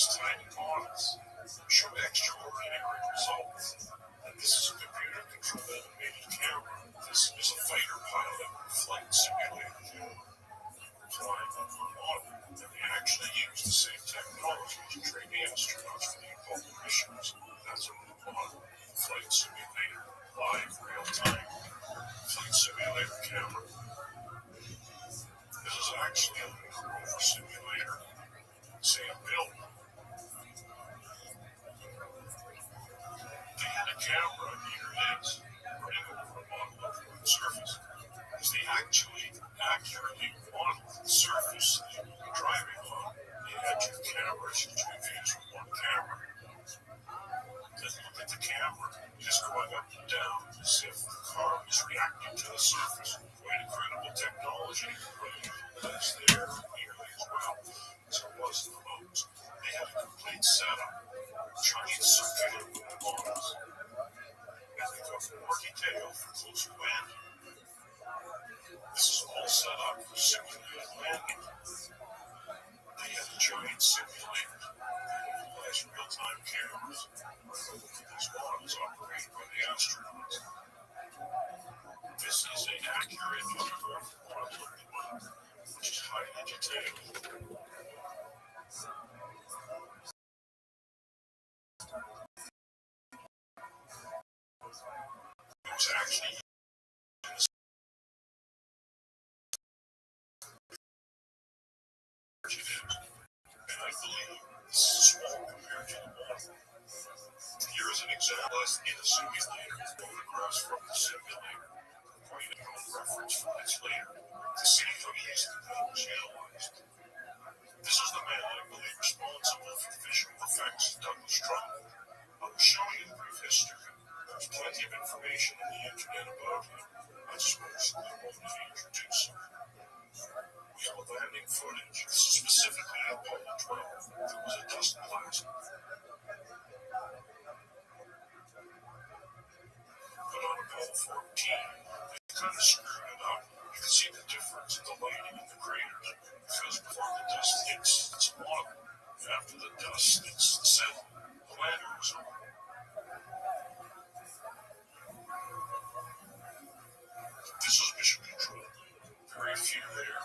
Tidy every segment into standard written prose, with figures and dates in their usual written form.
these tiny models show extraordinary results. And this is a computer-controlled animated camera. This is a fighter pilot flight simulator flying on one model. And they actually use the same technology to train the astronauts for the Apollo missions. That's a new model. Flight simulator, live, real-time flight simulator camera. This is actually a rover simulator. Same build. They had a camera near this, running over a model of the Earth's surface. Because they actually accurately modeled the surface they were driving on. They had two cameras, two views with one camera. Then look at the camera, just going up and down as if the car was reacting to the surface. Quite incredible technology, but that's there nearly as well as it was in the modes. They had a complete setup, giant circular models, and they got more detail for closer landing. This is all set up for simulated landing. They had a giant simulator that utilized real-time cameras. These models operated by the astronauts. This is an accurate photographic model of the moon, which is highly detailed. It was actually and I believe this is small compared to the model. Here is an example in a simulator. Photographs from the simulator, pointing out reference flights later to see how easy the moon was utilized. This is the man I believe responsible for visual effects, Douglas Trump. I will show you the brief history. There's plenty of information on the internet about him. I just mostly wanted to introduce him. We have a landing footage. This is specifically at Apollo 12. There was a dust blast. But on Apollo 14, they kind of screwed it up. You can see the difference in the lighting in the craters. Because before the dust hits, it's water. After the dust hits the center, the lander was on. This is mission control. Very few there.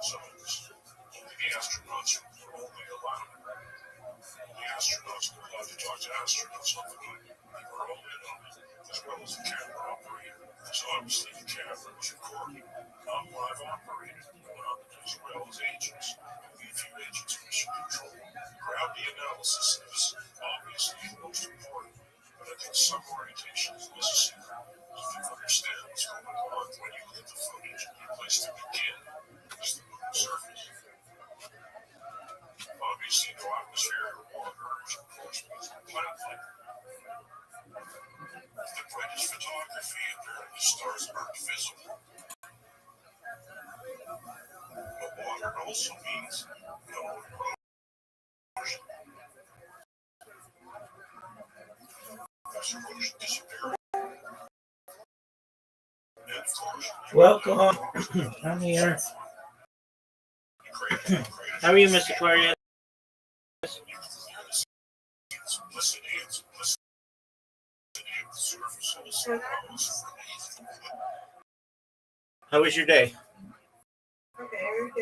So only the astronauts were only allowed. Only astronauts were allowed to talk to astronauts on the moon. They were all in on it, as well as the camera operator. So obviously the camera was recording, not live operated, as well as agents. Only a few agents in mission control. Gravity analysis is obviously the most important, but I think some orientation is necessary. If you understand what's going on when you look at the footage, the place to begin is the moon's surface. Obviously, no atmosphere or water is, of course, because of the planet light. The brightest photography apparently stars aren't visible. But water also means no erosion. There's erosion disappearing. And of course, welcome. I'm here. How are you, Mr. Aquarius? How was your day? Okay,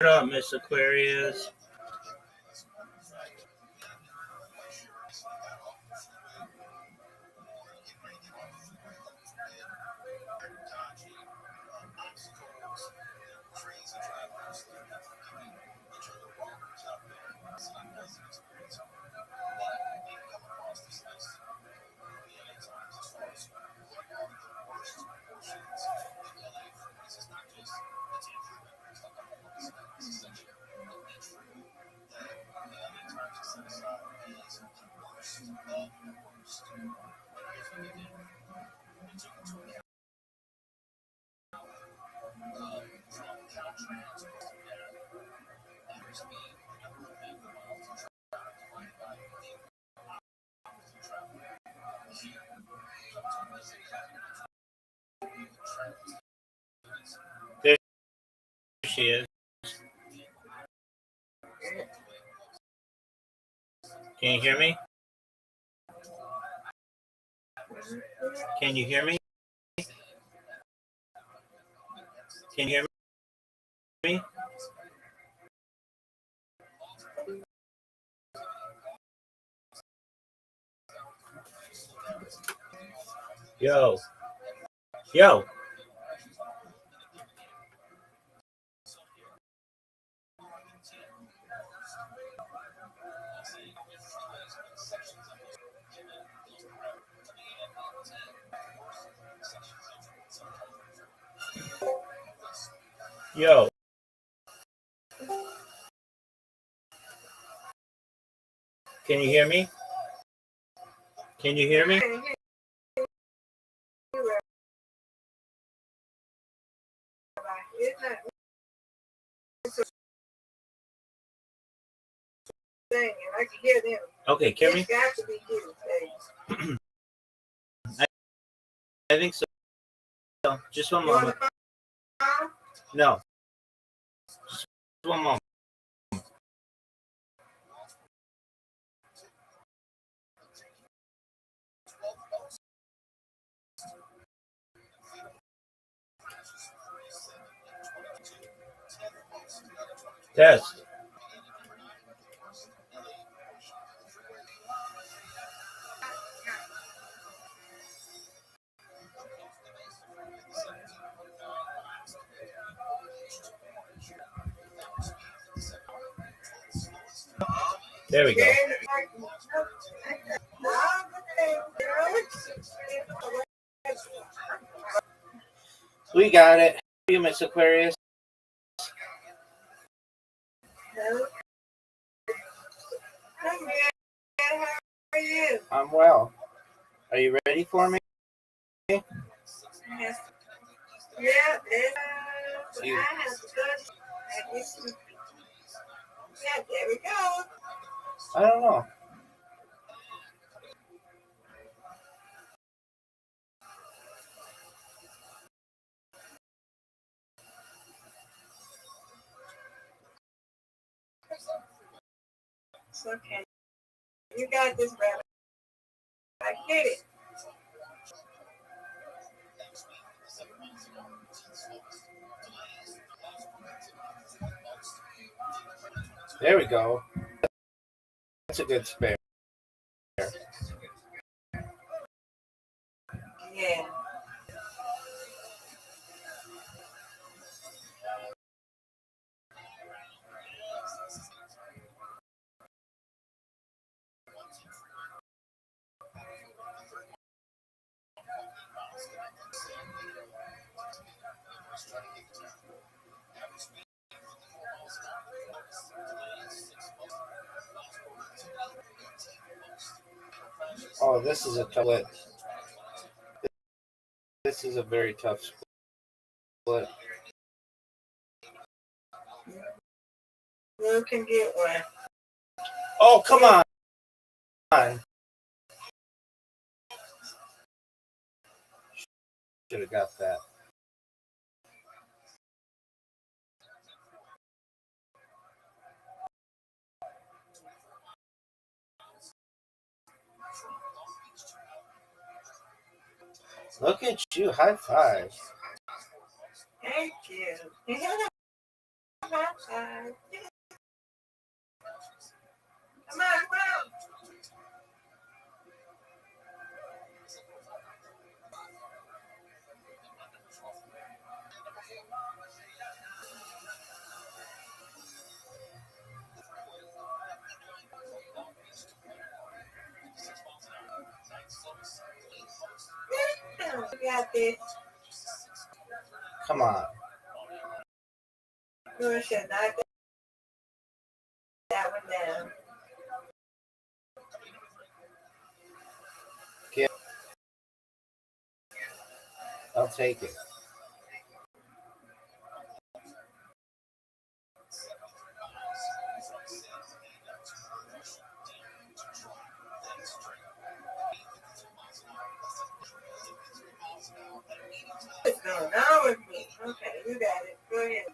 What up, Miss Aquarius? There she is. Can you hear me? Can you hear me? Can you hear me? Yo. Yo. Yo. Can you hear me? Can you hear me? I can hear them. Okay, can you It's got to be you. I think so. Just one You on the moment. phone? No. Just one moment. Test. There we go. We got it. You, Miss Aquarius. How are you? I'm well. Are you ready for me? Yes. Yeah, You- I have to go. Yeah, there we go. I don't know. It's okay. You got this, rabbit. I get it. There we go. That's a good spare. Yeah. Oh, this is a tough. This is a very tough split. You can get one. Oh, come on. Should have got that. Look at you. High five. Thank you. High five. Come on, come on. You got this. Come on. You should knock that one down. I'll take it. What's going on with me? Okay, you got it. Go ahead.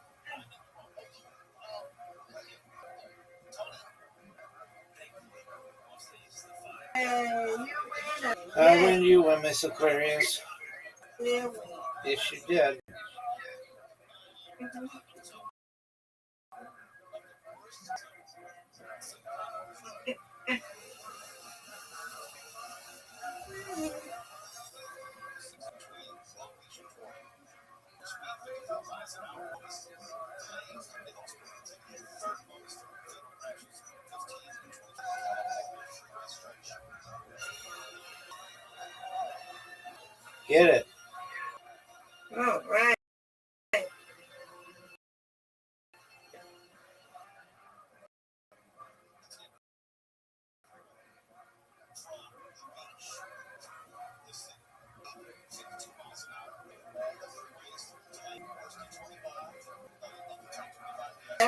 You win. I win, you win, Miss Aquarius. Yeah, win. Yes, you did. Get it. All right.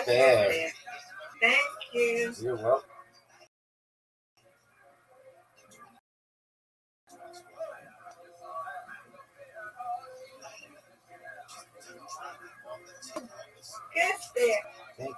There. Thank you. You're welcome. Guess there. Thank you.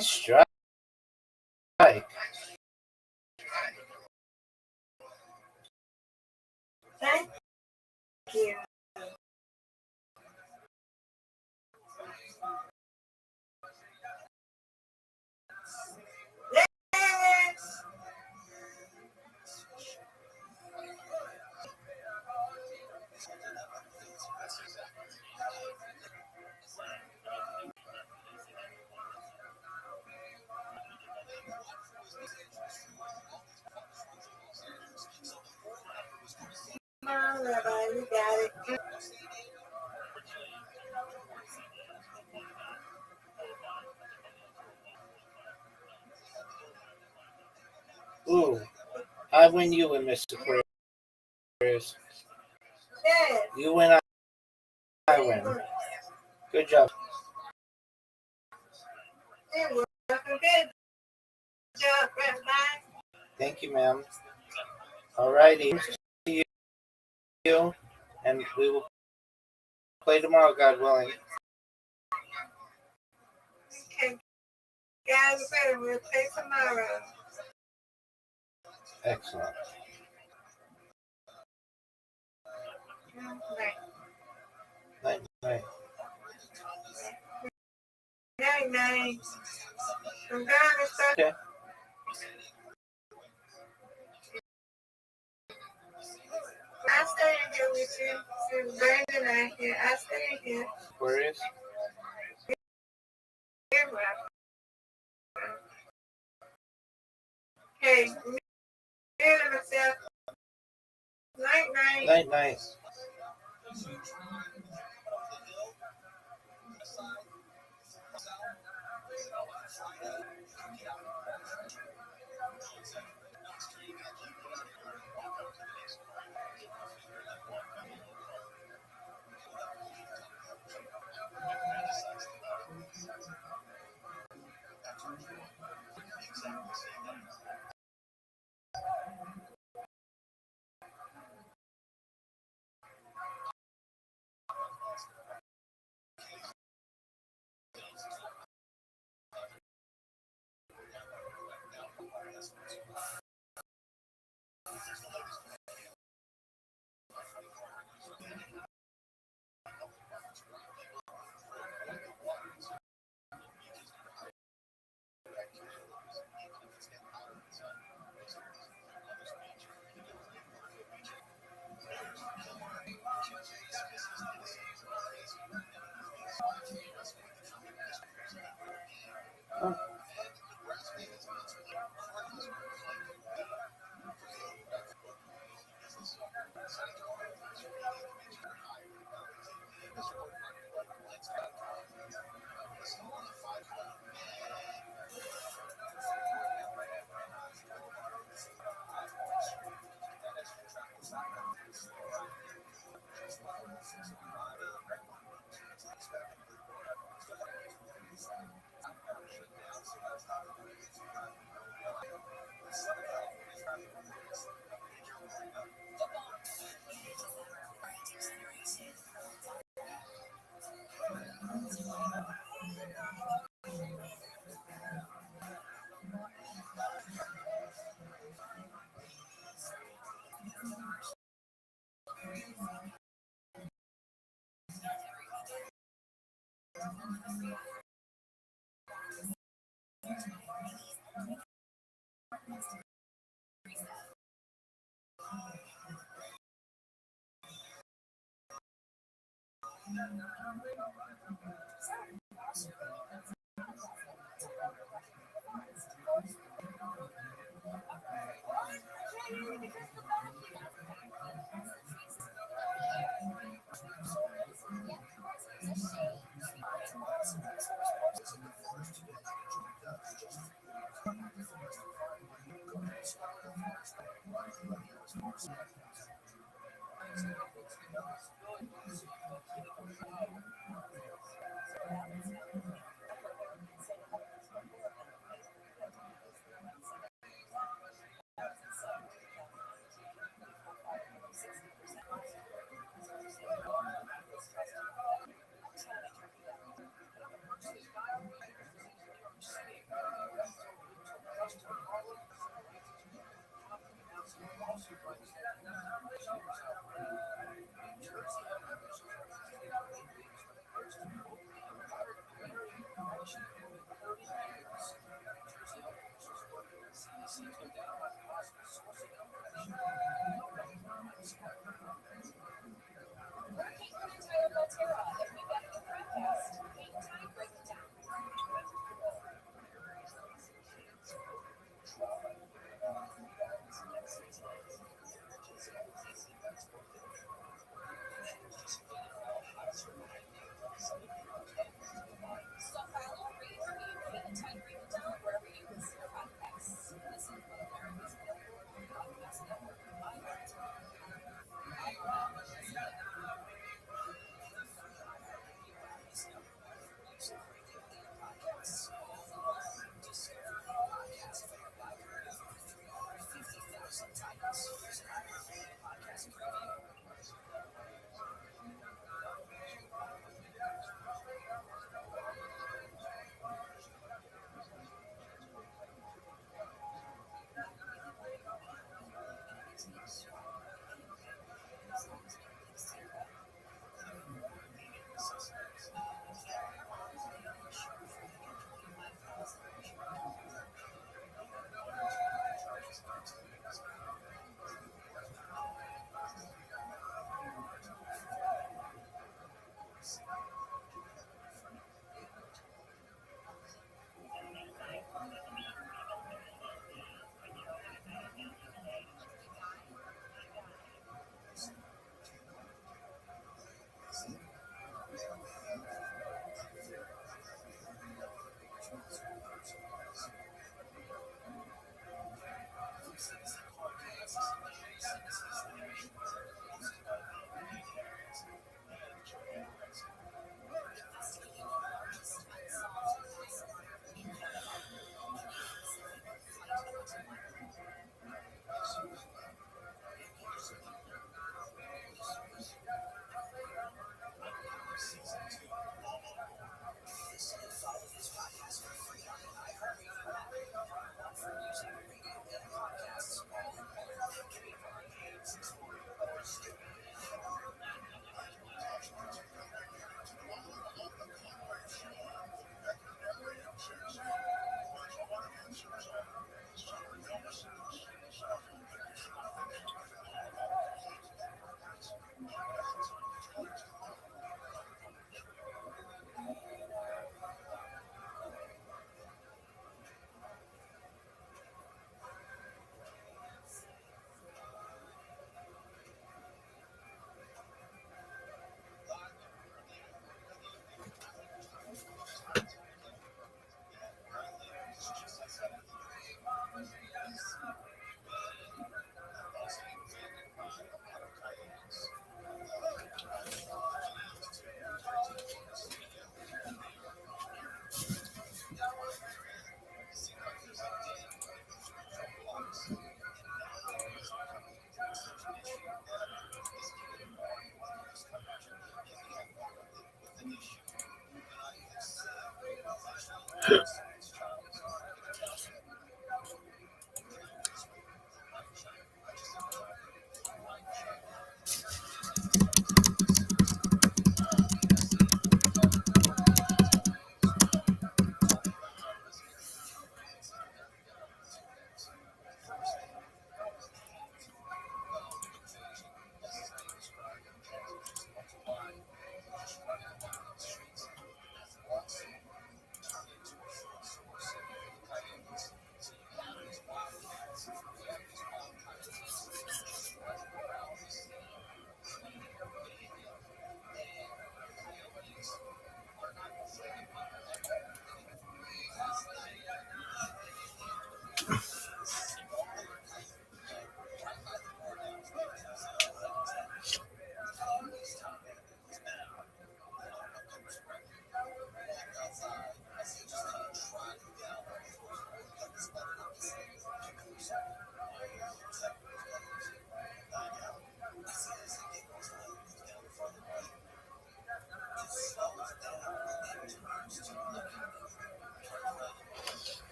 Strike. Thank you. Yes. Come on, Rabbi, you got it. Ooh. I win, you win, Mr. Aquarius. Yes. You win, I win. Good job. You're welcome. Good job, Rabbi. Thank you, ma'am. Alrighty. See you. And we will play tomorrow, God willing. Okay, guys, better. We'll play tomorrow. Excellent. Right. Night, night. Night, night. I'm going to start. Okay. I stay in here with you. Since Brandon out here, I stay in here. Aquarius. Here, Rabbi. Hey, me and myself. Night, night. Night, night. Oh.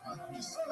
Compilation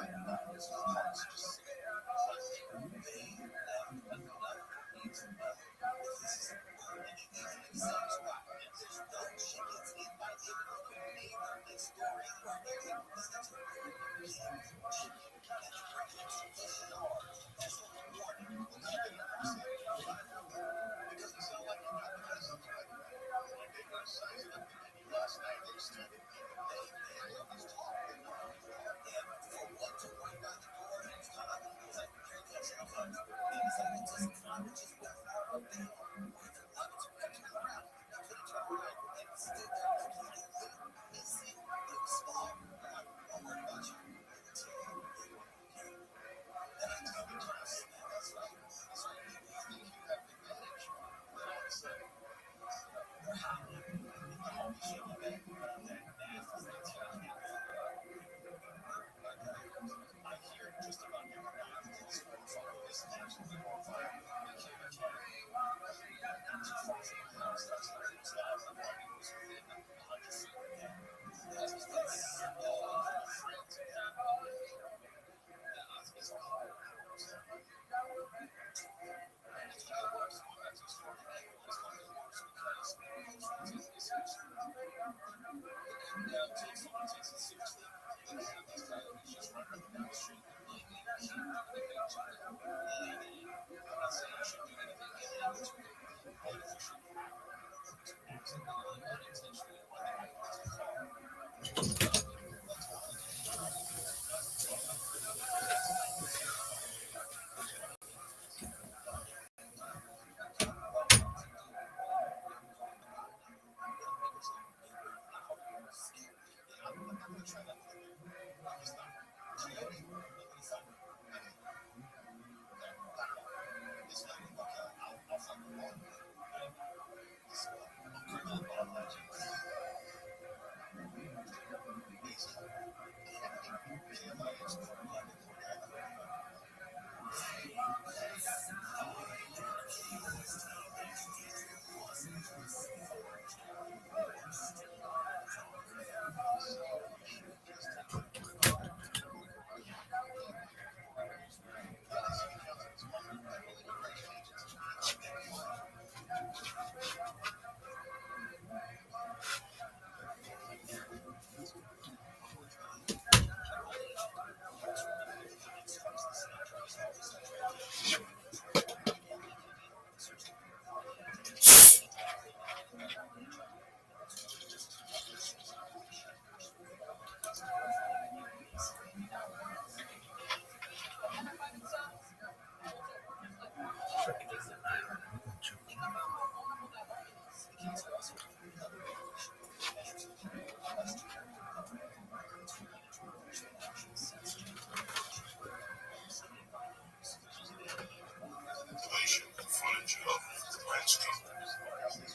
footage of the landscape.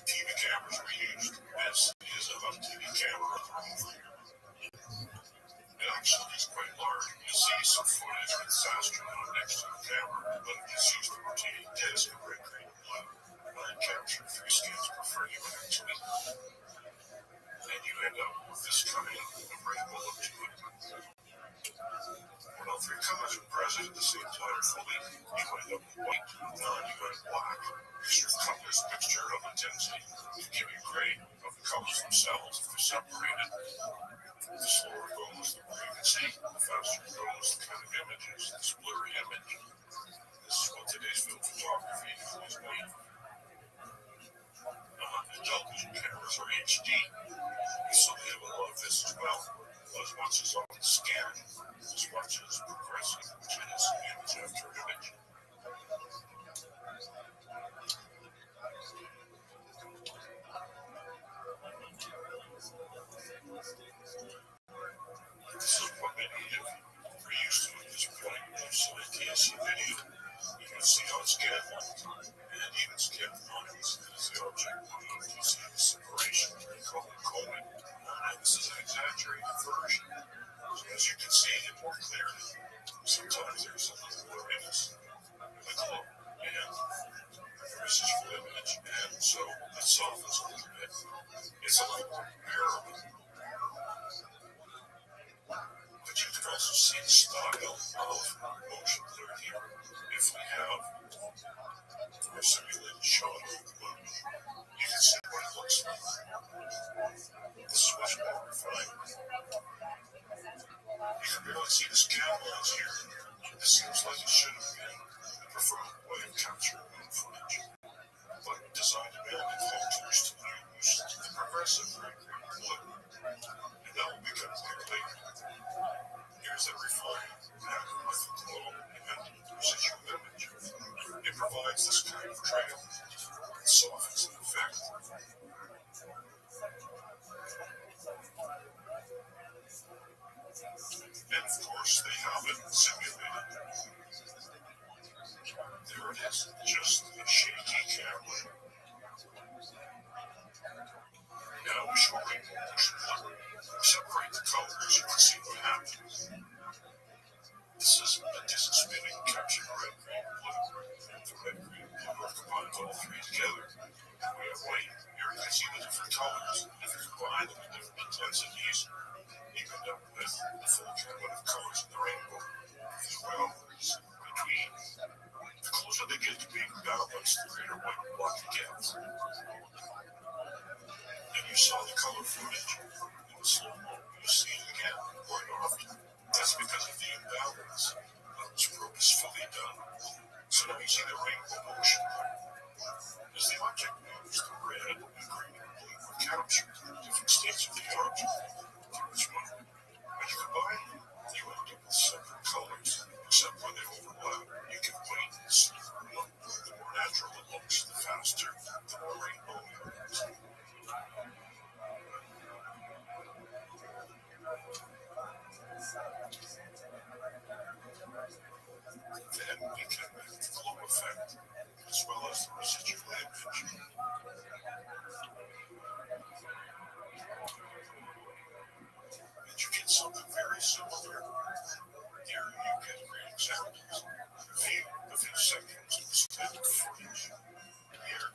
TV cameras were used. This is a TV camera. It actually is quite large. You'll see some footage with astronaut next to the camera, but it's used to rotating disc of red, green, and blue. And capture 3 scans per frame actually. And you end up with this kind of rainbow look to it. When all 3 colors are present at the same time fully, you end up with white, non you end black. Mixture of colors, mixture of intensity to give you gray of the colors themselves if they're separated. The slower it goes, the more you can see. The faster it goes, the kind of images, this blurry image. This is what today's film photography is made. The television cameras are HD, so they have a lot of this as well. But as much as on the scan, as much as progressive, which is image after image. This is what many of you are used to at this point. You've seen a TSC video. You can see how it's getting, and even skin lines as the object moves. You see the separation, they call it combing. This is an exaggerated version. So as you can see it more clearly, sometimes there's a little blurriness, the glow, and the residual image, and so it softens a little bit. It's a little bearable. But you can also see style of motion blur here. If we have a simulated shot of the moon, you can see what it looks like. This is much more refined. You can barely see the scan lines here. This seems like it should have been the preferred way of capturing moon footage. But design demanded filters to use the progressive red green blue. And that will become clear later. Here's the refined pattern with the glow and residual image. It provides this kind of trail. It softens the effect. And of course, they have it simulated. There it is, just a shaky camera. Now we show rainbow motion blur. Separate the colors, you can see what happens. This is a disc spinning capturing red, green, blue. The red, green, blue are combined all three together. We have white. Here you can see the different colors. If you combine them in different intensities, you end up with the full gamut of colors in the rainbow. As well as between. The closer they get to being balanced, the greater white and black it gets. And you saw the color footage in the slow-mo. You see it again quite often. That's because of the imbalance that was purposefully done. So now you see the rainbow motion. As the object moves, the red and green and blue are captured in different states of the object. There is one. When you combine them, you end up with separate colors, except when they overlap. You can wait and see through them. The more natural it looks, the faster, the more rainbow it is. Then we can make the glow effect, as well as the residual image. And you get something very similar. Here you get great examples. View a few seconds of extended footage. Here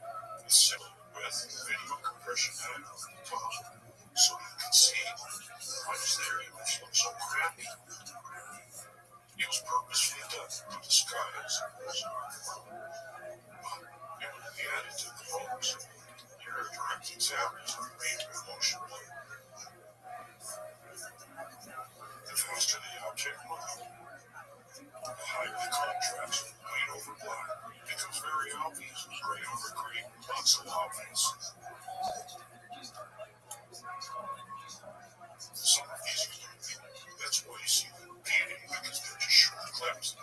is similar with video compression added on the top, so you can see why does their image look so crappy. It was purposefully done to disguise as art. But it would be added to the photos. Here are direct examples of rainbow motion blur. The faster the object moves, the higher the contrast, white over black. It becomes very obvious. Gray over green, not so obvious. Some of these are moving. That's why you see them repeating, because they're just short clips.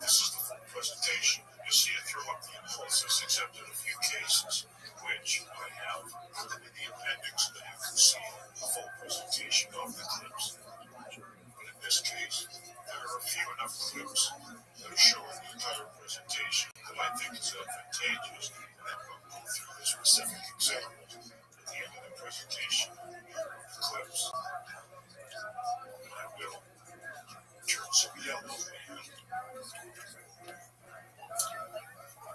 This is the full presentation. You see it throughout the impulses, except in a few cases, which I have in the appendix, that you can see the full presentation of the clips. But in this case, there are a few enough clips that show the entire presentation that I think is advantageous, and I will go through the specific examples at the end of the presentation of the clips. And I will turn some yellow and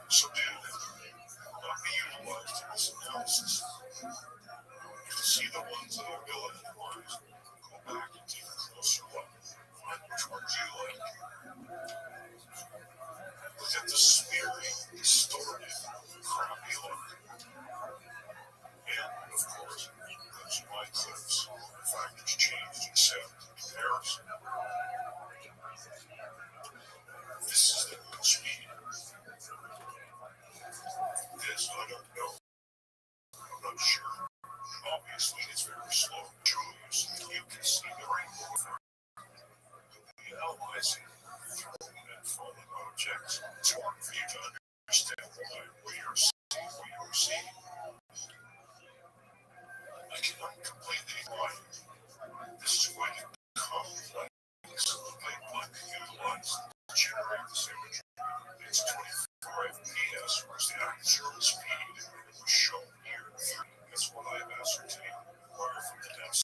some blue will not be utilized in this analysis. To see the ones that I will analyze, go back and take a closer look. Find which ones you like. Look at the smeary, distorted, crappy look. And, of course, those are my clips. The factors changed except comparison. This is the moon speed. This, I don't know. I'm not sure. Obviously, it's very slow. So you can see the rainbow effect. Analyzing thrown and falling objects. It's hard for you to understand what you're seeing. I cannot completely lie. This is why you complex. I want to utilize to generate this imagery. It's 24 FPS, whereas the actual speed was shown here. That's what I've ascertained. Wire from the depth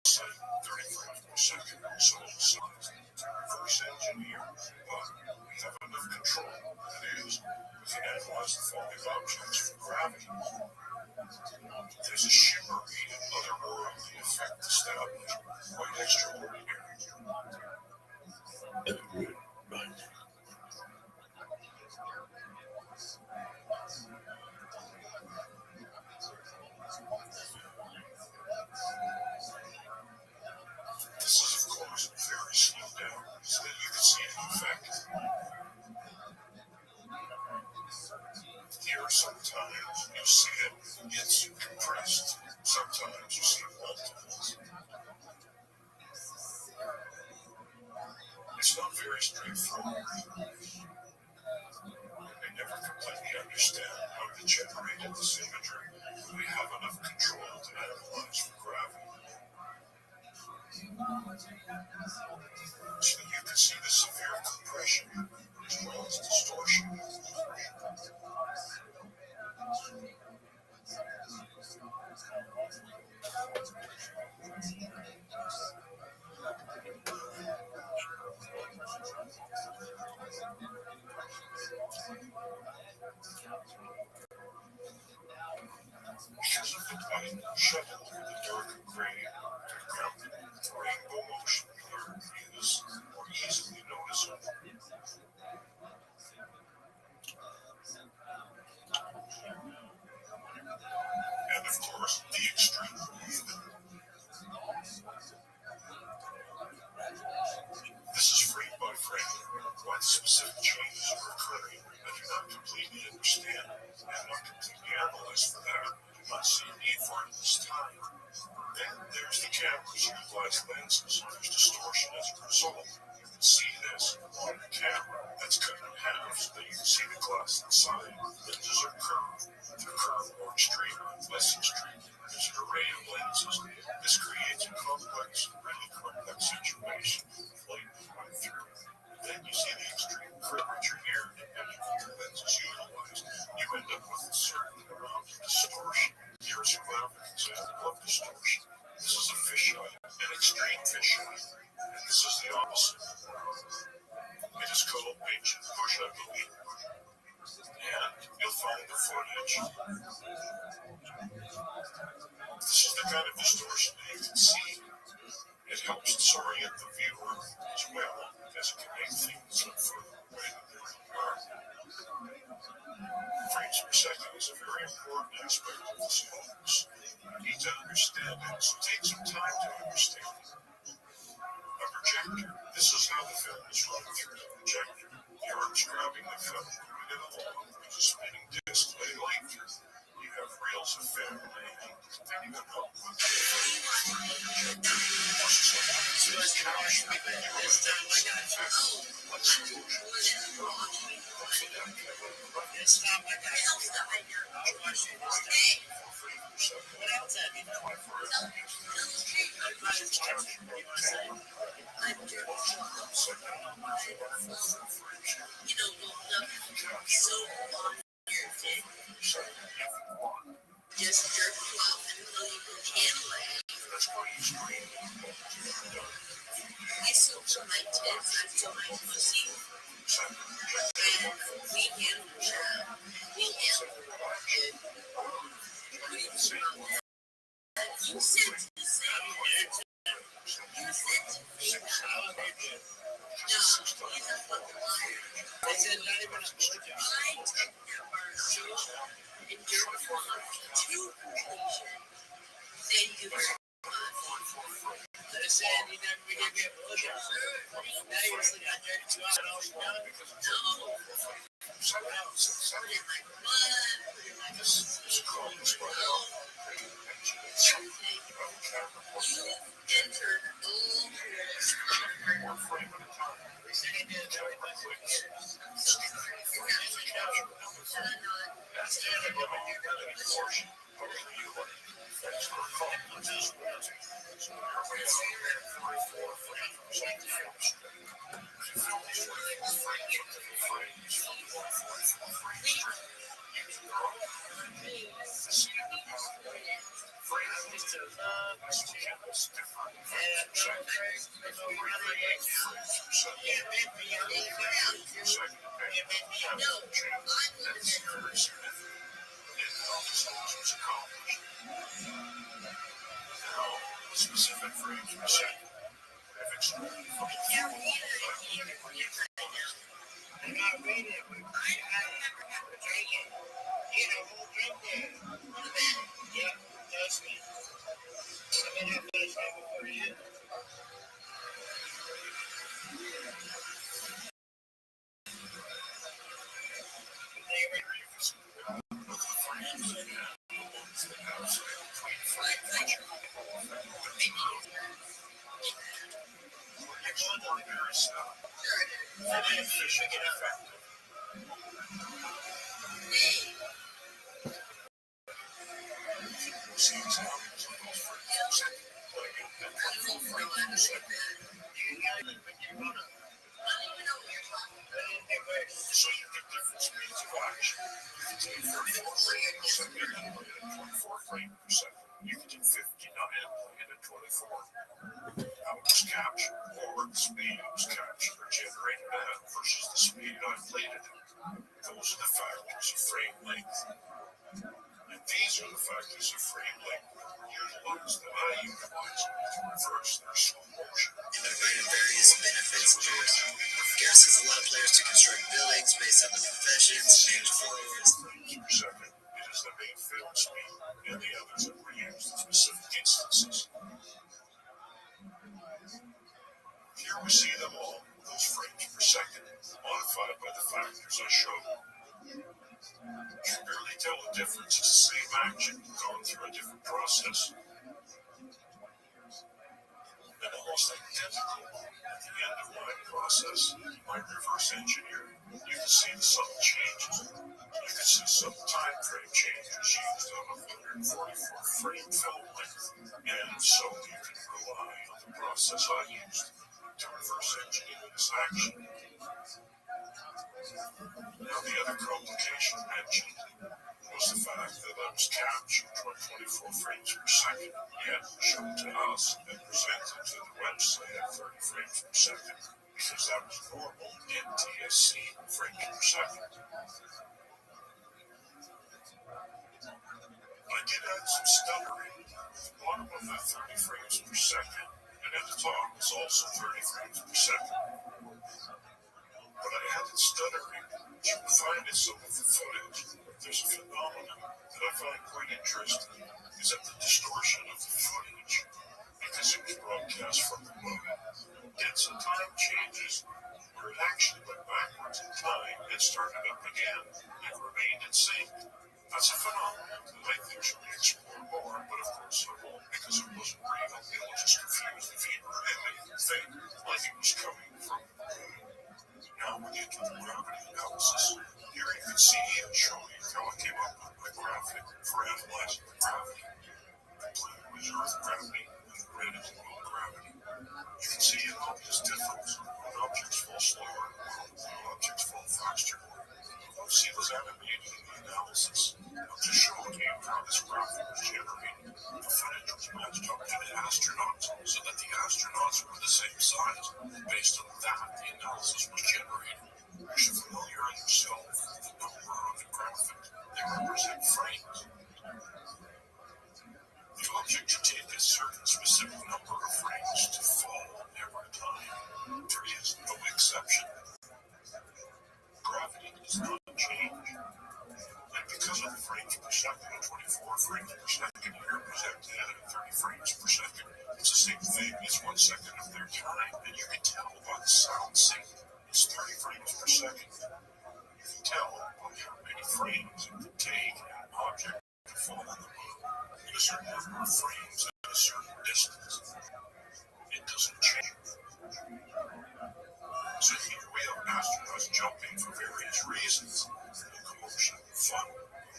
site, 35 per second, so size. Reverse engineer, but we have enough control. That is, we can analyze the falling objects for gravity. There's a shimmery and otherworldly effect established, quite extraordinary. This is, of course, very slowed down so that you can see the effect. Here, sometimes you see it, it's compressed. Sometimes you see multiples. It's not very straightforward. I never completely understand how to generate this imagery. We have enough control to analyze for gravity. So you can see the severe compression as well as distortion. Because of the light shuttled through the dark gradient to the ground, rainbow motion here is more easily noticeable. And of course, the extreme movement. This is frame by frame. What specific changes are occurring I do not completely understand and not completely analyze for that. I do not see a need for it this time. Then there's the camera's glass lenses. There's distortion as a result. You can see this on the camera that's cut in half so that you can see the glass inside. Lenses are curved. They're curved or extreme, less extreme. There's an array of lenses. This creates a really complex situation. Light is right through. Then you see the extreme curvature here, depending on the lenses utilized. You end up with a certain amount of distortion. Here's a graphic example of distortion. This is a fisheye, an extreme fisheye, and this is the opposite. It is called pinch and push, I believe. And you'll find the footage. This is the kind of distortion that you can see. It helps disorient the viewer as well as it can make things look further away than they really are. Frames per second is a very important aspect of this focus. You need to understand it, so take some time to understand it. A projector. This is how the film is run through the projector. The arm's grabbing the film, moving it along, with a spinning disc letting light through. You have reels of film laying, depending on how quickly the film is through the projector. Plus, it's like it's captured in the effect. Like explosions. It's not like that. I'll watch it this time. What else have you done? Just jerk you off until you can handle it. I still feel my tits, I feel my pussy. And we handle that. We handle it. What do you think about that? You said to say that. You said to say that. No, he's a fucking liar. I said not even a blowjob. I took that Marshall and jerked you off to completion. Thank you very much. Listen, you never gave me a blowjob. Now you're just like, I jerked you off and all you done? No. Put in my blood, put in my pussy. No. You entered all They said he did it very much. Specific frames per second. If it's I'm not reading it, but I drink it. You know, whole drink there. Yep, that's me. I mean, I finished that before you. So you get different speeds of action. You can take 34 frames per second and play it at 24 frames per second. You can do 59 and play it at 24. How it was captured, or the speed it was captured or generated at versus the speed I played it at. Those are the factors of frame length. And these are the factors of frame length that I utilize to reverse their slow motion. Integrated various benefits of Gears. Gears has allowed players to construct buildings based on the professions, manage forwards. Frames per second, it is the main field speed, and the others are reused in specific instances. Here we see them all, those frames per second, modified by the factors I showed. You can barely tell the difference. It's the same action going through a different process. And almost identical at the end of my process, my reverse engineer, you can see the subtle changes. You can see some time frame changes used on a 144 frame film length. And so you can rely on the process I used to reverse engineer this action. Now the other complication mentioned was the fact that I was captured by 24 frames per second, yet shown to us and presented to the website at 30 frames per second, because that was normal NTSC frames per second. I did add some stuttering at the bottom of that 30 frames per second, and at the top was also 30 frames per second. But I added stuttering, which you will find in some of the footage. There's a phenomenon that I find quite interesting, is that the distortion of the footage, because it was broadcast from the moon, did some time changes where it actually went backwards in time and started up again and remained in sync. That's a phenomenon that I think should be explored more, but of course I won't, because it wasn't real. It will just confuse the viewer and make them think like it was coming from the moon. Now we get to the gravity analysis. Here you can see and show you how I came up with my graphic for analyzing the gravity. Blue is Earth gravity, and red is moon gravity. You can see an obvious difference. When objects fall slower, when objects fall faster. You'll see those animated in the analysis. I'm just showing you how this graphic was generated. The footage was matched up to the astronauts so that the astronauts were the same size. Based on that, the analysis was generated. You should familiarize yourself with the number on the graphic. They represent frames. The object should take a certain specific number of frames to fall every time. There is no exception. Gravity does not change. And because of the frames per second at 24 frames per second, here presented at 30 frames per second, it's the same thing as 1 second of their time. And you can tell by the sound sync, it's 30 frames per second. You can tell by how many frames it would take an object to fall on the moon in a certain number of frames at a certain distance. It doesn't change. So here we have astronauts jumping for various reasons. Locomotion, fun,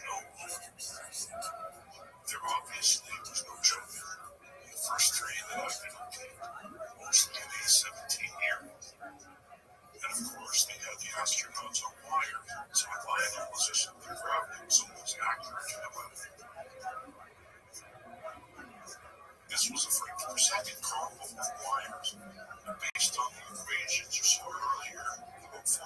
no. There obviously was no jumping. The first three that I've been obtained, mostly in A-17 here. And of course, they had the astronauts on wire, so my analysis of their gravity was almost accurate to the limit. This was a frames per second combo of wires, and based on the equations you saw earlier, about 46%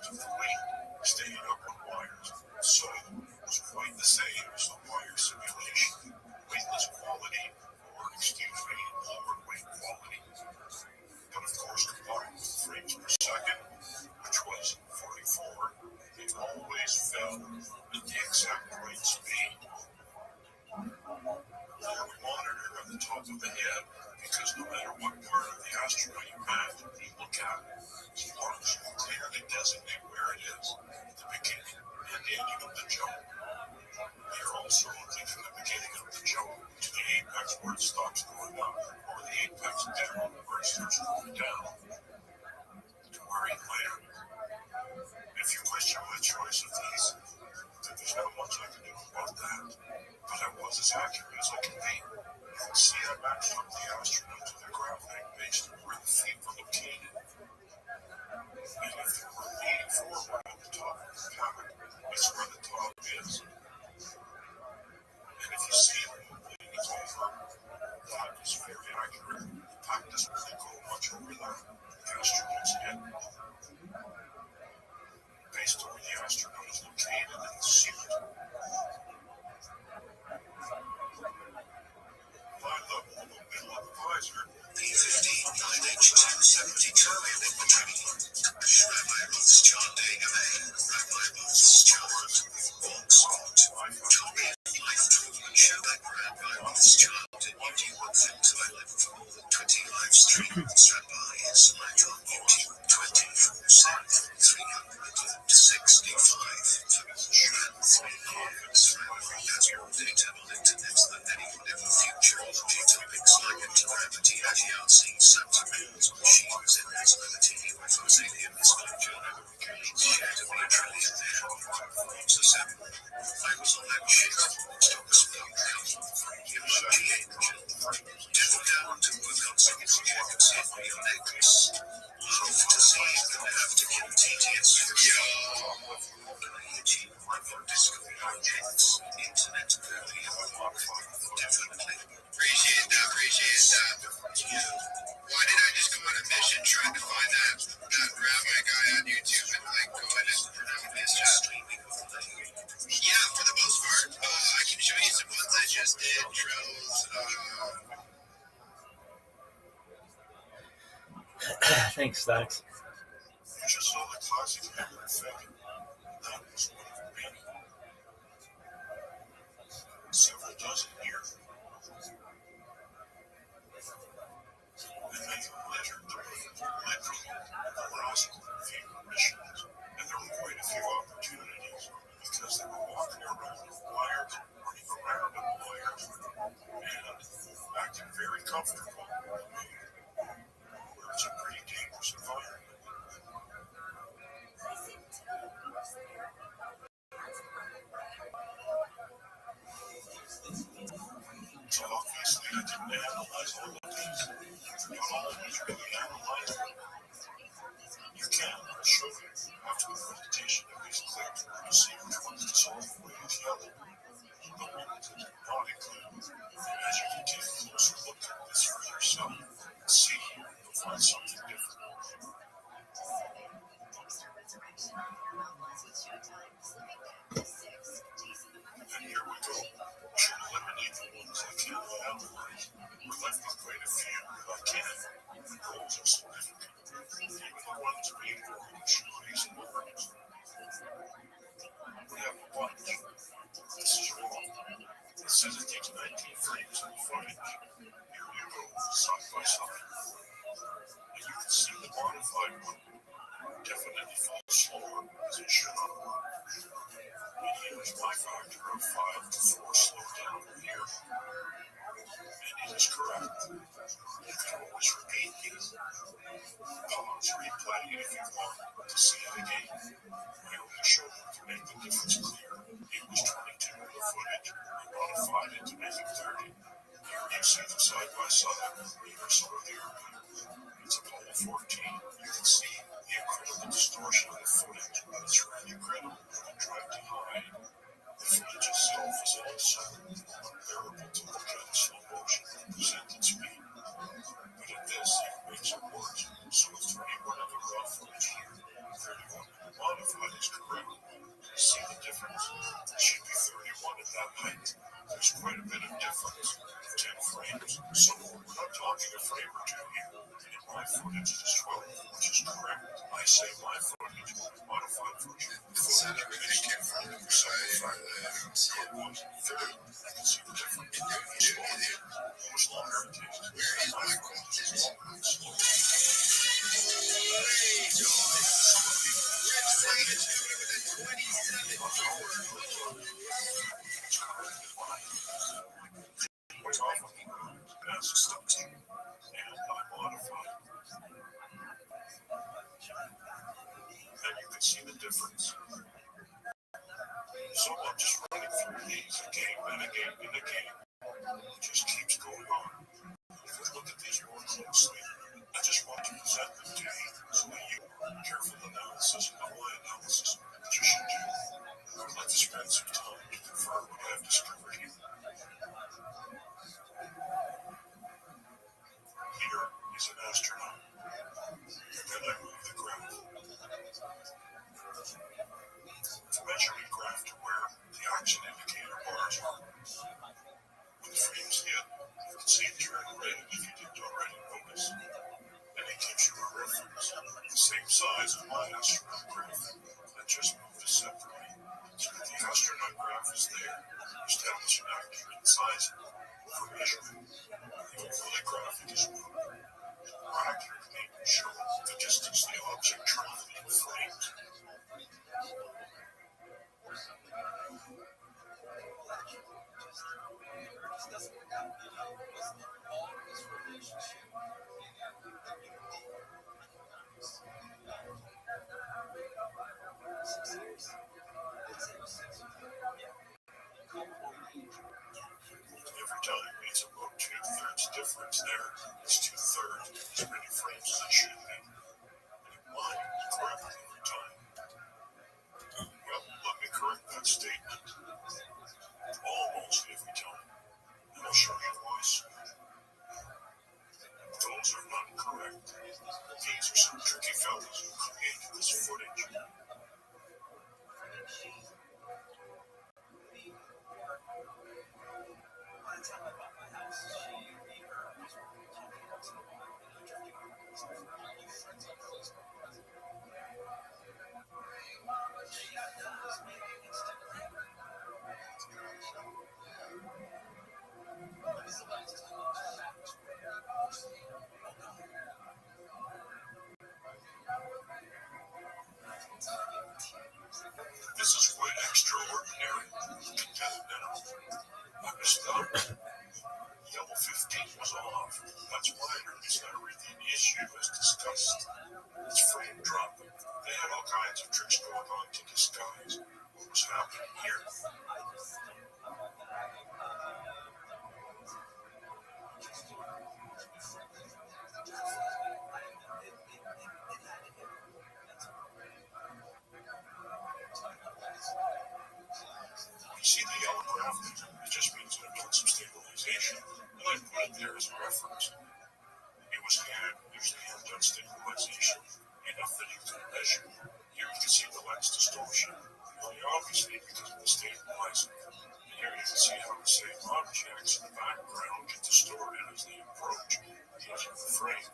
of the weight stayed up on wires, so it was quite the same as the wire simulation, weightless quality, or excuse me, lower weight quality. But of course, combined with cat. Orange will clearly designate where it is, the beginning and ending of the jump. You're also looking from the beginning of the jump to the apex where it stops going up, or the apex down where it starts going down, to where it lands. If you question my choice of these, then there's not much I can do about that. But I was as accurate as I can be. You can see I matched up the astronaut to the gravity based on where the feet were located. And if they were leaning forward at the top of the pattern, it's where the top is. And if you see them leaning over, that is very accurate. The pack doesn't really go much over that. The astronaut's head. Based on where the astronaut is located in the suit. My level of the middle of the visor. P15 9H270 Charlie with the training. Rabbi Rothschild AMA. Rabbi Rothschild. Volkswagen. Tommy Life Truman Show. Rabbi Rothschild. What do you want them to live for? 20 live streams. Rabbi is live on YouTube 24/7 365. And 3 conference. Rabbi has more data on internet than anyone ever futurology topics like anti-gravity, ADRC, Santa Moons, machines, invisibility, UFOs, alien disclosure, shared of a trillion forms of seven. I was on that shit. Stocks fell down. Emoji angel. Devil down to work on second projects in your necklace. Love to see you and have to kill TTS for you. Discovery objects. Internet early definitely. Appreciate that. Why did I just go on a mission trying to find that rabbi guy on YouTube and go ahead and pronounce his streaming? Yeah, for the most part. I can show you some ones I just did. Drills. Thanks, Stocks. You just saw the classic Hitler figure. That was one of many. Several dozen years. And then you measured the range, literally, the last few missions. And there were quite a few opportunities because they were walking around with wires, running around in wires, and acting very comfortable where it's a pretty dangerous environment. So obviously I didn't analyze all of these. You always really analyze them. You can, sure, after the meditation of these clips, you see which ones dissolve away the other. The ones that do not include. As you can take a closer look at this for yourself, see, you'll find something different. And here we go. We should eliminate the ones I can't analyze. We're left with quite a few that I can. The goals are significant. Even the ones being shoelace and words. We have a bunch. This is wrong. It says it takes 19 frames of footage. Here you go, side by side. And you can see the modified one definitely falls slower as it should have. And here's my factor of 5 to 4 slow down here. And it is correct. You can always repeat these. Pause, replay if you want to see it again. I only showed it to make the difference clear. It was 22 in the footage. I modified it to make it 30. Here you see the side by side. Here are some of the airplanes. It's Apollo 14. You can see the incredible distortion of the footage. It's really incredible when I'm trying to hide. The footage itself is also unbearable to look at in slow motion at presented speed. But at this, it makes it worse. So with 21 of the raw footage here, 31 modified is correct. See the difference? It should be 31 at that height. There's quite a bit of difference. 10 frames. So we're not talking a frame or two here. And my footage is 12, which is correct. I say my footage, modified version. Footage is different. So if I good ones, 30, you can see the difference. How much longer it takes. My footage is longer and slower. see the difference. So I'm just running through these again and again and again. It just keeps going on. If you look at these more closely, I just want to present them to you so that you, careful analysis, my analysis, that you should do. I would like to spend some time to confirm what I have discovered here. Here is an astronaut. And then I move the graph. The measurement graph to where the action indicator bars are. When the frames hit, you can see it turn red if you didn't already notice. And it gives you a reference, the same size as my astronaut graph. I just moved it separately. So that the astronaut graph is there, establish an accurate size for measurement. The overlay graphic is moved. More accurately show the distance the object traveled in frames. Every time it's about 2/3 difference there. It's 2/3 as many frames as it should be. And it might correct every time. Well, let me correct that statement. Almost every time. And I'll show you why soon. Those are not correct. These are some tricky fellows who created this footage. This is quite extraordinary. Now, I missed out. Yellow 15 was off. That's minor. It's not really an issue as discussed. It's frame dropping. They had all kinds of tricks going on to disguise what was happening here. You see the yellow graph? It just means I've done some stabilization, and I put it there as a reference. Usually have done stabilization, enough that you can measure. Here you can see the lens distortion, really obviously because of the stabilizing. And here you can see how the same objects in the background get distorted as they approach the edge of the frame.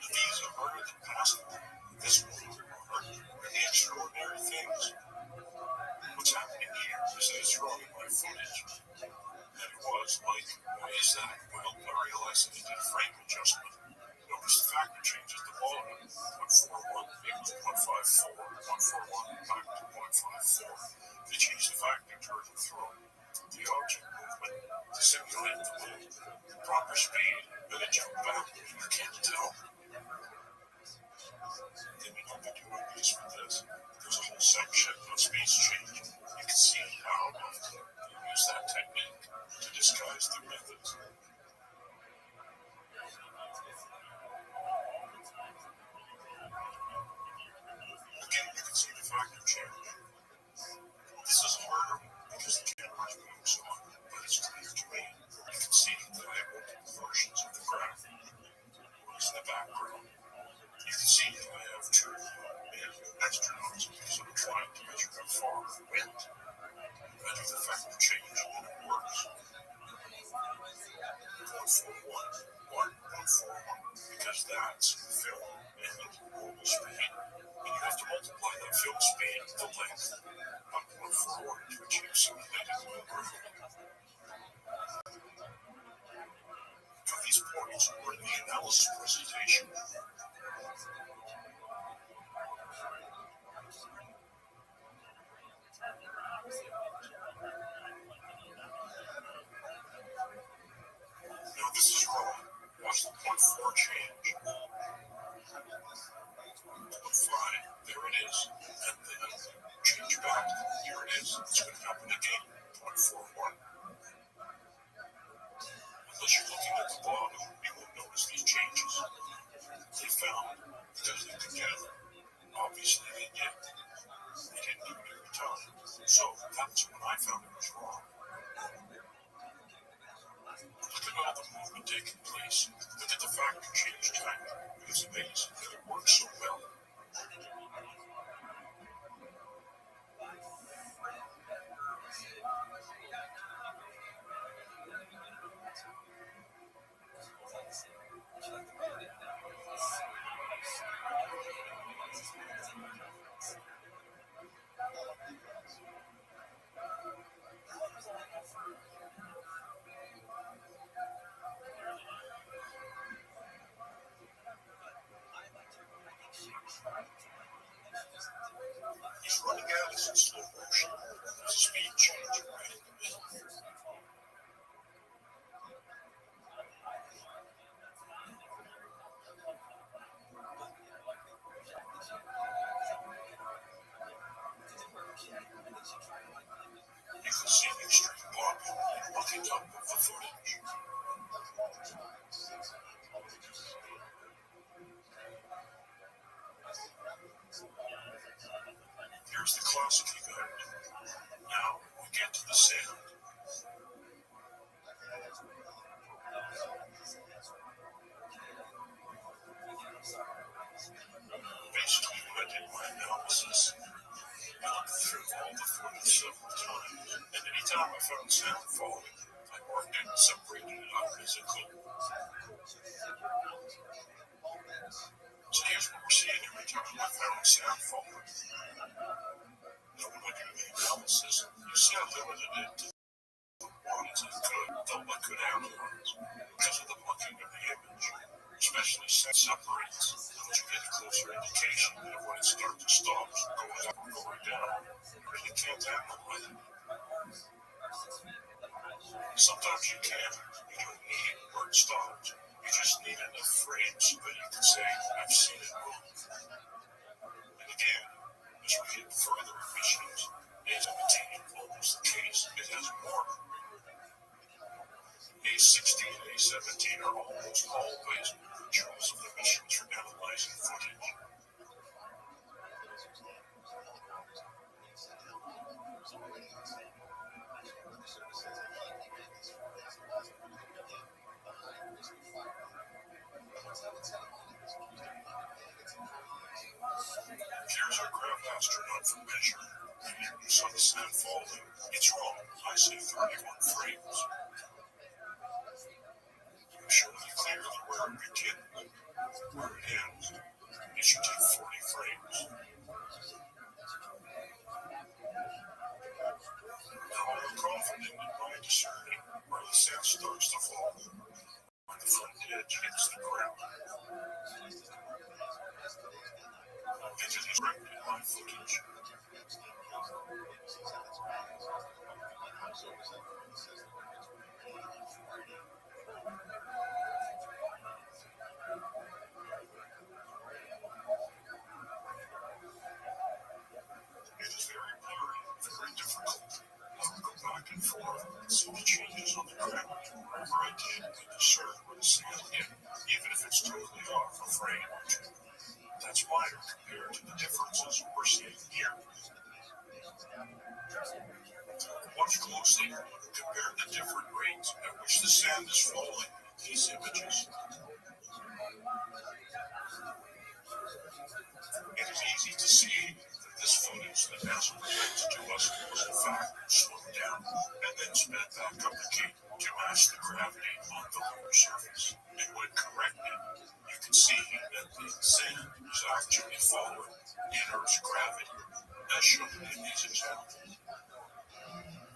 These are harder to pass through. This one are really extraordinary things. What's happening here is that it's wrong in my footage. And it was like, why is that? Well, I realized that it did a frame adjustment. Notice the factor change at the bottom. 0.41 equals 0.54. 141 back to 0.54. They changed the factor to throw the object movement to simulate the proper speed, and it jumped back. You can't tell. They may not be doing this for this. There's a whole section on space change. You can see how often they use that technique to disguise their methods. Again, you can see the factor change. This is harder because the camera moves on, but it's clear to me. You can see that I have multiple versions of the graph. What is in the background? You can see that I have two astronauts because I'm trying to measure how far it went. I do the factor change and it works. 141. Why 141? Because that's film and normal speed. And you have to multiply that film speed with the length of 141 to achieve simulated movement. For these points, we're in the analysis presentation. Now this is wrong. Watch the 0.4 change. separates, but you get a closer indication of when it starts to stop, going up or going down. You really can't tackle with it. Sometimes you can. You don't need where it stops. You just need enough frames so that you can say, I've seen it move. And again, as we get further in machines, it's imitating almost the case. It has more. A16 and A17 are almost always choice of the machines for analyzing footage. Here's our ground astronaut from measure. Here you saw the sand falling. It's wrong. I say 31 frames. I'm showing you clearly where it begins, where it ends. It should take 40 frames. Now I'm confident in my discerning where the sand starts to fall, when the front edge hits the ground. And it is right in my footage. It is very blurry, very difficult. I will go back and forth and see the changes on the ground. Wherever I did, I discern where the sand hit, even if it's totally off a frame or two. That's minor compared to the differences we're seeing here. Watch closely. Compare the different rates at which the sand is falling in these images. It is easy to see that this footage that NASA presents to us was in fact slowed down and then sped back up again to match the gravity on the lunar surface. And when corrected, you can see that the sand is actually following the Earth's gravity, as shown in these examples.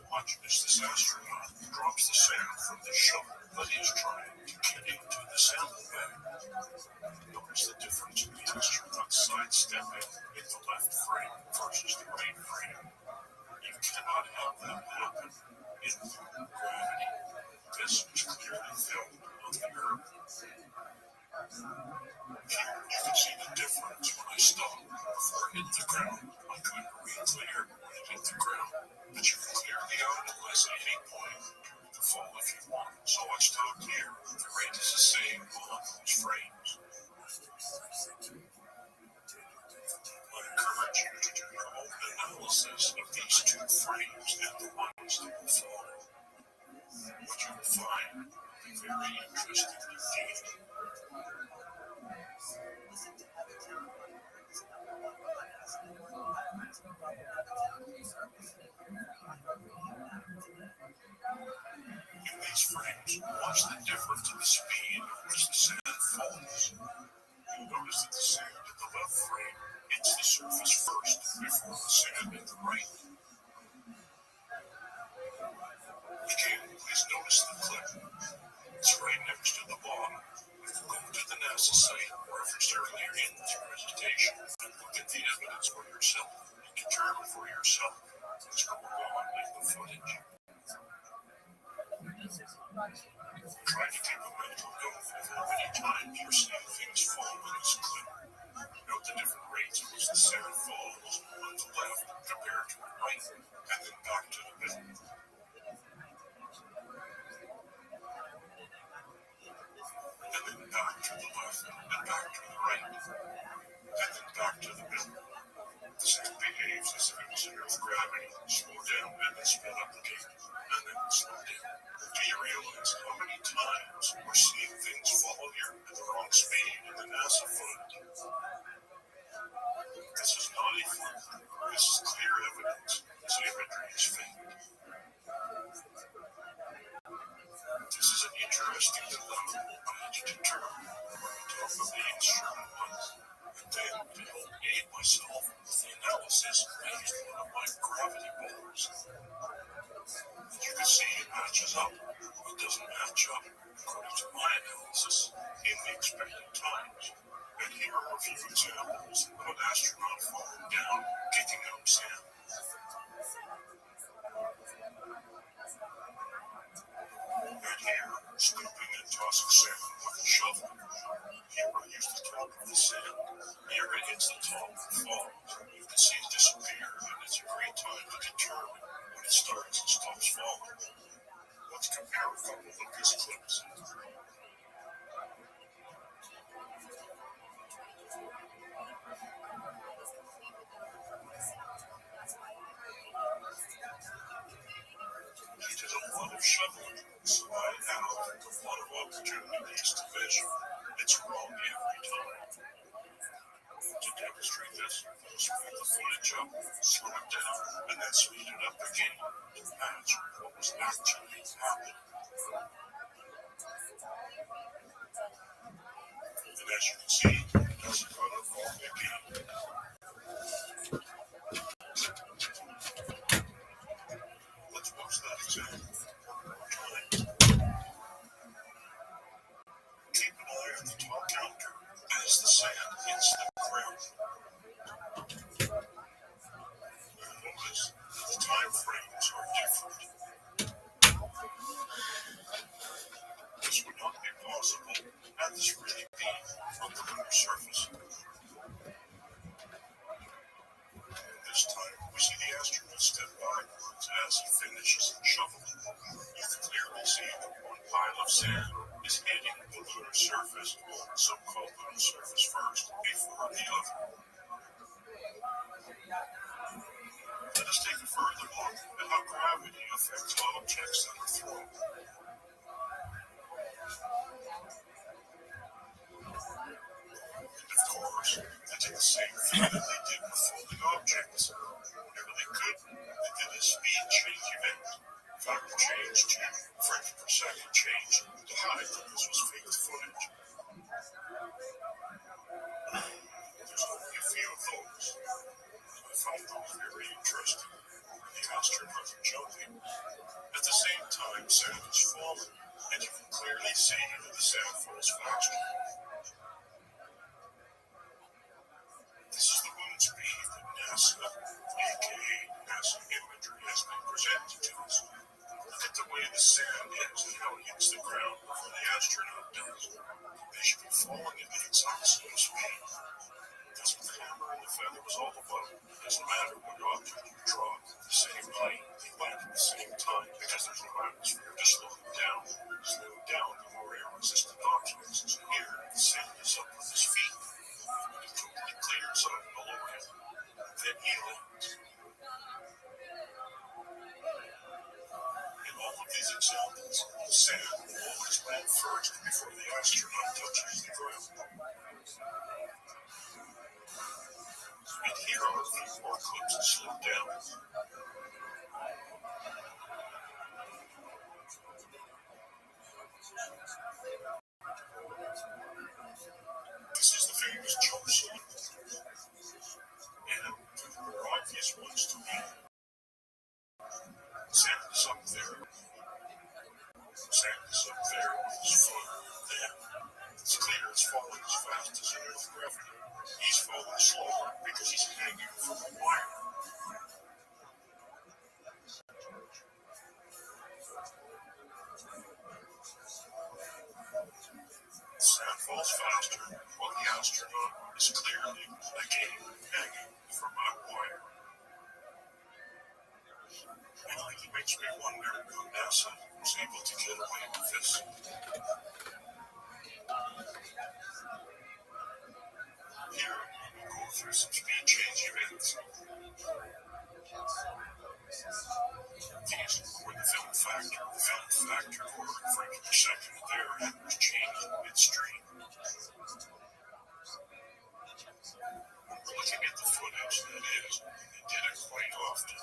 Watch as this astronaut drops the sand from the shuttle that he is trying to get into the sample bag. Notice the difference in the astronaut sidestepping in the left frame versus the right frame. You cannot have that happen in gravity. This is clearly filmed on the Earth. Here you can see the difference when I stopped before it hit the ground. I couldn't read clear when it hit the ground, but you can clearly analyze at any point during the fall if you want. So let's talk here. The rate is the same on those frames. I encourage you to do your own analysis of these two frames and the ones that will follow. What you will find will be very interesting indeed. In these frames, watch the difference in the speed at which the sand falls. You'll notice that the sand in the left frame hits the surface first before the sand in the right. Again, please notice the clip. It's right next to the bottom. Go to the NASA site referenced earlier in this presentation and look at the evidence for yourself and determine for yourself what's going on in the footage. Try to keep a mental note of how many times you're seeing things fall in this clip. Note the different rates at which the sand falls on the left compared to the right, and then back to the middle. And then back to the left, and back to the right, and then back to the middle. The sand behaves as if it was in Earth gravity, slow down and then sped up again, and then slow down. Do you realize how many times we're seeing things fall here at the wrong speed in the NASA footage? This is not a fluke. This is clear evidence. This imagery is fake. This is an interesting dilemma I had to determine on top of the instrument ones. And then, to help aid myself with the analysis, I used one of my gravity bowlers. You can see it matches up. It doesn't match up according to my analysis. in the expected times. And here are a few examples of an astronaut falling down, kicking up sand. And here, scooping and tossing sand with a shovel. Hero used the top of the sand. Here it hits the top and falls. You can see it disappear, and it's a great time to determine when it starts and stops falling. Let's compare a couple of these clips. He did a lot of shoveling, so I have a lot of opportunities to measure. It's wrong every time. To demonstrate this, we'll speed the footage up, slow it down, and then speed it up again to match what was actually happening. And as you can see, it doesn't run up wrong again. Let's watch that example one more time. Keep an eye on the top counter as the sand hits the ground. You'll notice that the time frames are different. This would not be possible had this really been on the lunar surface. This time, we see the astronaut step backwards as he finishes shoveling. You can clearly see that one pile of sand is hitting the lunar surface, so-called lunar surface first, before the other. Let us take a further look at how gravity affects objects that are thrown. And of course, they did the same thing that they did with floating objects. Whenever they could, they did a speed change event. Factor change to frames per second change to hide that this was faked footage. There's only a few of those. I found those very interesting. The astronauts are jumping. At the same time, sand is falling, and you can clearly see that the sand falls faster. This is the moon speed that NASA, aka NASA imagery, has been presented to us. Look at the way the sand is and how it hits the ground before the astronaut does. They should be falling at the exact same speed. That's what the hammer and the feather was all about. It doesn't matter what object you draw, the same plane, they land at the same time because there's no atmosphere to slow them down. Slow down the more air-resistant objects. So here, the sand is up with his feet. It totally clears out below him. Then he lands. In all of these examples, the sand will always land first before the astronaut touches the ground. And here are a few more clips to slow down. This is the famous jump zone. And there are obvious ones to me. Sand is up there. Sand is up there with his foot. Then, it's clear it's falling as fast as an Earth gravity. He's falling slower because he's hanging from a wire. Sand falls faster, while the astronaut is clearly, again, hanging from a wire. And it makes me wonder how NASA was able to get away with this. Here, we'll go through some speed change events. These were the film factor. The film factor, or frames per second, there was changed midstream. Looking at the footage, that is, they did it quite often.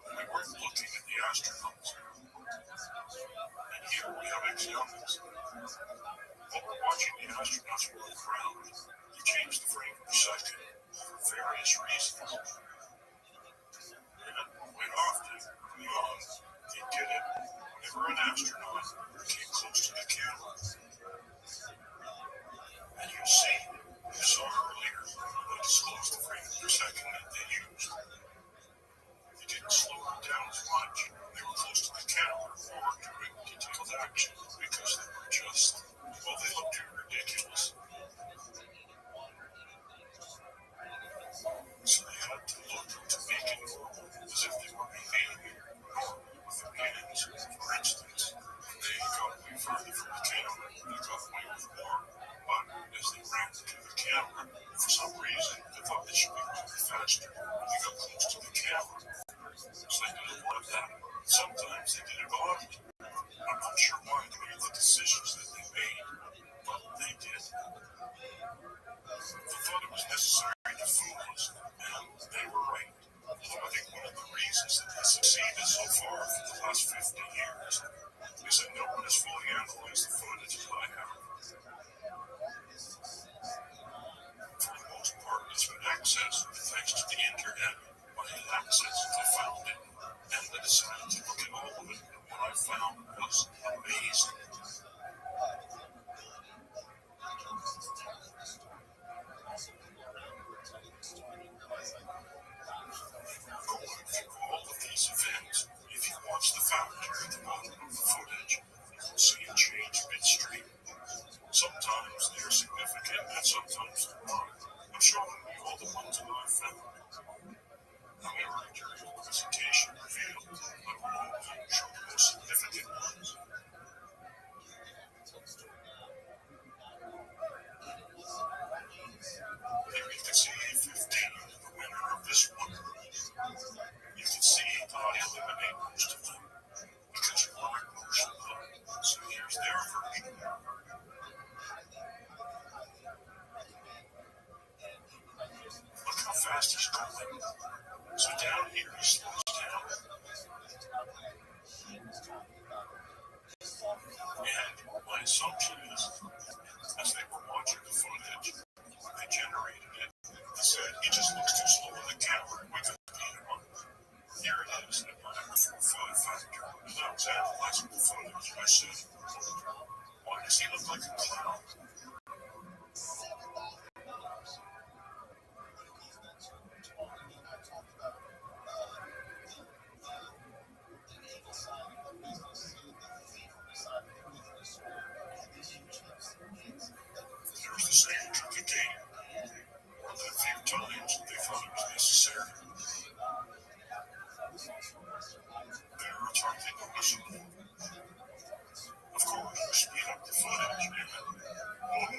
We weren't looking at the astronauts. And here we have examples. While we're watching the astronauts roll around, they changed the frame per second for various reasons. And quite often, early on, they did it whenever an astronaut came close to the camera. Sometimes they are significant and sometimes they're not. I'm showing you all the ones that I found. However, during the presentation revealed, I will only show the most significant ones. Here you can see A15, the winner of this one. You can see that I eliminate most of them because you like most of them. So here's their version. Look how fast he's going. So down here he slows down. And my assumption is, as they were watching the footage, they generated it. They said he just looks too slow on the camera. We could beat him up. Here it is at my 4-5 factor. As I was analyzing the footage, I said, why does he look like a clown? There's the same trick again. More than a few times they thought it was necessary. There are times they noticeable. Of course, you speed up the footage and boom,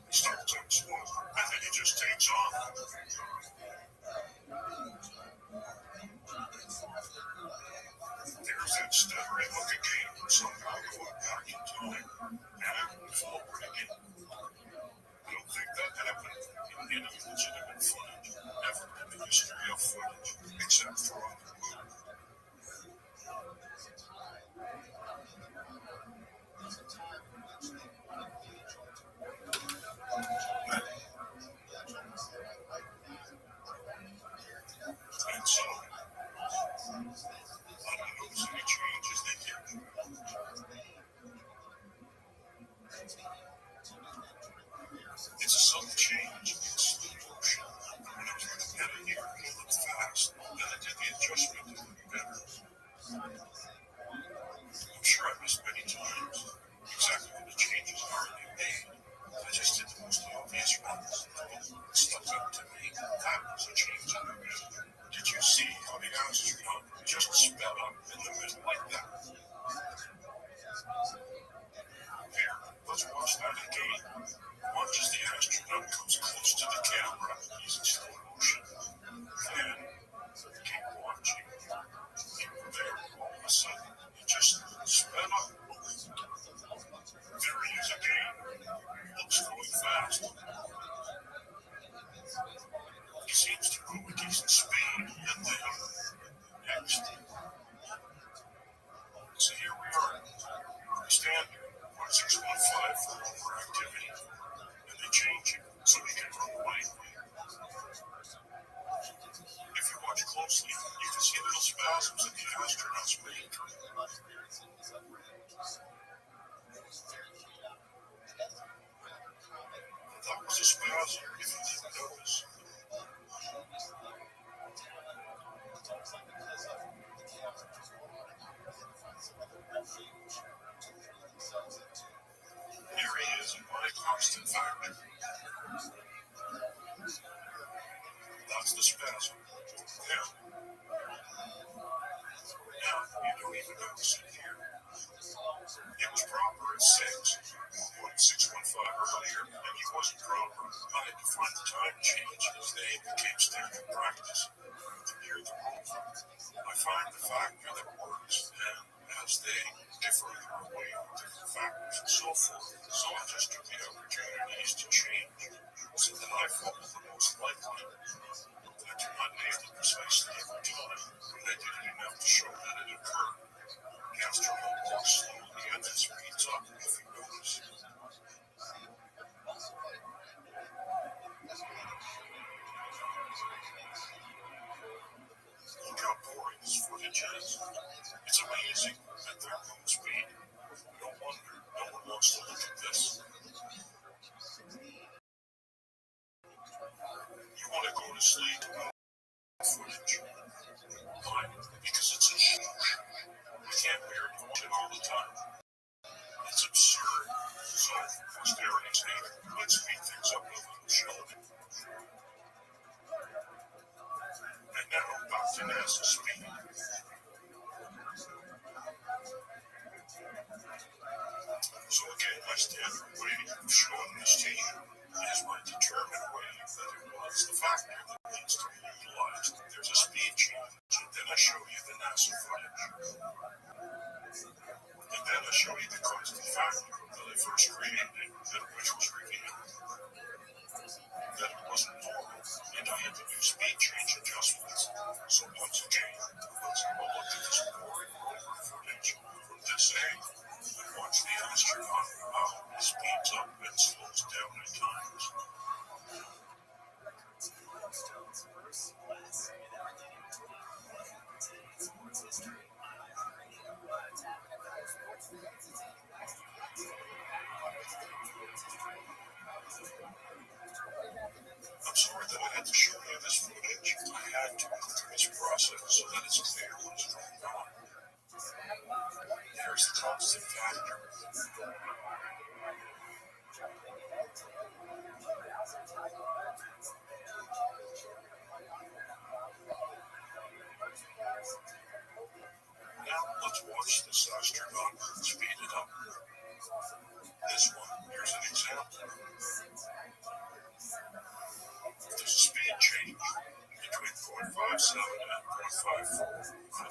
it starts out slow, and then it just takes off. There's that stuttering look again, somehow going back in time, and forward again. I don't think that happened in any legitimate footage, ever in the history of footage, except for and so, I don't notice any changes they did. It's a subtle change in slow motion. When I was looking at it here, it looked fast, and I did the adjustment to look better. I'm sure I missed many times exactly what the changes are they made. I just did the most obvious ones. It stuck out to me. That was a change I made. Did you see how the astronaut just sped up in the middle like that? Here, let's watch that again. Watch as the astronaut comes close to the camera using slow motion. Then, keep watching. There, all of a sudden, he just sped up. There he is again. Looks going fast. He seems to go a decent speed, and then, next. So here we are. Standard 1615 for overactivity. And they change it so we can run away. If you watch closely, you can see little spasms in the astronaut's make. That was a spasm, if you didn't notice. Here he is in my constant factor. That's the spasm. Now, you don't even notice it here. It was proper at 6.615 earlier, and he wasn't proper. I had to find the time change as they became standard practice. Near the rule, I find the factor that works, and as they differ in their way on different factors and so forth, so I just took the opportunities to change so that I felt the most likely. I do not nail it precisely every time, but I did it enough to show that it occurred. The astronaut walks slowly and then speeds up if you notice. Look how boring this footage is. It's amazing at their own speed. No wonder no one wants to look at this. You want to go to sleep footage. Why? Because it's a show. You can't bear to watch it all the time. It's absurd. So, was there an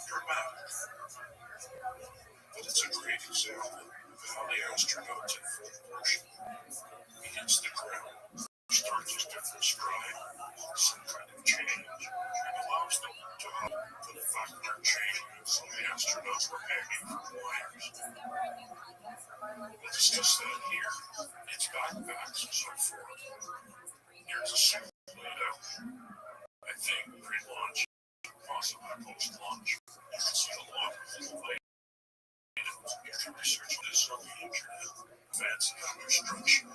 dramatic, but it's a great example of how the astronaut in full motion hits the ground, starts his different stride, some kind of change, and allows them to hop. For the fact they're changing, so the astronauts were hanging from wires. We'll discuss that here. It's backpacks and so forth. Here's a suit laid out. I think pre-launch, possibly post-launch. You can see a lot of little items. You can research this on the internet. Fancy under structure.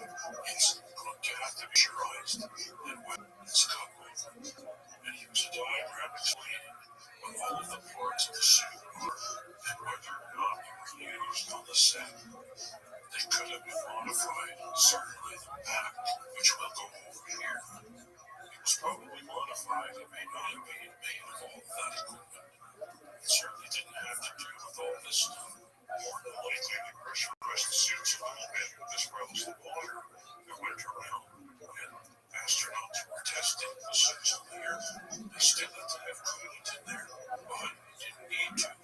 It's going to have to be visualized. And when it's covered, and use a diagram explaining what all of the parts of the suit are and whether or not they were used on the set. They could have been modified, certainly the back, which we'll go over here. It was probably modified. It may not have been made of all of that equipment. It certainly didn't have to do with all this stuff. More than likely, they pressurized the suits a little bit as well as the water that went around. And astronauts were testing the suits on the Earth. They still had to have coolant in there, but it didn't need to.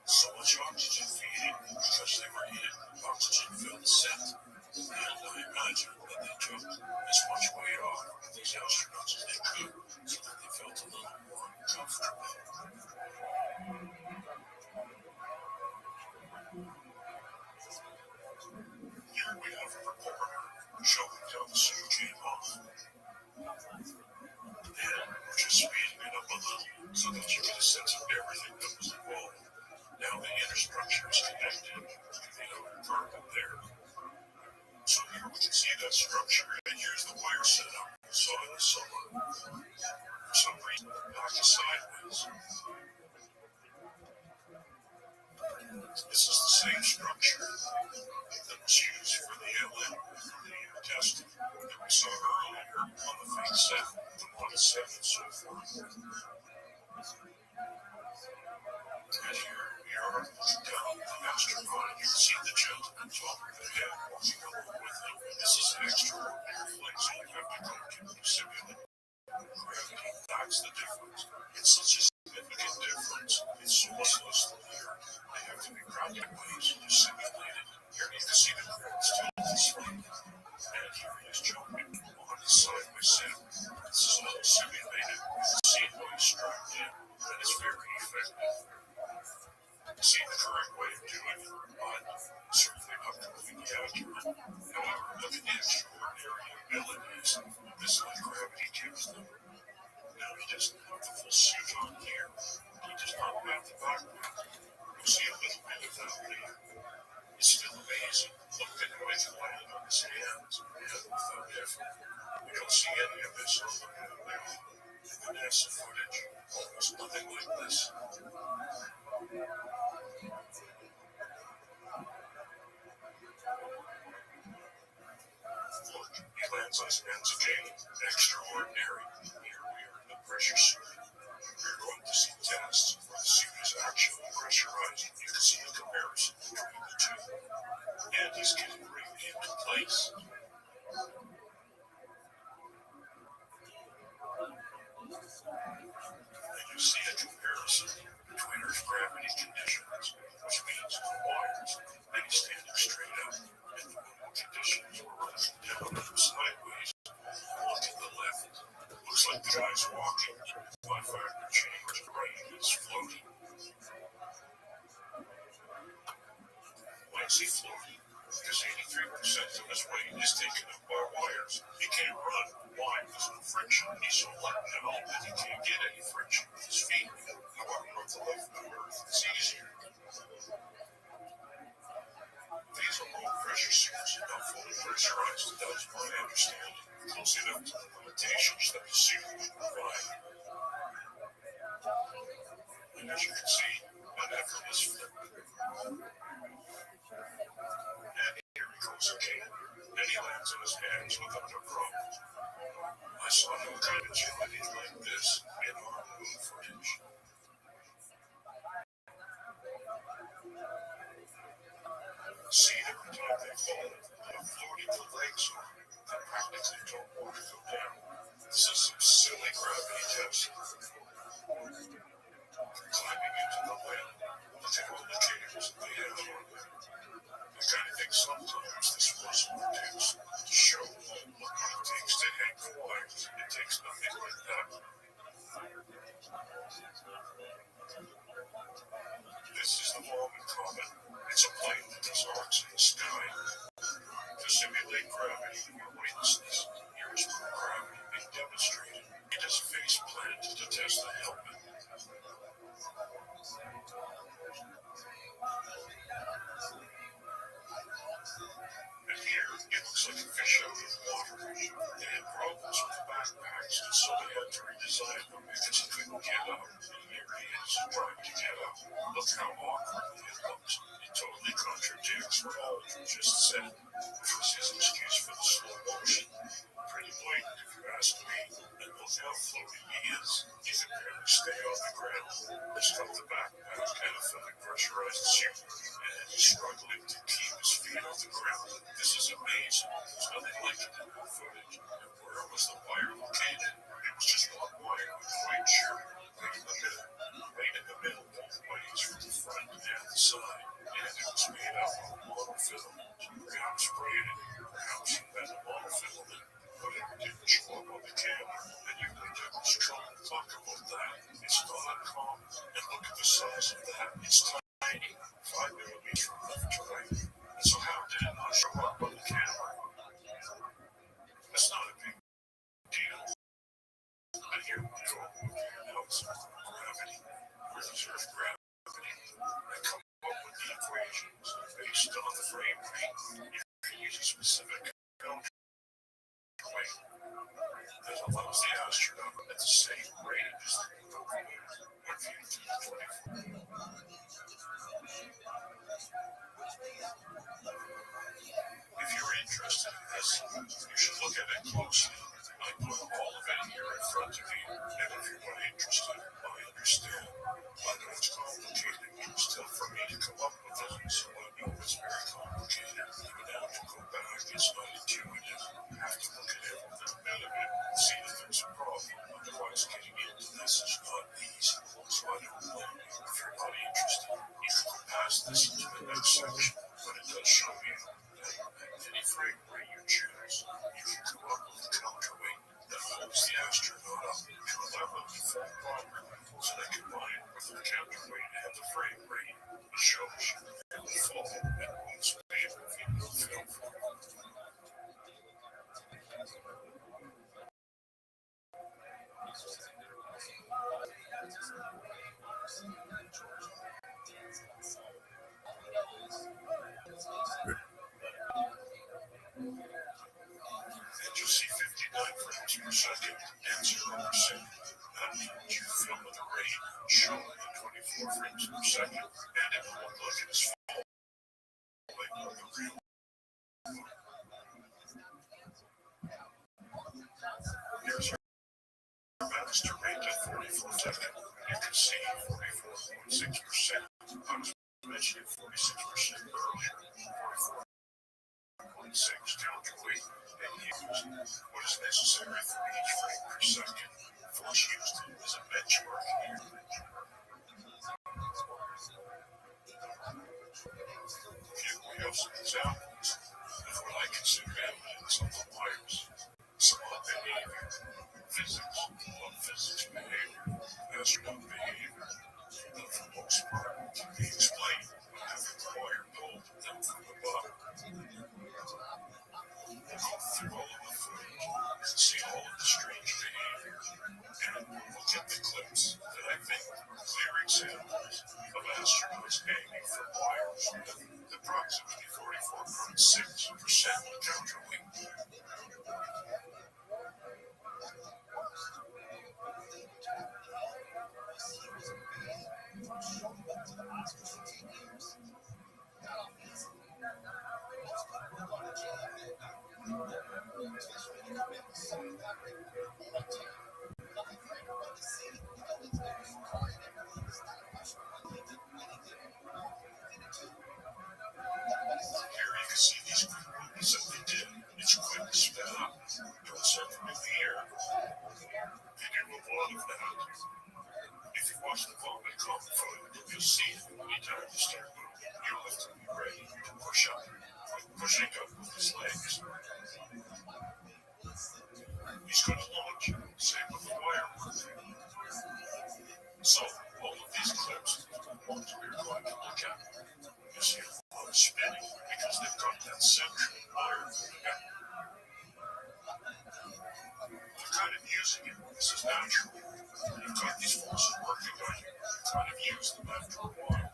So much oxygen feeding because they were in oxygen-filled set. And I imagine that they took as much weight off of these astronauts as they could so that they felt a little more comfortable. Here we have a reporter showing how the suit came off. And we're just speeding it up a little so that you get a sense of everything that was involved. Now the inner structure is connected to the outer part up there. So here we can see that structure, and here's the wire setup we saw in the summer. For some reason, back is sideways. This is the same structure that was used for the LM testing that we saw earlier on the fake set, the Model 7 and so forth. And here we are looking down the astronaut. You can see the gentleman top of the head walking along with him. This is an extraordinary flight, so you have to go to simulate gravity. That's the difference. It's such a significant difference. It's so much less than here. They have to be grounded ways to simulate it. Here you can see the ground still this way. And here he is jumping on the sideways set. This is all simulated. You can see how he's strapped in, and it's very effective. See the correct way of doing it, but certainly not completely accurate. However, look at the extraordinary abilities this light gravity gives them. Now he doesn't have the full suit on here. He does not have the backpack. You'll see a little bit of that later. It's still amazing. Look at how he's landing on his hands and without effort. We don't see any of this on the video. The NASA footage, almost nothing like this. Look, he lands on his hands again. Extraordinary. Here we are in the pressure suit. We're going to see tests where the suit is actually pressurized. You can see the comparison between the two. And he's getting right into place. And you see a comparison between Earth's gravity conditions, which means the wires, and he's standing straight up. And the normal conditions were looking down at him sideways. Look at the left. Looks like the guy's walking. Flat factor changed. Right, he's floating. Why is he floating? Because 83% of his weight is taken up by wires. He can't run. Why? There's no friction. He's so light now that he can't get any friction with his feet. However, on the left of Earth, it's easier. These are low pressure suits, not fully pressurized. That is my understanding. Close enough to the limitations that the suit would provide. And as you can see, an effortless flip. And here he goes again. And he lands on his hands without a problem. I saw no kind of agility like this in our moon footage. See, every time they fall, how floating the legs are. They practically don't want to go down. This is some silly gravity test. Specific gravity or weightlessness. Here is proof gravity being demonstrated. It is a face planted to test the helmet. And here, it looks like a fish out of water. They had problems with the backpacks, so they had to redesign them because he couldn't get out. And here he is trying to get out. Look how awkward it looks. It totally contradicts what Aldrin just said, which was his excuse for the slow motion. Pretty blatant if you ask me. And look how floaty he is. He can barely stay off the ground. Let's cut the backpack and a fully pressurized suit. And he's struggling to keep his feet off the ground. This is amazing. There's nothing like it in that footage. And where was the wire located? It was just one wire, I'm quite sure. Right in the middle. Right in the middle, both ways, from the front and the side. And it was made out of monofilament. Perhaps braided, perhaps metal monofilament. But it didn't show up on the camera. And you think I was trying to talk about that. It's not uncommon. And look at the size of that. It's tiny. 5 millimeters from left to right. And so how did it not show up on the camera? That's not a big deal. And here we go. Now it's gravity. Where's Earth gravity? I come up with the equations based on the frame rate. You can use a specific counterweight that allows the astronaut at the same rate as the computer when viewed through the 24. If you're interested in this, you should look at it closely. I put all of it here in front of you, and if you're not interested, I understand. I know it's complicated. It was tough for me to come up with it, so I know it's very complicated. But now to go back, it's not intuitive. You have to look at every little bit of it and see that there's a problem. Otherwise, getting into this is not easy. So I don't know. If you're not interested, you can go past this into the next section, but it does show you that any frame rate you choose, you can come up with a counterweight that holds the astronaut up to allow them to fall properly. So they combine with the counterweight and the frame rate. It shows you that will fall and won't spin if you don't film for it. And you'll see 59 frames per second and 0%. That means you film with a rate shown at 24 frames per second, and it will look like it is falling on the real. Here's our master rate at 44 seconds. You can see 44.6%. I was mentioning 46% earlier. 44.6 counterweight and used what is necessary for each frame per second. Flush used it as a benchmark here. Here we have some examples of what I consider evidence of the wires. Some on behavior, physics, on physics behavior, astronaut behavior. But for the most part, can be explained by having the wire pulled down from the bottom. We'll go through all of the footage and see all of the strange behavior, and we'll get the clips that I think are clear examples of astronauts hanging from wires with approximately 44.6% counterweight. Here you can see these quick movements that they did. It's quick, sped up, don't send them in the air. They do a lot of that. If you watch the vomit common footage, you'll see that anytime you start moving, you'll have to be ready to push up, like pushing up with his legs. He's going to launch, same with the wire work. So, all of these clips are the ones we're going to look at. You see a lot of spinning because they've got that central wire moving up. is natural. You've got these forces working on you. You kind of use them after a while.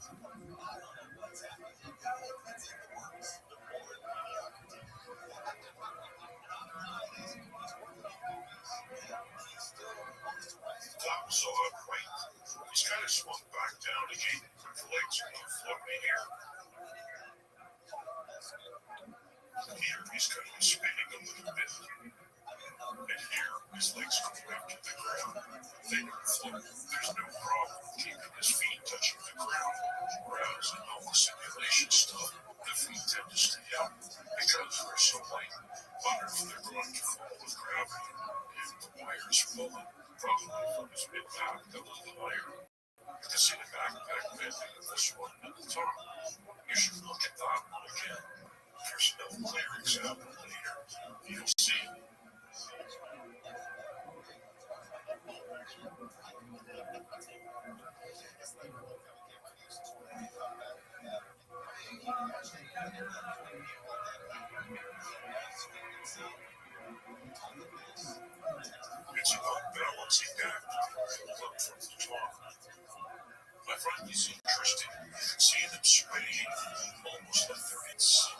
That was all right. He's kind of swung back down again, with the legs being floating in air. Here he's kind of spinning a little bit. And here his legs coming up to the ground. They don't float. There's no problem keeping his feet touching the ground. Whereas in all the simulation stuff, the feet tend to stay up because they're so light. But if they're going to fall with gravity, if the wire's pulling, probably from his mid-back a little higher. You can see the backpack bending of this one at the top. You should look at that one again. There's no clear example later. You'll see. It's about balancing act. Look from the top. I find these interesting. You can see them swaying, almost like they're in sync.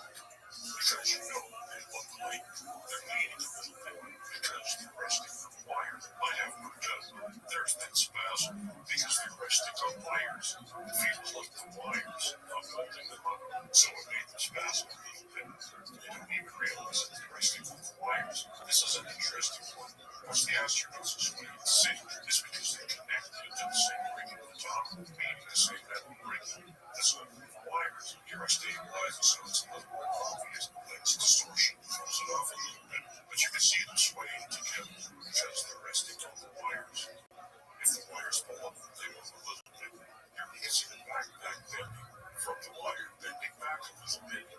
Because you know they look like they're leaning a little bit because they're resting on wire. I have no doubt there's been spasm because they're resting on wires. It feels like the wires not holding them up, so it made them spasm a little bit. They don't even realize that they're resting on the wires. This is an interesting one. Once the astronauts are swaying in sync, it's because they connected to the same ring at the top, meaning the same metal ring. That's not the wires. Here I stabilize it so it's a little more obvious. Lens distortion throws it off a little bit, but you can see them swaying together because they're resting on the wires. If the wires pull up, they move a little bit. Here we can see the backpack bending from the wire bending back a little bit.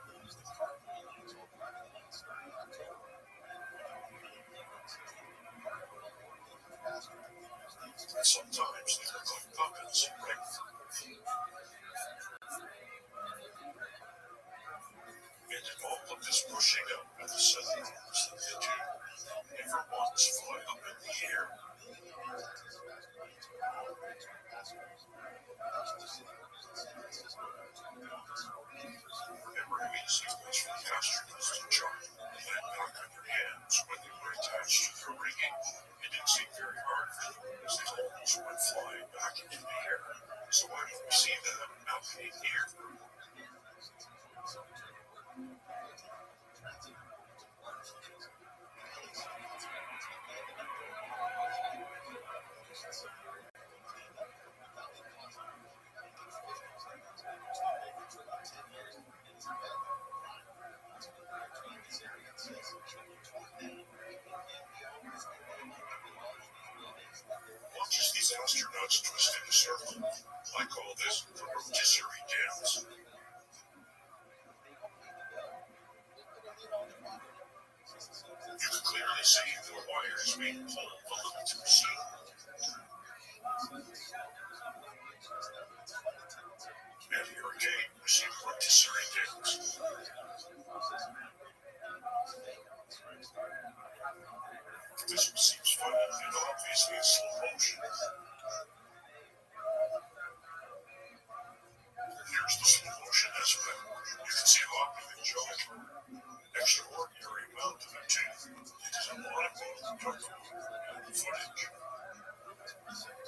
Sometimes they look like puppets, right? And in all of this pushing up with the sudden arms that they do, never once fly up in the air. Remember how easy it was for the astronauts to jump and land back on their hands when they were attached to their rigging? It didn't seem very hard for them as they almost went flying back into the air. So why don't we see that happening here? Watch as these astronauts twist in a circle. I call this the rotisserie dance. You can clearly see the wires being pulled a little too soon. And here again, we see the rotisserie dance. This one seems funny and obviously in slow motion. Here's the slow motion aspect. You can see Hoppy and Joey. Extraordinary amount of it too. It is a lot of footage.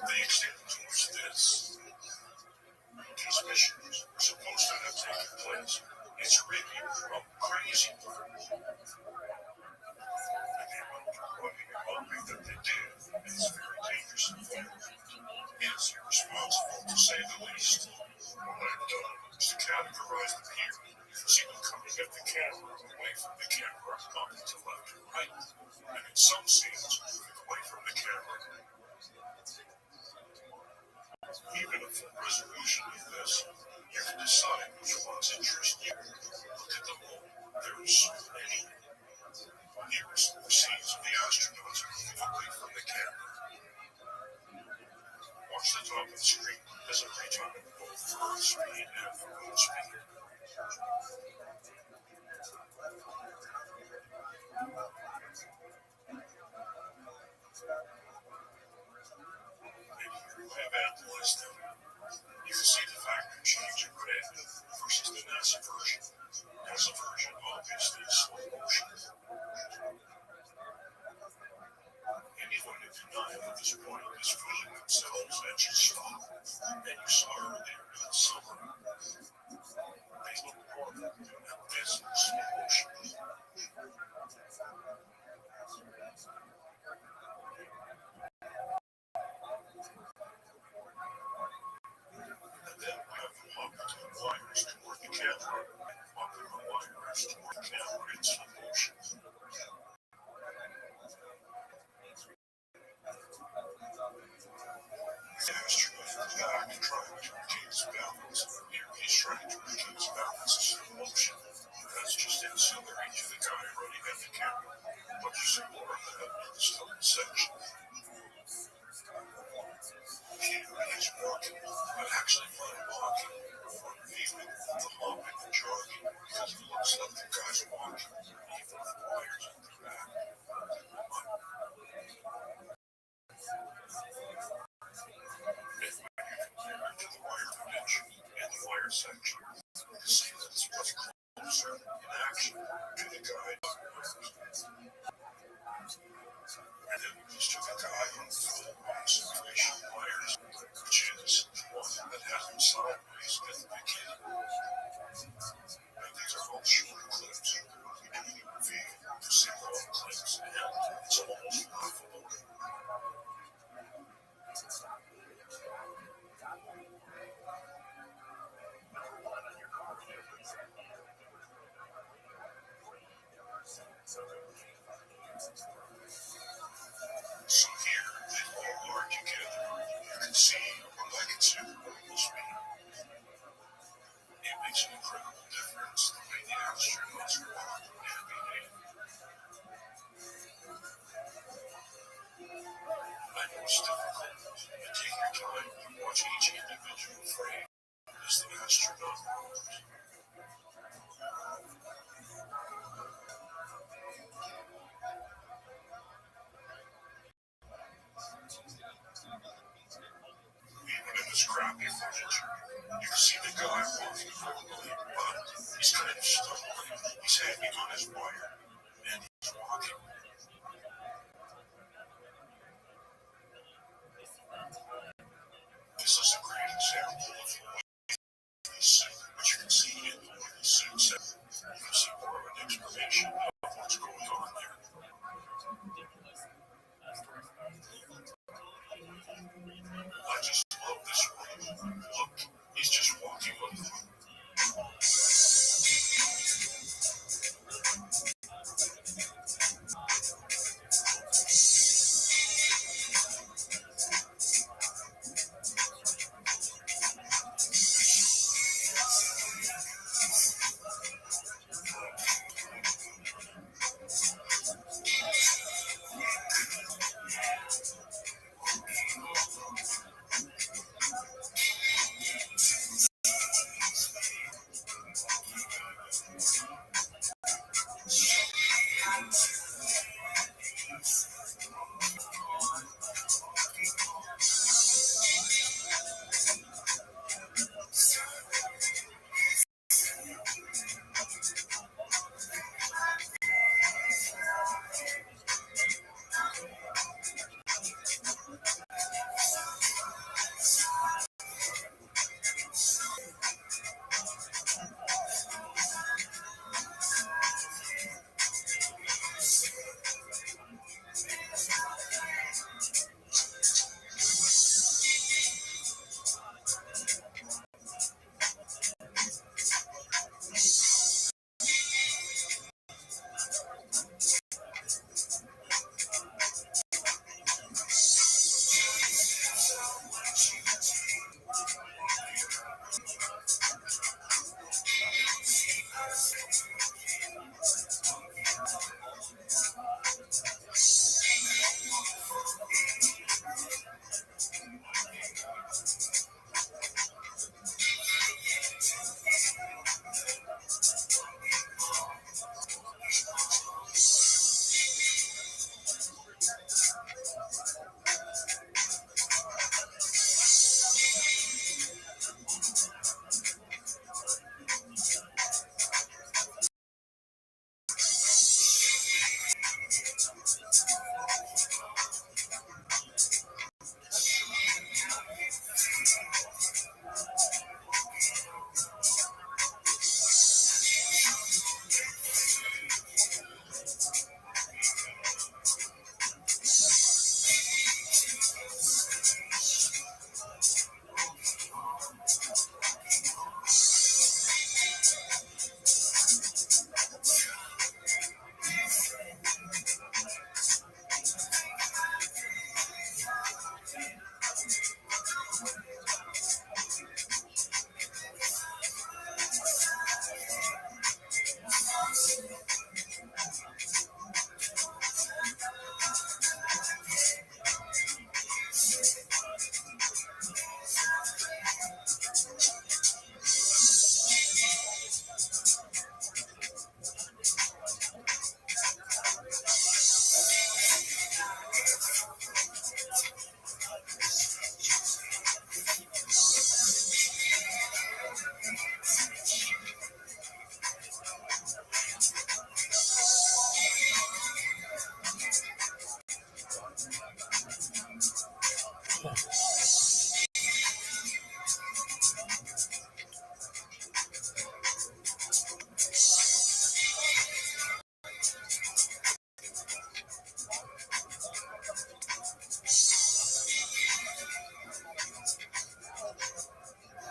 The extent to which these missions are supposed to have taken place, it's really crazy. And the amount of running and bumping that they do is very dangerous and is irresponsible to say the least. What I've done is to categorize them here. See them coming at the camera, away from the camera, up to left and right. And in some scenes, moving away from the camera. Even a full resolution of this, you can decide which ones interest you. Look at them all. There's so many. Here are some scenes of the astronauts moving away from the camera. Watch the top of the screen as I return both for speed and for moon speed. video footage. You can see the guy walking normally, but he's kind of stumbling. He's hanging on his wire, and he's walking. This is a great example of but you can see in the way the suit set. You can see more of an explanation of what's going on there. I just love this one. Look, he's just walking on the road.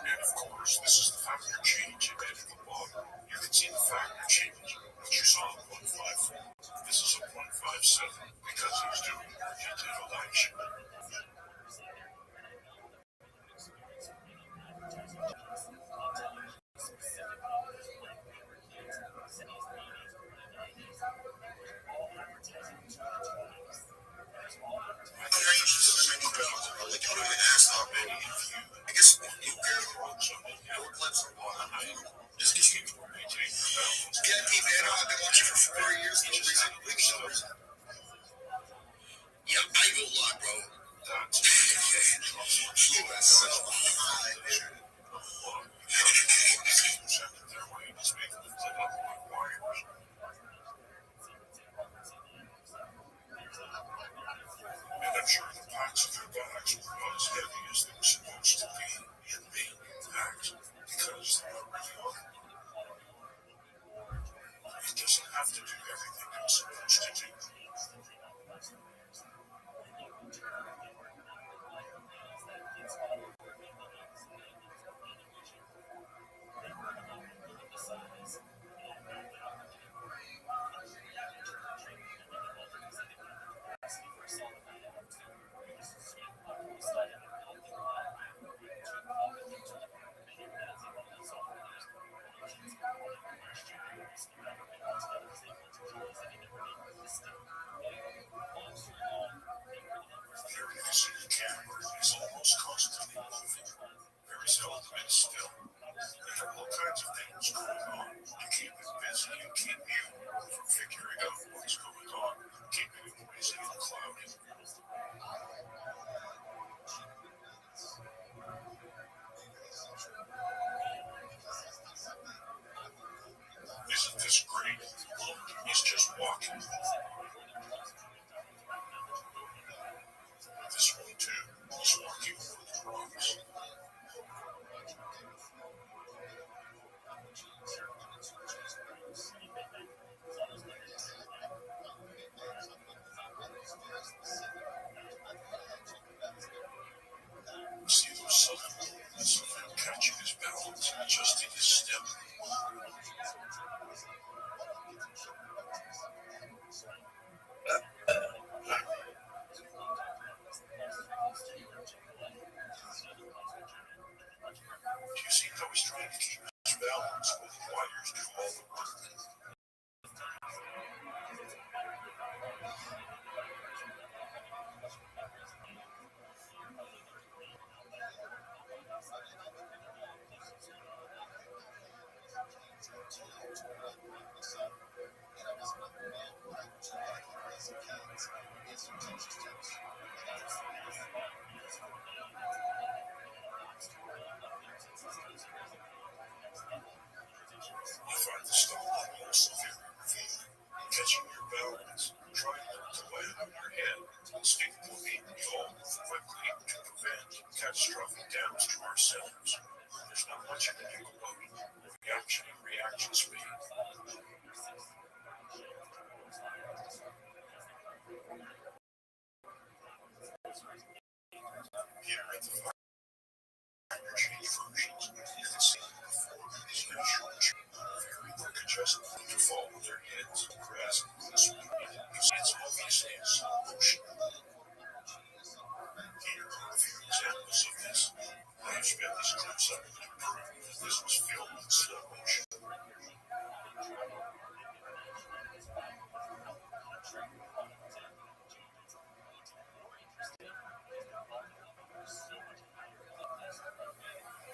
And of course, this is the factor change embedded in the bottom. You can see the factor change, which you saw in 154. This is a 157 because he's doing detailed action. Just because you maintain your balance. Yeah, keep it. I've been watching for 4 years. No reason. Yeah, I go a lot, bro. Here at the fire change versions, you can see before these natural very congested to fall with their heads, grasp the speed. It's obviously a slow motion. Here are a few examples of this. I have sped these clips up to prove that this was filmed in slow motion.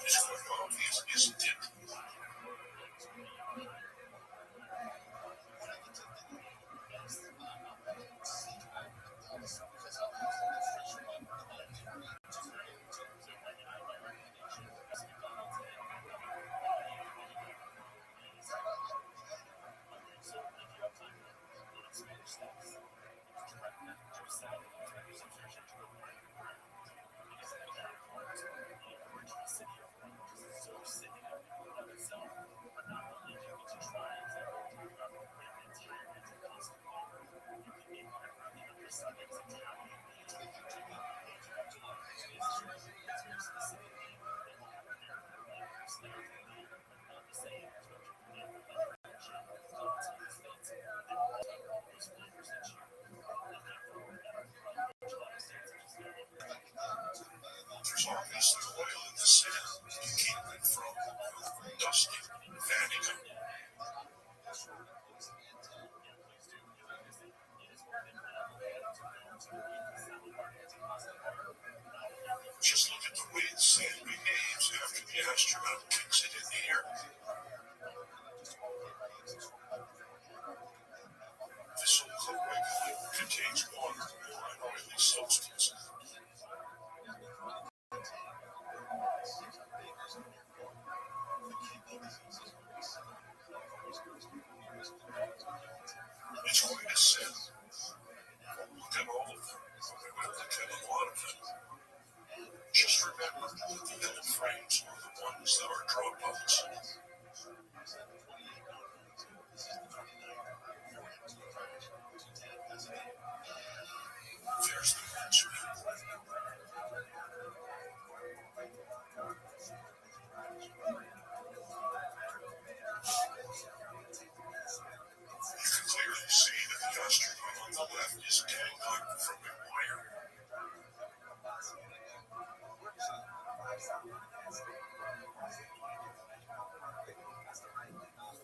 It's quite obvious, isn't it? There's obviously oil in the sand to keep it from dusting, fanning out. Just look at the way the sand behaves after the astronaut kicks it in the air. This so-called regolith contains water or an oily substance. It's quite a set. Look at all of them. Look at a lot of them. Just remember that the little frames are the ones that are dropouts. There's the answer. You can clearly see that the astronaut on the left is getting up from a wire.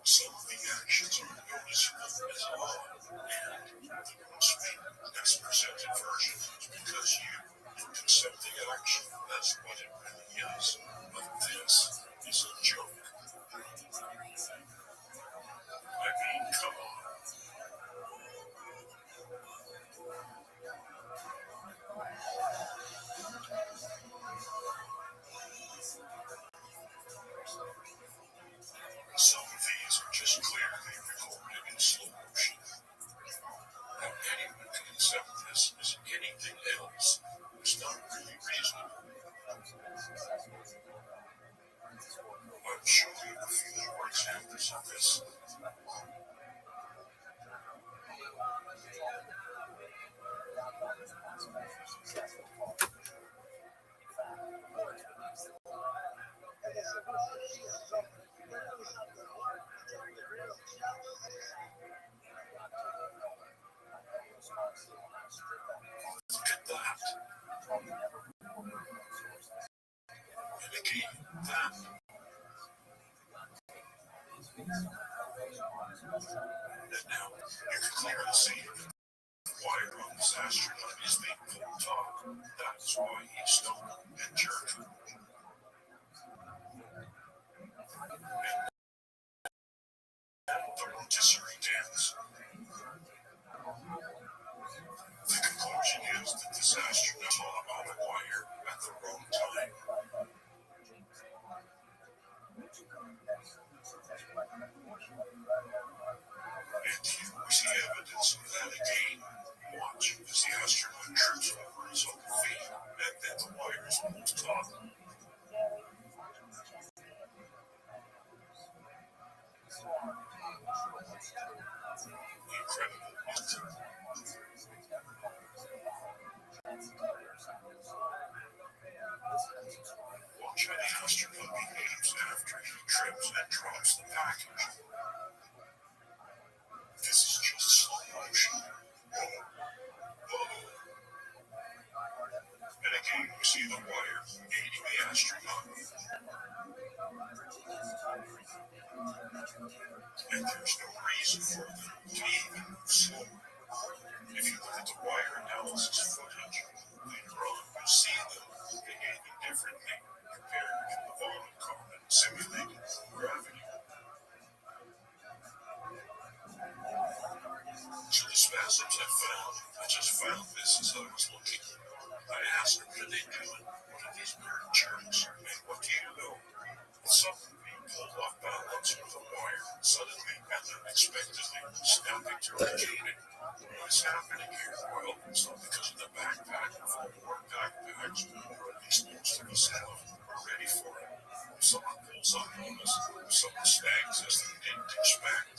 Some of the actions are noticeable as odd, and the most as presented version is because you accept the action as what it really is. But this is a joke. I mean, come on. Some of these are just clearly recorded in slow motion. How anyone can accept this as anything else is not really reasonable. I'm showing you a few more examples of this. Look at that. And again, that. And now, you can clearly see that the wire on this astronaut is being pulled taut. That's why he's stumbled and jerked. And the rotisserie dance. The conclusion is that this astronaut saw on a wire at the wrong time. And here we see evidence of that again. Watch as the astronaut trips over his own feet, and then the wire is pulled taut. and there's no reason for them to even move slower. If you look at the wire analysis footage later on, you'll see them behaving differently compared to the volume common simulated gravity. So the spasms I just found this as I was looking. I asked them, what are they doing? What are these weird jerks? And what do you know? It's something being pulled off balance with a wire, suddenly and unexpectedly snapping to a chain. What is happening here? Well, it's not because of the backpack or more backpacks, or at least most of us have. We're ready for it. If someone pulls up on us, if someone snags us that we didn't expect,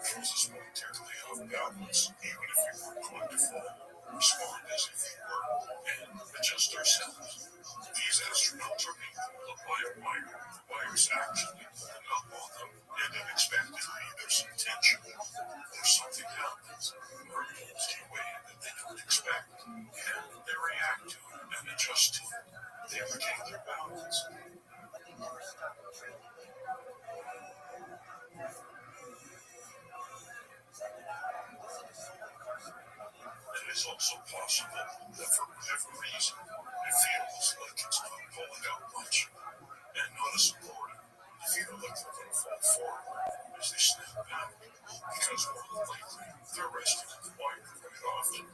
throws us momentarily off balance, even if we were going to fall, respond as if we were, and adjust ourselves. These astronauts are being pulled up by a wire. The wire's actually pulling up on them, and unexpectedly there's some tension, or something happens, or it pulls in a way that they don't expect, and they react to it and adjust to it. They regain their balance. It is also possible that for whatever reason, it feels like it's not pulling out much, and not a support. You feel like they're going to fall forward as they snap back, because more than likely, they're resting on the wire quite often.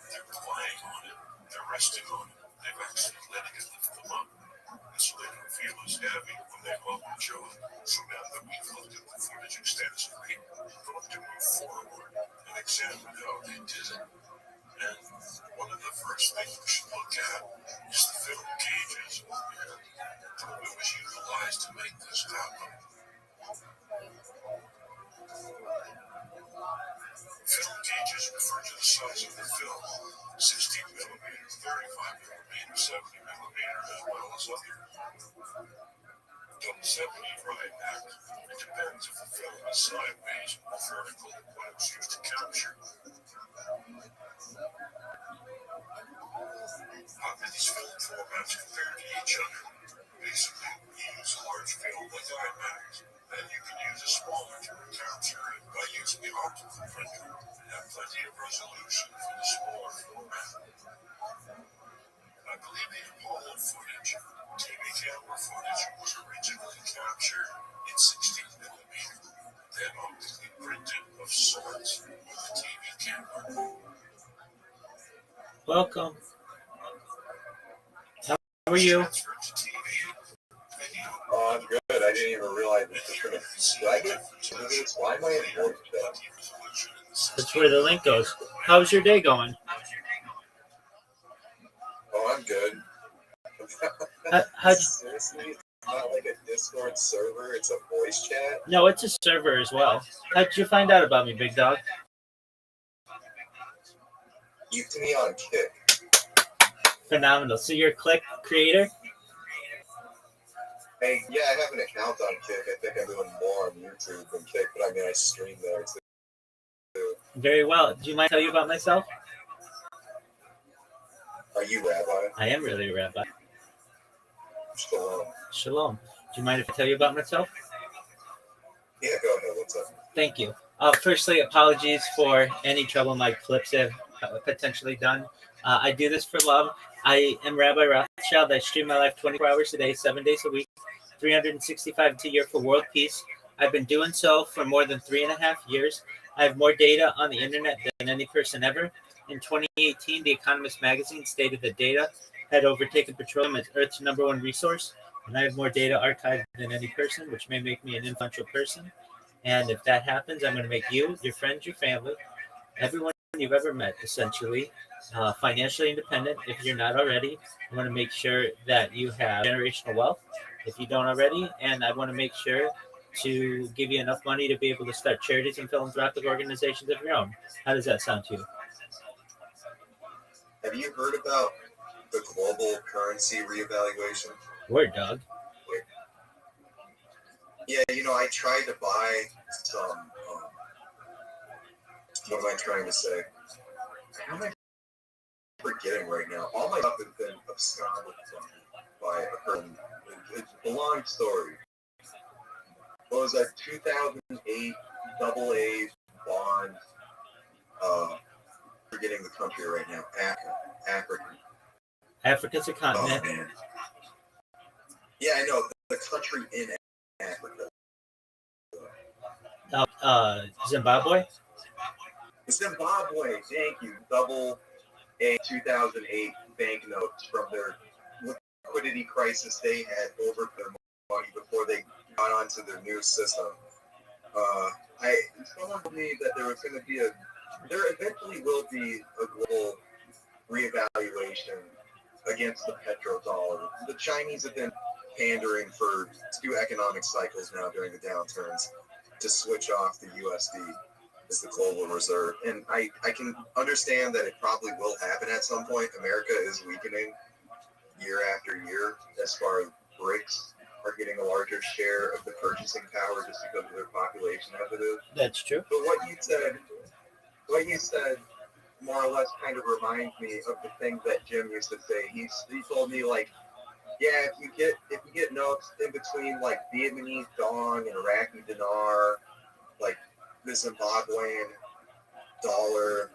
They're relying on it, they're resting on it, they've actually letting it lift them up, and so they don't feel as heavy when they hop and jog. So now that we've looked at the footage extensively, we're going to move forward and examine how they did it. And one of the first things we should look at is the film gauges and how it was utilized to make this happen. Film gauges refer to the size of the film, 16 millimeter, 35 millimeter, 70 millimeter, as well as others. Double 70 right back. It depends if the film is sideways or vertical, what it was used to capture. How can these film formats compare to each other? Basically, you use a large film like IMAX, then you can use a smaller to capture it by using the optical printer and have plenty of resolution for the smaller format. I believe the Apollo footage, TV camera footage, was originally captured in 16 millimeter, then optically printed of sorts with a TV camera. Welcome. How are you? Transferred to TV. Oh, I'm good. I didn't even realize this was going to flag it. Why am I in voice chat? That's where the link goes. How's your day going? Oh, I'm good. How'd you, Seriously? It's not like a Discord server, it's a voice chat? no, it's a server as well. How'd you find out about me, big dog? You to me on Kick. Phenomenal. So you're a Click creator? Hey, yeah, I have an account on Kick. I think I'm doing more on YouTube than Kick, but I mean, I stream there too. Very well. Do you mind tell you about myself? Are you Rabbi? I am really a rabbi. Shalom. Shalom. Do you mind if I tell you about myself? Yeah, go ahead. What's up? Thank you. Firstly, apologies for any trouble my clips have potentially done. I do this for love. I am Rabbi Rothschild. I stream my life 24 hours a day, 7 days a week, 365 a year for world peace. I've been doing so for more than 3.5 years. I have more data on the internet than any person ever. In 2018, The Economist magazine stated that data had overtaken petroleum as Earth's #1 resource, and I have more data archived than any person, which may make me an influential person. And if that happens, I'm going to make you, your friends, your family, everyone you've ever met, essentially, financially independent. If you're not already, I want to make sure that you have generational wealth if you don't already. And I want to make sure to give you enough money to be able to start charities and philanthropic organizations of your own. How does that sound to you? Have you heard about the global currency reevaluation? Word, dog. Yeah, you know, I tried to buy some. What am I trying to say? How am I forgetting right now? All my stuff has been absconded from me by a person. It's a long story. What was that 2008 AA bond? Forgetting the country right now. Africa. Africa's a Oh continent. man. Yeah, I know the country in Africa. Zimbabwe. Zimbabwe. Thank you. AA 2008 banknotes from their liquidity crisis they had over their money before they got onto their new system. Someone told me that there was going to be there eventually will be a global reevaluation against the petrodollar. The Chinese have been pandering for 2 economic cycles now during the downturns to switch off the USD as the global reserve. And I can understand that it probably will happen at some point. America is weakening year after year as far as BRICS are getting a larger share of the purchasing power just because of their population as it is. That's true. But what you said more or less kind of reminds me of the things that Jim used to say. He told me, like, yeah, if you get notes in between like Vietnamese dong and Iraqi dinar, like the Zimbabwean dollar,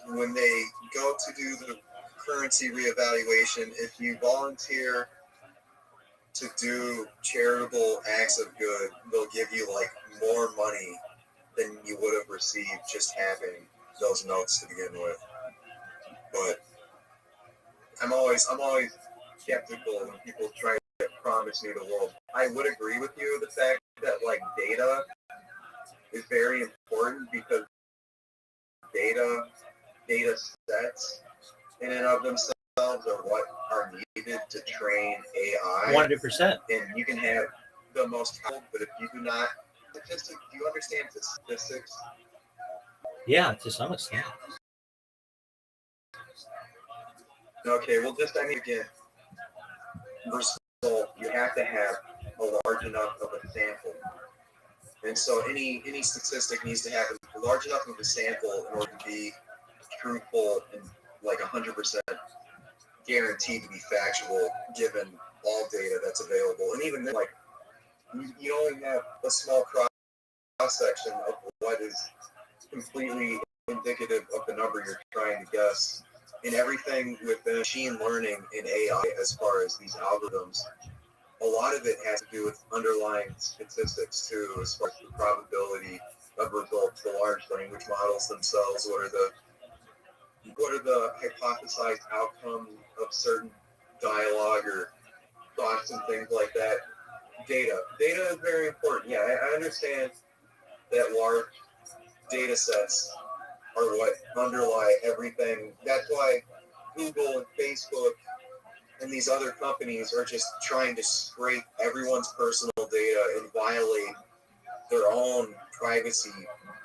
when they go to do the currency reevaluation, if you volunteer to do charitable acts of good, they'll give you like more money than you would have received just having those notes to begin with. But I'm always skeptical when people try to promise me the world. I would agree with you the fact that like data is very important because data sets in and of themselves are what are needed to train AI. 100%. And you can have the most help, but if you do not statistics, do you understand the statistics? Yeah, to some extent. Okay, well, again, result, you have to have a large enough of a sample. And so any statistic needs to have a large enough of a sample in order to be truthful and like 100% guaranteed to be factual given all data that's available. And even then, like, you only have a small cross-section of what is completely indicative of the number you're trying to guess. And everything with machine learning and AI, as far as these algorithms, a lot of it has to do with underlying statistics too, as far as the probability of results, the large language models themselves, what are the hypothesized outcomes of certain dialogue or thoughts and things like that. Data is very important. Yeah, I understand that large data sets are what underlie everything. That's why Google and Facebook and these other companies are just trying to scrape everyone's personal data and violate their own privacy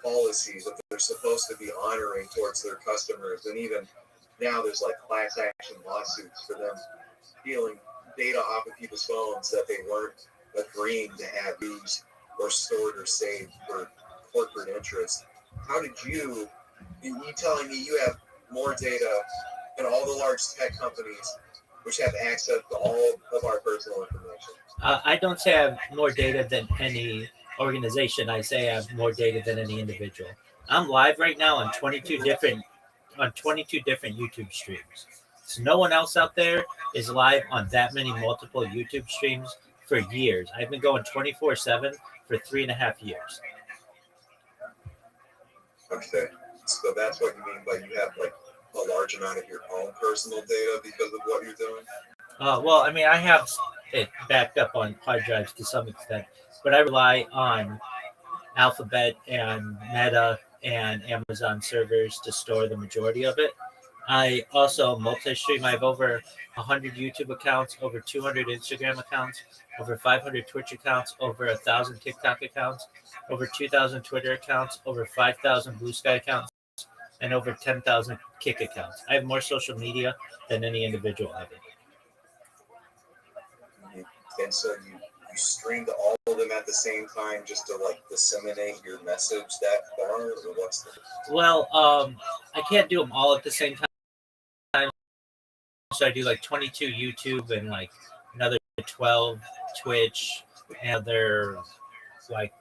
policies that they're supposed to be honoring towards their customers. And even now there's like class action lawsuits for them stealing data off of people's phones that they weren't agreeing to have used or stored or saved for corporate interest. How did you telling me you have more data than all the large tech companies which have access to all of our personal information? I don't say I have more data than any organization. I say I have more data than any individual. I'm live right now on 22 different YouTube streams. So no one else out there is live on that many multiple YouTube streams for years. I've been going 24/7 for 3.5 years. Okay, so that's what you mean by you have like a large amount of your own personal data because of what you're doing? Well, I mean, I have it backed up on hard drives to some extent, but I rely on Alphabet and Meta and Amazon servers to store the majority of it. I also multi-stream. I have over 100 YouTube accounts, over 200 Instagram accounts, over 500 Twitch accounts, over 1,000 TikTok accounts, over 2,000 Twitter accounts, over 5,000 Blue Sky accounts, and over 10,000 Kick accounts. I have more social media than any individual ever. And so you stream to all of them at the same time just to like disseminate your message that far, or what's the... Well, I can't do them all at the same time. So I do like 22 YouTube and like another 12 Twitch, another like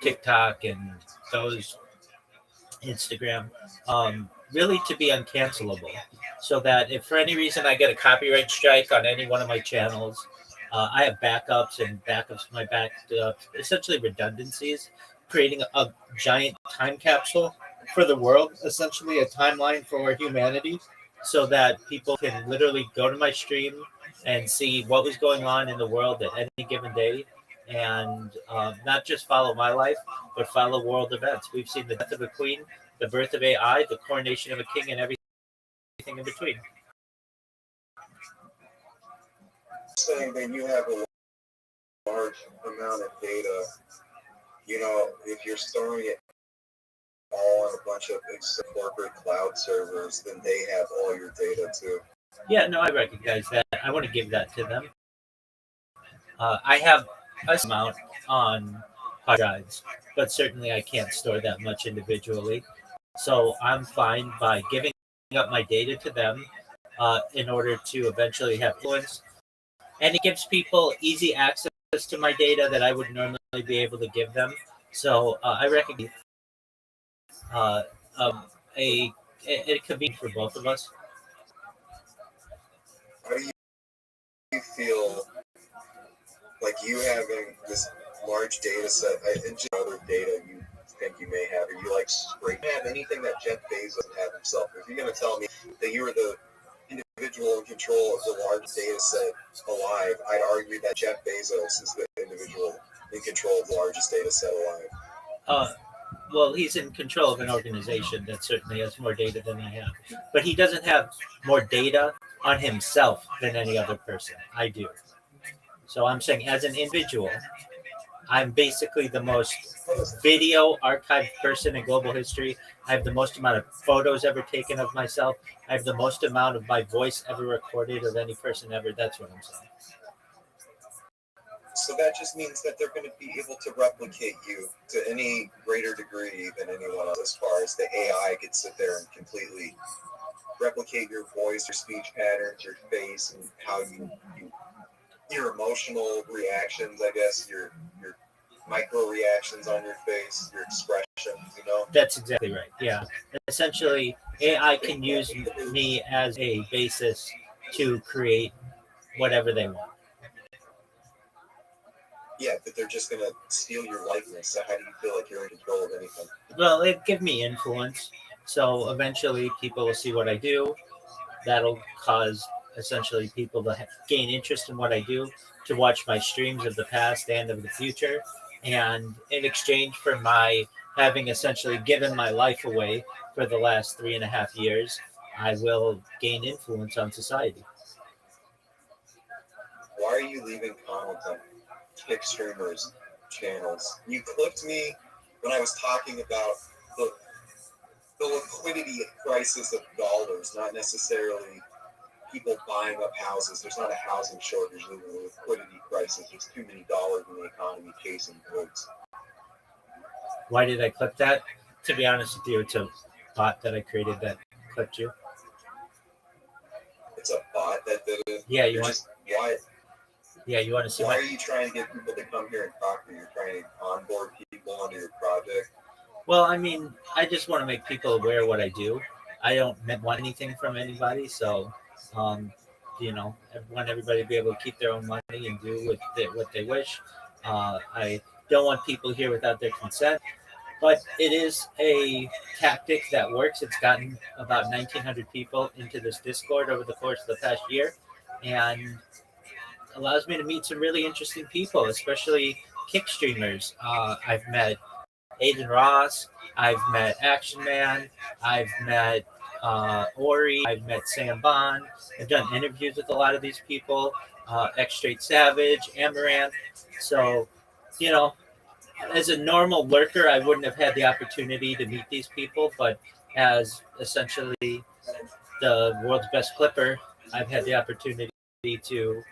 TikTok and those Instagram, really to be uncancelable. So that if for any reason I get a copyright strike on any one of my channels, I have backups and backups of my backups, essentially redundancies, creating a giant time capsule for the world, essentially a timeline for humanity, so that people can literally go to my stream and see what was going on in the world at any given day, and not just follow my life, but follow world events. We've seen the death of a queen, the birth of AI, the coronation of a king, and everything in between. Saying that you have a large amount of data, if you're storing it all on a bunch of corporate cloud servers, then they have all your data too. Yeah, no, I recognize that. I want to give that to them. I have a amount on hard drives, but certainly I can't store that much individually. So I'm fine by giving up my data to them in order to eventually have influence. And it gives people easy access to my data that I would normally be able to give them. So I recognize uh, um, a convenience for both of us. How do you feel like you having this large data set and just other data you think you may have? Are you like straight have anything that Jeff Bezos doesn't have himself? If you're going to tell me that you are the individual in control of the largest data set alive, I'd argue that Jeff Bezos is the individual in control of the largest data set alive. Well, he's in control of an organization that certainly has more data than I have, but he doesn't have more data on himself than any other person. I do. So I'm saying, as an individual, I'm basically the most video archived person in global history. I have the most amount of photos ever taken of myself. I have the most amount of my voice ever recorded of any person ever. That's what I'm saying. So that just means that they're going to be able to replicate you to any greater degree than anyone else, as far as the AI could sit there and completely replicate your voice, your speech patterns, your face, and how your emotional reactions, I guess, your micro reactions on your face, your expressions. That's exactly right. Yeah. Essentially, AI can use me as a basis to create whatever they want. Yeah, but they're just going to steal your likeness. So how do you feel like you're in control of anything? Well, it give me influence. So eventually, people will see what I do. That'll cause essentially people to gain interest in what I do, to watch my streams of the past and of the future. And in exchange for my having essentially given my life away for the last 3.5 years, I will gain influence on society. Why are you leaving comments on kick streamers' channels? You clipped me when I was talking about the liquidity crisis of dollars, not necessarily people buying up houses. There's not a housing shortage, there's a liquidity crisis. There's too many dollars in the economy chasing goods. Why did I clip that? To be honest with you, it's a bot that I created that clipped you. It's a bot that did it. Yeah, you want why? Yeah, you want to see why are you trying to get people to come here and talk to you? You're trying to onboard people onto your project. Well, I mean, I just want to make people aware of what I do. I don't want anything from anybody, so I want everybody to be able to keep their own money and do what they wish. I don't want people here without their consent, but it is a tactic that works. It's gotten about 1,900 people into this Discord over the course of the past year, and allows me to meet some really interesting people, especially kick streamers. I've met Aiden Ross. I've met Action Man. I've met Ori. I've met Sam Bond. I've done interviews with a lot of these people. X Straight Savage, Amaranth. So, you know, as a normal lurker, I wouldn't have had the opportunity to meet these people, but as essentially the world's best clipper, I've had the opportunity to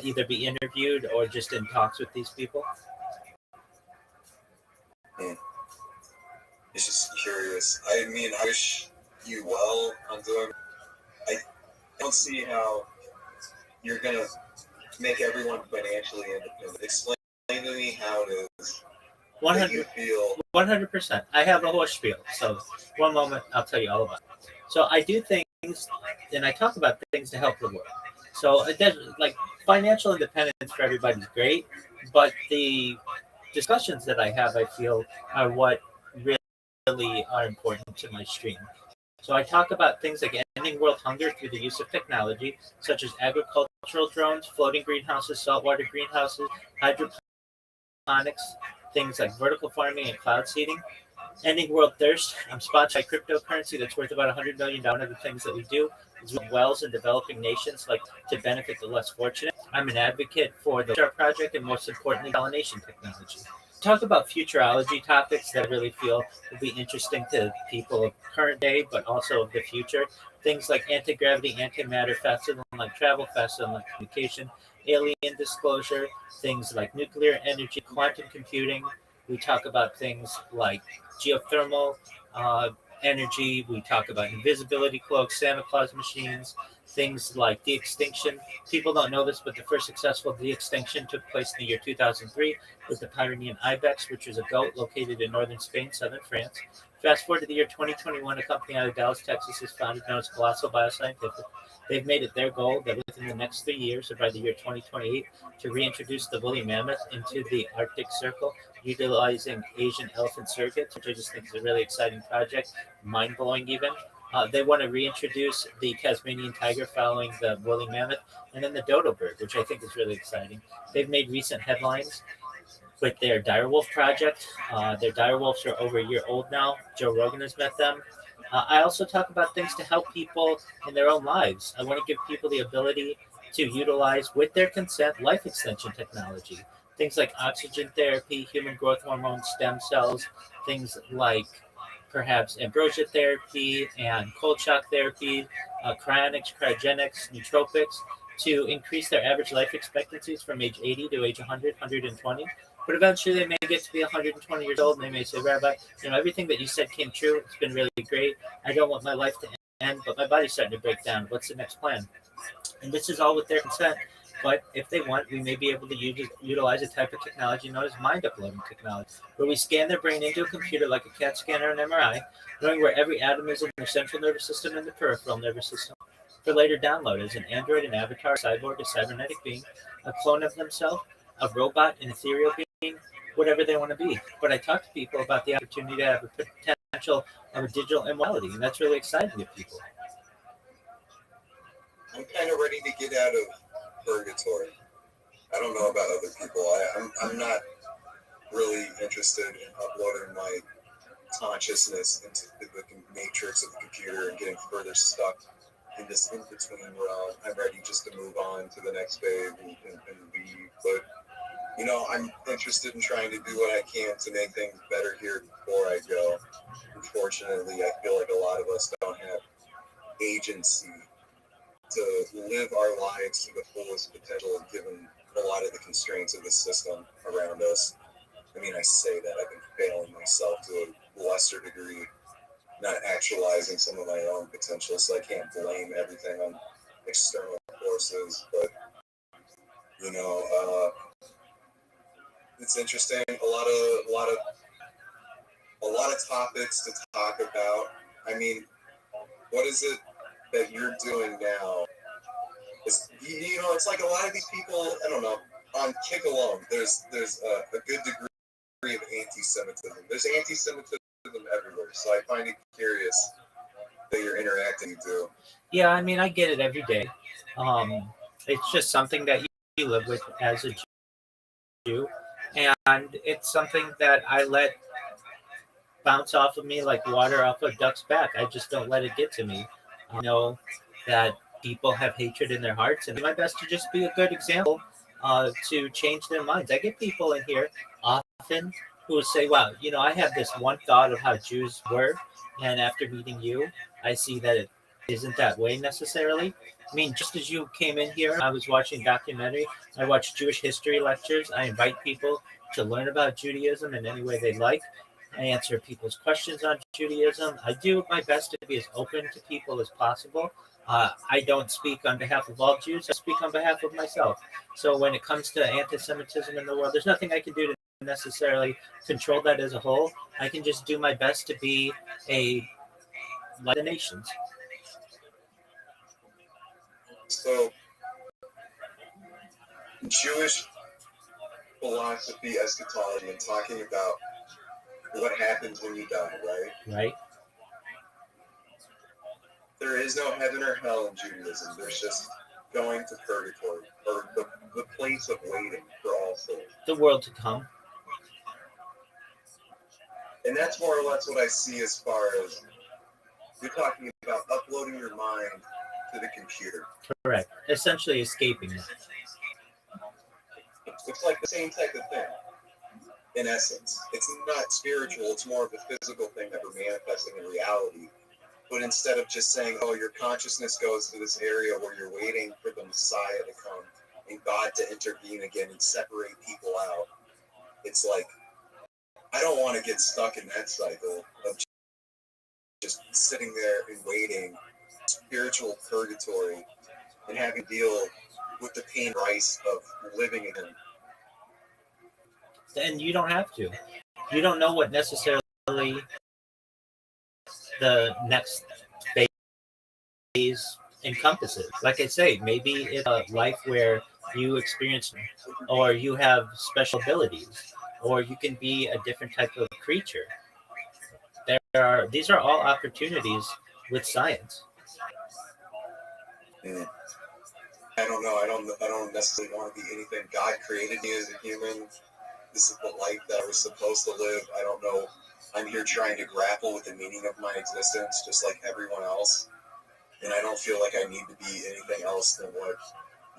either be interviewed or just in talks with these people. It's just curious. I mean, I wish you well on doing. I don't see how you're gonna make everyone financially independent. Explain to me how it is that 100 you feel. 100%. I have a whole spiel. So one moment, I'll tell you all about it. So I do things, and I talk about things to help the world. So it does, like financial independence for everybody's great, but the discussions that I have, I feel, are what really are important to my stream. So I talk about things like ending world hunger through the use of technology, such as agricultural drones, floating greenhouses, saltwater greenhouses, hydroponics, things like vertical farming and cloud seeding. Ending world thirst. I'm sponsored by cryptocurrency that's worth about $100 million. One of the things that we do is we build wells in developing nations, like to benefit the less fortunate. I'm an advocate for the Star Project and most importantly, pollination technology. Talk about futurology topics that I really feel will be interesting to people of current day, but also of the future. Things like anti-gravity, antimatter, faster than light travel, faster than light communication, alien disclosure, things like nuclear energy, quantum computing. We talk about things like geothermal energy. We talk about invisibility cloaks, Santa Claus machines, things like de-extinction. People don't know this, but the first successful de-extinction took place in the year 2003 with the Pyrenean ibex, which was a goat located in northern Spain, southern France. Fast forward to the year 2021, a company out of Dallas, Texas, is founded known as Colossal Bioscientific. They've made it their goal that within the next 3 years, or by the year 2028, to reintroduce the woolly mammoth into the Arctic Circle utilizing Asian elephant surrogates, which I just think is a really exciting project, mind blowing even. They want to reintroduce the Tasmanian tiger following the woolly mammoth, and then the dodo bird, which I think is really exciting. They've made recent headlines with their direwolf project. Their direwolves are over a year old now. Joe Rogan has met them. I also talk about things to help people in their own lives. I want to give people the ability to utilize, with their consent, life extension technology. Things like oxygen therapy, human growth hormone, stem cells, things like perhaps ambrosia therapy and cold shock therapy, cryonics, cryogenics, nootropics, to increase their average life expectancies from age 80 to age 100, 120. But eventually they may get to be 120 years old and they may say, Rabbi, everything that you said came true. It's been really great. I don't want my life to end, but my body's starting to break down. What's the next plan? And this is all with their consent. But if they want, we may be able to utilize a type of technology known as mind uploading technology, where we scan their brain into a computer like a CAT scan or an MRI, knowing where every atom is in their central nervous system and the peripheral nervous system, for later download as an android, an avatar, a cyborg, a cybernetic being, a clone of themselves, a robot, an ethereal being, whatever they want to be. But I talk to people about the opportunity to have a potential of a digital immortality, and that's really exciting to people. I'm kind of ready to get out of purgatory. I don't know about other people. I'm not really interested in uploading my consciousness into the matrix of the computer and getting further stuck in this in-between realm. I'm ready just to move on to the next phase and leave. But, I'm interested in trying to do what I can to make things better here before I go. Unfortunately, I feel like a lot of us don't have agency to live our lives to the fullest potential given a lot of the constraints of the system around us. I mean, I say that I've been failing myself to a lesser degree, not actualizing some of my own potential, so I can't blame everything on external forces. But it's interesting. A lot of topics to talk about. I mean, what is it that you're doing now? It's like a lot of these people. I don't know. On Kick alone, there's a good degree of anti-Semitism. There's anti-Semitism everywhere, so I find it curious that you're interacting too. Yeah, I mean, I get it every day. It's just something that you live with as a Jew, and it's something that I let bounce off of me like water off a duck's back. I just don't let it get to me. I know that people have hatred in their hearts, and I do my best to just be a good example to change their minds. I get people in here often who will say, wow, I have this one thought of how Jews were, and after meeting you, I see that it isn't that way necessarily. I mean, just as you came in here, I was watching a documentary. I watch Jewish history lectures. I invite people to learn about Judaism in any way they like. I answer people's questions on Judaism. I do my best to be as open to people as possible. I don't speak on behalf of all Jews. I speak on behalf of myself. So when it comes to anti-Semitism in the world, there's nothing I can do to necessarily control that as a whole. I can just do my best to be a light of the nations. So, Jewish philosophy, eschatology, and talking about what happens when you die, right? Right? There is no heaven or hell in Judaism. There's just going to purgatory, or the place of waiting for all souls. The world to come. And that's more or less what I see as far as you're talking about uploading your mind to the computer. Correct. Essentially escaping that. It's like the same type of thing, in essence. It's not spiritual, it's more of a physical thing that we're manifesting in reality. But instead of just saying, oh, your consciousness goes to this area where you're waiting for the Messiah to come and God to intervene again and separate people out, it's like, I don't want to get stuck in that cycle of just sitting there and waiting, spiritual purgatory, and having to deal with the pain and price of living again. And you don't have to. You don't know what necessarily the next phase encompasses. Like I say, maybe it's a life where you experience or you have special abilities or you can be a different type of creature. These are all opportunities with science. I don't know. I don't necessarily want to be anything. God created me as a human. This is the life that I was supposed to live. I don't know. I'm here trying to grapple with the meaning of my existence, just like everyone else. And I don't feel like I need to be anything else than what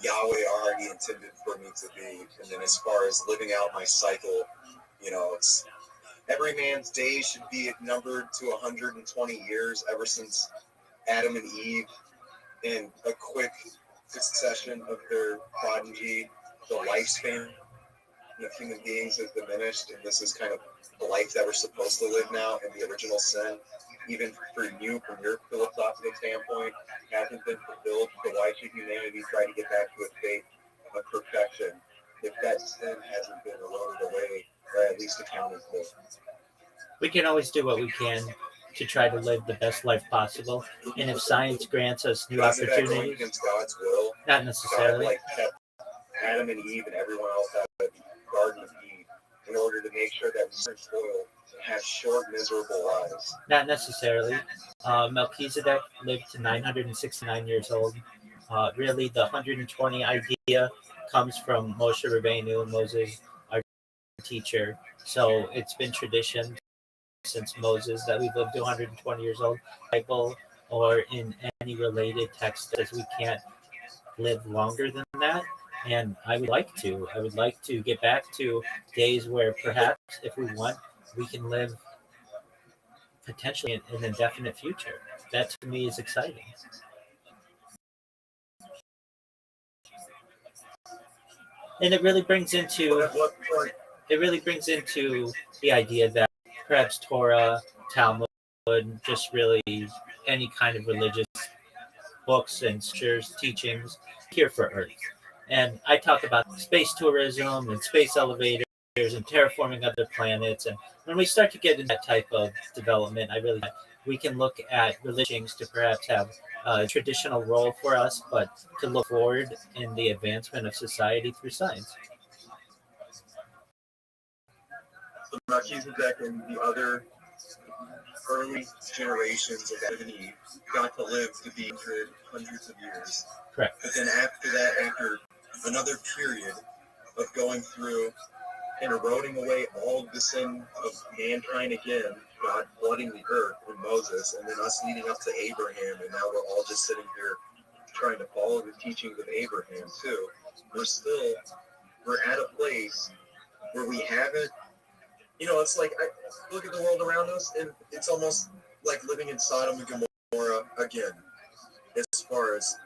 Yahweh already intended for me to be. And then as far as living out my cycle, it's every man's days should be numbered to 120 years ever since Adam and Eve, in a quick succession of their progeny. The lifespan of human beings has diminished, and this is kind of the life that we're supposed to live now. And the original sin, even for you, from your philosophical standpoint, hasn't been fulfilled. So why should humanity try to get back to a state of perfection if that sin hasn't been eroded away, or at least accounted for? We can always do what we can to try to live the best life possible. And if science grants us new But isn't that going opportunities, against God's will? not God necessarily. kept Adam and Eve and everyone else out of the Garden of Eden in order to make sure that we weren't spoiled and have short, miserable lives. Not necessarily. Melchizedek lived to 969 years old. Really, the 120 idea comes from Moshe Rabbeinu, Moses, our teacher. So it's been tradition since Moses that we've lived to 120 years old. Bible or in any related text, as we can't live longer than that. And I would like to. I would like to get back to days where perhaps, if we want, we can live potentially in an indefinite future. That to me is exciting. And it really brings But into at what point? the idea that perhaps Torah, Talmud, just really any kind of religious books and scriptures, teachings here for Earth. And I talk about space tourism and space elevators and terraforming other planets. And when we start to get into that type of development, I really we can look at religions to perhaps have a traditional role for us, but to look forward in the advancement of society through science. So Melchizedek and the other early generations of Adam and Eve got to live to be hundreds of years. Correct. But then after that, after another period of going through and eroding away all the sin of mankind again, God flooding the earth with Moses, and then us leading up to Abraham, and now we're all just sitting here trying to follow the teachings of Abraham too. We're at a place where we haven't, it's like I look at the world around us, and it's almost like living in Sodom and Gomorrah again, as far as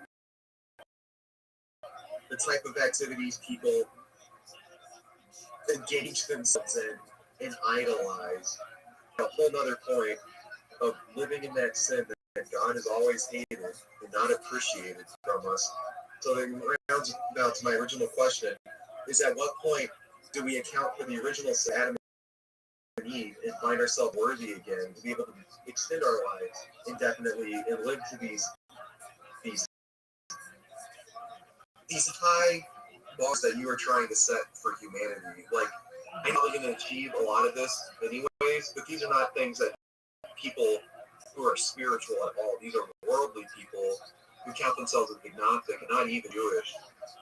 the type of activities people engage themselves in and idolize a whole nother point of living in that sin that God has always hated and not appreciated from us. So then rounds now to my original question is, at what point do we account for the original sin, Adam and Eve, and find ourselves worthy again to be able to extend our lives indefinitely and live to these high bars that you are trying to set for humanity? Like, I'm not going to achieve a lot of this anyways, but these are not things that people who are spiritual at all. These are worldly people who count themselves as agnostic and not even Jewish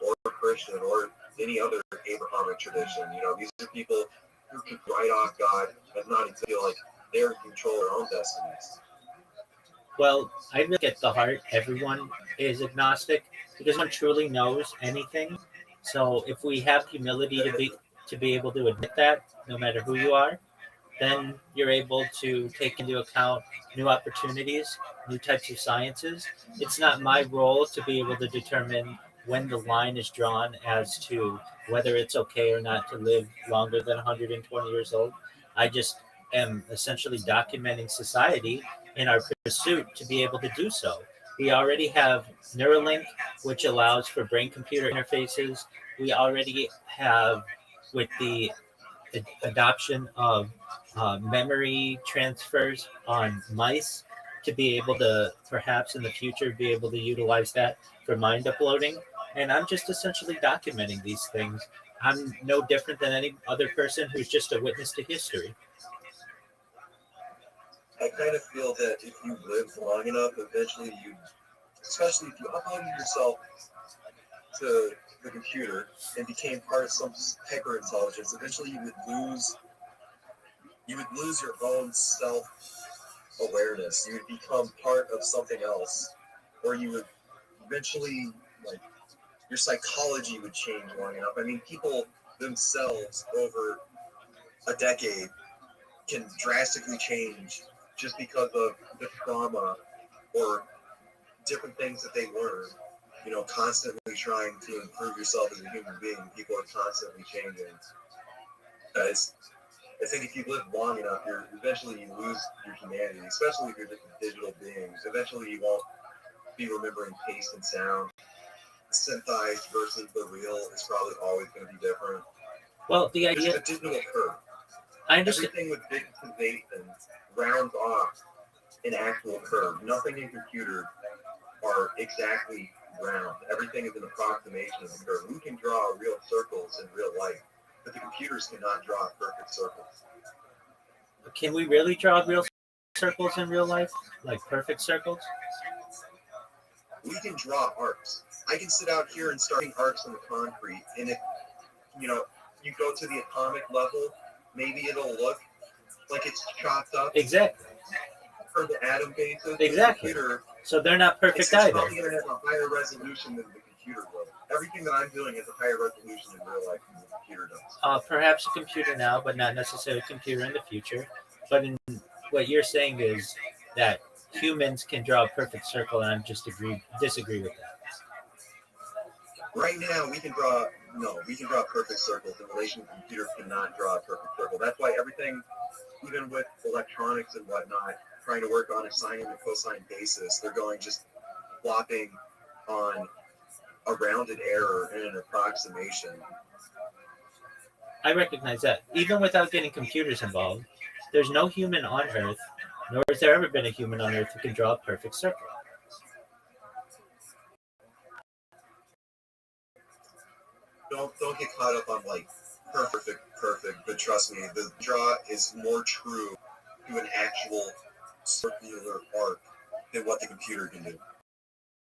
or Christian or any other Abrahamic tradition. You know, these are people who can write off God and not even feel like they're in control of their own destinies. Well, I look at the heart. Everyone is agnostic because no one truly knows anything. So if we have humility to be able to admit that, no matter who you are, then you're able to take into account new opportunities, new types of sciences. It's not my role to be able to determine when the line is drawn as to whether it's okay or not to live longer than 120 years old. I just am essentially documenting society in our pursuit to be able to do so. We already have Neuralink, which allows for brain computer interfaces. We already have, with the adoption of memory transfers on mice, to be able to perhaps in the future be able to utilize that for mind uploading. And I'm just essentially documenting these things. I'm no different than any other person who's just a witness to history. I kind of feel that if you live long enough, eventually you, especially if you uploaded yourself to the computer and became part of some hyper intelligence, eventually you would lose your own self awareness. You would become part of something else, or you would eventually, like, your psychology would change long enough. I mean, people themselves over a decade can drastically change just because of the trauma or different things that they learn. You know, constantly trying to improve yourself as a human being. People are constantly changing. Guys, I think if you live long enough, eventually you lose your humanity, especially if you're just digital beings. Eventually you won't be remembering taste and sound. Synthesized versus the real is probably always going to be different. Well, the There's idea, a digital curve. I understand. Everything with digitization rounds off an actual curve. Nothing in computer are exactly round. Everything is an approximation of the curve. We can draw real circles in real life, but the computers cannot draw perfect circles. Can we really draw real circles in real life, like perfect circles? We can draw arcs. I can sit out here and start arcs in the concrete, and if you go to the atomic level, maybe it'll look like it's chopped up Exactly. for the atom basis. Exactly. The computer, So they're not perfect it's either. probably going to have a higher resolution than the computer will. Everything that I'm doing has a higher resolution in real life than the computer does. Perhaps a computer now, but not necessarily a computer in the future. But in what you're saying is that humans can draw a perfect circle, and I'm just disagree with that. Right now, we can draw perfect circles. In relation to the computer, cannot draw a perfect circle. That's why everything, even with electronics and whatnot, trying to work on a sine and a cosine basis, they're going just flopping on a rounded error and an approximation. I recognize that. Even without getting computers involved, there's no human on Earth, nor has there ever been a human on Earth who can draw a perfect circle. Don't get caught up on like perfect, but trust me, the draw is more true to an actual circular arc than what the computer can do.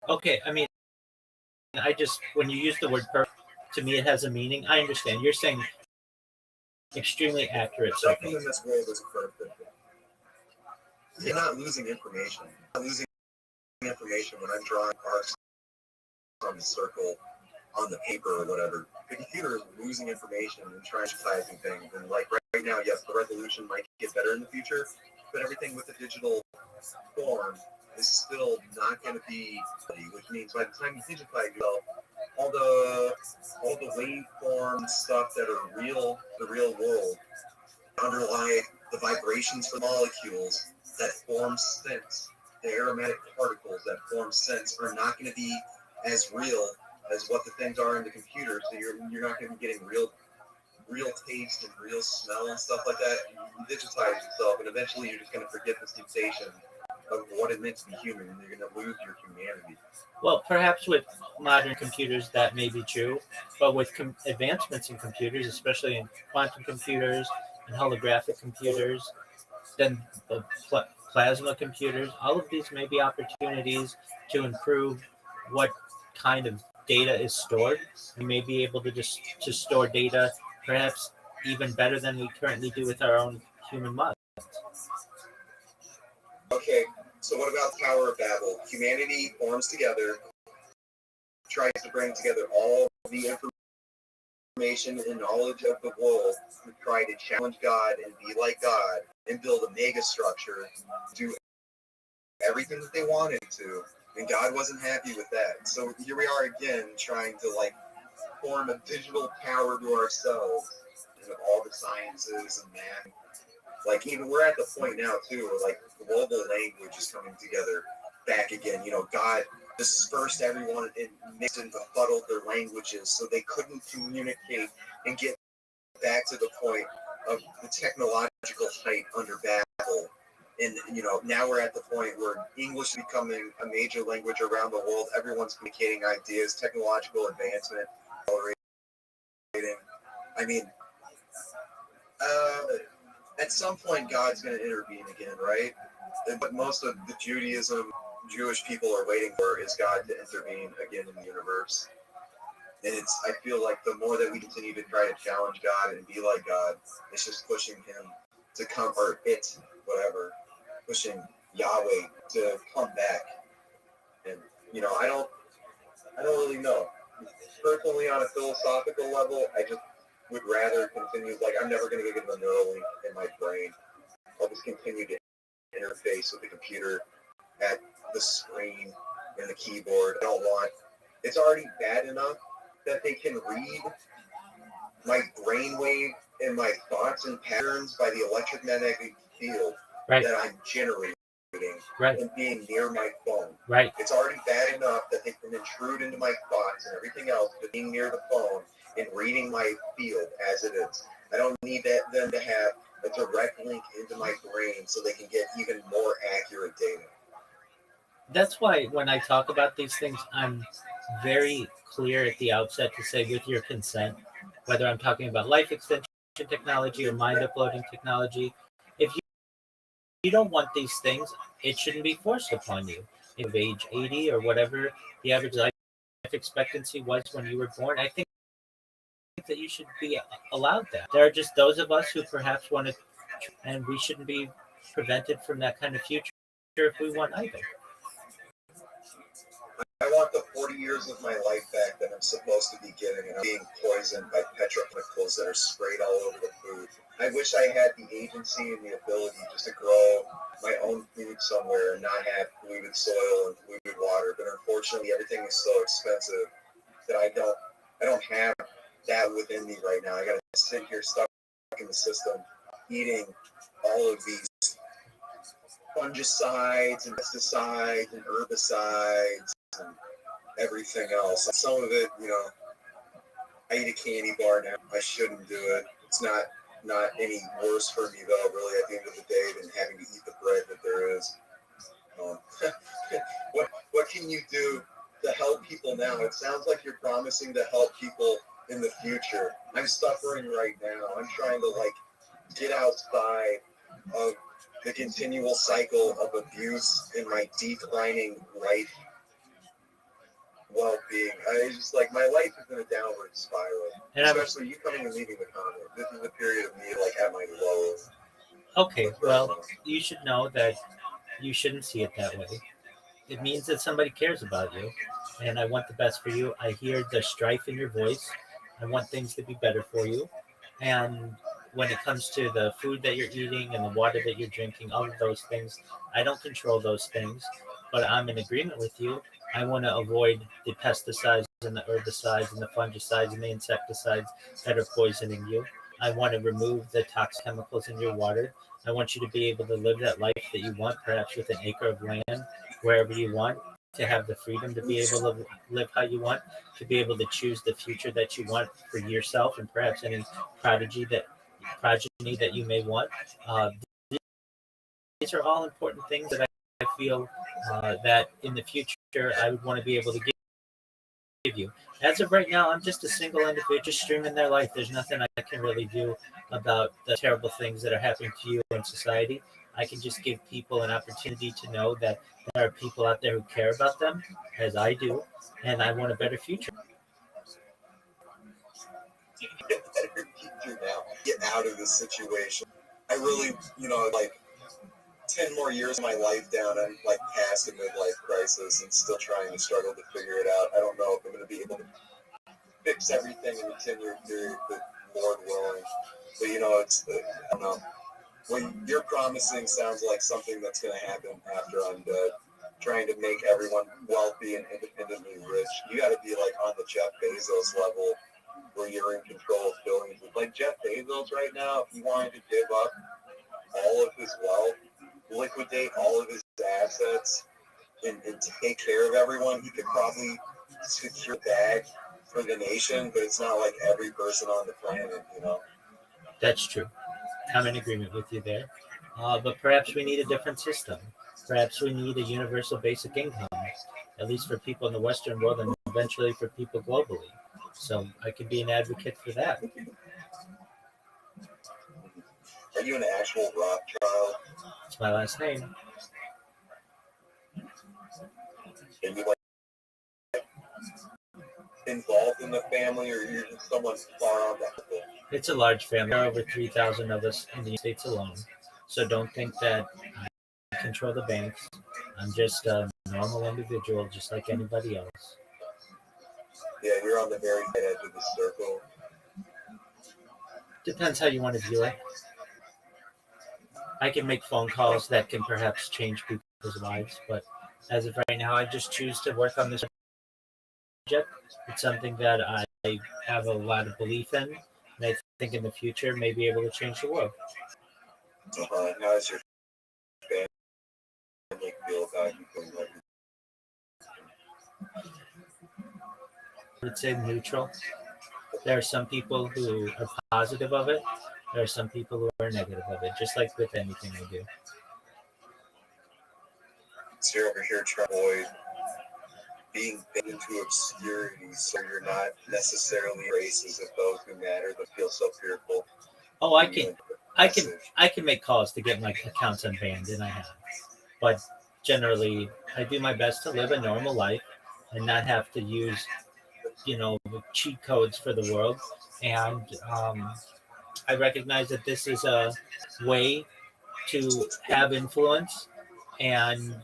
Okay, I mean, when you use the word perfect, to me it has a meaning. I understand. You're saying extremely accurate Nothing circle. in this world is perfect. You're not losing information. I'm not losing information when I'm drawing arcs from the circle on the paper or whatever. The computer is losing information and trying to typing things. And like right now, yes, the resolution might get better in the future, but everything with the digital form is still not going to be, which means by the time you digitize yourself, all the waveform stuff that are real, the real world, underlie the vibrations for molecules that form scents, the aromatic particles that form scents are not going to be as real as what the things are in the computer. So you're not going to be getting real taste and real smell and stuff like that. You digitize yourself, and eventually you're just going to forget the sensation of what it meant to be human, and you're going to lose your humanity. Well, perhaps with modern computers that may be true, but with advancements in computers, especially in quantum computers and holographic computers, then the plasma computers, all of these may be opportunities to improve what kind of data is stored. We may be able to just to store data perhaps even better than we currently do with our own human minds. Okay, so what about the Tower of Babel? Humanity forms together, tries to bring together all the information and knowledge of the world to try to challenge God and be like God and build a mega structure, do everything that they wanted to. And God wasn't happy with that. So here we are again trying to like form a digital power to ourselves and all the sciences and math. Like even we're at the point now too where like global language is coming together back again. You know, God dispersed everyone and mixed and befuddled their languages so they couldn't communicate and get back to the point of the technological height under Babel. And you know, now we're at the point where English is becoming a major language around the world. Everyone's communicating ideas, technological advancement, accelerating. I mean, at some point, God's going to intervene again, right? But most of the Jewish people are waiting for is God to intervene again in the universe. And I feel like the more that we continue to try to challenge God and be like God, it's just pushing him to come, or whatever, pushing Yahweh to come back. And, you know, I don't really know. Personally, on a philosophical level, I just would rather continue, like, I'm never going to get a Neuralink in my brain. I'll just continue to interface with the computer at the screen and the keyboard. It's already bad enough that they can read my brainwave and my thoughts and patterns by the electromagnetic field that I'm generating and being near my phone. Right. It's already bad enough that they can intrude into my thoughts and everything else, but being near the phone and reading my field as it is. I don't need them to have a direct link into my brain so they can get even more accurate data. That's why when I talk about these things, I'm very clear at the outset to say with your consent, whether I'm talking about life extension technology or mind uploading technology, if you don't want these things, it shouldn't be forced upon you. If age 80 or whatever the average life expectancy was when you were born, I think that you should be allowed that. There are just those of us who perhaps want to, and we shouldn't be prevented from that kind of future if we want either. I want the 40 years of my life back that I'm supposed to be getting, and I'm being poisoned by petrochemicals that are sprayed all over the food. I wish I had the agency and the ability just to grow my own food somewhere and not have polluted soil and polluted water. But unfortunately, everything is so expensive that I don't have that within me right now. I gotta sit here stuck in the system, eating all of these fungicides and pesticides and herbicides and everything else. Some of it, you know, I eat a candy bar now. I shouldn't do it. It's not any worse for me though, really, at the end of the day, than having to eat the bread that there is. What can you do to help people now? It sounds like you're promising to help people in the future. I'm suffering right now. I'm trying to get outside of the continual cycle of abuse in my declining life well-being. I just my life is in a downward spiral. And especially you coming and leaving the comment. This is a period of me at my lowest. Okay, well, you should know that you shouldn't see it that way. It means that somebody cares about you, and I want the best for you. I hear the strife in your voice. I want things to be better for you. And when it comes to the food that you're eating and the water that you're drinking, all of those things, I don't control those things, but I'm in agreement with you. I want to avoid the pesticides and the herbicides and the fungicides and the insecticides that are poisoning you. I want to remove the toxic chemicals in your water. I want you to be able to live that life that you want, perhaps with an acre of land, wherever you want, to have the freedom to be able to live how you want, to be able to choose the future that you want for yourself and perhaps any progeny that you may want. Uh, these are all important things that I feel that in the future I would want to be able to give you. As of right now, I'm just a single individual just streaming their life. There's nothing I can really do about the terrible things that are happening to you in society. I can just give people an opportunity to know that there are people out there who care about them, as I do, and I want a better future. Get better future now. Get out of this situation. I really, like 10 more years of my life down, I'm like past a midlife crisis and still trying to struggle to figure it out. I don't know if I'm going to be able to fix everything in a 10-year period, but Lord willing. But I don't know. What you're promising sounds like something that's going to happen after I'm dead. Trying to make everyone wealthy and independently rich. You got to be like on the Jeff Bezos level where you're in control of billions. Like Jeff Bezos right now, if he wanted to give up all of his wealth, liquidate all of his assets, and take care of everyone, he could probably secure a bag for the nation, but it's not like every person on the planet. That's true. I'm in agreement with you there. But perhaps we need a different system. Perhaps we need a universal basic income, at least for people in the Western world and eventually for people globally. So I could be an advocate for that. Are you an actual Rothschild? It's my last name. Are you like involved in the family, or you're just someone far on that? It's a large family. There are over 3,000 of us in the United States alone. So don't think that I control the banks. I'm just a normal individual, just like anybody else. Yeah, you're on the very edge of the circle. Depends how you want to view it. I can make phone calls that can perhaps change people's lives, but as of right now, I just choose to work on this project. It's something that I have a lot of belief in, and I think in the future may be able to change the world. How does your family feel about you doing that? I would say neutral. There are some people who are positive of it. There are some people who are negative of it, just like with anything I do. So you're over here trying to avoid being bent into obscurity, so you're not necessarily racist of those who matter that feel so fearful. Oh, I can make calls to get my accounts unbanned, and I have. But generally, I do my best to live a normal life and not have to use, cheat codes for the world. And I recognize that this is a way to have influence and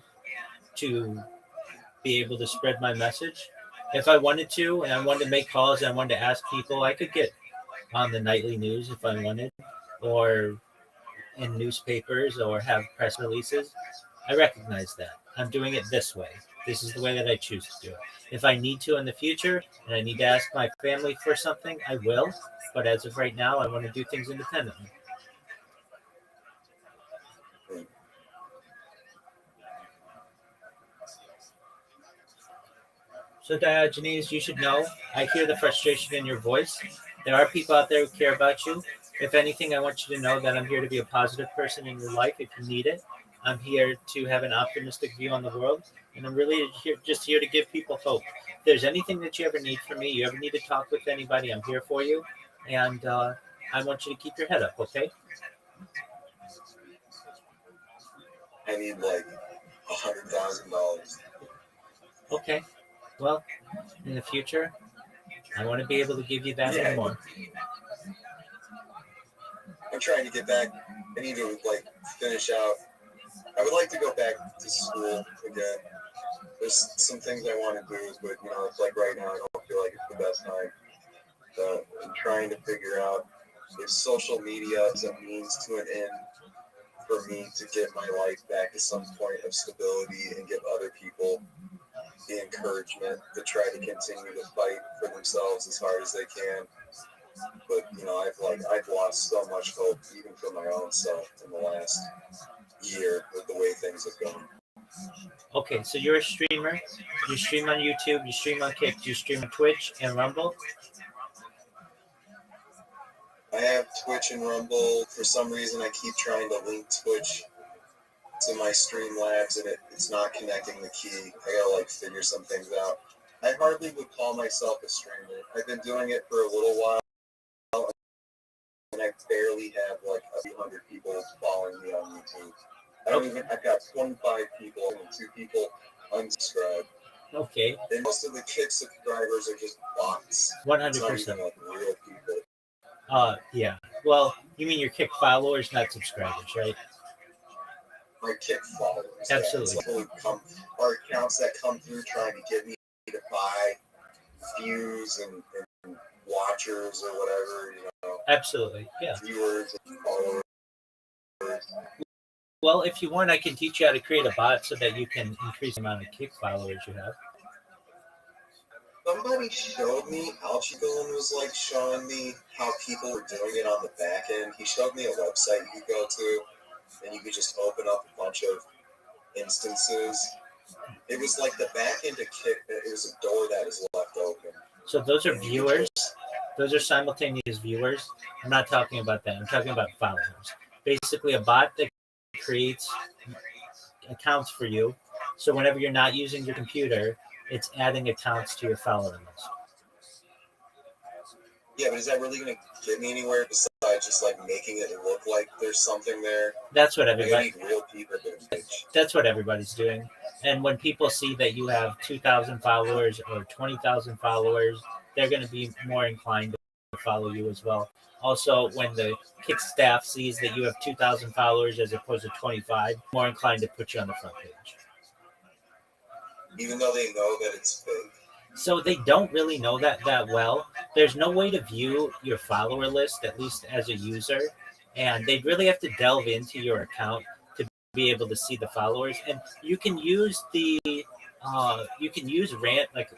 to be able to spread my message. If I wanted to, and I wanted to make calls and I wanted to ask people, I could get on the nightly news if I wanted, or in newspapers, or have press releases. I recognize that. I'm doing it this way. This is the way that I choose to do it. If I need to in the future and I need to ask my family for something, I will. But as of right now, I want to do things independently. So Diogenes, you should know, I hear the frustration in your voice. There are people out there who care about you. If anything, I want you to know that I'm here to be a positive person in your life if you need it. I'm here to have an optimistic view on the world, and I'm really just here to give people hope. If there's anything that you ever need from me, you ever need to talk with anybody, I'm here for you, and I want you to keep your head up, okay? I need like $100,000. Okay. Well, in the future, I want to be able to give you that and more. I'm trying to get back. I need to like finish out. I would like to go back to school again. There's some things I want to do, but it's like right now I don't feel like it's the best time. I'm trying to figure out if social media is a means to an end for me to get my life back to some point of stability and give other people the encouragement to try to continue to fight for themselves as hard as they can. But I've lost so much hope even for my own self in the last year with the way things have gone. Okay, so you're a streamer. You stream on YouTube. You stream on Kick. You stream on Twitch and Rumble. I have Twitch and Rumble. For some reason, I keep trying to link Twitch to my Streamlabs, and it's not connecting the key. I gotta figure some things out. I hardly would call myself a streamer. I've been doing it for a little while, and I barely have a few hundred people following me on YouTube. I've got 25 people and 2 people unsubscribed. Okay. And most of the Kick subscribers are just bots. 100%. It's not even real people. Yeah. Well, you mean your Kick followers, not subscribers, right? My Kick followers. Absolutely. Yeah, are accounts that come through trying to get me to buy views and watchers or whatever, Absolutely. Yeah. Viewers and followers. Well, if you want, I can teach you how to create a bot so that you can increase the amount of Kick followers you have. Somebody showed me, Alchigon was showing me how people were doing it on the back end. He showed me a website you could go to, and you could just open up a bunch of instances. It was like the back end of Kick, it was a door that is left open. So those are viewers. Those are simultaneous viewers. I'm not talking about that. I'm talking about followers. Basically, a bot that creates accounts for you. So whenever you're not using your computer, it's adding accounts to your follower list. Yeah, but is that really going to get me anywhere besides just making it look like there's something there? That's what everybody. I need real people to That's what everybody's doing. And when people see that you have 2,000 followers or 20,000 followers, they're going to be more inclined to follow you as well. Also, when the Kick staff sees that you have 2,000 followers as opposed to 25, more inclined to put you on the front page. Even though they know that it's fake. So they don't really know that well. There's no way to view your follower list, at least as a user, and they really have to delve into your account to be able to see the followers. And you can use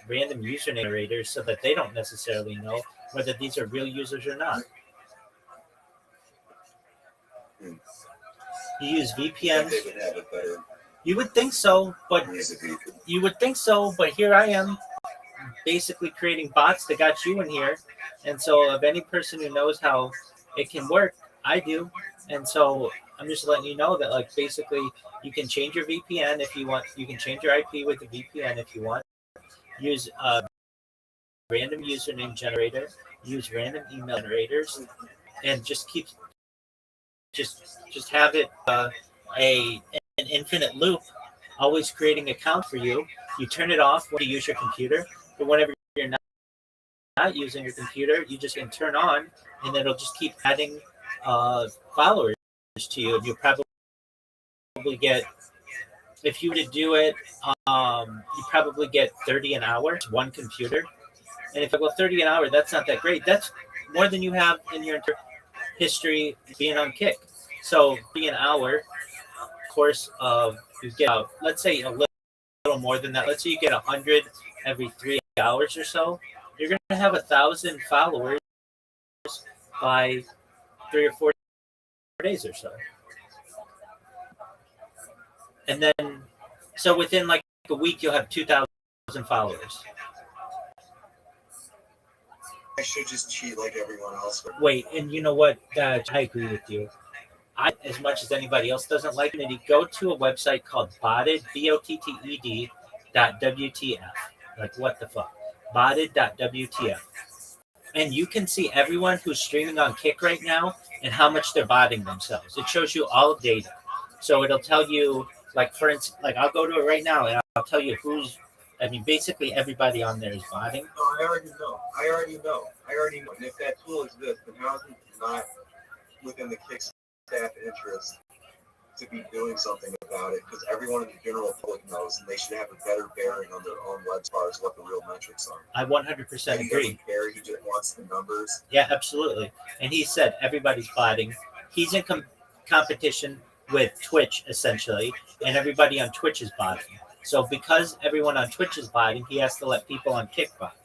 random user generators so that they don't necessarily know whether these are real users or not. You use VPNs. They would have a better. You would think so, but here I am, basically creating bots that got you in here. And so of any person who knows how it can work, I do. And so I'm just letting you know that basically you can change your VPN if you want. You can change your IP with the VPN if you want. Use a random username generator, use random email generators, and just have it an infinite loop, always creating account for you. You turn it off when you use your computer, but whenever you're not using your computer, you just can turn on, and it'll just keep adding followers to you. And you'll probably get, if you were to do it, you probably get 30 an hour, one computer. And if I go 30 an hour, that's not that great. That's more than you have in your history being on Kick. So be an hour course of, you get let's say a little more than that. Let's say you get 100 every 3 hours or so. You're going to have 1,000 followers by 3 or 4 days or so. And then, so within a week, you'll have 2,000 followers. I should just cheat like everyone else. Wait, and you know what? I agree with you. As much as anybody else doesn't like it, you go to a website called botted, BOTTED .WTF. What the fuck? Botted.WTF. And you can see everyone who's streaming on Kick right now and how much they're botting themselves. It shows you all of data. So it'll tell you, for instance, I'll go to it right now and I'll tell you basically everybody on there is botting. No, I already know. And if that tool exists, then how is it not within the Kick staff interest to be doing something about it? Because everyone in the general public knows, and they should have a better bearing on their own web as far as what the real metrics are. I 100% He agree. doesn't care. He just wants the numbers. Yeah, absolutely. And he said everybody's botting. He's in competition with Twitch, essentially, and everybody on Twitch is botting. So because everyone on Twitch is botting, he has to let people on Kick bot.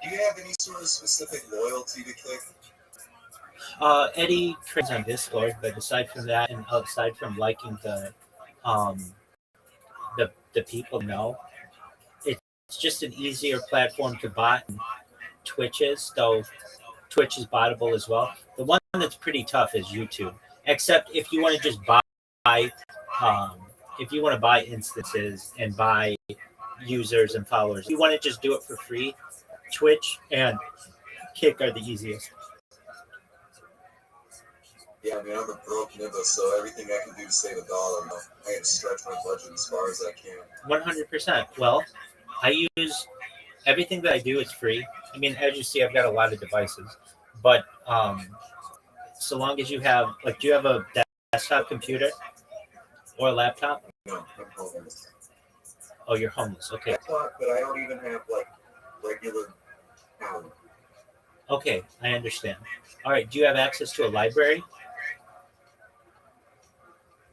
Do you have any sort of specific loyalty to Kick? Eddie trades on Discord, but aside from that, and aside from liking um, the people know, it's just an easier platform to bot. Twitch is, though Twitch is bottable as well. The one that's pretty tough is YouTube, except if you want to just buy, um, if you want to buy instances and buy users and followers, if you want to just do it for free. Twitch and Kick are the easiest. Yeah, I mean, I'm a broke nigga, so everything I can do to save a dollar, I have to stretch my budget as far as I can. 100%. Well, I use everything that I do is free. I mean, as you see, I've got a lot of devices, but so long as you have, like, do you have a desktop computer or a laptop? No, I'm homeless. Oh, you're homeless. Okay. Laptop, but I don't even have like regular power. Okay, I understand. All right. Do you have access to a library?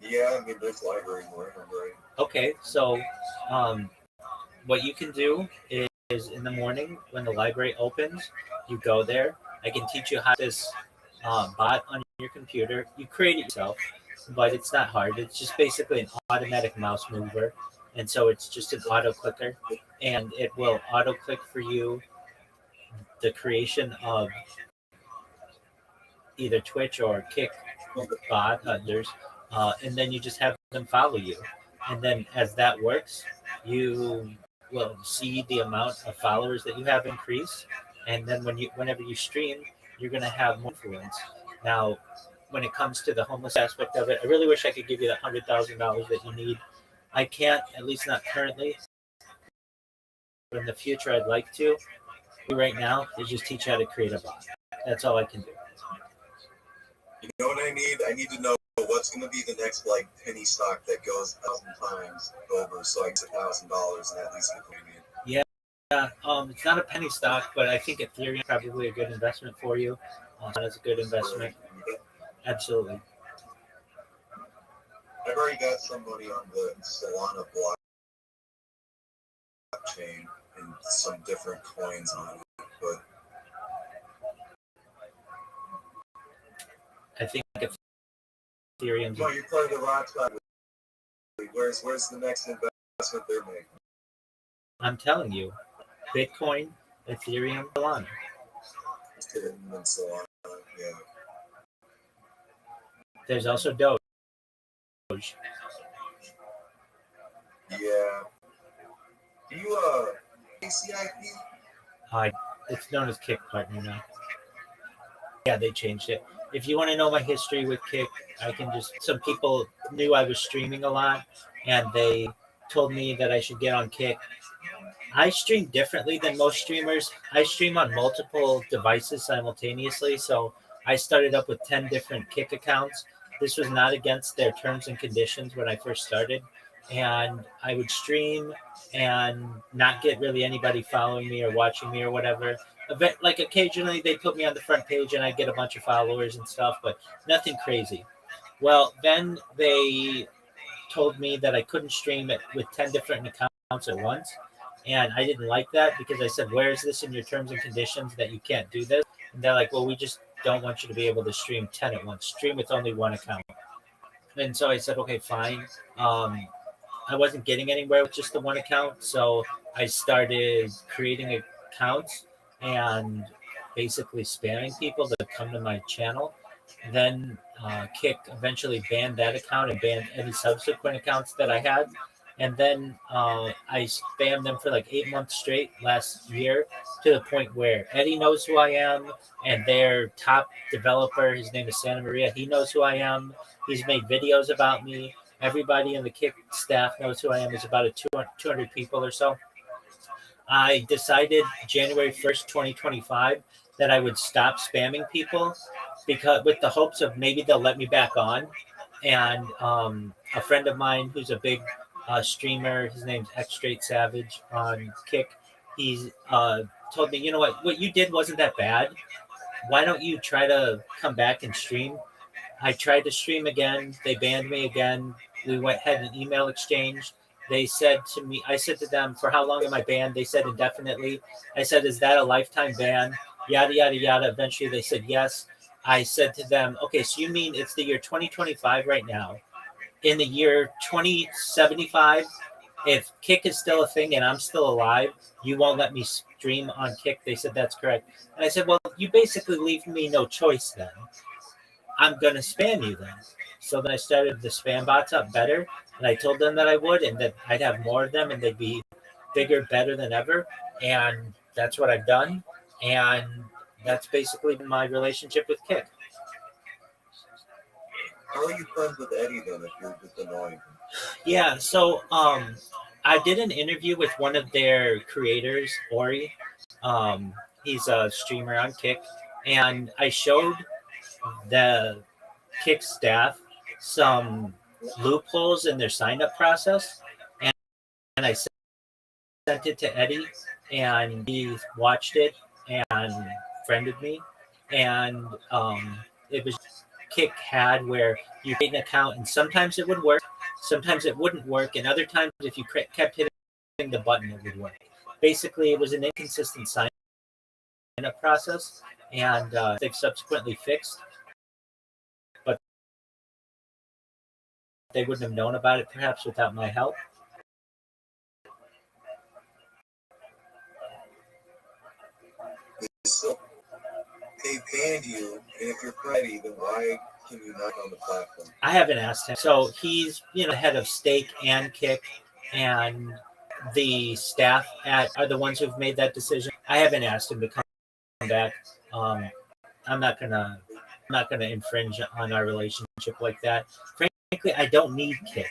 Yeah, I mean, there's library where I'm right. Okay, so what you can do is in the morning when the library opens, you go there. I can teach you how this bot on your computer. You create it yourself, but it's not hard. It's just basically an automatic mouse mover, and so it's just an auto clicker, and it will auto click for you the creation of either Twitch or Kick bot others, and then you just have them follow you. And then as that works, you will see the amount of followers that you have increase. And then whenever you stream, you're going to have more influence. Now, when it comes to the homeless aspect of it, I really wish I could give you that $100,000 that you need. I can't, at least not currently. But in the future, I'd like to. Right now, is just teach you how to create a bot. That's all I can do. You know what I need? I need to know what's going to be the next like penny stock that goes 1,000 times over, so I get $1,000 and at least get what I need. Yeah, it's not a penny stock, but I think Ethereum is probably a good investment for you. It's a good investment. Absolutely. I've already got somebody on the Solana blockchain and some different coins on it, but I think Ethereum. no, you're part of the Rothschild. Where's the next investment they're making? I'm telling you, Bitcoin, Ethereum, Solana. And Solana, yeah. There's also Doge. Yeah. Do you ACIP? It's known as Kick Partner now. Yeah, they changed it. If you want to know my history with Kick, I can just. Some people knew I was streaming a lot, and they told me that I should get on Kick. I stream differently than most streamers. I stream on multiple devices simultaneously, so I started up with 10 different Kick accounts. This was not against their terms and conditions when I first started, and I would stream and not get really anybody following me or watching me or whatever. Like occasionally they put me on the front page and I get a bunch of followers and stuff, but nothing crazy. Well, then they told me that I couldn't stream it with 10 different accounts at once. And I didn't like that because I said, where is this in your terms and conditions that you can't do this? And they're like, well, we just don't want you to be able to stream 10 at once. Stream with only one account. And so I said, okay, fine. I wasn't getting anywhere with just the one account. So I started creating accounts and basically spamming people that come to my channel. Then Kick eventually banned that account and banned any subsequent accounts that I had. And then I spammed them for like 8 months straight last year to the point where Eddie knows who I am and their top developer, his name is Santa Maria, he knows who I am. He's made videos about me. Everybody in the Kick staff knows who I am. There's about 200 people or so. I decided January 1st, 2025, that I would stop spamming people because with the hopes of maybe they'll let me back on. And a friend of mine who's a big streamer, his name's X Straight Savage on Kick, he's told me, you know what you did wasn't that bad. Why don't you try to come back and stream? I tried to stream again. They banned me again. We had an email exchange, They said to me, I said to them, for how long am I banned? They said indefinitely. I said, is that a lifetime ban? Yada, yada, yada. Eventually they said yes. I said to them, okay, so you mean it's the year 2025 right now. In the year 2075, if Kick is still a thing and I'm still alive, you won't let me stream on Kick? They said, that's correct. And I said, well, you basically leave me no choice then. I'm going to spam you then. So then I started the spam bots up better, and I told them that I would, and that I'd have more of them, and they'd be bigger, better than ever. And that's what I've done. And that's basically my relationship with Kick. How are you friends with Eddie then if you're just annoying? Yeah, so I did an interview with one of their creators, Ori. He's a streamer on Kick, and I showed the Kick staff some loopholes in their sign up process, and I sent it to Eddie, and he watched it and friended me, and it was Kick had where you create an account, and sometimes it would work, sometimes it wouldn't work, and other times if you kept hitting the button, it would work. Basically, it was an inconsistent sign up process, and they've subsequently fixed, but they wouldn't have known about it perhaps without my help. So they banned you, and if you're ready, then why can you not on the platform? I haven't asked him. So he's, head of Stake and Kick, and the staff are the ones who've made that decision. I haven't asked him to come back. I'm not gonna infringe on our relationship like that. Frankly, I don't need Kick.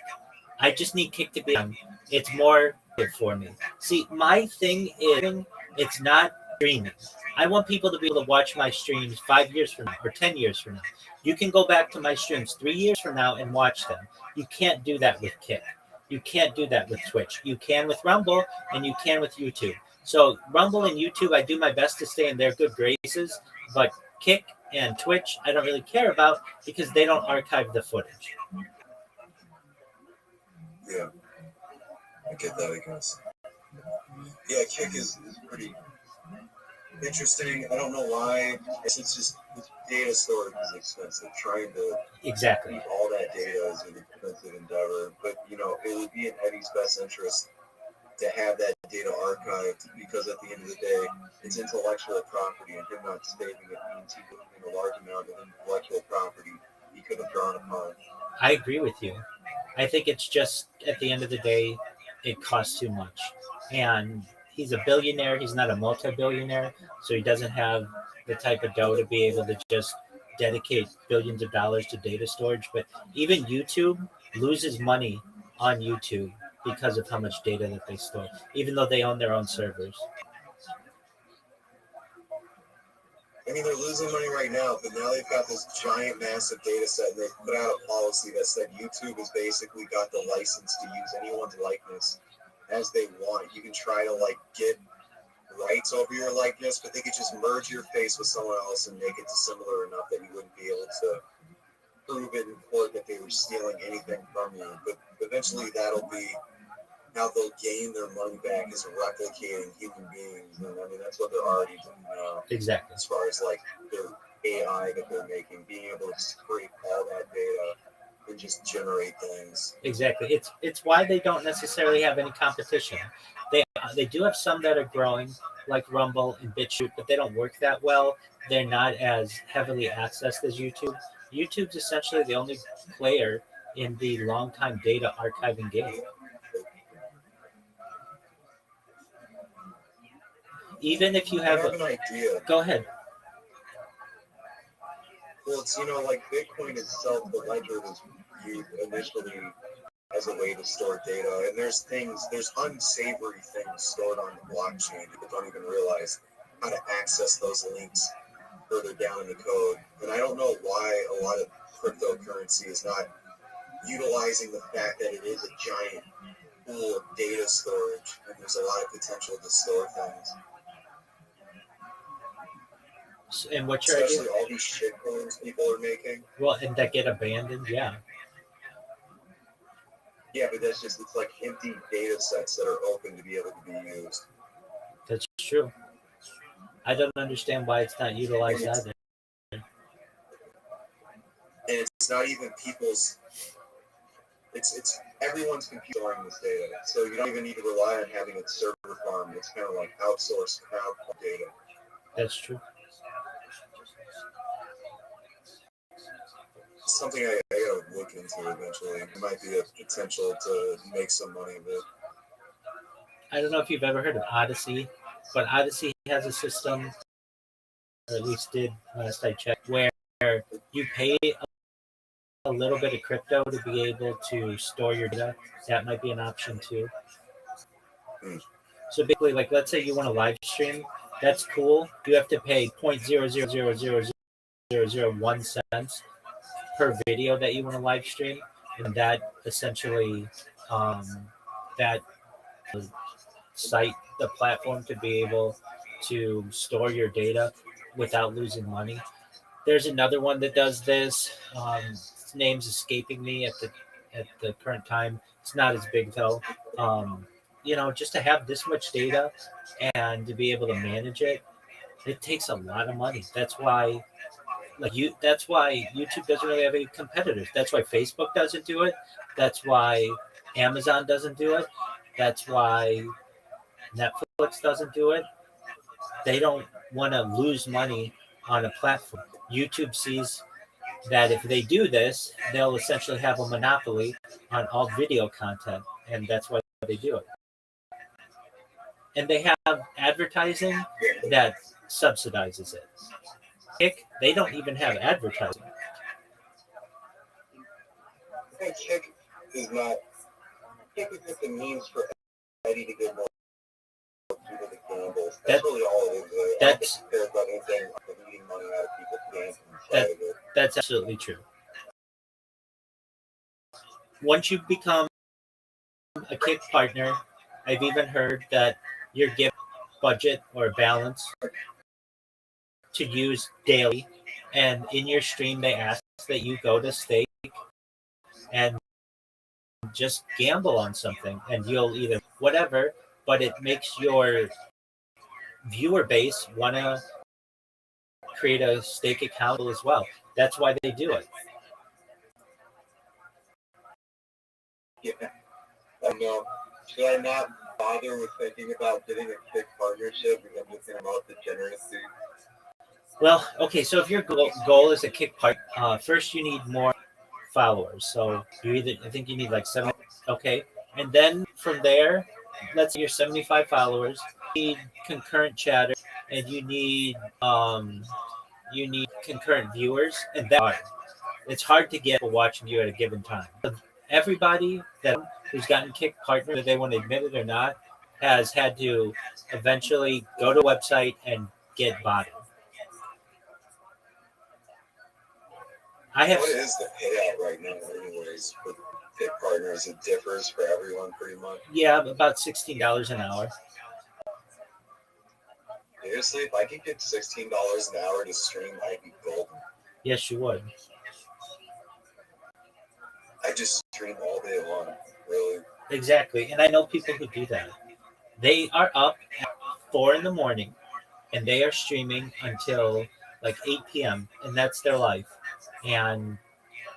I just need Kick to be on. It's more good for me. See, my thing is it's not streaming. I want people to be able to watch my streams 5 years from now or 10 years from now. You can go back to my streams 3 years from now and watch them. You can't do that with Kick. You can't do that with Twitch. You can with Rumble and you can with YouTube. So Rumble and YouTube, I do my best to stay in their good graces, but Kick and Twitch, I don't really care about because they don't archive the footage. Yeah, I get that, I guess. Yeah, Kick is pretty interesting. I don't know why. It's just data storage is expensive. Trying to Exactly. keep all that data is an expensive endeavor. But it would be in Eddie's best interest to have that data archived because at the end of the day, it's intellectual property, and him not saving it means he's losing a large amount of intellectual property he could have drawn upon. I agree with you. I think it's just at the end of the day, it costs too much. And he's a billionaire. He's not a multi-billionaire, so he doesn't have the type of dough to be able to just dedicate billions of dollars to data storage. But even YouTube loses money on YouTube because of how much data that they store, even though they own their own servers. I mean, they're losing money right now, but now they've got this giant, massive data set, and they put out a policy that said YouTube has basically got the license to use anyone's likeness as they want. You can try to, get rights over your likeness, but they could just merge your face with someone else and make it dissimilar enough that you wouldn't be able to prove it in court that they were stealing anything from you. But eventually that'll be how they'll gain their money back, is replicating human beings. And I mean, that's what they're already doing now. Exactly. As far as their AI that they're making, being able to scrape all that data and just generate things. Exactly. It's why they don't necessarily have any competition. They do have some that are growing, like Rumble and BitChute, but they don't work that well. They're not as heavily accessed as YouTube. YouTube's essentially the only player in the long time data archiving game. Even if you have, I have an idea. Go ahead. Well, it's Bitcoin itself, the ledger was used initially as a way to store data, and there's unsavory things stored on the blockchain. People don't even realize how to access those links further down in the code. And I don't know why a lot of cryptocurrency is not utilizing the fact that it is a giant pool of data storage, and there's a lot of potential to store things. And what's your Especially idea? all these shitcoins people are making. Well, and that get abandoned, yeah. Yeah, but that's just, it's like empty data sets that are open to be able to be used. That's true. I don't understand why it's not utilized And either. it's not even people's, it's everyone's computer storing this data. So you don't even need to rely on having a server farm. It's kind of like outsourced crowd data. That's true. It's something I gotta look into eventually. It might be a potential to make some money with. I don't know if you've ever heard of Odyssey, but Odyssey has a system, or at least did last I checked, where you pay a little bit of crypto to be able to store your data. That might be an option too. Hmm. So basically, like let's say you want to live stream, that's cool. You have to pay 0.0000001 cents per video that you want to live stream, and that essentially that site, the platform, to be able to store your data without losing money. There's another one that does this. Its name's escaping me at the current time. It's not as big though. Just to have this much data and to be able to manage it, it takes a lot of money. That's why YouTube doesn't really have any competitors. That's why Facebook doesn't do it. That's why Amazon doesn't do it. That's why Netflix doesn't do it. They don't want to lose money on a platform. YouTube sees that if they do this, they'll essentially have a monopoly on all video content, and that's why they do it. And they have advertising that subsidizes it. Kick, they don't even have advertising. I think Kick is not. Kick is just a means for Eddie to get more people to gamble. That's really all it is. I don't think he cares about anything eating money out of people's gambling. That's absolutely true. Once you become a Kick partner, I've even heard that your gift budget or balance to use daily, and in your stream they ask that you go to stake and just gamble on something, and you'll either whatever, but it makes your viewer base want to create a stake account as well. That's why they do it. Yeah. No. Should I not bother with thinking about getting a Kick partnership because I'm just going to promote degeneracy? Well, okay, so if your goal is a Kick part, first you need more followers. So I think you need like 7. Okay, and then from there, let's say you're 75 followers. You need concurrent chatter, and you need concurrent viewers, and that's hard. It's hard to get people watching you at a given time. Everybody who's gotten Kick partner, whether they want to admit it or not, has had to eventually go to a website and get botted. What is the payout right now, anyways, for Kick partners? It differs for everyone pretty much. Yeah, about $16 an hour. Seriously, if I could get $16 an hour to stream, I'd be golden. Yes, you would. I just stream all day long, really. Exactly, and I know people who do that. They are up at 4 in the morning, and they are streaming until like 8 p.m., and that's their life. And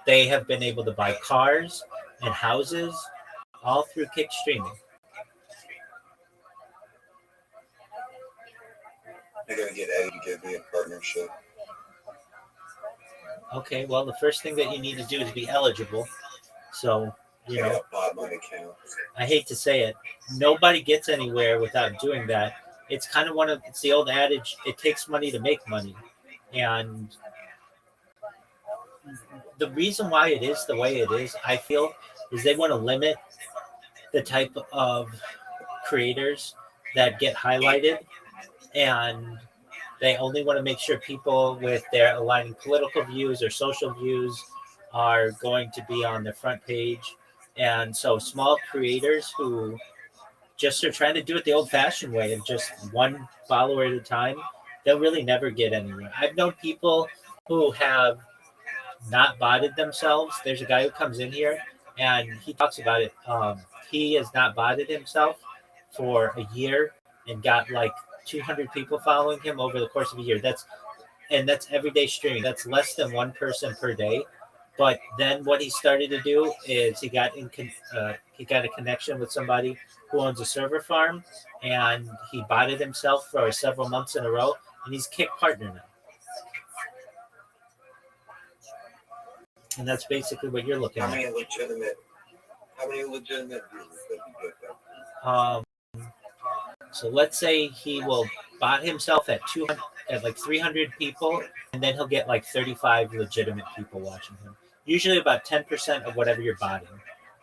they have been able to buy cars and houses all through Kick streaming. I gotta get Eddie to give me a partnership. Okay, well, the first thing that you need to do is be eligible. So, I bought my account. I hate to say it, nobody gets anywhere without doing that. It's kind of it's the old adage, it takes money to make money. And the reason why it is the way it is, I feel, is they want to limit the type of creators that get highlighted, and they only want to make sure people with their aligning political views or social views are going to be on the front page. And so small creators who just are trying to do it the old-fashioned way of just one follower at a time, they'll really never get anywhere. I've known people who have not botted themselves. There's a guy who comes in here and he talks about it. He has not botted himself for a year and got like 200 people following him over the course of a year. That's everyday streaming. That's less than one person per day. But then what he started to do is he got a connection with somebody who owns a server farm, and he botted himself for several months in a row, and he's Kick partner now. And that's basically what you're looking How at. many legitimate views does he get then? So let's say he will bot himself at 200, at like 300 people, and then he'll get like 35 legitimate people watching him. Usually about 10% of whatever you're botting.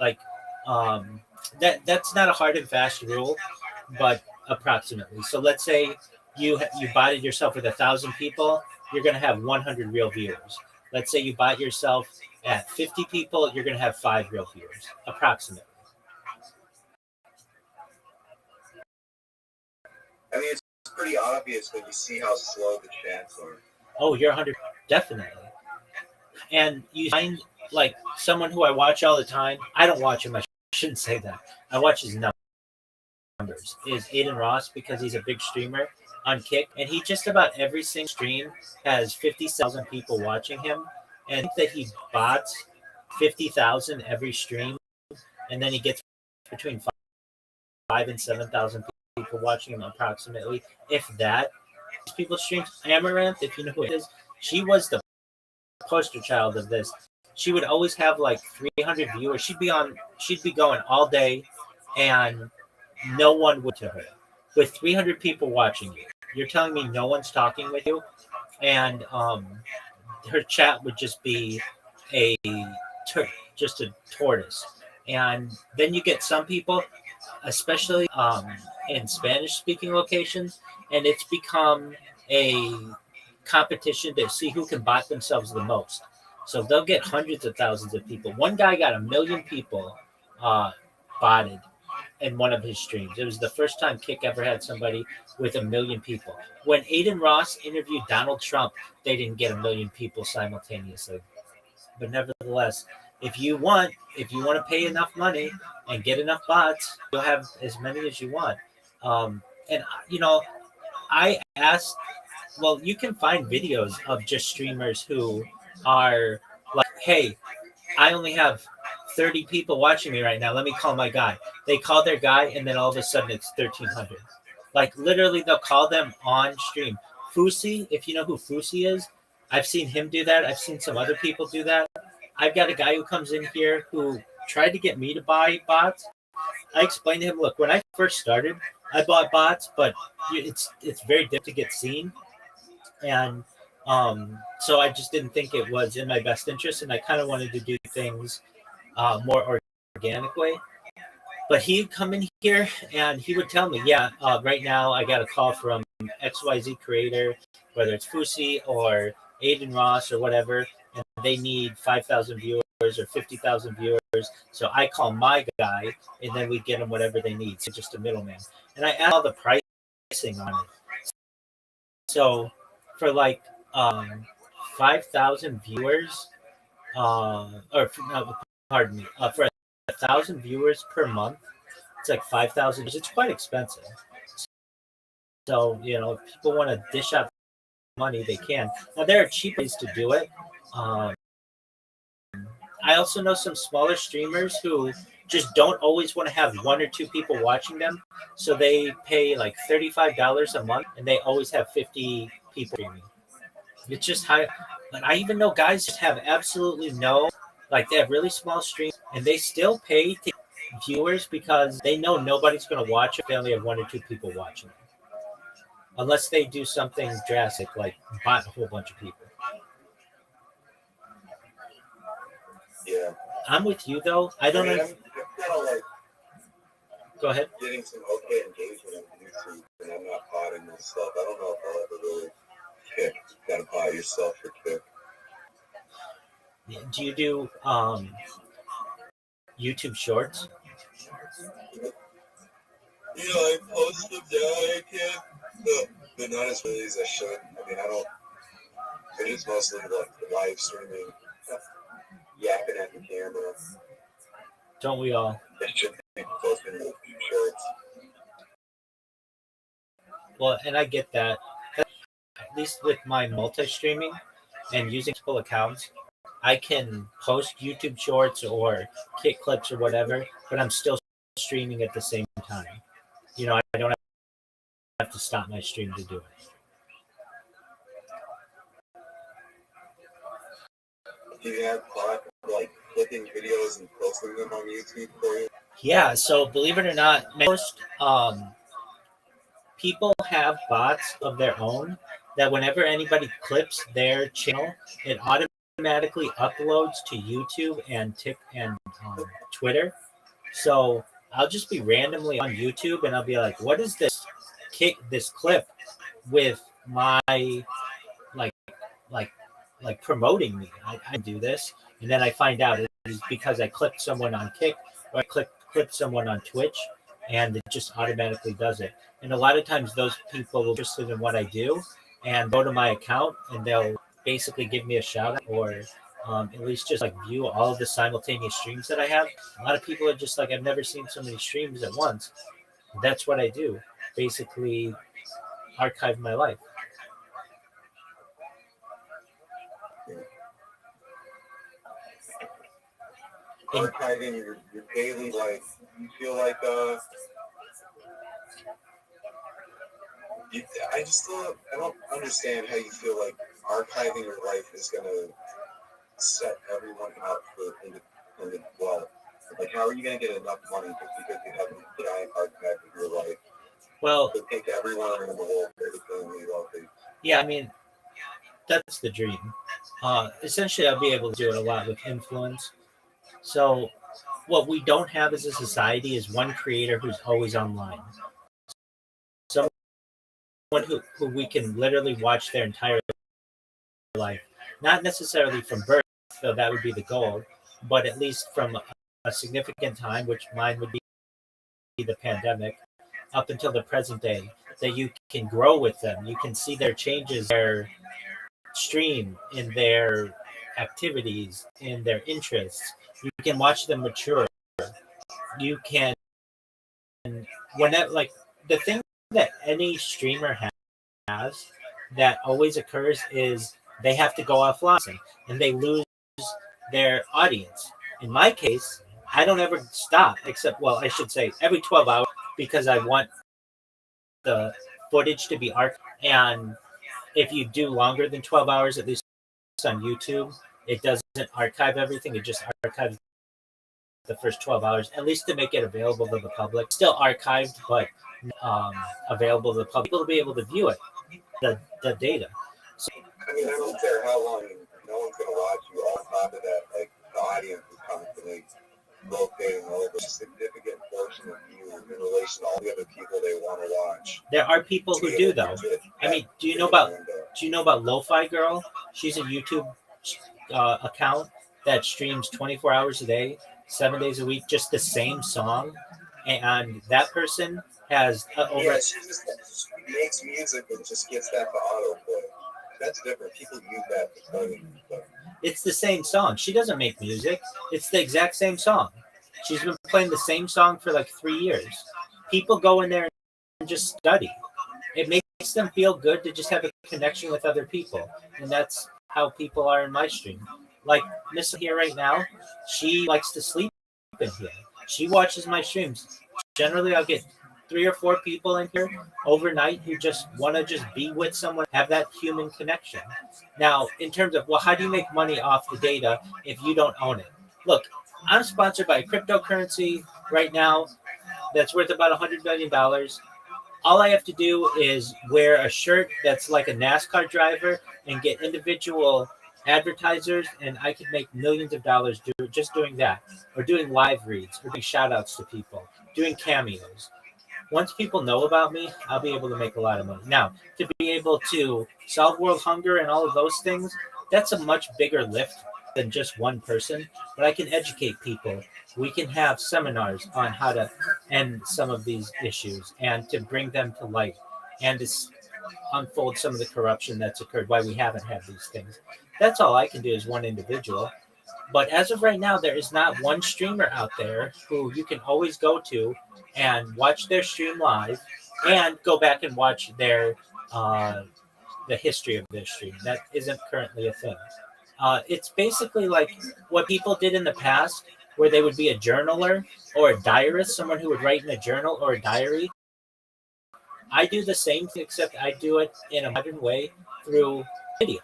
Like that's not a hard and fast rule, but approximately. So let's say you botted yourself with 1,000 people, you're going to have 100 real viewers. Let's say you bot yourself at 50 people, you're going to have 5 real viewers, approximately. I mean, it's pretty obvious when you see how slow the chats are. Oh, you're 100, definitely. And you find like someone who I watch all the time. I don't watch him. I shouldn't say that. I watch his numbers. Is Aiden Ross, because he's a big streamer on Kick, and he just about every single stream has 50,000 people watching him, and I think that he bots 50,000 every stream, and then he gets between 5 and 7,000 people watching him approximately, if that. People streams. Amaranth, if you know who it is, she was the poster child of this. She would always have like 300 viewers. She'd be going all day, and no one would to her. With 300 people watching you, you're telling me no one's talking with you, and her chat would just be just a tortoise. And then you get some people, especially in Spanish-speaking locations, and it's become a competition to see who can bot themselves the most. So they'll get hundreds of thousands of people. One guy got 1 million people botted in one of his streams. It was the first time Kick ever had somebody with 1 million people. When Aiden Ross interviewed Donald Trump, they didn't get 1 million people simultaneously. But nevertheless, if you want to pay enough money and get enough bots, you'll have as many as you want. And I asked. Well, you can find videos of just streamers who are like, "Hey, I only have 30 people watching me right now. Let me call my guy." They call their guy, and then all of a sudden it's 1,300. Like literally, they'll call them on stream. Fusi, if you know who Fusi is, I've seen him do that. I've seen some other people do that. I've got a guy who comes in here who tried to get me to buy bots. I explained to him, look, when I first started, I bought bots, but it's very difficult to get seen, and so I just didn't think it was in my best interest, and I kind of wanted to do things more organically. But he'd come in here and he would tell me, yeah, right now I got a call from XYZ creator, whether it's Fusi or Aiden Ross or whatever, and they need 5,000 viewers or 50,000 viewers. So I call my guy, and then we get them whatever they need. So just a middleman. And I add all the pricing on it. So for like 5,000 viewers, or no, pardon me, for 1,000 viewers per month, it's like 5,000. It's quite expensive. So if people want to dish out money, they can. Now there are cheap ways to do it. I also know some smaller streamers who just don't always want to have 1 or 2 people watching them, so they pay like $35 a month, and they always have 50 people streaming. It's just high. But I even know guys just have absolutely no, like they have really small streams, and they still pay to viewers because they know nobody's going to watch if they only have 1 or 2 people watching them. Unless they do something drastic, like bot a whole bunch of people. Yeah. I'm with you, though. I don't know. I'm kind of like Go ahead. getting some okay engagement on YouTube, and I'm not potting myself. I don't know if I'll ever really kick. You gotta pot yourself for kick. Do you do YouTube Shorts? I post them down. I can, but not as really as I should. I mean, I just mostly like live streaming, yapping at the camera. Don't we all? They should be posting those shorts. Well, and I get that. At least with my multi-streaming and using multiple accounts, I can post YouTube shorts or kick clips or whatever, but I'm still streaming at the same time. I don't have to stop my stream to do it. Do you have thought of, like, clicking videos and posting them on YouTube for you? Yeah, so believe it or not, most people have bots of their own that whenever anybody clips their channel, it automatically uploads to YouTube and Twitter. So I'll just be randomly on YouTube and I'll be like, "What is this clip with my like like like promoting me? I do this," and then I find out it is because I clipped someone on Kick or I clipped someone on Twitch, and it just automatically does it. And a lot of times those people will be interested in what I do and go to my account and they'll basically give me a shout out or at least just like view all of the simultaneous streams that I have. A lot of people are just like, I've never seen so many streams at once. That's what I do. Basically, archive my life. Archiving your daily life. You feel like I don't understand how you feel like archiving your life is gonna set everyone up for independent wealth. Like, how are you gonna get enough money just because you have a giant archive of your life Well, to take everyone in the world independently wealthy? yeah, I mean, that's the dream. Essentially, I'll be able to do it a lot with influence. So, what we don't have as a society is one creator who's always online. Someone who we can literally watch their entire life. Not necessarily from birth, though that would be the goal, but at least from a significant time, which mine would be the pandemic, up until the present day, that you can grow with them. You can see their changes, their stream, in their activities, in their interests. You can watch them mature. You can, whenever, like, the thing that any streamer has that always occurs is they have to go offline and they lose their audience. In my case, I don't ever stop except, well, I should say every 12 hours because I want the footage to be archived. And if you do longer than 12 hours, at least on YouTube, it doesn't archive everything. It just archives the first 12 hours, at least to make it available to the public. Still archived, but available to the public. People to be able to view it, the data. So, I mean, I don't care how long, no one's gonna watch you. On top of that, like, the audience is constantly rotating over a significant portion of you in relation to all the other people they want to watch. there are people who do, though. I mean, do you know about Lo-Fi Girl? She's a YouTube account that streams 24 hours a day, 7 days a week, just the same song. And that person has over. Yeah, she just makes music and just gets that for autoplay. That's different. People use that for studying stuff. It's the same song. She doesn't make music. It's the exact same song. She's been playing the same song for like 3 years. People go in there and just study. It makes them feel good to just have a connection with other people. And that's how people are in my stream. Like Miss here right now, she likes to sleep in here. She watches my streams. Generally, I'll get 3 or 4 people in here overnight who just want to just be with someone, have that human connection. Now, in terms of, well, how do you make money off the data if you don't own it? Look, I'm sponsored by a cryptocurrency right now that's worth about $100 million. All I have to do is wear a shirt that's like a NASCAR driver and get individual advertisers, and I could make millions of dollars just doing that, or doing live reads, or doing shout outs to people, doing cameos. Once people know about me, I'll be able to make a lot of money. Now, to be able to solve world hunger and all of those things, that's a much bigger lift than just one person, but I can educate people. We can have seminars on how to end some of these issues and to bring them to light and to unfold some of the corruption that's occurred, why we haven't had these things. That's all I can do as one individual. But as of right now, there is not one streamer out there who you can always go to and watch their stream live and go back and watch their the history of their stream. That isn't currently a thing. It's basically like what people did in the past, where they would be a journaler or a diarist, someone who would write in a journal or a diary. I do the same thing, except I do it in a modern way through video.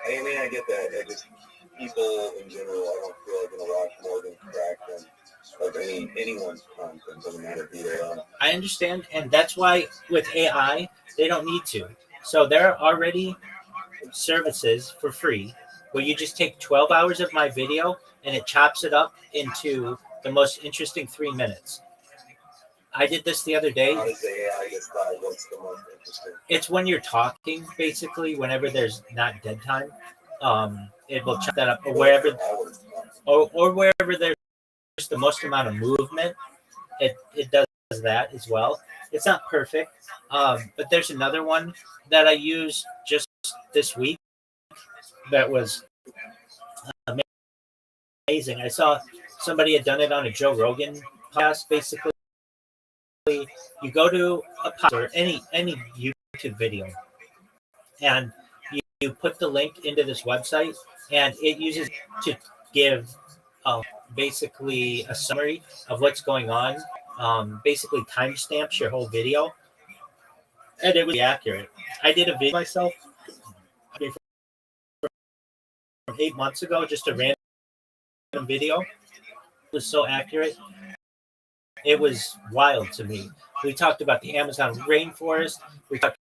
I mean, I get that. I just people in general, I don't feel like gonna watch more than crack them. Like anyone's content doesn't matter who they are. I understand, and that's why with AI they don't need to. So there are already services for free where you just take 12 hours of my video and it chops it up into the most interesting 3 minutes. I did this the other day. How does the AI decide what's the most interesting? It's when you're talking, basically, whenever there's not dead time. It will chop that up, or wherever, or wherever there's the most amount of movement. It does that as well. It's not perfect, but there's another one that I used just this week that was amazing. I saw somebody had done it on a Joe Rogan podcast. Basically, you go to a podcast or any YouTube video, and you put the link into this website, and it uses to give basically a summary of what's going on. Basically, timestamps your whole video, and it was accurate. I did a video myself from 8 months ago, just a random video. It was so accurate. It was wild to me. We talked about the Amazon rainforest. We talked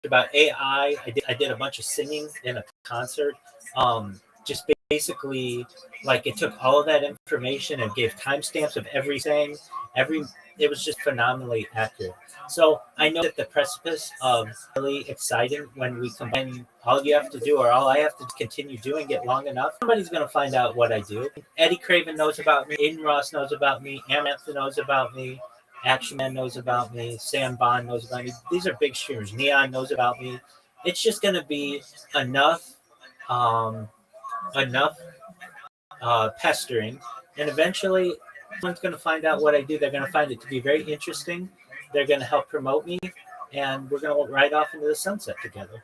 about AI. I did a bunch of singing in a concert. Just basically, like, it took all of that information and gave timestamps of everything. It was just phenomenally accurate. So I know that the precipice of really exciting when we combine. All you have to do, or all I have to continue doing it long enough, somebody's going to find out what I do. Eddie Craven knows about me. Aiden Ross knows about me. Amantha knows about me. Action Man knows about me. Sam Bond knows about me. These are big streamers. Neon knows about me. It's just going to be enough, enough pestering, and eventually someone's going to find out what I do. They're going to find it to be very interesting. They're going to help promote me, and we're going to ride off into the sunset together.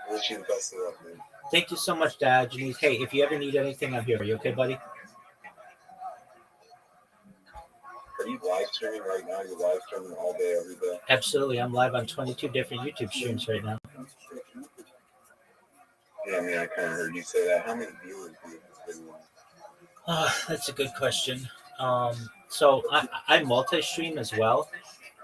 Wish you the best of luck, man. Thank you so much, Dad. Janice, hey, if you ever need anything, I'm here for you. Okay, buddy? Are you live streaming right now? You're live streaming all day, every day? Absolutely. I'm live on 22 different YouTube streams right now. Yeah, I mean, I kind of heard you say that. How many viewers do you have this video? That's a good question. So I multi-stream as well.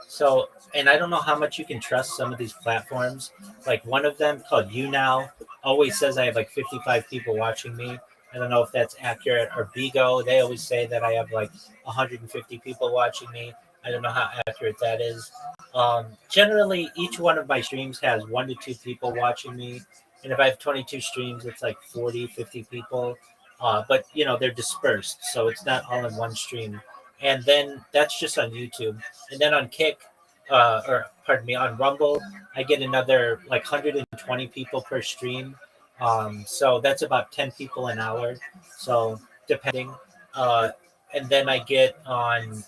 So, and I don't know how much you can trust some of these platforms. Like one of them called YouNow always says I have like 55 people watching me. I don't know if that's accurate. Or Bigo, they always say that I have like 150 people watching me. I don't know how accurate that is. Generally, each one of my streams has 1 to 2 people watching me. And if I have 22 streams, it's like 40, 50 people. But, they're dispersed. So it's not all in one stream. And then that's just on YouTube. And then on Kick, on Rumble, I get another like 120 people per stream. So that's about 10 people an hour. So depending. And then I get on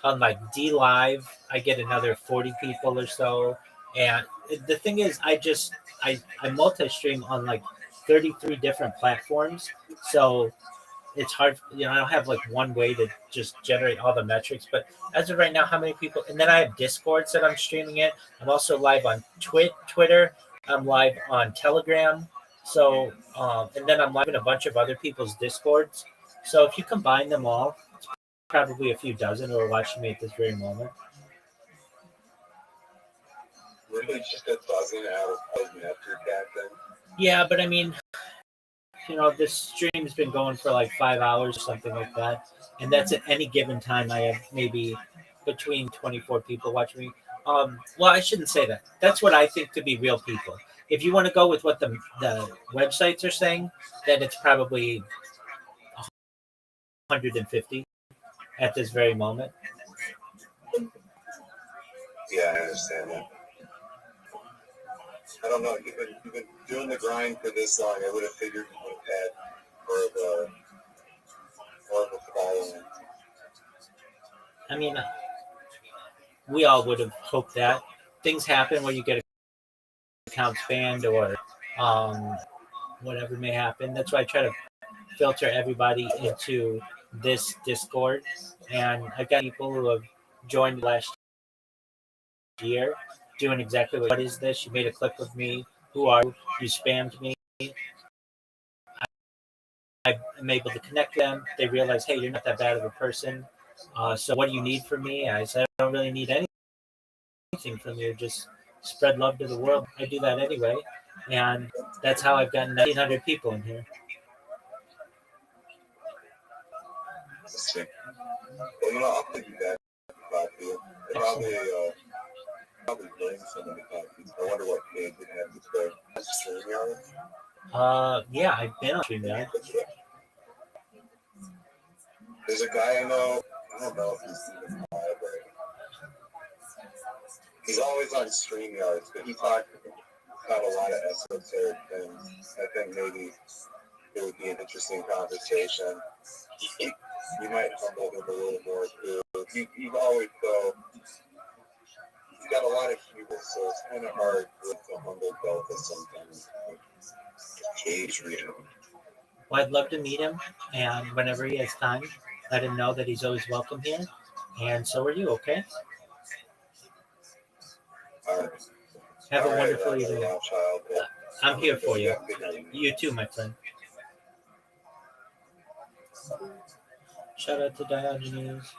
like D Live, I get another 40 people or so. And the thing is, I multi-stream on like 33 different platforms. So it's hard, I don't have like one way to just generate all the metrics. But as of right now, how many people? And then I have Discords that I'm streaming it. I'm also live on Twitter. I'm live on Telegram. So, and then I'm live in a bunch of other people's Discords. So if you combine them all, it's probably a few dozen who are watching me at this very moment. Really, just a dozen out of after that then? Yeah, but I mean, this stream's been going for like 5 hours or something like that. And that's at any given time. I have maybe between 24 people watching me. Well, I shouldn't say that. That's what I think to be real people. If you want to go with what the websites are saying, then it's probably 150 at this very moment. Yeah, I understand that. I don't know. You've been doing the grind for this long. I would have figured you would have had more of a following. I mean, we all would have hoped that. Things happen where you get accounts banned or um, whatever may happen. That's why I try to filter everybody into this Discord. And I've got people who have joined last year doing exactly what is this? You made a clip of me. Who are you? You spammed me. I'm able to connect them. They realize, hey, you're not that bad of a person. So what do you need from me? I said, I don't really need anything from you. Just spread love to the world. I do that anyway. And that's how I've gotten 1,900 people in here. Well, I'll piggyback about you. Probably bring someone to talk to. I wonder what page it had to say. StreamYard? Yeah, I've been on StreamYard. There's a guy I know. I don't know if he's even live right. He's always on StreamYards, but he talked about a lot of esoteric things. I think maybe it would be an interesting conversation. You might humble him a little more too. He's always so. He's got a lot of humor, so it's kind of hard to humble Delta sometimes. Cage read him. Well, I'd love to meet him, and whenever he has time, let him know that he's always welcome here. And so are you, okay? All right. Have All a right, wonderful evening. I'm here for you. You too, my friend. Shout out to Diogenes.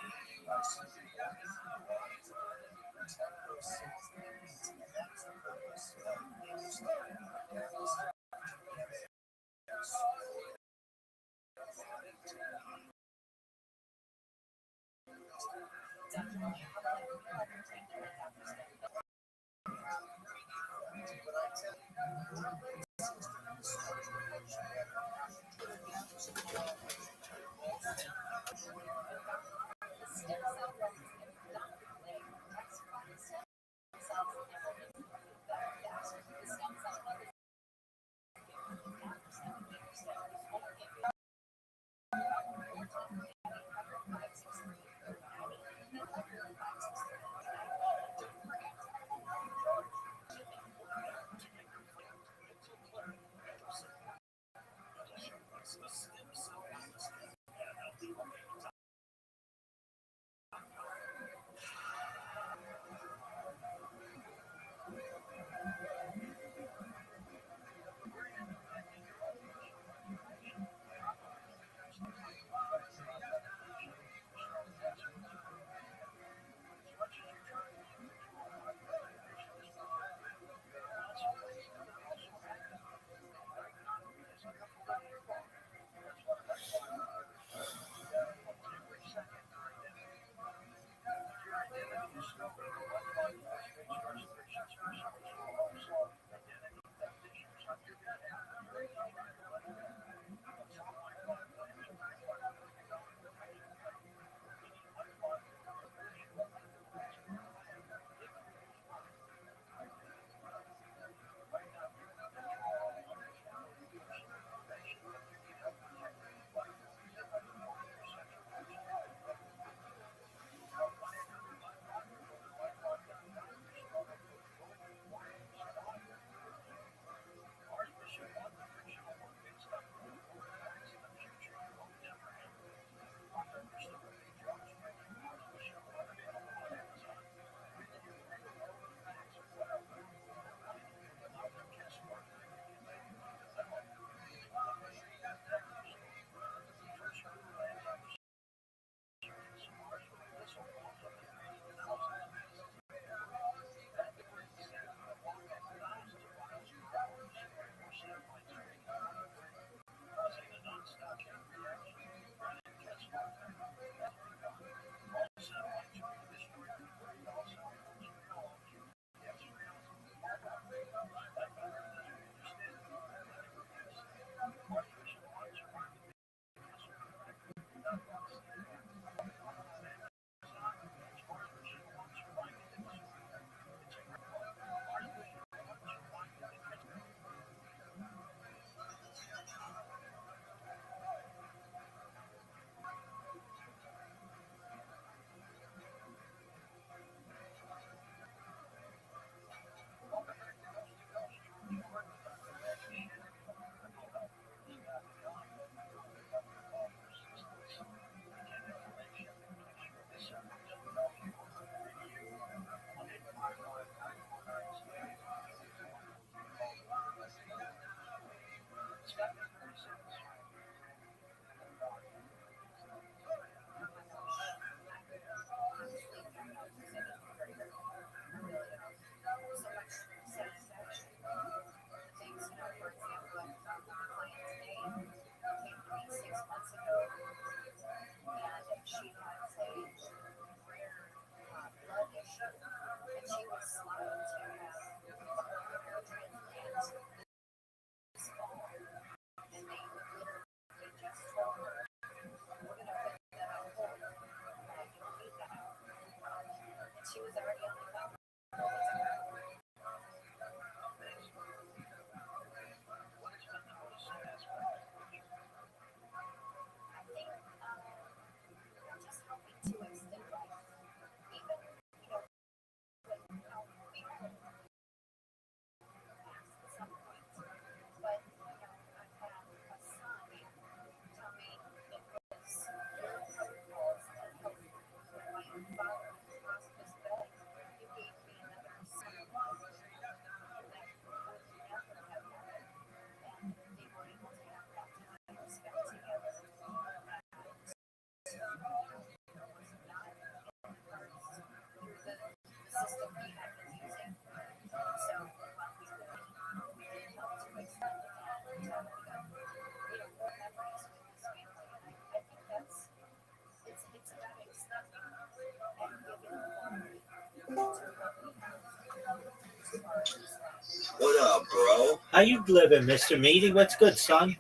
Bro, How you living, Mr. Meaty? What's good, son?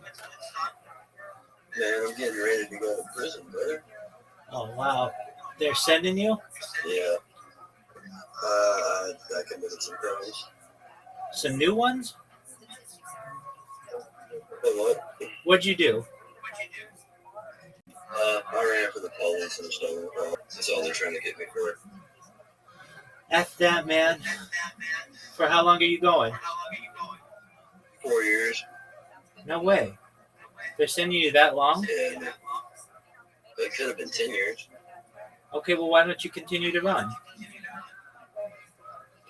man, I'm getting ready to go to prison, brother. Oh, wow. They're sending you? Yeah. I committed some crimes. Some new ones? But what? What'd you do? I ran for the police and stolen car. That's all they're trying to get me for. F that, man. For how long are you going? 4 years. No way. They're sending you that long? And it could have been 10 years. Okay, well, why don't you continue to run?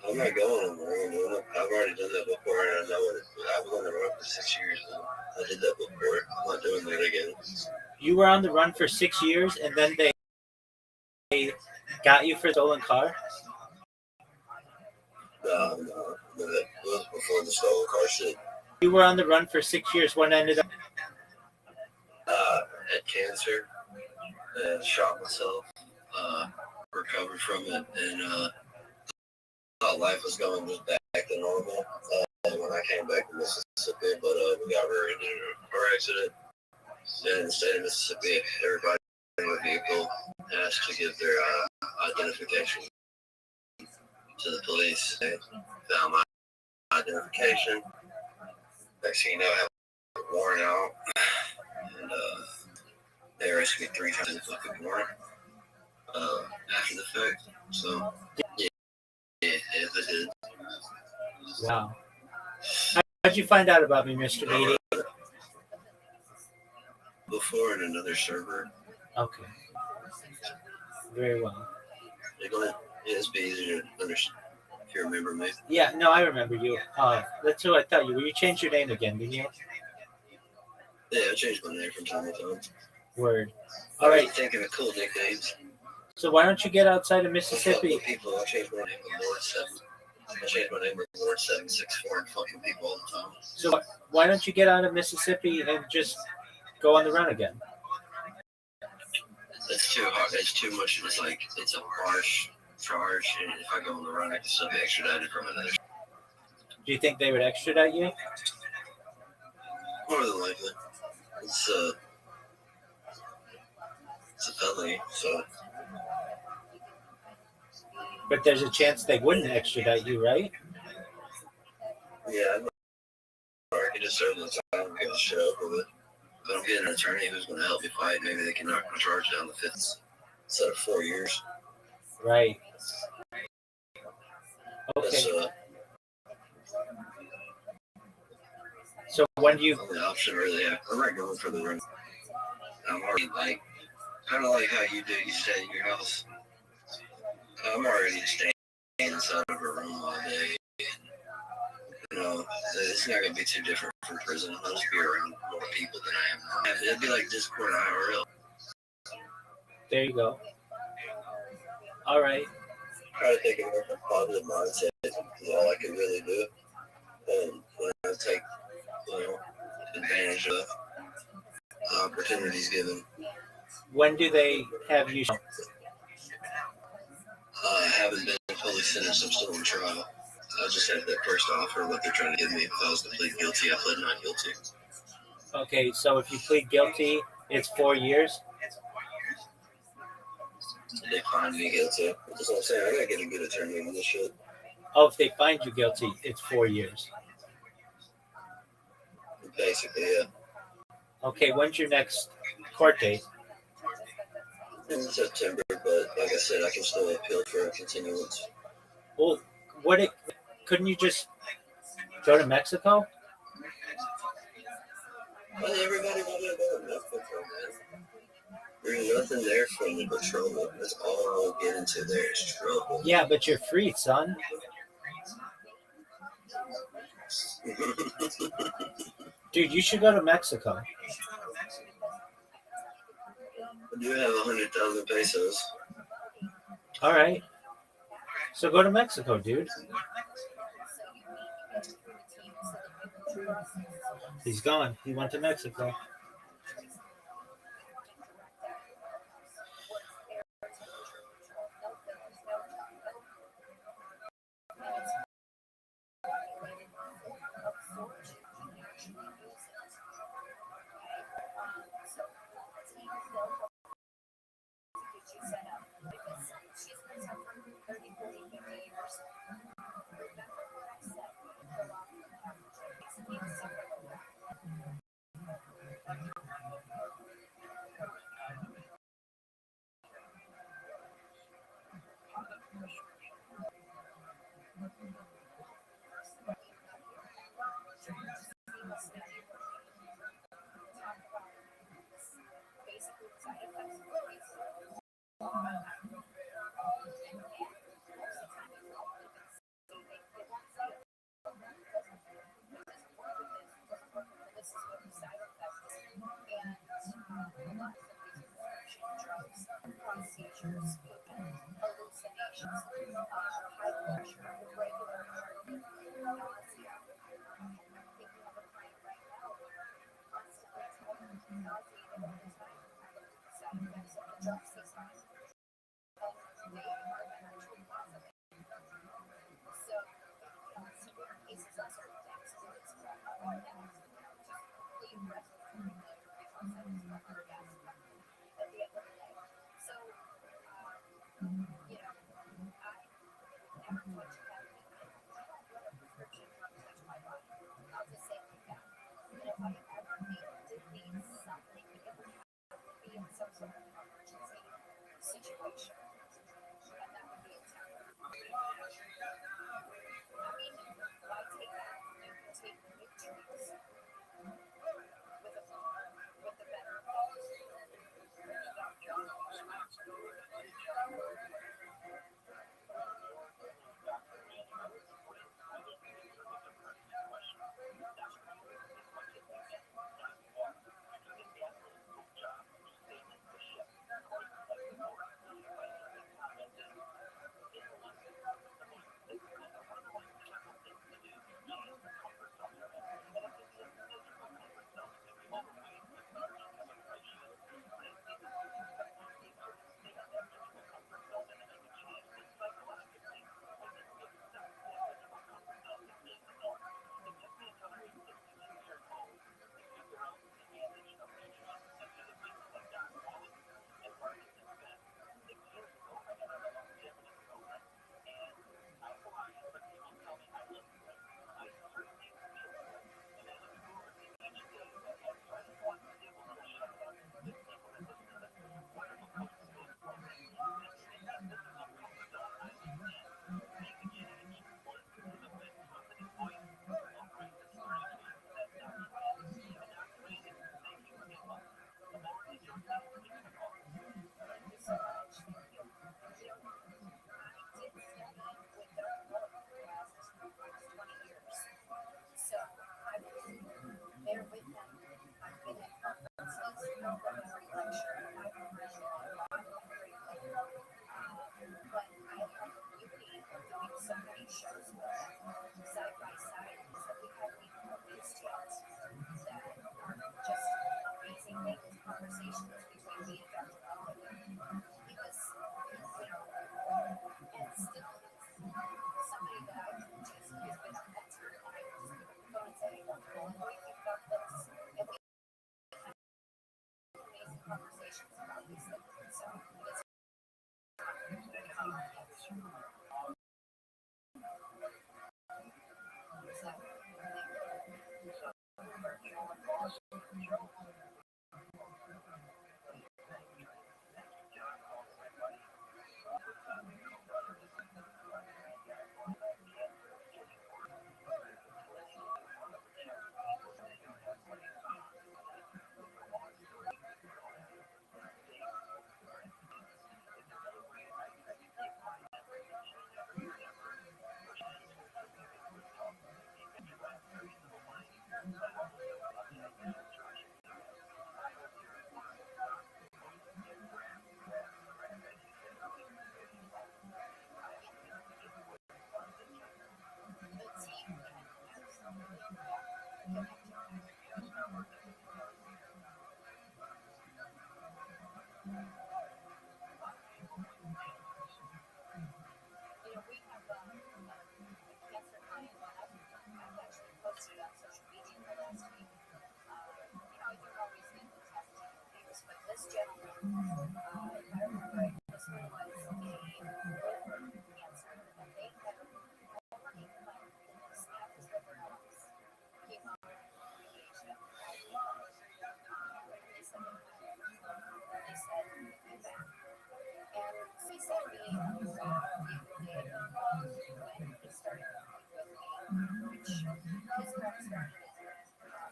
I'm not going anymore. I've already done that before, and I know it. I was on the road for 6 years. And I did that before. I'm not doing that again. You were on the run for 6 years, and then they got you for a stolen car? No. That was before the stolen car shit. You were on the run for 6 years. What ended up? Had cancer. And shot myself. Recovered from it, and thought life was going just back to normal when I came back to Mississippi, but we got rear-ended in a car accident. And in the state of Mississippi, everybody in the vehicle has to give their identification to the police. They found my identification. Next thing you know, I have a warrant out, and they arrested me 3 times in the fucking warrant after the fact. So, yeah, they did. Wow. How'd you find out about me, Mr. Meaty? Before in another server. Okay. Very well. It'd be easier to understand if you remember me. Yeah, no, I remember you. That's who I thought you were. You changed your name again, didn't you? Yeah, I changed my name from time to time. Word. All right. Thinking of cool nicknames. So why don't you get outside of Mississippi? People, I changed my name to Lord 7. I changed my name to Lord 764 and fucking people all the time. So why don't you get out of Mississippi and just go on the run again? It's too hard. It's too much. It's like, it's a harsh charge. And if I go on the run, I can still be extradited from another. Do you think they would extradite you? More than likely. It's a felony, so. But there's a chance they wouldn't extradite you, right? Yeah, I can just serve the time and get the shit over with. If I don't get an attorney who's going to help me fight, maybe they can knock my charge down to 5th instead of 4 years. Right. Okay. That's So when do you? the option really. I'm not going for the run. I'm already like, kind of like how you do. You stay in your house. I'm already staying inside of a room all day. You know, it's not going to be too different from prison. I'll just be around more people than I am now. It'd be like Discord IRL. There you go. All right. Try to take it more from a positive mindset is all I can really do. And when I take, advantage of opportunities given. When do they have you? I haven't been fully sentenced. I'm still on trial. I just had that first offer, what they're trying to give me. If I was to plead guilty, I pled not guilty. Okay, so if you plead guilty, it's 4 years. They find me guilty. That's what I'm saying. I gotta get a good attorney on this shit. Oh, if they find you guilty, it's 4 years. Basically, yeah. Okay, when's your next court date? In September, but like I said, I can still appeal for a continuance. Well, couldn't you just go to Mexico? But everybody wanted to go to Mexico, man. There's nothing there for me but trouble. That's all we'll get into there is trouble. Yeah, but you're free, son. Dude, you should go to Mexico. I do have 100,000 pesos. All right. So go to Mexico, dude. He's gone. He went to Mexico. drugs, seizures, hallucinations, high pressure, irregular heartbeat, nausea. I'm thinking of a client right now where constantly nauseated all the time. Side effects of the drugs he's on. And they are actually positive. So, severe cases also attacks to this right now. Just leave respiratory failure because that is part of the gas at the end of the day. So, you know, I never touch that. I don't let a prescription drug touch my body. I'll just say it like that. And if I ever need something, it would have to be in some sort of emergency situation. And that would be a temper. I mean, why take that? You can take big trees with a better So I was there with them. I've been at conferences, every lecture. I've read a lot of great but I have the beauty of doing so many shows with them side by side. So we have these chats that are just amazing conversations between me and Dr. Oliver. Because, and still somebody that I can just has been a pet to I just pick up the phone and say, Dr. Oliver, what do you think about this? And we have amazing conversations about these things. So it's we have a cancer client that I've actually posted on social media the last week. I don't always get the testing things, but this gentleman, if I remember right, this one was a liver cancer that they had already planned to snap his liver out of his chemo radiation. They said, I'm back. And so he sent me a graph the other day when he started working with me, which his graph started in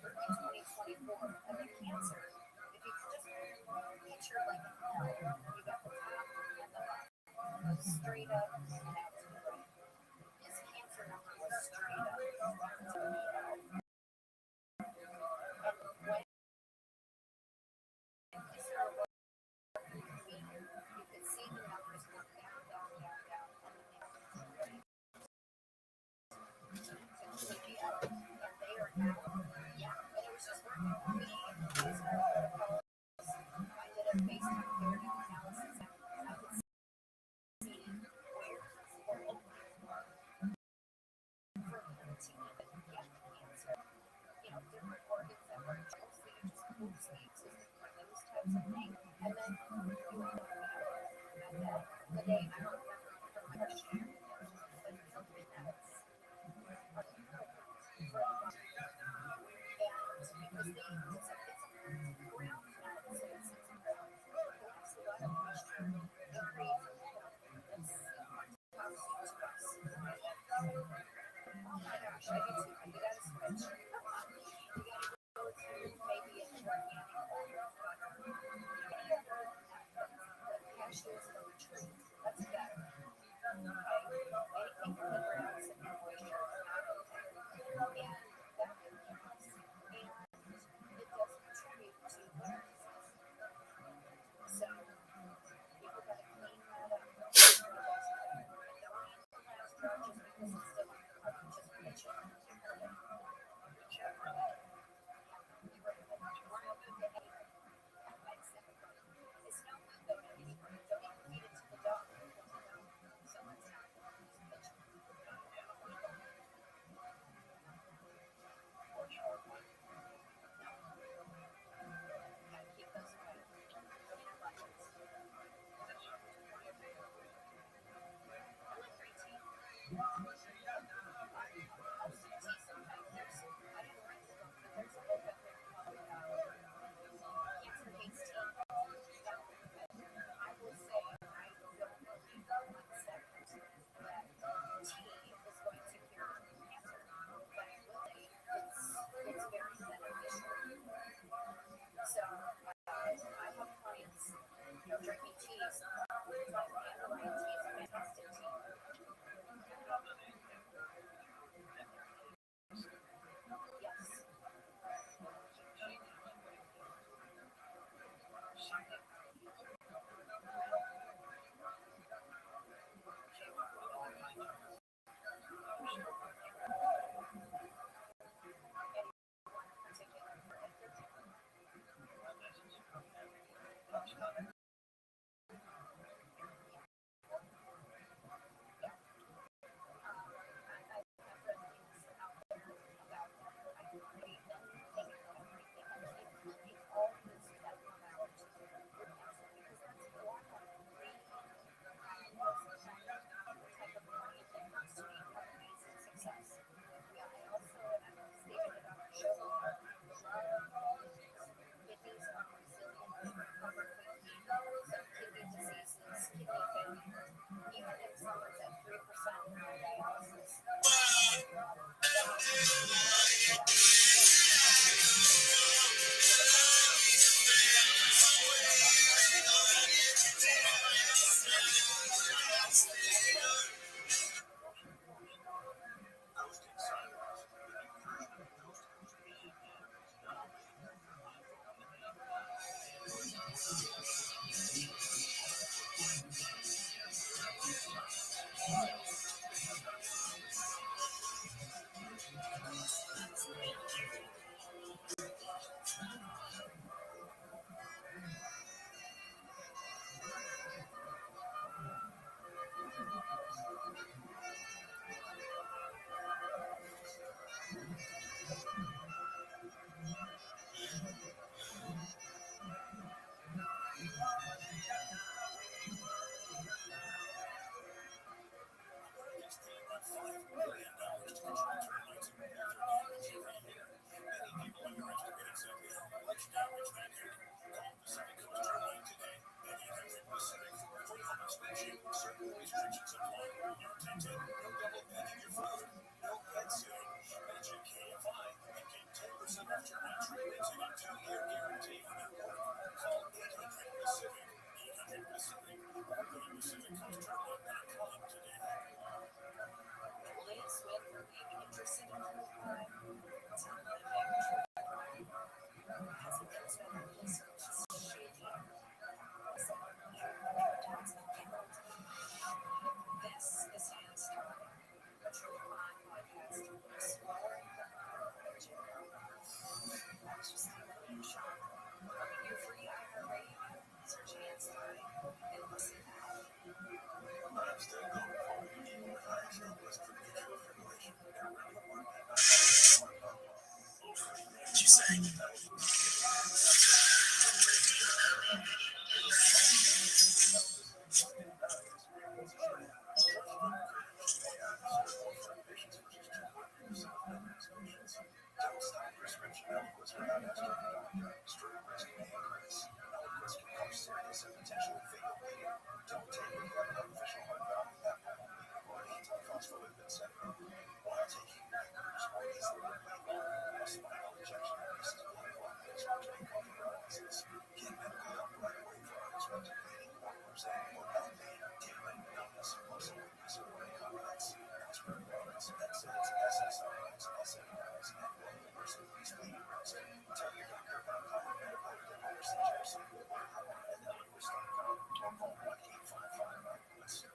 2024. And the cancer, if you just picture like an L, you got the top and the bottom, straight up and out to the right. His cancer number was straight up to the L. And when he What you say? Don't stop prescription medications without asking your doctor. Stroke risk may increase. Medications can cause serious and potentially fatal bleeding. Don't take it without an official heart valve, epilepsy, or antiphospholipid syndrome. While taking inhibitors or easily available, a spinal injection risk is likely to cause paralysis. Get medical help right away for unexpected bleeding, warming, or back pain, tingling, numbness, muscle weakness, or incontinence. Aspirin products, NSAIDs, SSRIs, SNRIs, and blood pressure increase bleeding risk. Tell your doctor about common metabolic procedures. Learn how to end up with Restream or call 1-855-REST.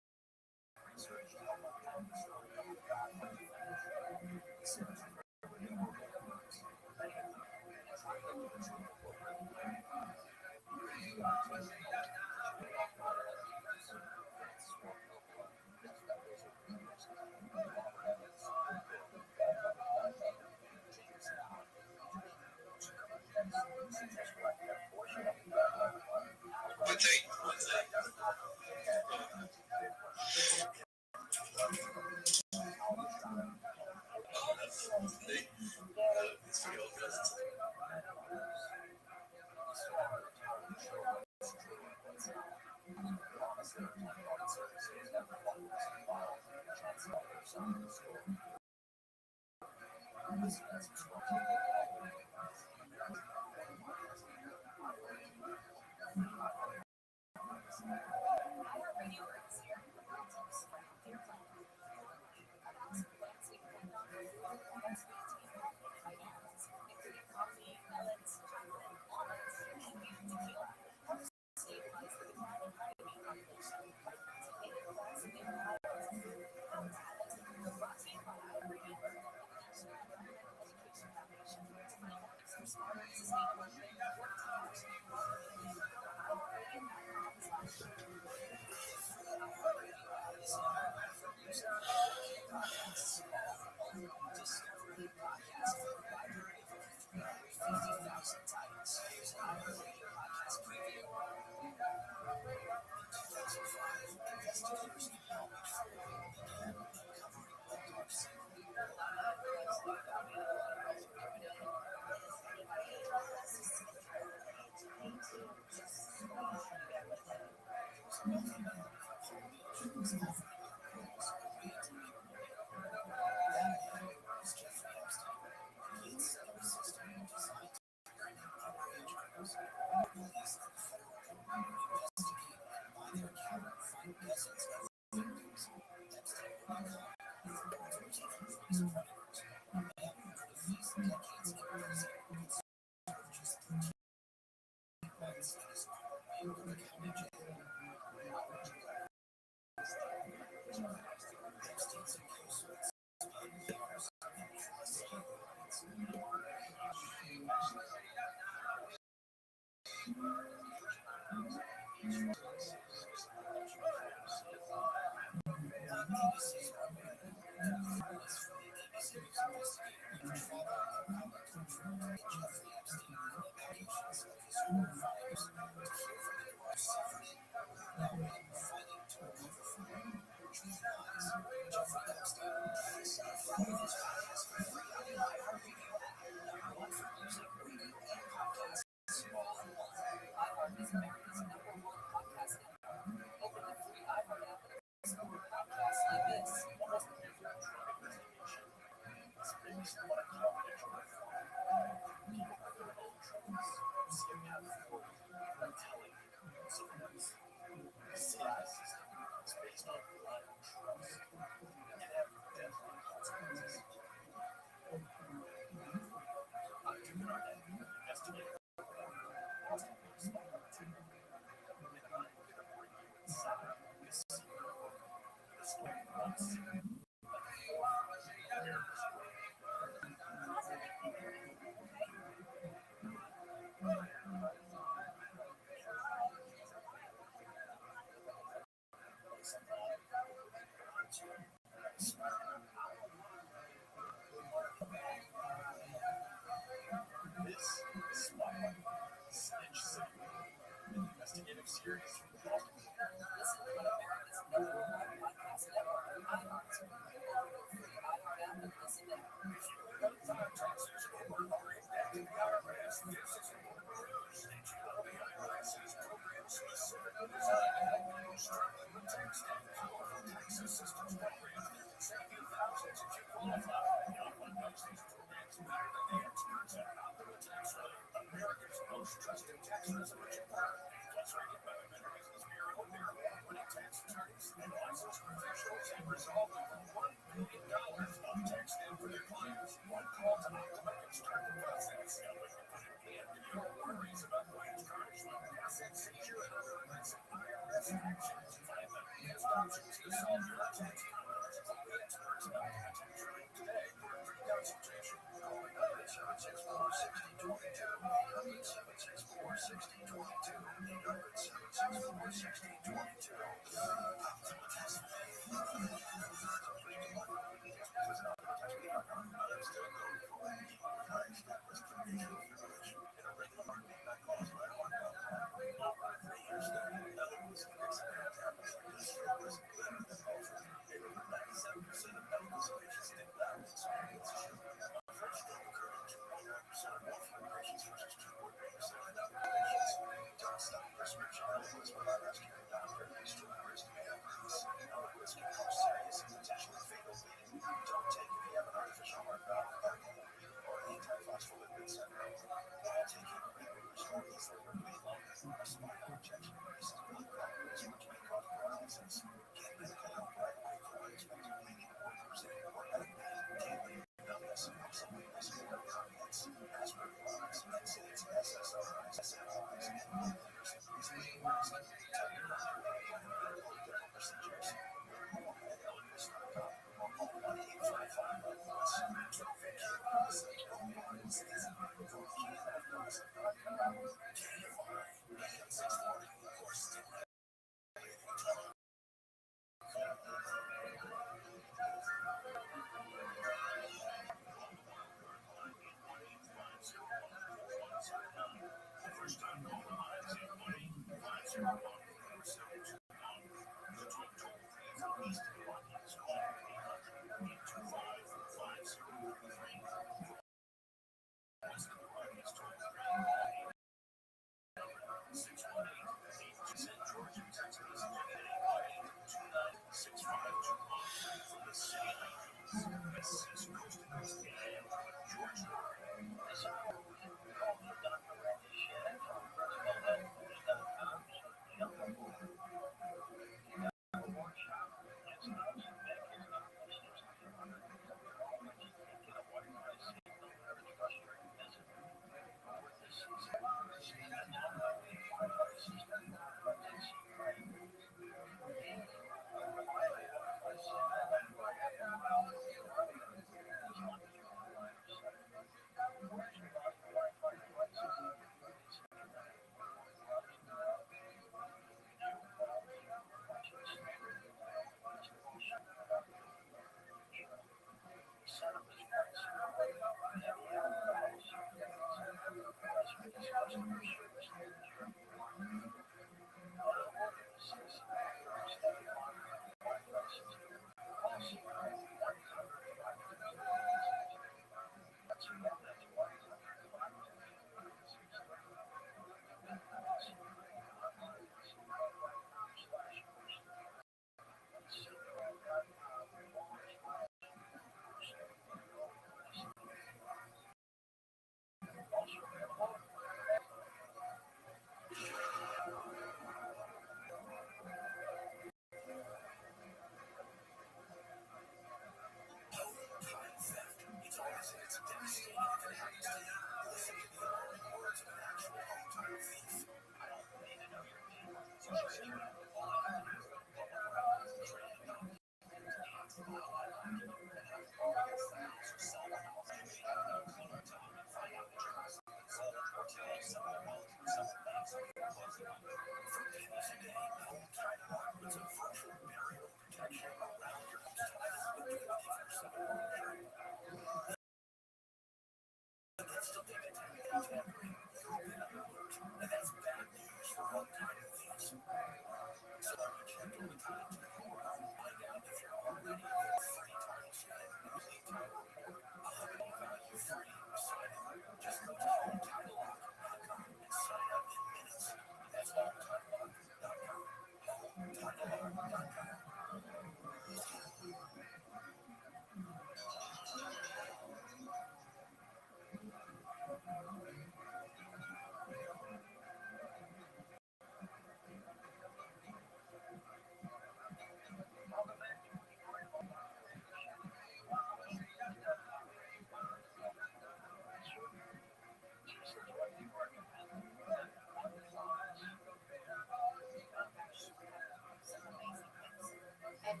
And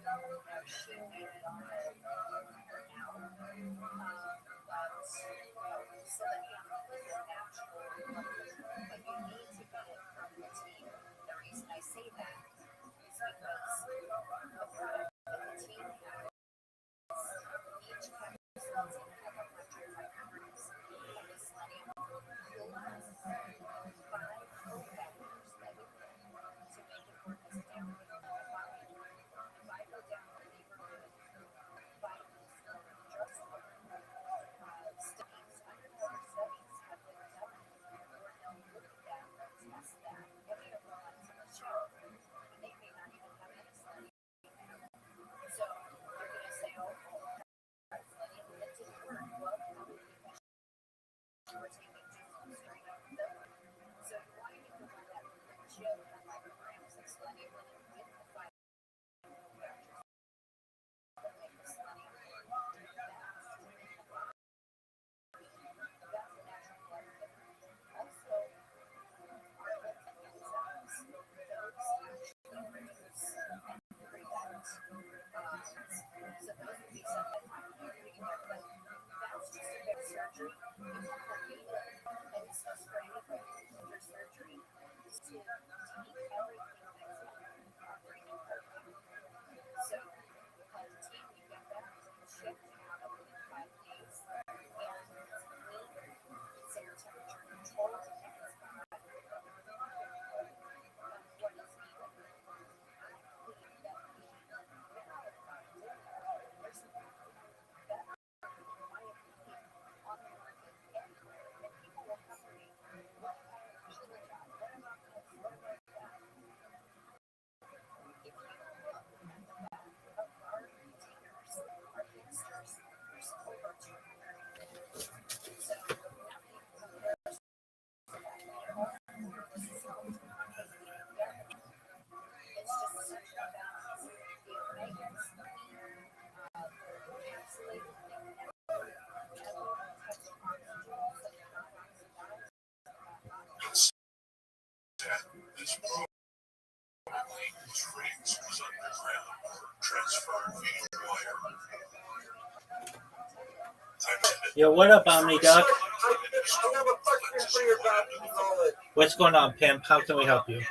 she made it on it now. But so that is a natural evolution. But you need to get it from the team. The reason I say that is because the product that the team has, each chemical cells have 100 of the selenium plus 5 co-factors that you can to make it work as a download on the body. If I go down the neighborhood vitamins or drugstore, studies, undercover studies have been done where they'll look at that and test that, and they don't realize on the shelf, and they may not even have any selenium. So they're going to say, oh, that's selenium, that didn't work. Well, how many people were taking just straight up filler? So you want to get the one that legit had like grams of selenium in it with the 5 factors that make the selenium work fast in the body. That's a natural blood thinner. Also, our leptin enzymes, those actually reduce and prevent so those would be something I'm reading about, but that's just a big surgery. People forget it. And this goes for anybody under surgery, is to take everything that's in our breathing program. So on the team, you get that shift out of within 5 days, and it's clean, it's air temperature controlled, and it's got what is needed. I believe that the mineral product in there, there's nothing better, in my opinion, on the market anywhere. And people will come to me, what about Chillicothe? What about this? What about that? If you look at the back of our containers, our canisters, there's over 250. So nothing compares to that anymore. This is how we put it together. It's just such a balance. The omegas, they're encapsulated, they never touch oxygen, so they're not oxidized. That this probably trains was underground or transferred via wire. Yo, what up, Omni Duck? I have a question for your vast knowledge. What's going on, Pimp? How can we help you?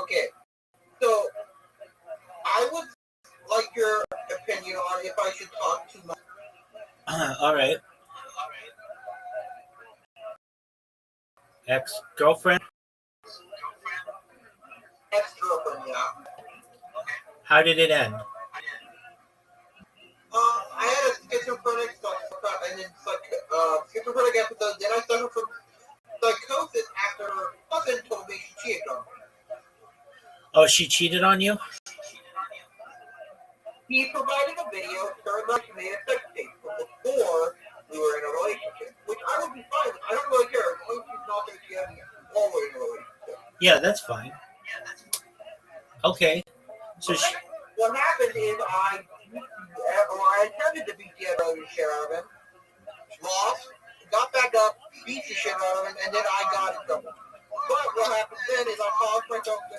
Okay, so I would like your opinion on if I should talk to my All right. Ex-girlfriend? ex-girlfriend. Yeah. How did it end? I had a schizophrenic, and then schizophrenic episode. Then I suffered from psychosis after her husband told me she cheated on me. Oh, she cheated on you? He provided a video, turned out she made a sex tape from before we were in a relationship, which I would be fine with. I don't really care. As long as she's not going to cheat on me while we're in a relationship. Yeah, that's fine. Okay. So she, What happened is I attempted to beat the shit out of him, lost, got back up, beat the shit out of him, and then I got in trouble. But what happened then is I caused myself to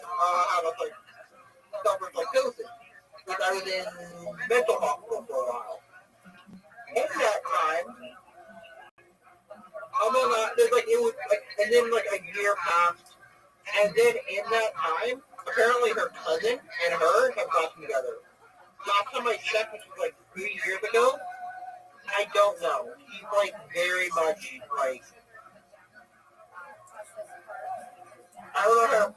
suffer psychosis, which I was in mental hospital for a while. In that time, and then a year passed, and then in that time, apparently her cousin and her have gotten together. Last time I checked, which was 3 years ago, I don't know. He's very much I don't know how,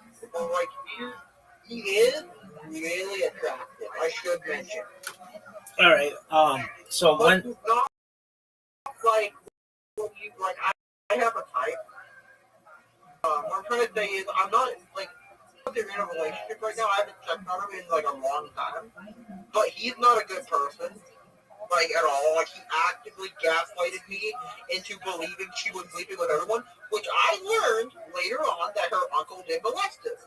he is really attractive. I should mention. all right. So But when? he's not I have a type. What I'm trying to say is I'm not in a relationship right now. I haven't checked on him in a long time. But he's not a good person. At all. He actively gaslighted me into believing she was sleeping with everyone, which I learned later on that her uncle did molest her,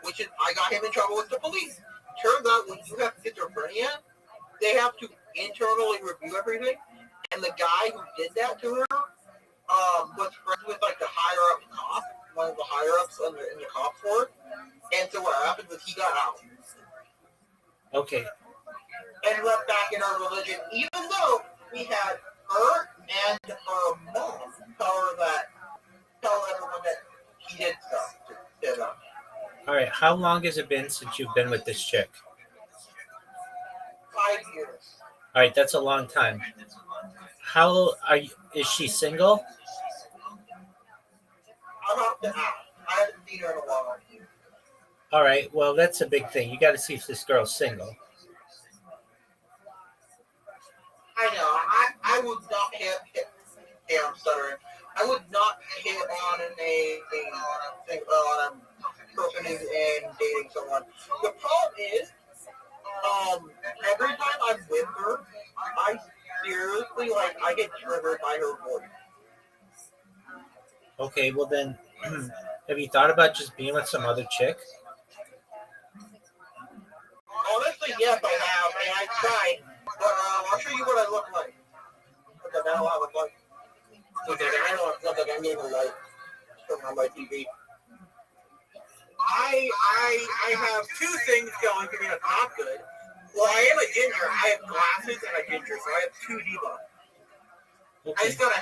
which is, I got him in trouble with the police. Turns out when you have schizophrenia, they have to internally review everything, and the guy who did that to her was friends with the higher up cop, one of the higher ups in the cop force, and so what happened was he got out. Okay. and let back in our religion, even though we had her and her mom tell everyone that he did stuff to them. All right. How long has it been since you've been with this chick? 5 years. All right, that's a long time. How are you? Is she single? I'm up to ask. I haven't seen her in a while. All right. Well, that's a big thing. You got to see if this girl's single. I know. I would not hit. Yeah, I'm stuttering. I would not hit on a person and dating someone. The problem is, every time I'm with her, I seriously I get triggered by her voice. Okay. Well, then, have you thought about just being with some other chick? Honestly, yes, I have, and I tried. But I'll show you what I look like. Because I don't have a light. Because I don't look like I'm getting a light on my TV. I have two things going for me that's not good. Well, I am a ginger. I have glasses and a ginger, so I have two debuffs. Okay. I just got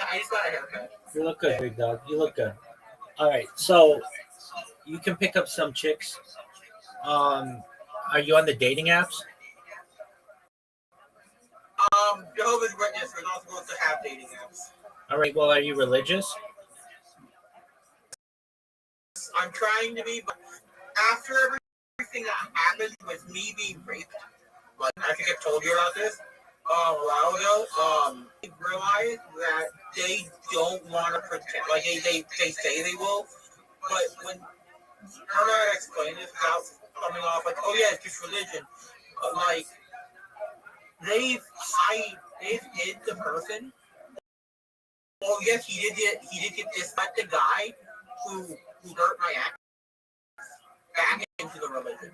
a haircut. You look good, big dog. You look good. All right. So you can pick up some chicks. Are you on the dating apps? Jehovah's Witness are not supposed to have dating apps. All right. Well, are you religious? I'm trying to be, but after everything that happened with me being raped, like I think I told you about this a while ago, I realized that they don't want to protect, like they say they will, but when I don't know how to explain this without coming off like, oh yeah, it's just religion, but like they've hid the person. Oh yes, he did get this, but the guy who hurt my act back into the religion.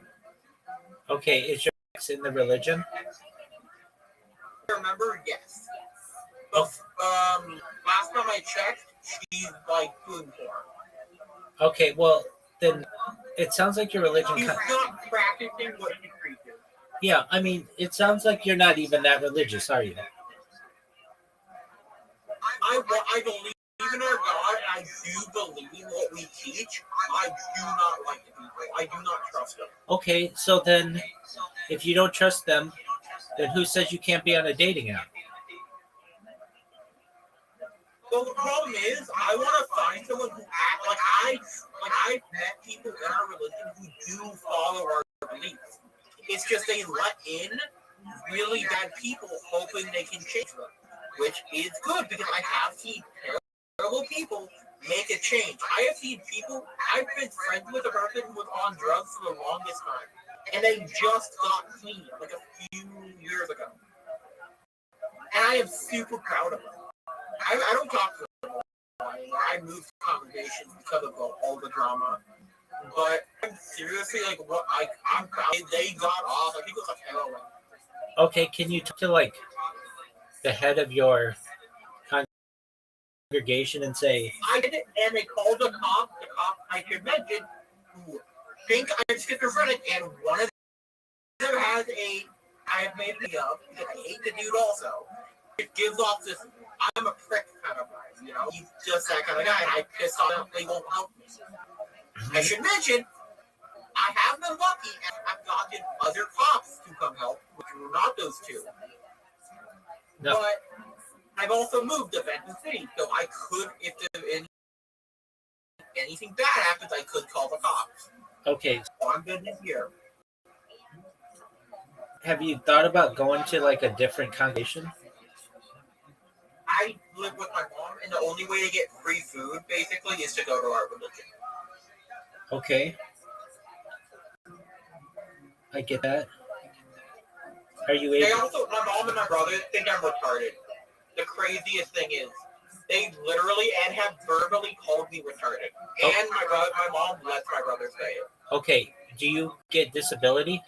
Okay. Is your ex in the religion? Remember, yes. But, last time I checked, she's like doing porn. Okay. Well, then it sounds like your religion. She's not practicing what she preaches. Yeah. I mean, it sounds like you're not even that religious, are you? I believe in our God, and I do believe what we teach. I do not like the people. I do not trust them. Okay. So then, if you don't trust them, then who says you can't be on a dating app? Well, the problem is, I want to find someone who act like I've met people in our religion who do follow our beliefs. It's just they let in really bad people hoping they can change them, which is good because I have seen terrible people make a change. I have seen people, I've been friends with a person who was on drugs for the longest time, and they just got clean like a few years ago. And I am super proud of them. I don't talk to them anymore. I moved congregations because of all the drama. But I'm seriously like, what? I'm proud. They got off. I think it was like heroin. Okay. Can you talk to like the head of your congregation and say, I did it, and they called the cop. The cop, I should mention, who think I'm schizophrenic, and one of them has a. I have made it up because I hate the dude also. It gives off this. I'm a prick kind of vibe, you know. He's just that kind of guy, and I piss off them. They won't help me. I should mention, I have been lucky and I've gotten other cops to come help, which were not those two. no? But I've also moved to Benton City, so I could, if anything bad happens, I could call the cops. Okay. So I'm good here. Have you thought about going to like a different congregation? I live with my mom, and the only way to get free food, basically, is to go to our religion. Okay. I get that. Are you They able? also, my mom and my brother think I'm retarded. The craziest thing is, they literally and have verbally called me retarded. And my mom lets my brother say it. Okay. Do you get disability?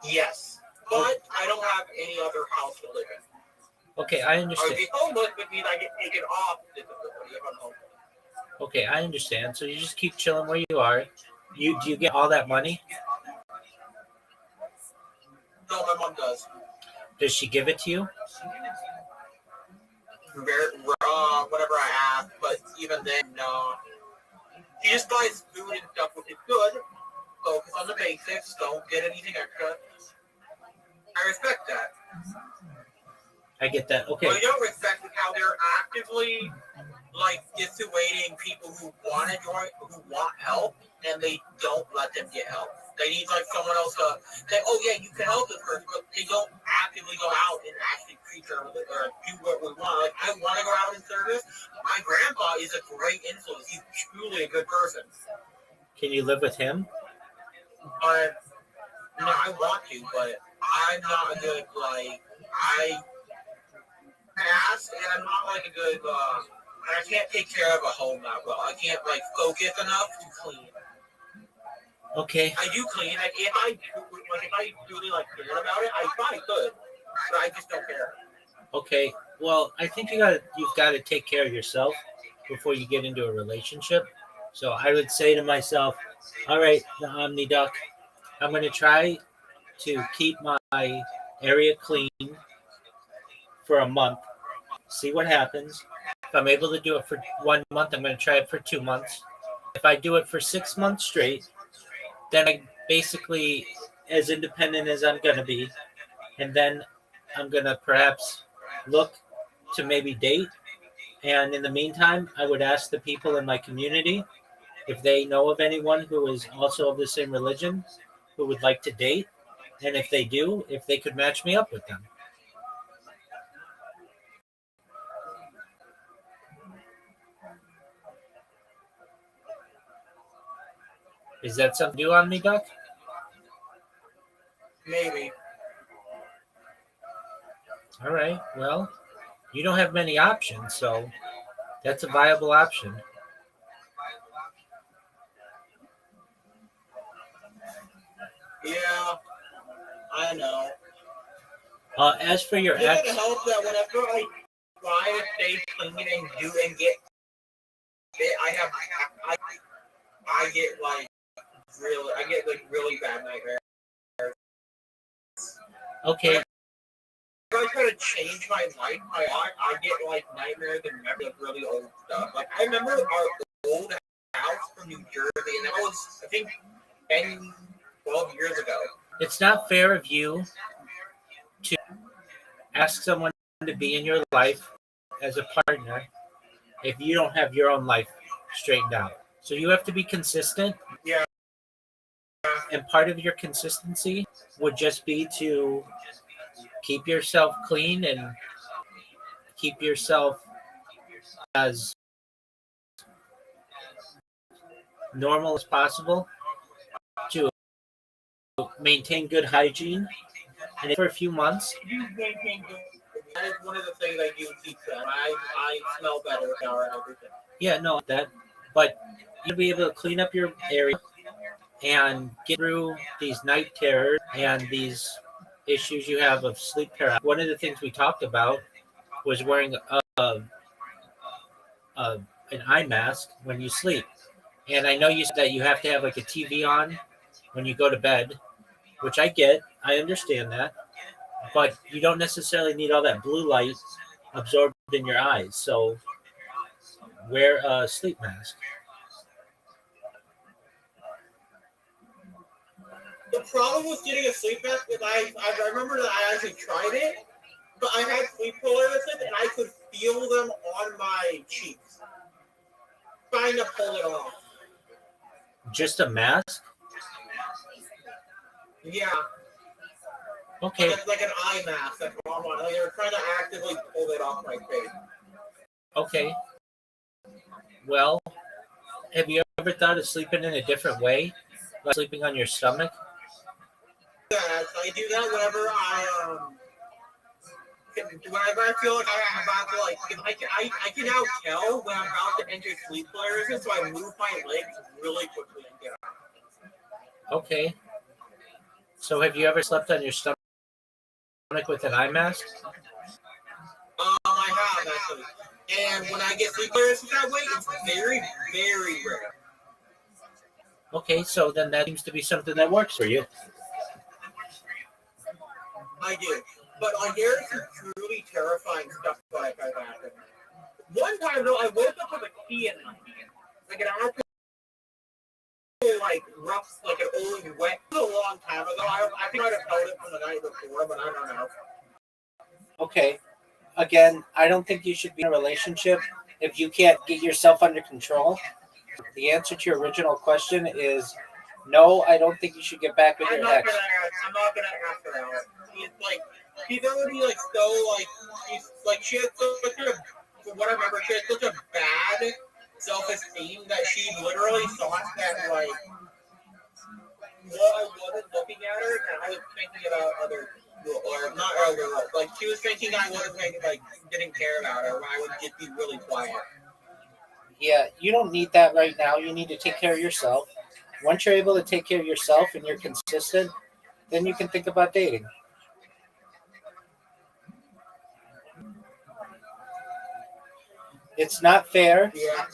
Yes. But I don't have any other house to live in. Okay, I Or understand. be homeless would mean I get taken off disability if I'm homeless. Okay, I understand. So you just keep chilling where you are. Do you get all that money? does. Does she give it to you? Whatever I ask, but even then, no. She just buys food and stuff, which is good. Focus on the basics. Don't get anything extra. I respect that. I get that. Okay. What I don't respect is how they're actively like dissuading people who want to join, who want help, and they don't let them get help. They need like someone else to say, "Oh yeah, you can help this person," but they don't actively go out and actually preach or do what we want. Like I want to go out in service. My grandpa is a great influence. He's truly a good person. Can you live with him? But no, I want to, but I'm not a good I ask, and I'm not like a good. I can't take care of a home that well. I can't like focus enough to clean. Okay. I do clean. Like if I really like cared about it, I probably could, but I just don't care. Okay. Well, I think you've got to take care of yourself before you get into a relationship. So I would say to myself, all right, the Omni Duck, I'm going to try to keep my area clean for a month, see what happens. If I'm able to do it for 1 month, I'm going to try it for 2 months. If I do it for 6 months straight, then I'm basically as independent as I'm going to be. And then I'm going to perhaps look to maybe date. And in the meantime, I would ask the people in my community if they know of anyone who is also of the same religion who would like to date. And if they do, if they could match me up with them. Is that something new on me, Doc? Maybe. All right. Well, you don't have many options, so that's a viable option. Yeah, I know. As for your Does it ex, help that whenever I try to stay clean and do and get fit, I get like really bad nightmares. okay, If I try to change my life, I get like nightmares and remember like really old stuff. Like I remember our old house from New Jersey, and that was I think 10, 12 years ago. it's not fair of you to ask someone to be in your life as a partner if you don't have your own life straightened out. So you have to be consistent. Yeah. And part of your consistency would just be to keep yourself clean and keep yourself as normal as possible to maintain good hygiene. And for a few months, That is one of the things I do keep that. I smell better now and everything. yeah, no, but you'll be able to clean up your area and get through these night terrors and these issues you have of sleep paralysis. One of the things we talked about was wearing an eye mask when you sleep. And I know you said that you have to have like a TV on when you go to bed, which I get. I understand that. But you don't necessarily need all that blue light absorbed in your eyes. So wear a sleep mask. The problem with getting a sleep mask is I remember that I actually tried it, but I had sleep paralysis and I could feel them on my cheeks. Trying to pull it off. Just a mask? Yeah. Okay. It's like an eye mask. That's what I want. Like they were trying to actively pull it off my face. Okay. Well, have you ever thought of sleeping in a different way? Like sleeping on your stomach? Yeah, I do that whenever whenever I feel like I'm about to I can now tell when I'm about to enter sleep paralysis, so I move my legs really quickly and get out. Okay. So have you ever slept on your stomach with an eye mask? I have actually. And when I get sleep paralysis that way, it's very, very rare. Okay, so then that seems to be something that works for you. I do. But like, there's some truly terrifying stuff that I've happened. One time though, I woke up with a key in my hand, like an actual like rough, like an old wet. It was a long time ago. I think I'd have held it from the night before, but I don't know. Okay. Again, I don't think you should be in a relationship if you can't get yourself under control. The answer to your original question is no, I don't think you should get back with I'm your not ex. gonna ask. I'm not gonna ask her out. He's already like so like he's like she had such a from what I remember she had such a bad self-esteem that she literally thought that like while I wasn't looking at her that I was thinking about other or not other like she was thinking I wasn't thinking like didn't care about her when I would just be really quiet. Yeah, you don't need that right now. You need to take care of yourself. Once you're able to take care of yourself and you're consistent, then you can think about dating. It's not fair. Yeah.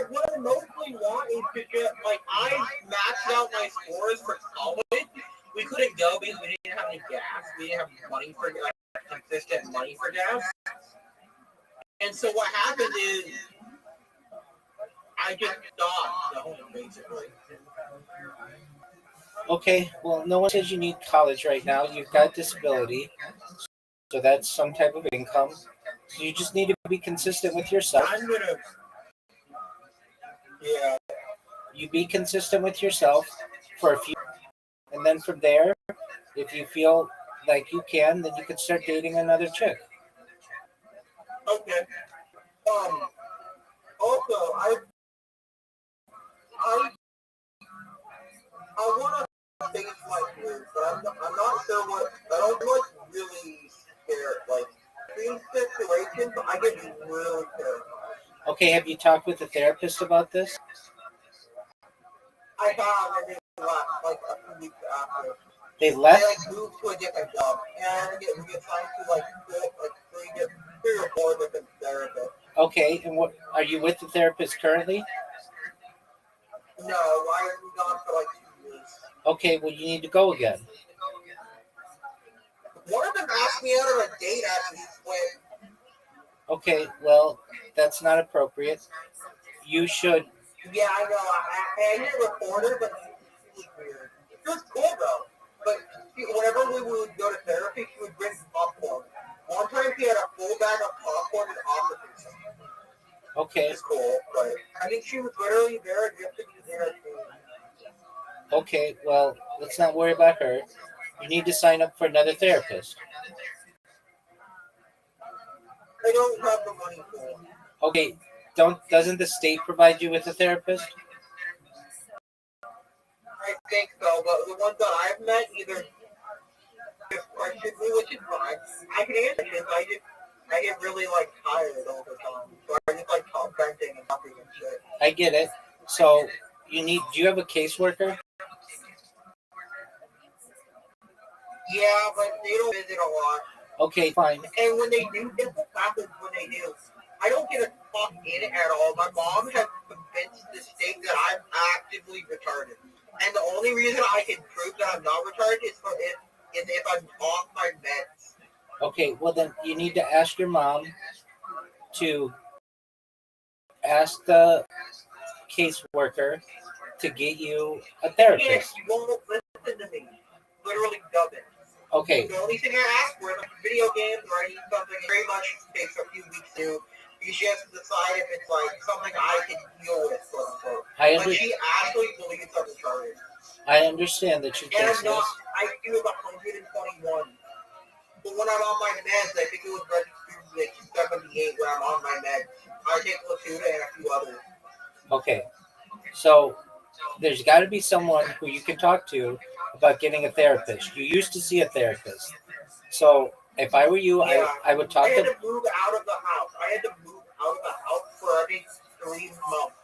What I mostly want is to just like I maxed out my scores for college. We couldn't go because we didn't have any gas. We didn't have money for like consistent money for gas. And so what happened is I just stopped going basically. Okay, well, no one says you need college right now. You've got disability, so that's some type of income. So you just need to be consistent with yourself. I'm gonna yeah. You be consistent with yourself for a few, and then from there, if you feel like you can, then you can start dating another chick. Okay. Also I I wanna face my fears, but I'm not sure what I don't like really scared like these situations I get really terrified. Okay, have you talked with a therapist about this? I have and they left like a few weeks after. They I left? like moved to a different job and we get signed to like three or four different therapists. Okay, and what are you with the therapist currently? No, I was gone for like 2 years. Okay, well, you need to go again. One of them asked me out on a date after he quit. Okay, well, that's not appropriate. You should. Yeah, I know. I didn't report her, but it was weird. It was cool though. But whenever we would go to therapy, she would bring popcorn. One time she had a full bag of popcorn and offered me some. Okay, It's cool, but I think she was literally there just to be entertained. okay, well, let's not worry about her. You need to sign up for another therapist. I don't have the money for it. Okay, doesn't the state provide you with a therapist? I think so, but the ones that I've met either just question me, which is fine. I can answer this. I get really like tired all the time, so I just like talk venting and talking and shit. I get it. So do you have a caseworker? Yeah, but they don't visit a lot. Okay, fine. And when they do, guess what happens when they do? I don't get a talk in it at all. My mom has convinced the state that I'm actively retarded. And the only reason I can prove that I'm not retarded is if I'm off my meds. Okay, well then you need to ask your mom to ask the caseworker to get you a therapist. She won't listen to me. Literally doesn't. Okay, The only thing I ask for is like video games or I need something very much takes a few weeks to. She has to decide if it's like something I can deal with, quote unquote. But she actually believes I'm retarded. I understand that you And think I'm not. this. I do 121. But when I'm on my meds, I think it was registered like 78 when I'm on my meds. I take Latuda and a few others. Okay, so there's got to be someone who you can talk to about getting a therapist. You used to see a therapist. So if I were you, Yeah. I would talk I had to. to move out of the house. I had to move out of the house for I think 3 months.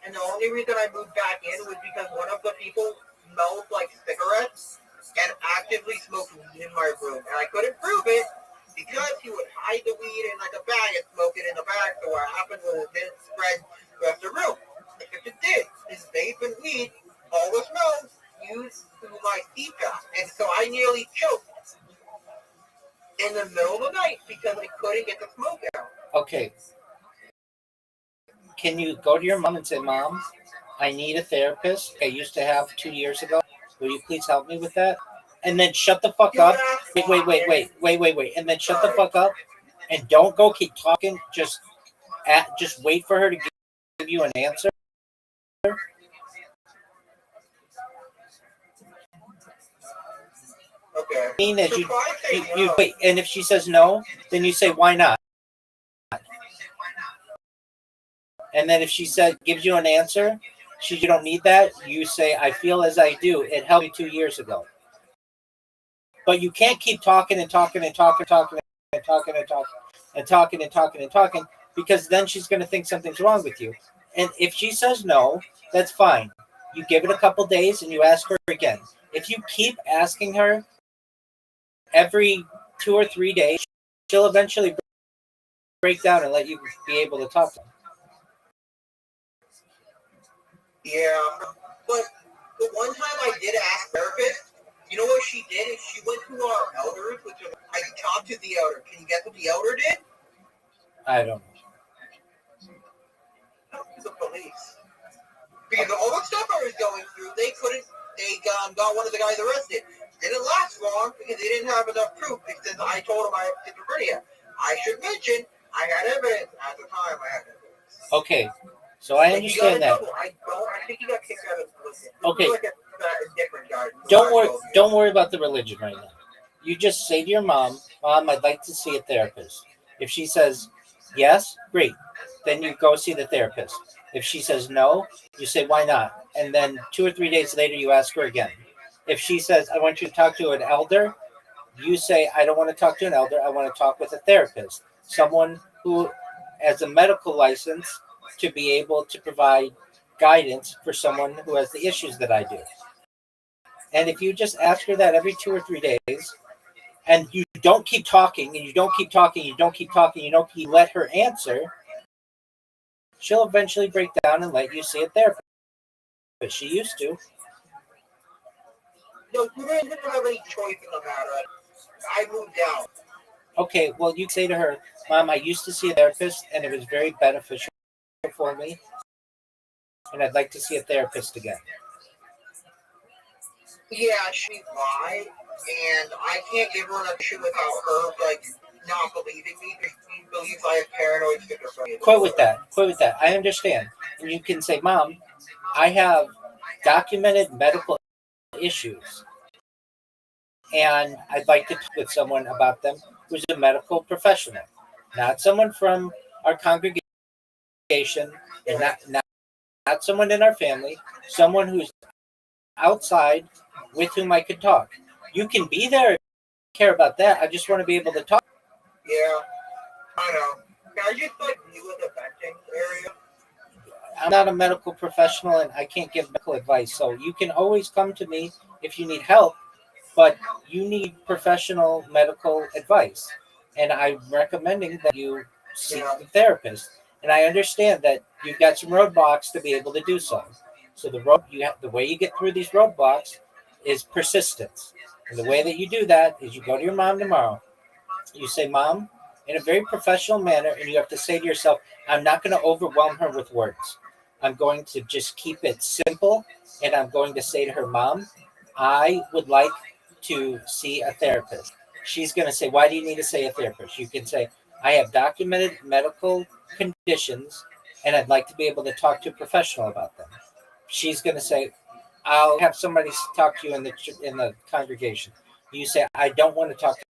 And the only reason I moved back in was because one of the people smelled like cigarettes and actively smoked weed in my room. And I couldn't prove it because he would hide the weed in like a bag and smoke it in the bag. So what happened was it didn't spread the rest of the room. Like if it did, his vape and weed, all the smells used to my CPAP, and so I nearly choked in the middle of the night because I couldn't get the smoke out. Okay. Can you go to your mom and say, Mom, I need a therapist I used to have 2 years ago. Will you please help me with that? And then shut the fuck up. Wait. And then shut the fuck up and don't go keep talking. Just wait for her to give you an answer. Okay. I mean, as you wait, and if she says no, then you say, why not? And then if she gives you an answer, you don't need that, you say, I feel as I do. It helped me 2 years ago. But you can't keep talking because then she's going to think something's wrong with you. And if she says no, that's fine. You give it a couple days and you ask her again. If you keep asking her every 2 or 3 days, she'll eventually break down and let you be able to talk to her. Yeah, but the one time I did ask therapist, you know what she did? Is she went to our elders, which is, I talked to the elder. Can you guess what the elder did? I don't know. The police. Because all the stuff I was going through, they got one of the guys arrested. Didn't last long because they didn't have enough proof because I told them I had schizophrenia. I should mention, I had evidence. At the time, I had evidence. Okay. So I understand that. I think he got kicked out of religion. Okay. Like a different guy. Don't worry about the religion right now. You just say to your mom, Mom, I'd like to see a therapist. If she says yes, great. Then you go see the therapist. If she says no, you say, why not? And then 2 or 3 days later, you ask her again. If she says, I want you to talk to an elder, you say, I don't want to talk to an elder. I want to talk with a therapist, someone who has a medical license to be able to provide guidance for someone who has the issues that I do. And if you just ask her that every 2 or 3 days, and you don't keep talking, and you don't keep let her answer, she'll eventually break down and let you see a therapist. But she used to. No, you didn't have any choice in the matter. I moved out. Okay, well, you say to her, Mom, I used to see a therapist, and it was very beneficial for me, and I'd like to see a therapist again. Yeah, she lied, and I can't give her an issue without her, like, not believing me. She believes I have paranoid schizophrenia. Quit with that. I understand. And you can say, Mom, I have documented medical issues, and I'd like to talk with someone about them who's a medical professional, not someone from our congregation, and not someone in our family, someone who's outside with whom I could talk. You can be there, care about that. I just want to be able to talk. Yeah, I know. Can I just, like, deal with the venting area? I'm not a medical professional, and I can't give medical advice. So you can always come to me if you need help, but you need professional medical advice. And I'm recommending that you see the therapist. And I understand that you've got some roadblocks to be able to do so. So the way you get through these roadblocks is persistence. And the way that you do that is you go to your mom tomorrow. You say, Mom, in a very professional manner, and you have to say to yourself, I'm not going to overwhelm her with words. I'm going to just keep it simple, and I'm going to say to her, Mom, I would like to see a therapist. She's going to say, why do you need to see a therapist? You can say, I have documented medical conditions, and I'd like to be able to talk to a professional about them. She's going to say, I'll have somebody talk to you in the congregation. You say, I don't want to talk to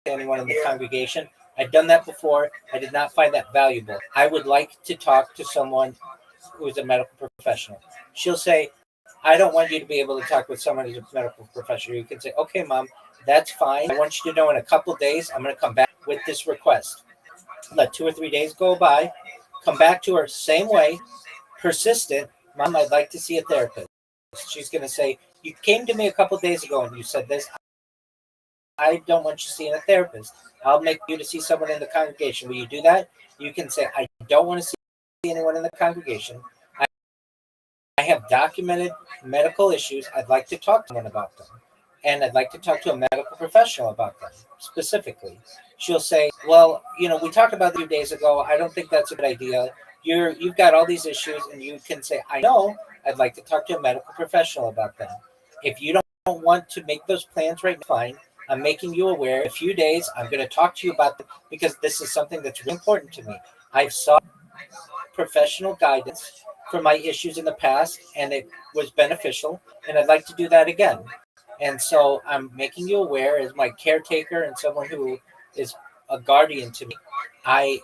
anyone in the congregation. I've done that before. I did not find that valuable. I would like to talk to someone who is a medical professional. She'll say, I don't want you to be able to talk with someone who's a medical professional. You can say, okay, Mom, that's fine. I want you to know in a couple of days, I'm going to come back with this request. Let 2 or 3 days go by. Come back to her same way, persistent. Mom, I'd like to see a therapist. She's going to say, you came to me a couple of days ago and you said this. I don't want you seeing a therapist. I'll make you to see someone in the congregation. Will you do that? You can say, I don't want to see anyone in the congregation. I have documented medical issues. I'd like to talk to someone about them. And I'd like to talk to a medical professional about them specifically. She'll say, well, we talked about it a few days ago. I don't think that's a good idea. You've got all these issues, and you can say, I know, I'd like to talk to a medical professional about them. If you don't want to make those plans right now, fine. I'm making you aware. In a few days, I'm going to talk to you about them because this is something that's really important to me. I've sought professional guidance for my issues in the past, and it was beneficial, and I'd like to do that again. And so I'm making you aware as my caretaker and someone who is a guardian to me. I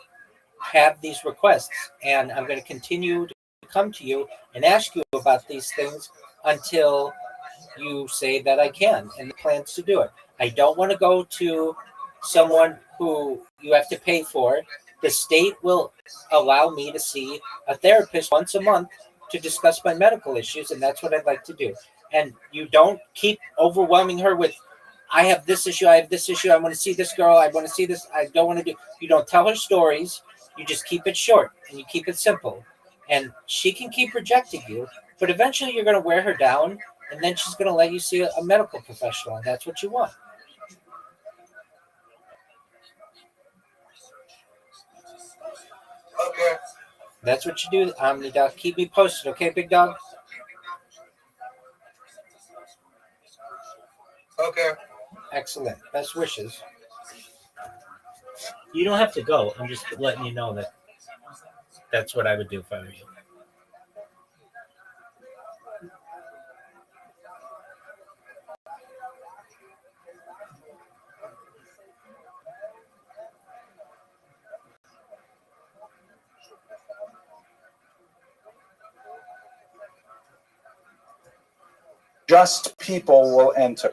have these requests, and I'm going to continue to come to you and ask you about these things until you say that I can and the plans to do it. I don't want to go to someone who you have to pay for. The state will allow me to see a therapist once a month to discuss my medical issues, and that's what I'd like to do. And you don't keep overwhelming her with, I have this issue, I want to see this girl, I want to see this, I don't want to do. You don't tell her stories. You just keep it short and you keep it simple. And she can keep rejecting you, but eventually you're going to wear her down, and then she's going to let you see a medical professional, and that's what you want. Okay. That's what you do, OmniDoc. Keep me posted, okay, big dog? Okay. Excellent. Best wishes. You don't have to go. I'm just letting you know that that's what I would do if I were you. Just people will enter.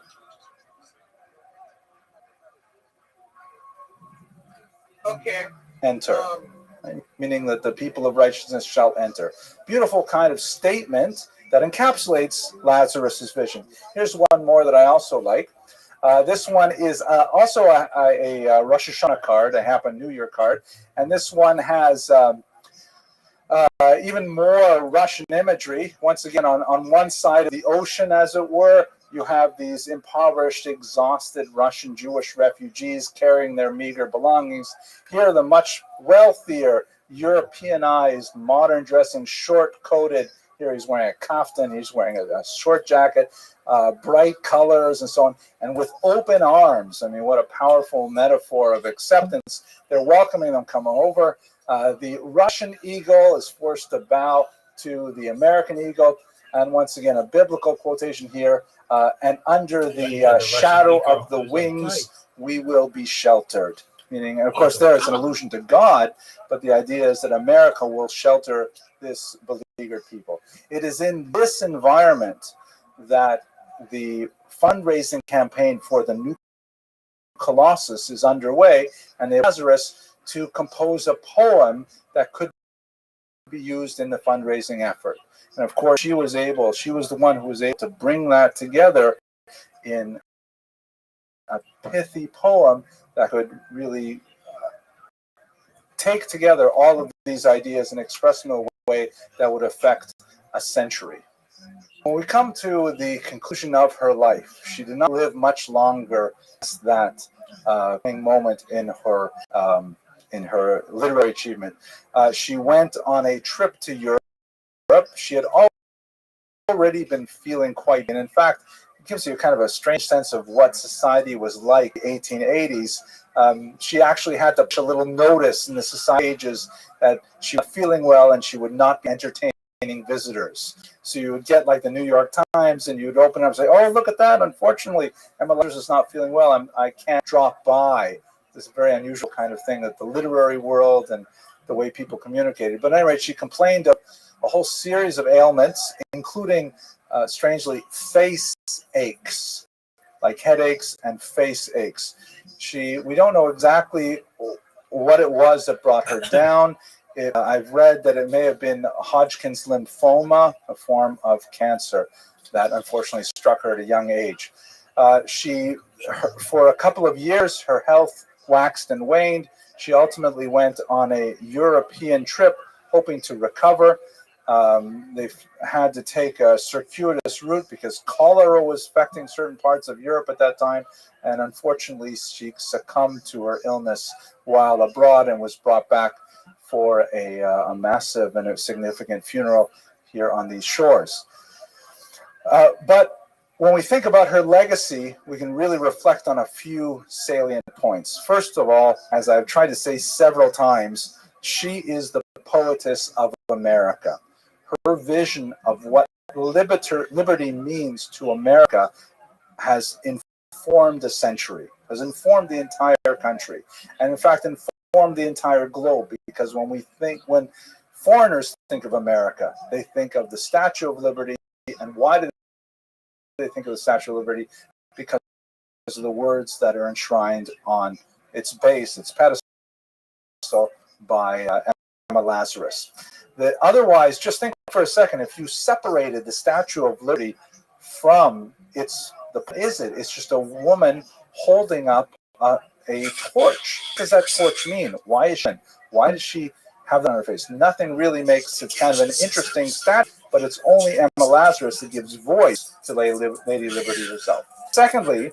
Okay. Enter. Meaning that the people of righteousness shall enter. Beautiful kind of statement that encapsulates Lazarus's vision. Here's one more that I also like. This one is also a Rosh Hashanah card, a Happy New Year card, and this one has even more Russian imagery. Once again, on one side of the ocean, as it were, you have these impoverished, exhausted Russian Jewish refugees carrying their meager belongings. Here, the much wealthier, Europeanized, modern dressing, short-coated. Here he's wearing a kaftan, he's wearing a short jacket, bright colors and so on, and with open arms. I mean, what a powerful metaphor of acceptance. They're welcoming them, coming over. The Russian eagle is forced to bow to the American eagle. And once again, a biblical quotation here, and under the shadow of the wings, we will be sheltered. Meaning, and of course, there it's an allusion to God, but the idea is that America will shelter this beleaguered people. It is in this environment that the fundraising campaign for the new Colossus is underway, and they asked Lazarus to compose a poem that could be used in the fundraising effort. And of course, she was the one who was able to bring that together in a pithy poem that could really take together all of these ideas and express them in a way that would affect a century. When we come to the conclusion of her life, she did not live much longer than that moment in her literary achievement. She went on a trip to Europe. She had already been feeling quite, and in fact, it gives you kind of a strange sense of what society was like in the 1880s. She actually had to put a little notice in the society pages that she was feeling well and she would not be entertaining visitors. So you would get like the New York Times and you'd open up and say, oh, look at that. Unfortunately, Emma Lazarus is not feeling well. I can't drop by. This very unusual kind of thing that the literary world and the way people communicated. But at any rate, she complained of a whole series of ailments, including, strangely, face aches, like headaches and face aches. We don't know exactly what it was that brought her down. I've read that it may have been Hodgkin's lymphoma, a form of cancer that unfortunately struck her at a young age. For a couple of years, her health waxed and waned. She ultimately went on a European trip, hoping to recover. They've had to take a circuitous route because cholera was affecting certain parts of Europe at that time, and unfortunately she succumbed to her illness while abroad and was brought back for a massive and a significant funeral here on these shores. But when we think about her legacy, we can really reflect on a few salient points. First of all, as I've tried to say several times, she is the poetess of America. Her vision of what liberty means to America has informed a century, has informed the entire country, and in fact informed the entire globe. Because when foreigners think of America, they think of the Statue of Liberty. And why do they think of the Statue of Liberty? Because of the words that are enshrined on its base, its pedestal, by Emma Lazarus. Otherwise, just think for a second, if you separated the Statue of Liberty from it's just a woman holding up a torch. What does that torch mean? Why does she have that on her face? Nothing really makes it kind of an interesting statue, but it's only Emma Lazarus that gives voice to Lady Liberty herself. Secondly,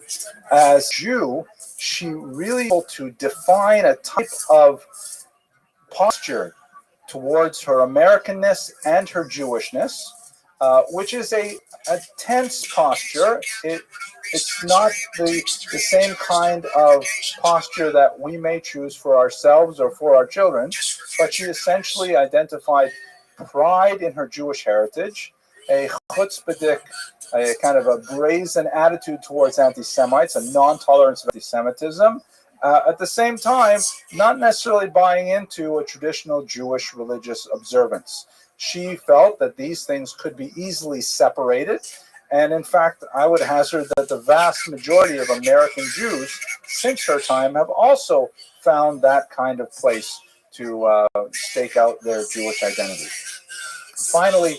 as a Jew, she really able to define a type of posture towards her Americanness and her Jewishness, which is a tense posture. It's not the same kind of posture that we may choose for ourselves or for our children, but she essentially identified pride in her Jewish heritage, a chutzpahdik, a kind of a brazen attitude towards anti-Semites, a non-tolerance of anti-Semitism. At the same time, not necessarily buying into a traditional Jewish religious observance. She felt that these things could be easily separated. And in fact, I would hazard that the vast majority of American Jews since her time have also found that kind of place to stake out their Jewish identity. Finally,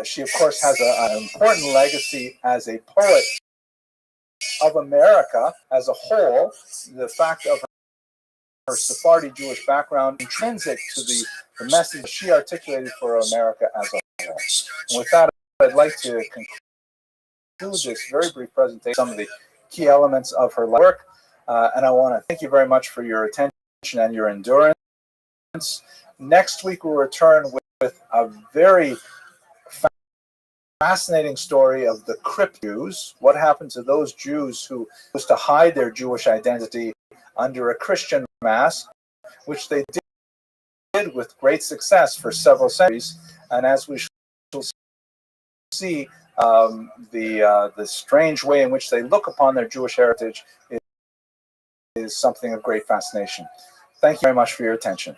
she, of course, has an important legacy as a poet of America as a whole. The fact of her Sephardi Jewish background intrinsic to the message she articulated for America as a whole. And with that, I'd like to conclude this very brief presentation, some of the key elements of her work. And I want to thank you very much for your attention and your endurance. Next week, we'll return with a very fascinating story of the Crypt Jews. What happened to those Jews who used to hide their Jewish identity under a Christian mask, which they did with great success for several centuries. And as we shall see, the strange way in which they look upon their Jewish heritage is something of great fascination. Thank you very much for your attention.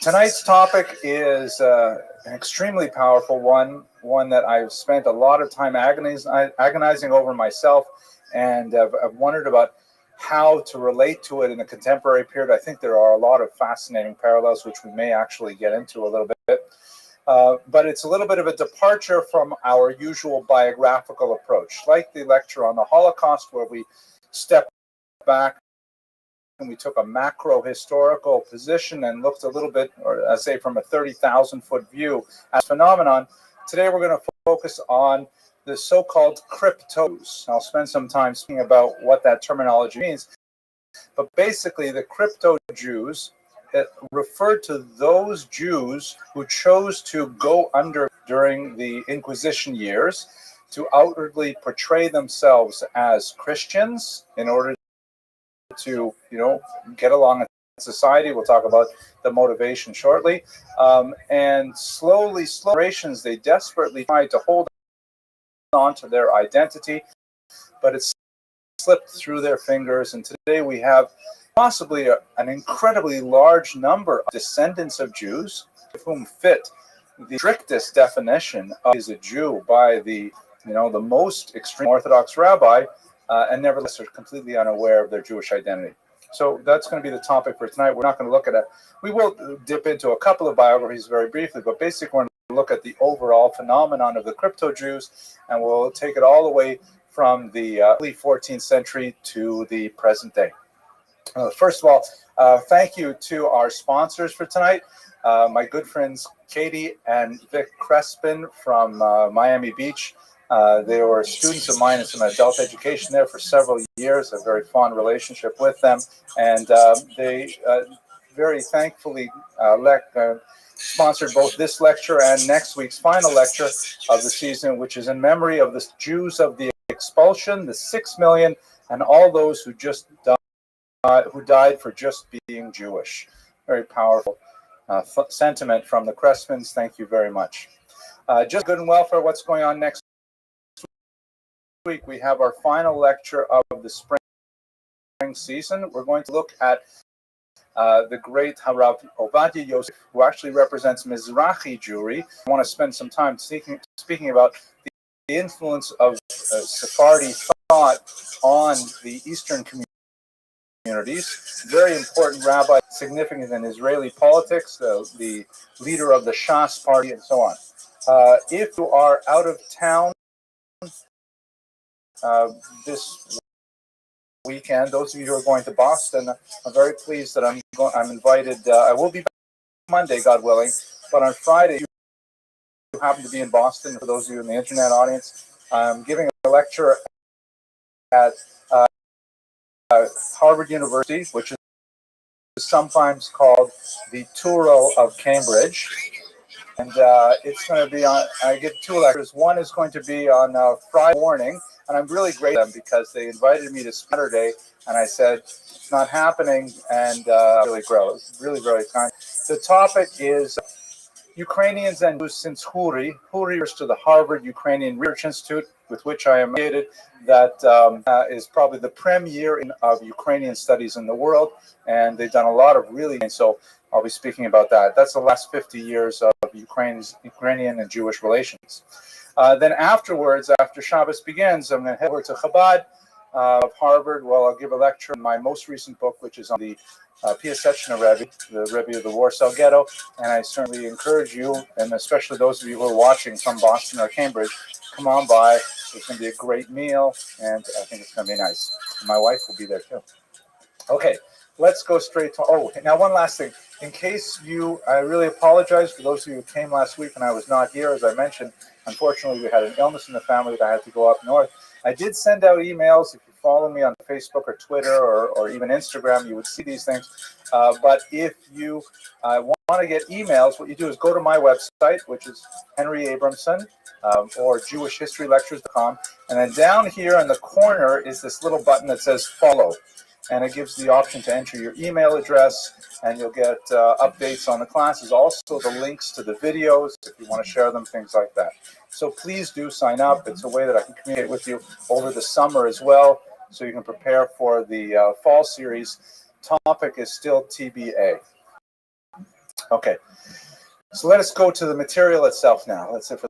Tonight's topic is an extremely powerful one that I've spent a lot of time agonizing over myself, and I've wondered about how to relate to it in the contemporary period. I think there are a lot of fascinating parallels, which we may actually get into a little bit. But it's a little bit of a departure from our usual biographical approach, like the lecture on the Holocaust, where we stepped back and we took a macro historical position and looked a little bit, or I say from a 30,000-foot view as a phenomenon. Today we're going to focus on the so-called cryptos. I'll spend some time speaking about what that terminology means. But basically, the crypto Jews referred to those Jews who chose to go under during the Inquisition years to outwardly portray themselves as Christians in order to, get along at society. We'll talk about the motivation shortly. And slowly, generations, they desperately try to hold on to their identity, but it's slipped through their fingers. And today we have possibly an incredibly large number of descendants of Jews, of whom fit the strictest definition of is a Jew by the the most extreme Orthodox rabbi, and nevertheless are completely unaware of their Jewish identity. So that's going to be the topic for tonight. We're not going to look at it. We will dip into a couple of biographies very briefly, but basically we're going to look at the overall phenomenon of the crypto Jews, and we'll take it all the way from the early 14th century to the present day. First of all, thank you to our sponsors for tonight, my good friends Katie and Vic Crespin from Miami Beach. They were students of mine in some adult education there for several years, a very fond relationship with them, and they very thankfully sponsored both this lecture and next week's final lecture of the season, which is in memory of the Jews of the expulsion, the 6 million, and all those who just died, who died for just being Jewish. Very powerful sentiment from the Crespins. Thank you very much. Just good and welfare, what's going on next week? We have our final lecture of the spring season. We're going to look at the great Harav Ovadia Yosef, who actually represents Mizrahi Jewry. I want to spend some time speaking about the influence of Sephardi thought on the Eastern communities. Very important rabbi, significant in Israeli politics, the leader of the Shas party, and so on. If you are out of town this weekend, those of you who are going to Boston, I'm very pleased that I'm invited. I will be back Monday, God willing, but on Friday, you happen to be in Boston. For those of you in the internet audience, I'm giving a lecture at Harvard University, which is sometimes called the Touro of Cambridge. And it's going to be on, I give two lectures. One is going to be on Friday morning, and I'm really grateful to them because they invited me to Saturday, and I said, it's not happening, and really very kind. The topic is Ukrainians and Jews since Huri. Huri is to the Harvard Ukrainian Research Institute, with which I am affiliated. That is probably the premier of Ukrainian studies in the world, and they've done a lot of really, and so I'll be speaking about that. That's the last 50 years of Ukrainian and Jewish relations. Then afterwards, after Shabbos begins, I'm going to head over to Chabad of Harvard. Well, I'll give a lecture on my most recent book, which is on the Piaseczna Rebbe, the Rebbe of the Warsaw Ghetto. And I certainly encourage you, and especially those of you who are watching from Boston or Cambridge, come on by. It's going to be a great meal, and I think it's going to be nice. My wife will be there too. Okay, let's go straight to, now one last thing. In case I really apologize for those of you who came last week and I was not here, as I mentioned. Unfortunately, we had an illness in the family that I had to go up north. I did send out emails. If you follow me on Facebook or Twitter or even Instagram, you would see these things. But if you want to get emails, what you do is go to my website, which is Henry Abramson, or JewishHistoryLectures.com. And then down here in the corner is this little button that says follow. And it gives the option to enter your email address, and you'll get updates on the classes. Also, the links to the videos, if you want to share them, things like that. So please do sign up. It's a way that I can communicate with you over the summer as well, so you can prepare for the fall series. Topic is still TBA. Okay, so let us go to the material itself now. Let's say for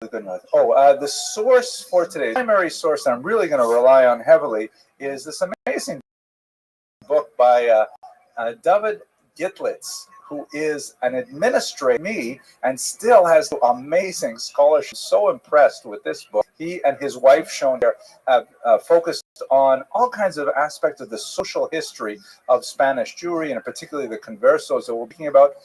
the good enough. The source for today, the primary source that I'm really going to rely on heavily is this amazing book by David Gitlitz, who is an administrator and still has amazing scholarship. So impressed with this book. He and his wife, shown there, have focused on all kinds of aspects of the social history of Spanish Jewry, and particularly the conversos that we're speaking about.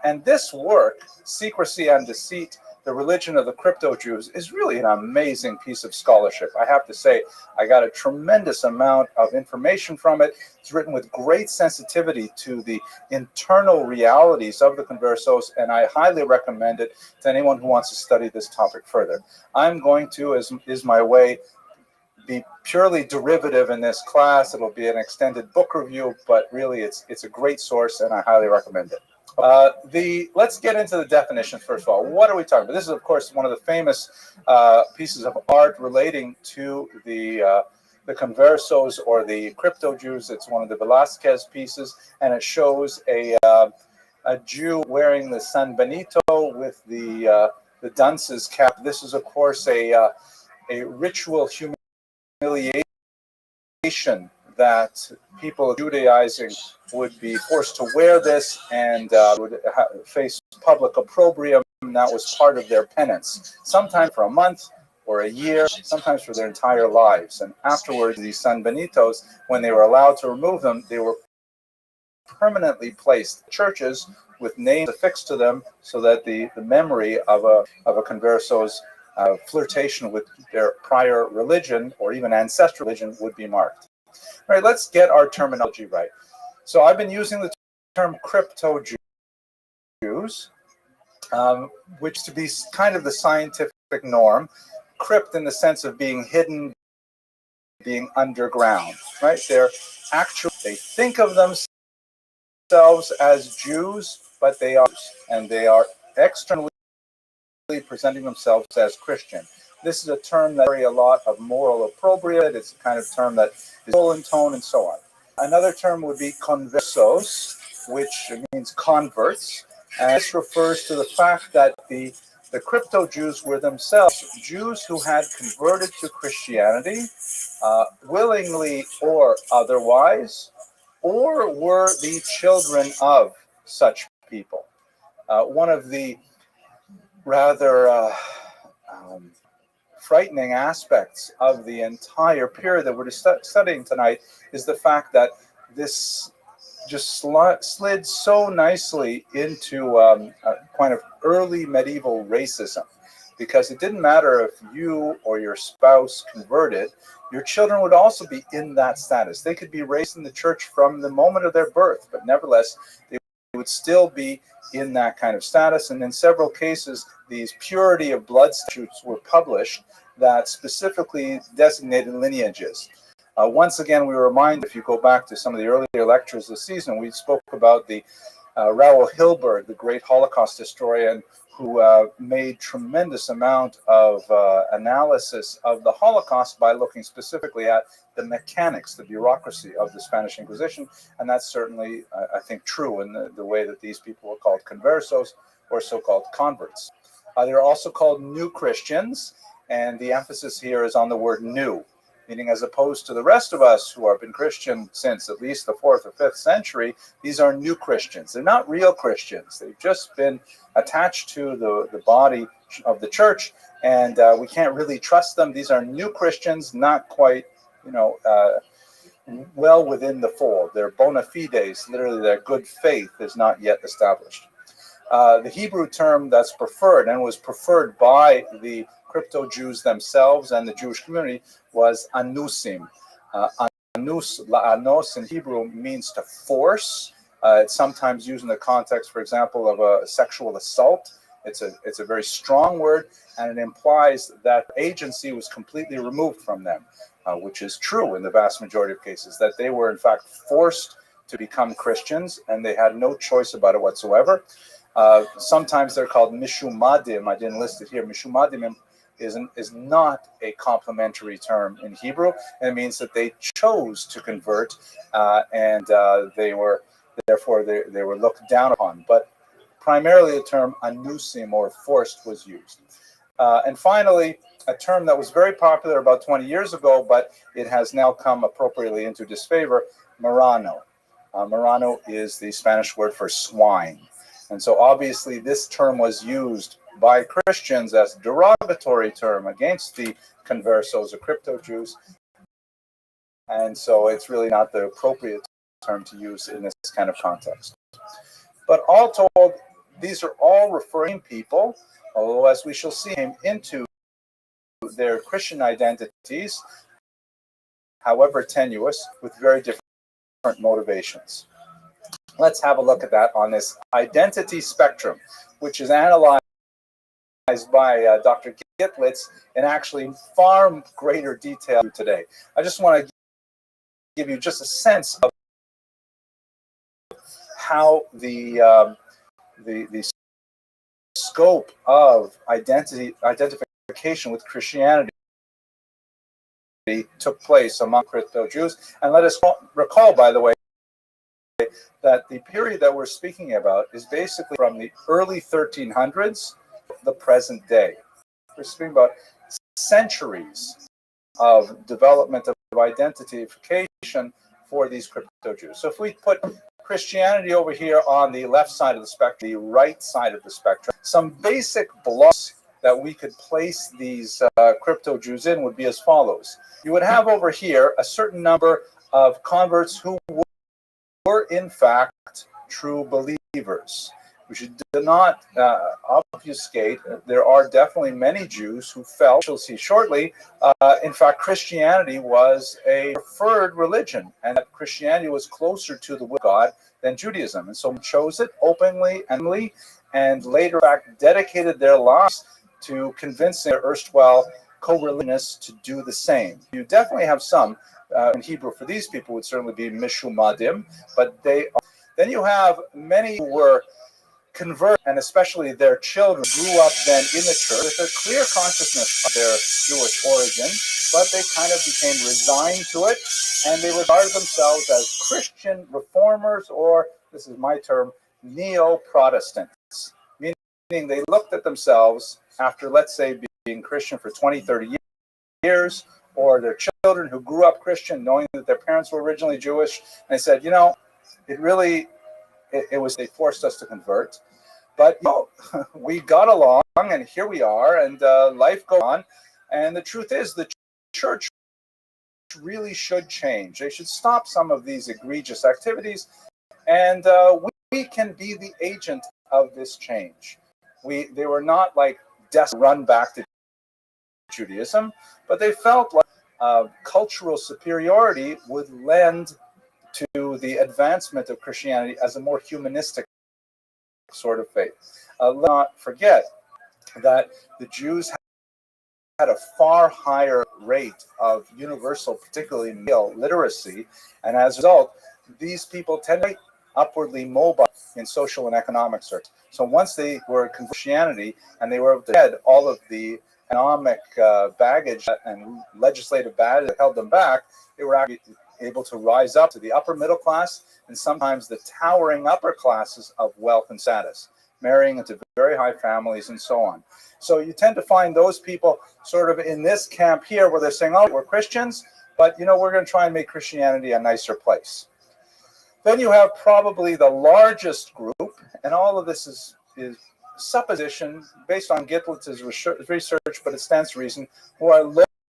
And this work, Secrecy and Deceit, the Religion of the Crypto Jews, is really an amazing piece of scholarship. I have to say, I got a tremendous amount of information from it. It's written with great sensitivity to the internal realities of the conversos, and I highly recommend it to anyone who wants to study this topic further. I'm going to, as is my way, be purely derivative in this class. It'll be an extended book review, but really it's a great source, and I highly recommend it. Let's get into the definitions first of all. What are we talking about? This is, of course, one of the famous pieces of art relating to the conversos or the crypto Jews. It's one of the Velázquez pieces, and it shows a Jew wearing the San Benito with the dunce's cap. This is, of course, a ritual humiliation that people of Judaizing would be forced to wear this and would face public opprobrium. That was part of their penance, sometimes for a month or a year, sometimes for their entire lives. And afterwards, these San Benitos, when they were allowed to remove them, they were permanently placed in churches with names affixed to them so that the memory of a converso's flirtation with their prior religion or even ancestral religion would be marked. All right, let's get our terminology right. So I've been using the term crypto Jews, which to be kind of the scientific norm. Crypt in the sense of being hidden, being underground, right? They think of themselves as Jews, but they are externally presenting themselves as Christian. This is a term that carries a lot of moral opprobrium. It's a kind of term that is full in tone and so on. Another term would be conversos, which means converts. And this refers to the fact that the crypto Jews were themselves Jews who had converted to Christianity, willingly or otherwise, or were the children of such people. One of the rather frightening aspects of the entire period that we're studying tonight is the fact that this just slid so nicely into a kind of early medieval racism, because it didn't matter if you or your spouse converted, your children would also be in that status. They could be raised in the church from the moment of their birth, but nevertheless, they would still be in that kind of status. And in several cases, these purity of blood statutes were published that specifically designated lineages. Once again, we were reminded, if you go back to some of the earlier lectures this season, we spoke about the Raoul Hilberg, the great Holocaust historian, who made tremendous amount of analysis of the Holocaust by looking specifically at the mechanics, the bureaucracy of the Spanish Inquisition. And that's certainly, I think, true in the way that these people were called conversos, or so-called converts. They're also called new Christians, and the emphasis here is on the word new, meaning as opposed to the rest of us who have been Christian since at least the 4th or 5th century, these are new Christians. They're not real Christians. They've just been attached to the body of the church, and we can't really trust them. These are new Christians, not quite, well within the fold. Their bona fides, literally their good faith, is not yet established. The Hebrew term that's preferred, and was preferred by the crypto Jews themselves and the Jewish community, was anusim. Anos in Hebrew means to force. It's sometimes used in the context, for example, of a sexual assault. It's a very strong word, and it implies that agency was completely removed from them, which is true in the vast majority of cases, that they were in fact forced to become Christians, and they had no choice about it whatsoever. Sometimes they're called mishumadim. I didn't list it here. Mishumadim is not a complimentary term in Hebrew, and it means that they chose to convert, and they were looked down upon. But primarily the term anusim, or forced, was used. And finally, a term that was very popular about 20 years ago, but it has now come appropriately into disfavor, marrano. Marrano is the Spanish word for swine. And so obviously this term was used by Christians as a derogatory term against the conversos or crypto Jews. And so it's really not the appropriate term to use in this kind of context. But all told, these are all referring people, although as we shall see, came into their Christian identities, however tenuous, with very different motivations. Let's have a look at that on this identity spectrum, which is analyzed by Dr. Gitlitz in actually far greater detail today. I just want to give you just a sense of how the scope of identification with Christianity took place among crypto Jews. And let us recall, by the way, that the period that we're speaking about is basically from the early 1300s to the present day. We're speaking about centuries of development of identification for these crypto Jews. So if we put Christianity over here on the left side of the spectrum, the right side of the spectrum, some basic blocks that we could place these crypto Jews in would be as follows. You would have over here a certain number of converts who were in fact true believers. We should not obfuscate. There are definitely many Jews who felt, we'll see shortly, in fact, Christianity was a preferred religion, and that Christianity was closer to the will of God than Judaism. And so chose it openly and later, in fact, dedicated their lives to convincing their erstwhile co-religionists to do the same. You definitely have some, in Hebrew for these people would certainly be mishumadim, but then you have many who were convert, and especially their children grew up then in the church with a clear consciousness of their Jewish origin, but they kind of became resigned to it, and they regarded themselves as Christian reformers, or, this is my term, neo-Protestants, meaning they looked at themselves after, let's say, being Christian for 20, 30 years, or their children who grew up Christian, knowing that their parents were originally Jewish, and they said, you know, it was they forced us to convert, but you know, we got along, and here we are, and life goes on. And the truth is, the church really should change. They should stop some of these egregious activities, and we can be the agent of this change. They were not like desperate to run back to Judaism, but they felt like cultural superiority would lend to the advancement of Christianity as a more humanistic sort of faith. Let's not forget that the Jews had a far higher rate of universal, particularly male literacy, and as a result, these people tend to be upwardly mobile in social and economic circles. So once they were in Christianity and they were able to shed all of the economic baggage and legislative baggage that held them back, they were actually able to rise up to the upper middle class and sometimes the towering upper classes of wealth and status, marrying into very high families and so on. So you tend to find those people sort of in this camp here where they're saying, oh, we're Christians, but you know, we're going to try and make Christianity a nicer place. Then you have probably the largest group, and all of this is supposition based on Gitlitz's research, but it stands to reason, who are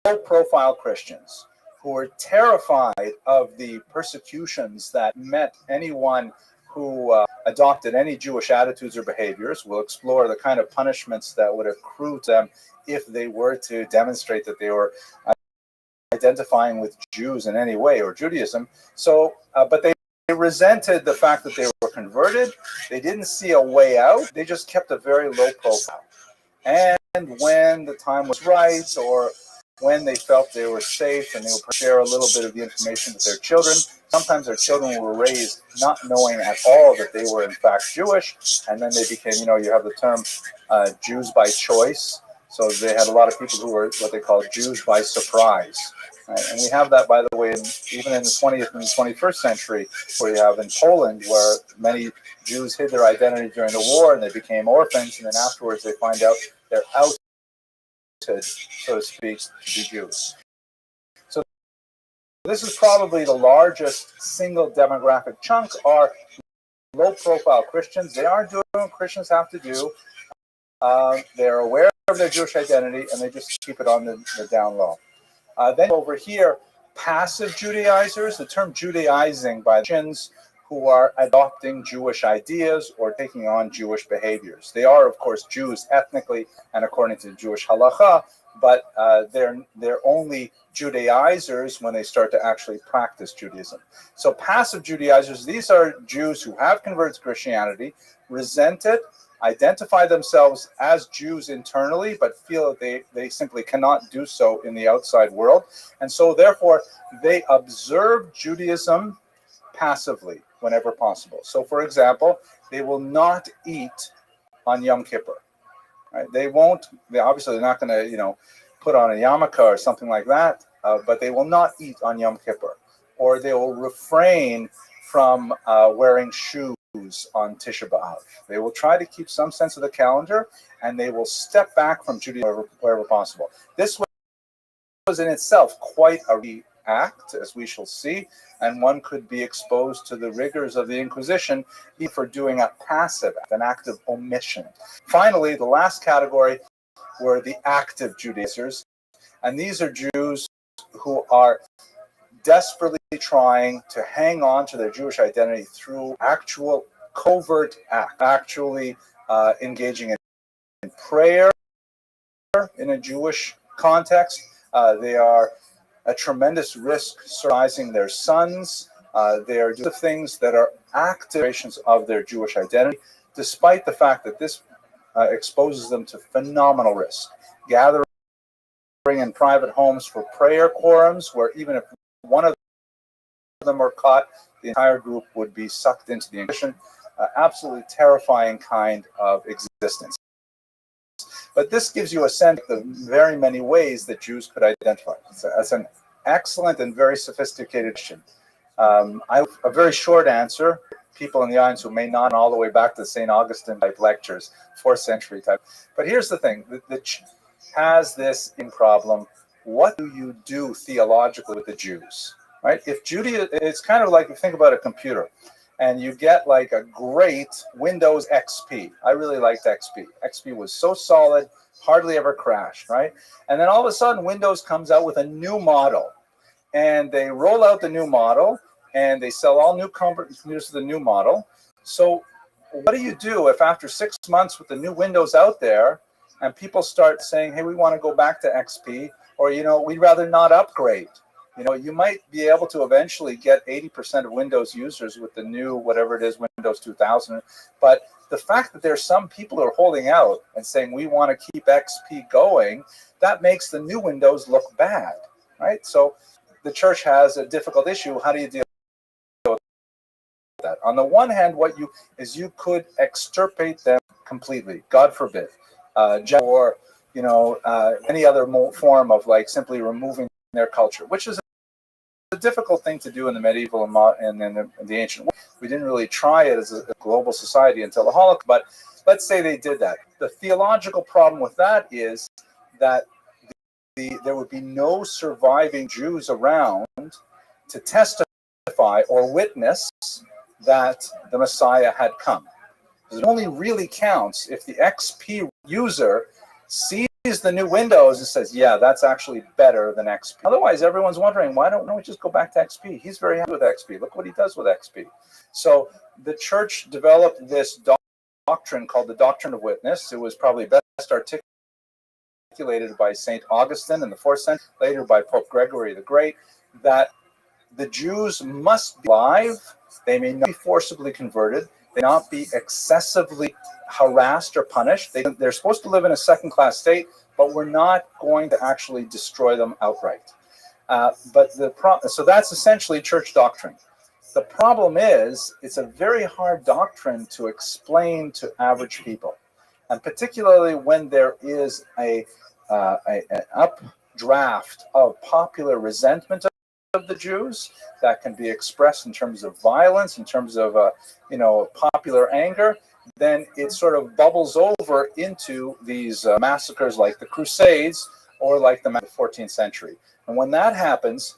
low-profile Christians, who were terrified of the persecutions that met anyone who adopted any Jewish attitudes or behaviors. We'll explore the kind of punishments that would accrue to them if they were to demonstrate that they were identifying with Jews in any way or Judaism. So, but they resented the fact that they were converted. They didn't see a way out. They just kept a very low profile. And when the time was right, or when they felt they were safe and they would share a little bit of the information with their children. Sometimes their children were raised not knowing at all that they were in fact Jewish, and then they became, you know, you have the term Jews by choice. So they had a lot of people who were what they call Jews by surprise. Right? And we have that, by the way, even in the 20th and the 21st century, where you have in Poland, where many Jews hid their identity during the war and they became orphans, and then afterwards they find out they're out, so to speak, to be Jews. So this is probably the largest single demographic chunk are low-profile Christians. They are doing what Christians have to do. They're aware of their Jewish identity, and they just keep it on the down low. Then over here, passive Judaizers, the term Judaizing by Christians who are adopting Jewish ideas or taking on Jewish behaviors. They are, of course, Jews ethnically and according to Jewish halacha, but they're only Judaizers when they start to actually practice Judaism. So passive Judaizers, these are Jews who have converted to Christianity, resent it, identify themselves as Jews internally, but feel that they simply cannot do so in the outside world. And so therefore, they observe Judaism passively whenever possible. So for example, they will not eat on Yom Kippur. Right? They won't, they're not going to, put on a yarmulke or something like that, but they will not eat on Yom Kippur. Or they will refrain from wearing shoes on Tisha B'Av. They will try to keep some sense of the calendar, and they will step back from Judaism wherever possible. This was in itself quite a act, as we shall see, and one could be exposed to the rigors of the Inquisition even for doing a passive act, an act of omission. Finally, the last category were the active Judaizers, and these are Jews who are desperately trying to hang on to their Jewish identity through actual covert act, actually engaging in prayer in a Jewish context. They are a tremendous risk circumcising their sons. They are doing things that are activations of their Jewish identity, despite the fact that this exposes them to phenomenal risk. Gathering in private homes for prayer quorums, where even if one of them were caught, the entire group would be sucked into the Inquisition. Absolutely terrifying kind of existence. But this gives you a sense of the very many ways that Jews could identify. It's an excellent and very sophisticated question. I have a very short answer. People in the audience who may not all the way back to St. Augustine type lectures, 4th century type. But here's the thing. The has this in problem. What do you do theologically with the Jews? Right? If Judaism, it's kind of like, if you think about a computer, and you get like a great Windows XP. I really liked XP. XP was so solid, hardly ever crashed, right? And then all of a sudden, Windows comes out with a new model. And they roll out the new model, and they sell all new computers with the new model. So what do you do if after 6 months with the new Windows out there, and people start saying, hey, we want to go back to XP, or, we'd rather not upgrade? You might be able to eventually get 80% of Windows users with the new, whatever it is, Windows 2000. But the fact that there's some people who are holding out and saying, we want to keep XP going, that makes the new Windows look bad, right? So the church has a difficult issue. How do you deal with that? On the one hand, you could extirpate them completely, God forbid, or, any other form of like simply removing their culture, which is a difficult thing to do in the medieval and in the ancient world. We didn't really try it as a global society until the Holocaust, but let's say they did that. The theological problem with that is that there would be no surviving Jews around to testify or witness that the Messiah had come. It only really counts if the XP user sees the new Windows and says, yeah, that's actually better than XP. Otherwise, everyone's wondering, why don't we just go back to XP? He's very happy with XP. Look what he does with XP. So the church developed this doctrine called the doctrine of witness. It was probably best articulated by St. Augustine in the 4th century, later by Pope Gregory the Great, that the Jews must be alive. They may not be forcibly converted. They may not be excessively harassed or punished. They're supposed to live in a second-class state, but we're not going to actually destroy them outright. So that's essentially church doctrine. The problem is, it's a very hard doctrine to explain to average people, and particularly when there is an updraft of popular resentment of the Jews that can be expressed in terms of violence, in terms of popular anger. Then it sort of bubbles over into these massacres like the Crusades or like the 14th century. And when that happens,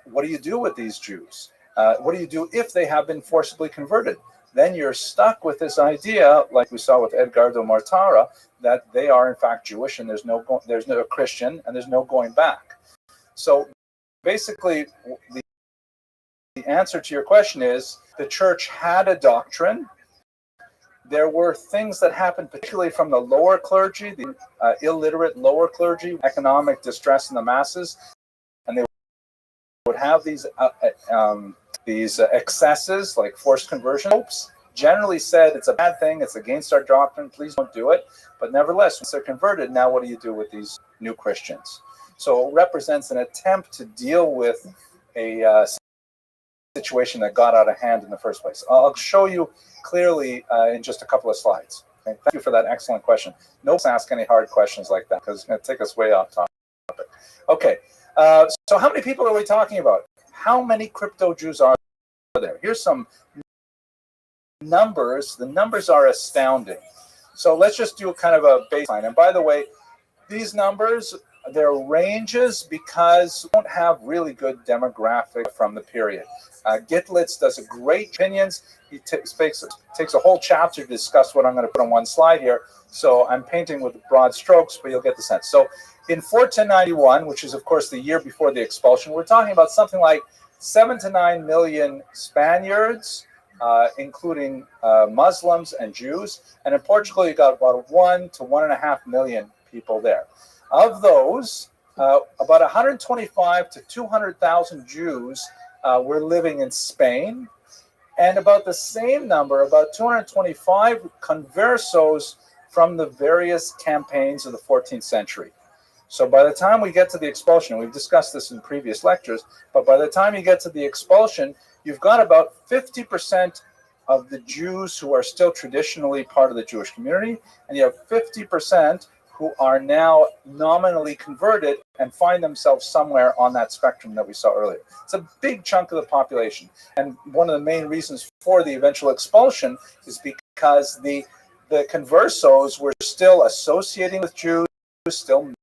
what do you do with these Jews? What do you do if they have been forcibly converted? Then you're stuck with this idea, like we saw with Edgardo Mortara, that they are in fact Jewish and there's no Christian and there's no going back. So basically, the answer to your question is the church had a doctrine. There were things that happened, particularly from the lower clergy, the illiterate lower clergy, economic distress in the masses, and they would have these excesses like forced conversion. Popes generally said it's a bad thing, it's against our doctrine, please don't do it. But nevertheless, once they're converted, now what do you do with these new Christians? So it represents an attempt to deal with a situation that got out of hand in the first place. I'll show you clearly in just a couple of slides. Okay? Thank you for that excellent question. No one ask any hard questions like that because it's going to take us way off topic. Okay, so how many people are we talking about? How many crypto Jews are there? Here's some numbers. The numbers are astounding. So let's just do kind of a baseline. And by the way, these numbers, they're ranges because we don't have really good demographic from the period. Gitlitz does a great opinions. He takes a whole chapter to discuss what I'm going to put on one slide here. So I'm painting with broad strokes, but you'll get the sense. So in 1491, which is, of course, the year before the expulsion, we're talking about something like 7 to 9 million Spaniards, including Muslims and Jews. And in Portugal, you got about 1 to 1.5 million people there. Of those, about 125 to 200,000 Jews were living in Spain, and about the same number, about 225 conversos from the various campaigns of the 14th century. So by the time we get to the expulsion, we've discussed this in previous lectures, but by the time you get to the expulsion, you've got about 50% of the Jews who are still traditionally part of the Jewish community, and you have 50% who are now nominally converted and find themselves somewhere on that spectrum that we saw earlier. It's a big chunk of the population. And one of the main reasons for the eventual expulsion is because the conversos were still associating with Jews, still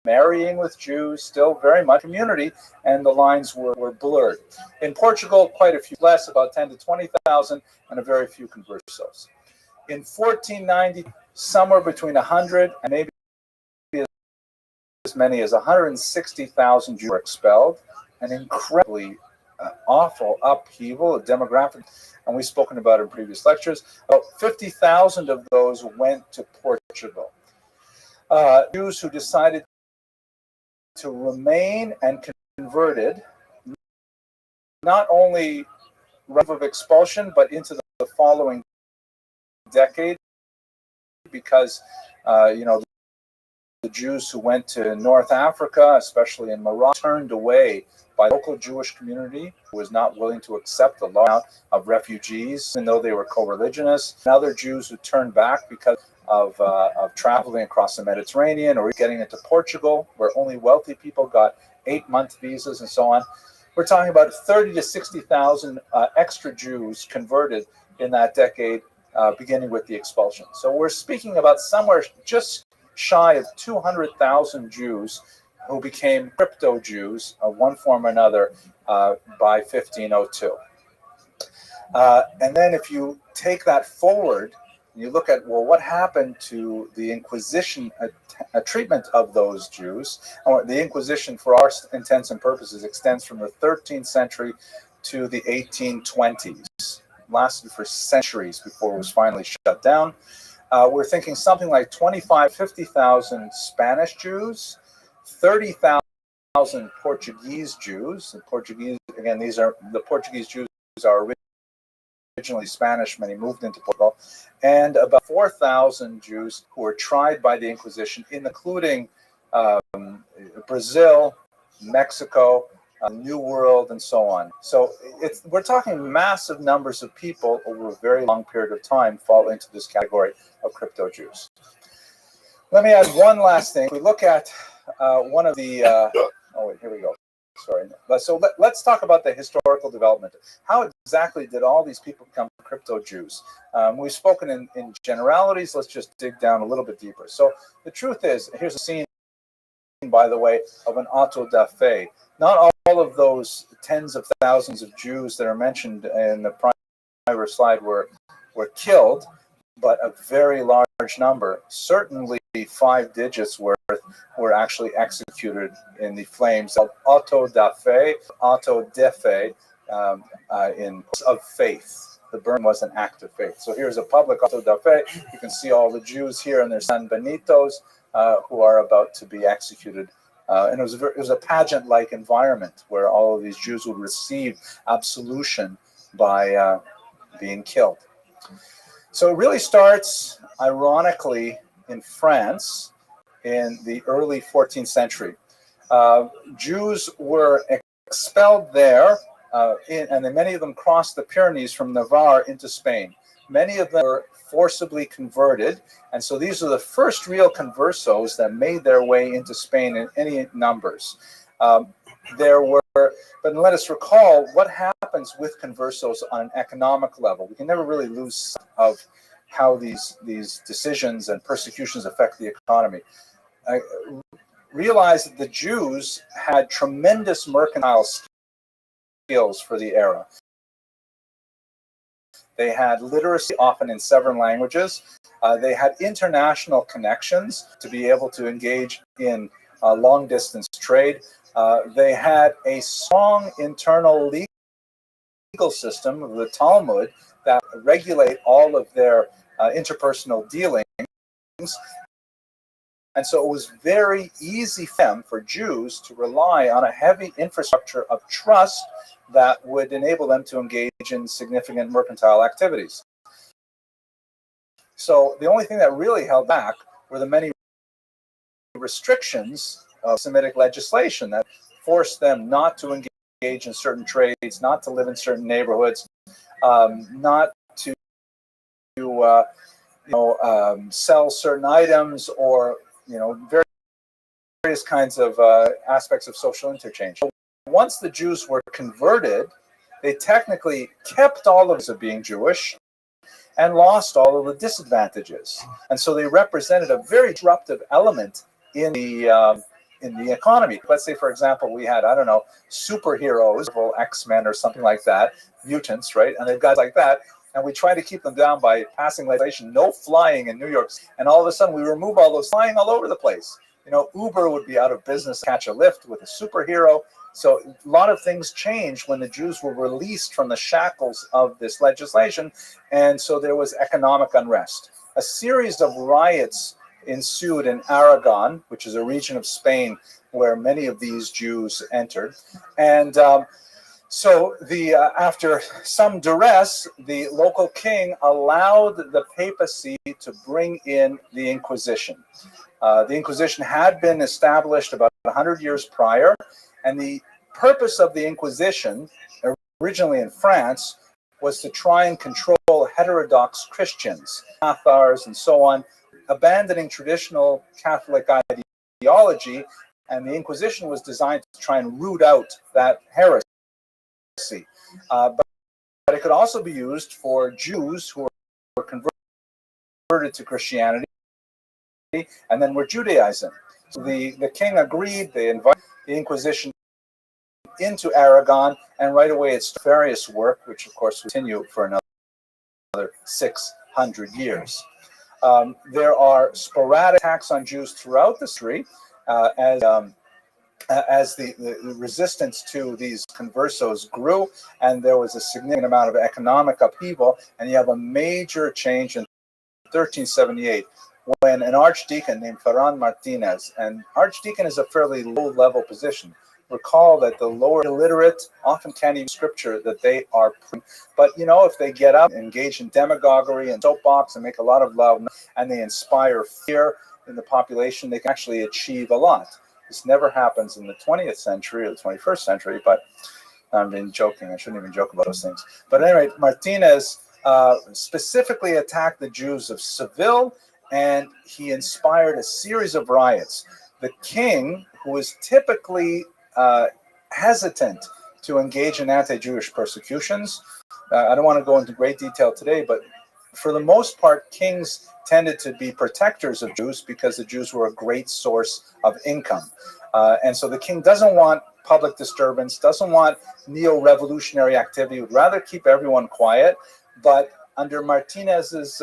marrying with Jews, still very much community, and the lines were blurred. In Portugal, quite a few less, about 10 to 20,000, and a very few conversos. In 1490, somewhere between 100 and maybe as many as 160,000 Jews were expelled, an incredibly awful upheaval of demographic, and we've spoken about it in previous lectures. About 50,000 of those went to Portugal. Jews who decided to remain and converted, not only of expulsion, but into the following decade, because the Jews who went to North Africa, especially in Morocco, turned away by the local Jewish community who was not willing to accept the law of refugees, even though they were co-religionists. And other Jews who turned back because of traveling across the Mediterranean or getting into Portugal, where only wealthy people got 8-month visas and so on. We're talking about 30 to 60,000 extra Jews converted in that decade, beginning with the expulsion. So we're speaking about somewhere just shy of 200,000 Jews who became crypto Jews of one form or another by 1502. And then if you take that forward, you look at, well, what happened to the Inquisition treatment of those Jews? The Inquisition, for our intents and purposes, extends from the 13th century to the 1820s. Lasted for centuries before it was finally shut down. We're thinking something like 50,000 Spanish Jews, 30,000 Portuguese Jews. The Portuguese, again, the Portuguese Jews are originally Spanish, many moved into Portugal, and about 4,000 Jews who were tried by the Inquisition, including Brazil, Mexico, New World, and so on. So we're talking massive numbers of people over a very long period of time fall into this category of crypto Jews. Let me add one last thing. We look at one of the, here we go. Sorry. So let's talk about the historical development. How exactly did all these people become crypto Jews? We've spoken in generalities. Let's just dig down a little bit deeper. So the truth is, here's a scene, by the way, of an auto da fe. Not all of those tens of thousands of Jews that are mentioned in the prior slide were killed, but a very large number, certainly 5 digits worth, were actually executed in the flames of auto da fe, auto de fe, of faith. The burn was an act of faith. So here's a public auto da fe. You can see all the Jews here and their San Benitos who are about to be executed. And it was a pageant-like environment where all of these Jews would receive absolution by being killed. So it really starts, ironically, in France in the early 14th century. Jews were expelled there, and then many of them crossed the Pyrenees from Navarre into Spain. Many of them were forcibly converted, and so these are the first real conversos that made their way into Spain in any numbers. There were, but let us recall what happens with conversos on an economic level. We can never really lose sight of how these decisions and persecutions affect the economy. Realize that the Jews had tremendous mercantile skills for the era. They had literacy, often in several languages. They had international connections to be able to engage in long-distance trade. They had a strong internal legal system of the Talmud that regulate all of their interpersonal dealings. And so it was very easy for them, for Jews, to rely on a heavy infrastructure of trust that would enable them to engage in significant mercantile activities. So the only thing that really held back were the many restrictions of Semitic legislation that forced them not to engage in certain trades, not to live in certain neighborhoods, not to sell certain items, or various kinds of aspects of social interchange. Once the Jews were converted, they technically kept all of being Jewish and lost all of the disadvantages. And so they represented a very disruptive element in the economy. Let's say, for example, we had, I don't know, superheroes, X-Men or something like that, mutants, right? And they've got like that. And we try to keep them down by passing legislation, no flying in New York. And all of a sudden we remove all those flying all over the place. Uber would be out of business, catch a lift with a superhero. So a lot of things changed when the Jews were released from the shackles of this legislation. And so there was economic unrest. A series of riots ensued in Aragon, which is a region of Spain where many of these Jews entered. And so after some duress, the local king allowed the papacy to bring in the Inquisition. The Inquisition had been established about 100 years prior, and the purpose of the Inquisition, originally in France, was to try and control heterodox Christians, Cathars, and so on, abandoning traditional Catholic ideology, and the Inquisition was designed to try and root out that heresy. But it could also be used for Jews who were converted to Christianity and then were Judaizing. So the king agreed. They invited the Inquisition into Aragon, and right away its nefarious work, which of course will continue for another 600 years. There are sporadic attacks on Jews throughout the history as the resistance to these conversos grew, and there was a significant amount of economic upheaval. And you have a major change in 1378 when an archdeacon named Ferran Martinez, and archdeacon is a fairly low-level position. Recall that the lower illiterate often can't even scripture that they are, but if they get up, engage in demagoguery and soapbox and make a lot of loud, and they inspire fear in the population, they can actually achieve a lot. This never happens in the 20th century or the 21st century, but I'm being joking. I shouldn't even joke about those things. But anyway, Martinez specifically attacked the Jews of Seville, and he inspired a series of riots. The king, who was typically hesitant to engage in anti-Jewish persecutions. I don't want to go into great detail today, but for the most part, kings tended to be protectors of Jews because the Jews were a great source of income. And so the king doesn't want public disturbance, doesn't want neo-revolutionary activity, would rather keep everyone quiet. But under Martinez's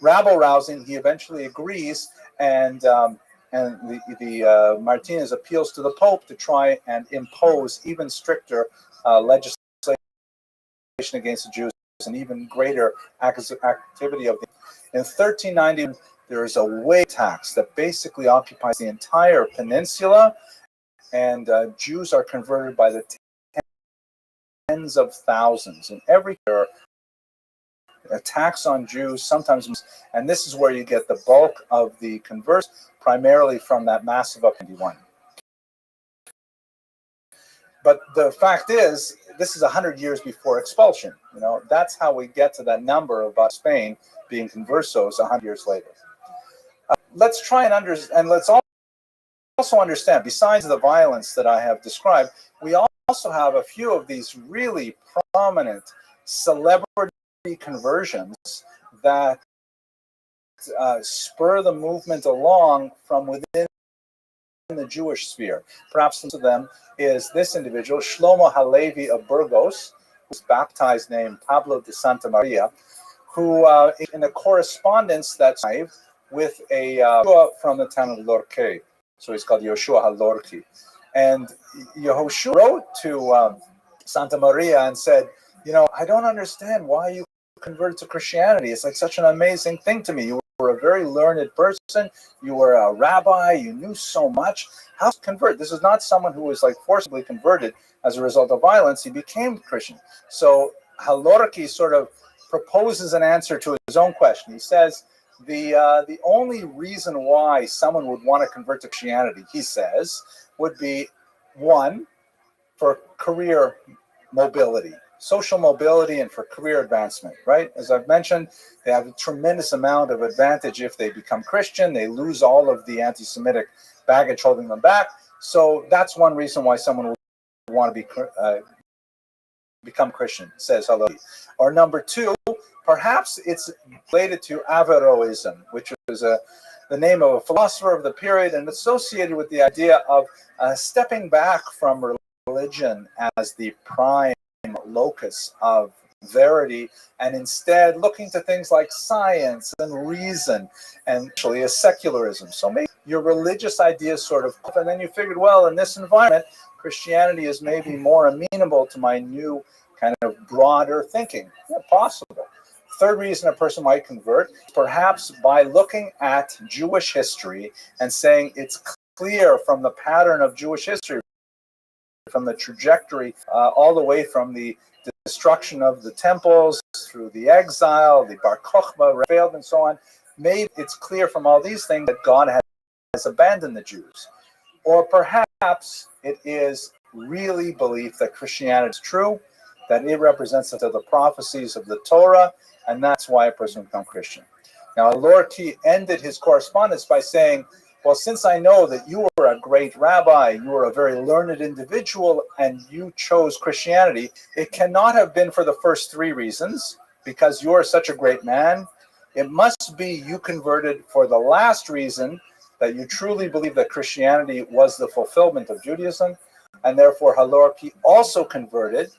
rabble-rousing, he eventually agrees, and Martinez appeals to the Pope to try and impose even stricter legislation against the Jews, and even greater activity of the. In 1390, there is a wage tax that basically occupies the entire peninsula, and Jews are converted by the tens of thousands. In every year, attacks on Jews, sometimes, and this is where you get the bulk of the converts, primarily from that massive up 91. But the fact is, this is 100 years before expulsion. That's how we get to that number about Spain being conversos 100 years later. Let's try and let's also understand, besides the violence that I have described, we also have a few of these really prominent celebrity conversions that spur the movement along from within the Jewish sphere. Perhaps one of them is this individual, Shlomo Halevi of Burgos, whose baptized name Pablo de Santa Maria, who in a correspondence that's with a Yeshua from the town of Lorque. So he's called Yoshua HaLorki. And Yehoshua wrote to Santa Maria and said, I don't understand why you converted to Christianity. It's like such an amazing thing to me. You were a very learned person. You were a rabbi. You knew so much. How to convert? This is not someone who was like forcibly converted as a result of violence. He became Christian. So HaLorki sort of proposes an answer to his own question. He says, the only reason why someone would want to convert to Christianity, he says, would be, one, for career mobility, social mobility, and for career advancement, right? As I've mentioned, they have a tremendous amount of advantage if they become Christian. They lose all of the anti-Semitic baggage holding them back. So that's one reason why someone would want to become Christian, says Halevi. Or number two, perhaps it's related to Averroism, which is the name of a philosopher of the period and associated with the idea of stepping back from religion as the prime locus of verity, and instead looking to things like science and reason, and actually a secularism. So maybe your religious ideas sort of, and then you figured, well, in this environment, Christianity is maybe more amenable to my new kind of broader thinking. Yeah, possible. Third reason a person might convert, perhaps by looking at Jewish history and saying it's clear from the pattern of Jewish history, from the trajectory all the way from the destruction of the temples through the exile, the Bar Kokhba failed, and so on. Maybe it's clear from all these things that God has abandoned the Jews. Or perhaps it is really belief that Christianity is true, that it represents the prophecies of the Torah, and that's why a person would become Christian. Now, Lorki ended his correspondence by saying, well, since I know that you were a great rabbi, you were a very learned individual, and you chose Christianity, it cannot have been for the first three reasons, because you are such a great man. It must be you converted for the last reason, that you truly believe that Christianity was the fulfillment of Judaism, and therefore HaLorki also converted.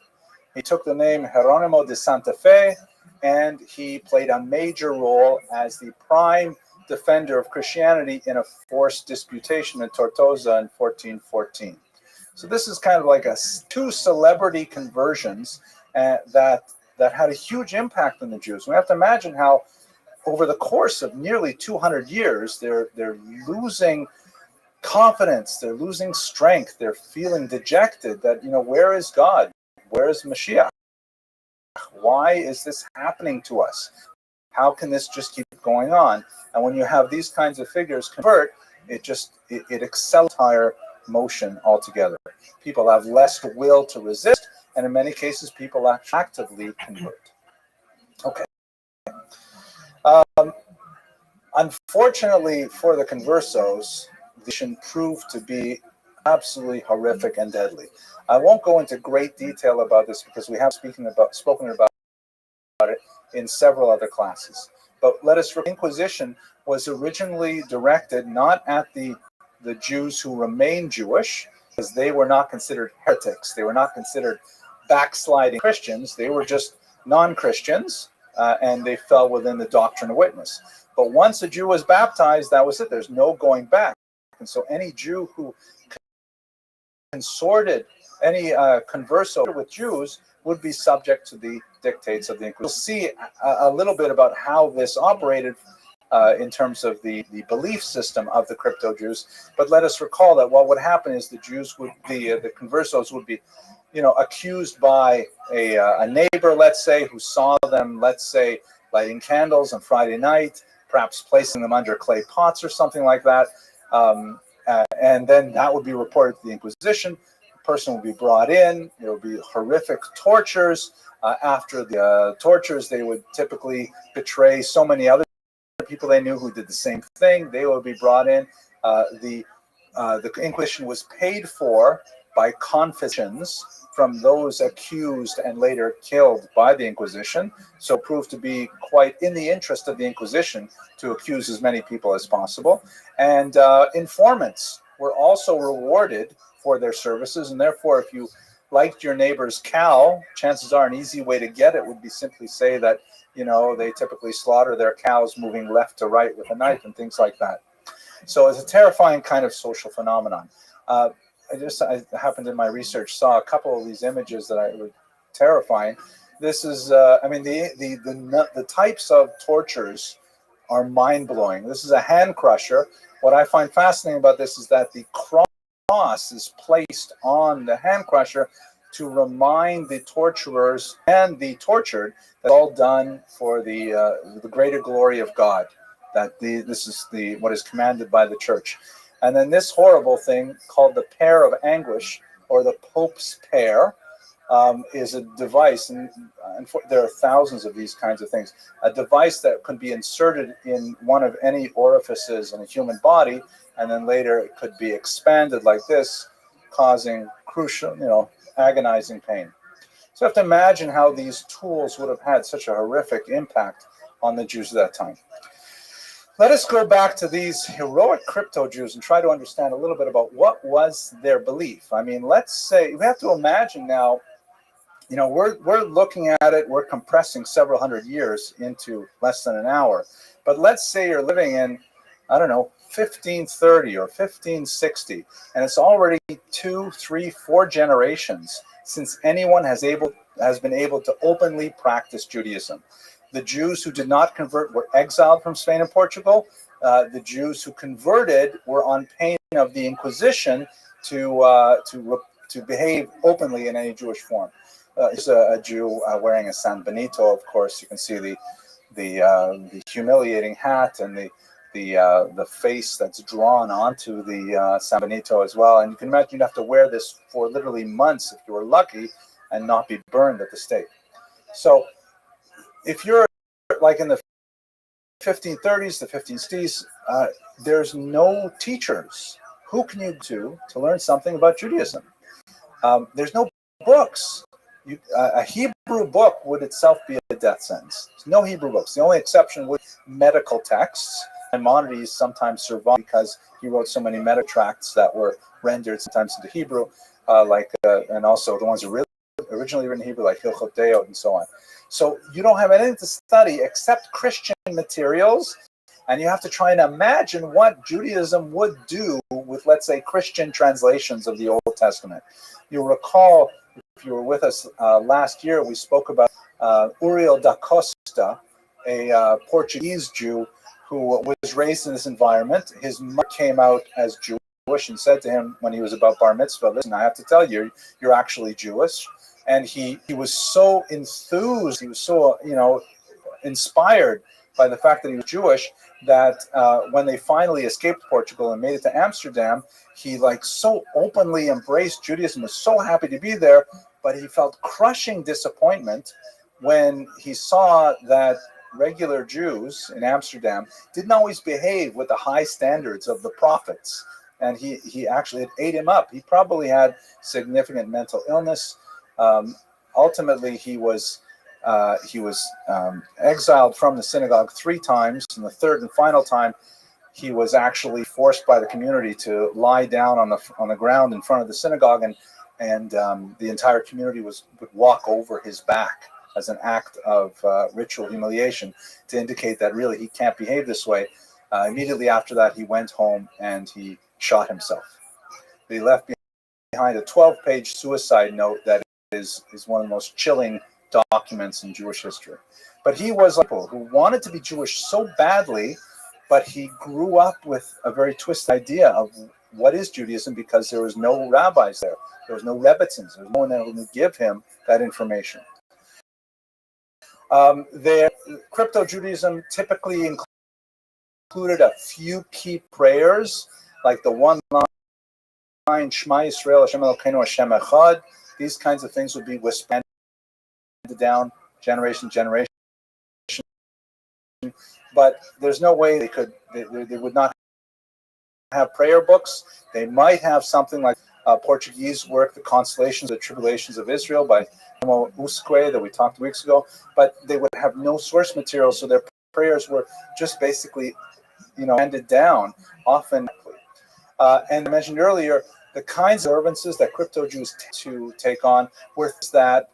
He took the name Geronimo de Santa Fe, and he played a major role as the prime defender of Christianity in a forced disputation in Tortosa in 1414. So this is kind of like two celebrity conversions that had a huge impact on the Jews. We have to imagine how over the course of nearly 200 years, they're losing confidence, they're losing strength, they're feeling dejected that, where is God? Where is Mashiach? Why is this happening to us? How can this just keep going on? And when you have these kinds of figures convert, it accelerates higher motion altogether. People have less will to resist, and in many cases, people actively convert. Okay. Unfortunately for the conversos, this proved to be absolutely horrific and deadly. I won't go into great detail about this because we have spoken about it in several other classes. But let us remember, Inquisition was originally directed not at the Jews who remained Jewish, because they were not considered heretics. They were not considered backsliding Christians. They were just non-Christians, and they fell within the doctrine of witness. But once a Jew was baptized, that was it. There's no going back. And so any Jew who consorted, any converso with Jews would be subject to the dictates of the Inquisition. We'll see a little bit about how this operated in terms of the belief system of the crypto Jews. But let us recall that what would happen is the Jews would, the conversos would be, accused by a neighbor, let's say, who saw them, let's say, lighting candles on Friday night, perhaps placing them under clay pots or something like that. And then that would be reported to the Inquisition. The person would be brought in. There would be horrific tortures. After the tortures, they would typically betray so many other people they knew who did the same thing. They would be brought in. The Inquisition was paid for by confiscations from those accused and later killed by the Inquisition. So it proved to be quite in the interest of the Inquisition to accuse as many people as possible. And informants were also rewarded for their services. And therefore, if you liked your neighbor's cow, chances are an easy way to get it would be simply say that, they typically slaughter their cows moving left to right with a knife and things like that. So it's a terrifying kind of social phenomenon. I happened in my research, saw a couple of these images that were terrifying. This is, the types of tortures are mind-blowing. This is a hand crusher. What I find fascinating about this is that the cross is placed on the hand crusher to remind the torturers and the tortured that it's all done for the greater glory of God. That this is what is commanded by the church. And then this horrible thing called the pear of anguish, or the Pope's pear, is a device, and there are thousands of these kinds of things, a device that can be inserted in one of any orifices in a human body, and then later it could be expanded like this, causing crucial, agonizing pain. So you have to imagine how these tools would have had such a horrific impact on the Jews of that time. Let us go back to these heroic crypto Jews and try to understand a little bit about what was their belief. I mean, let's say, we have to imagine now, we're looking at it, we're compressing several hundred years into less than an hour. But let's say you're living in, 1530 or 1560, and it's already 2, 3, 4 generations since anyone has been able to openly practice Judaism. The Jews who did not convert were exiled from Spain and Portugal. The Jews who converted were on pain of the Inquisition to behave openly in any Jewish form. Here's a Jew wearing a San Benito. Of course, you can see the humiliating hat and the face that's drawn onto the San Benito as well. And you can imagine you'd have to wear this for literally months if you were lucky and not be burned at the stake. So if you're like in the 1530s, the 1560s, there's no teachers. Who can you do to learn something about Judaism? There's no books. A Hebrew book would itself be a death sentence. There's no Hebrew books. The only exception would be medical texts. Maimonides sometimes survived because he wrote so many medical tracts that were rendered sometimes into Hebrew, and also the ones originally written in Hebrew, like Hilchot Deot and so on. So you don't have anything to study except Christian materials, and you have to try and imagine what Judaism would do with, let's say, Christian translations of the Old Testament. You'll recall, if you were with us last year, we spoke about Uriel da Costa, a Portuguese Jew who was raised in this environment. His mother came out as Jewish and said to him when he was about bar mitzvah, "Listen, I have to tell you, you're actually Jewish." And he was so enthused, he was so inspired by the fact that he was Jewish that when they finally escaped Portugal and made it to Amsterdam, he so openly embraced Judaism, was so happy to be there, but he felt crushing disappointment when he saw that regular Jews in Amsterdam didn't always behave with the high standards of the prophets. And he actually, it ate him up. He probably had significant mental illness. Ultimately, he was exiled from the synagogue 3 times, and the third and final time, he was actually forced by the community to lie down on the ground in front of the synagogue, and the entire community would walk over his back as an act of ritual humiliation to indicate that really he can't behave this way. Immediately after that, he went home and he shot himself. He left behind a 12-page suicide note that is one of the most chilling documents in Jewish history. But he was a people who wanted to be Jewish so badly but he grew up with a very twisted idea of what is Judaism because there was no rabbis there. There was no Rebbitzins. There was no one able to give him that information. Crypto-Judaism typically included a few key prayers, like the one line, Shema Yisrael, Hashem Elokeinu, Hashem Echad. These kinds of things would be whispered down generation to generation. But there's no way they would not have prayer books. They might have something like Portuguese work, The Consolations, The Tribulations of Israel by Emo Usque that we talked weeks ago, but they would have no source material, so their prayers were just basically, handed down often. And I mentioned earlier, the kinds of observances that crypto Jews to take on were that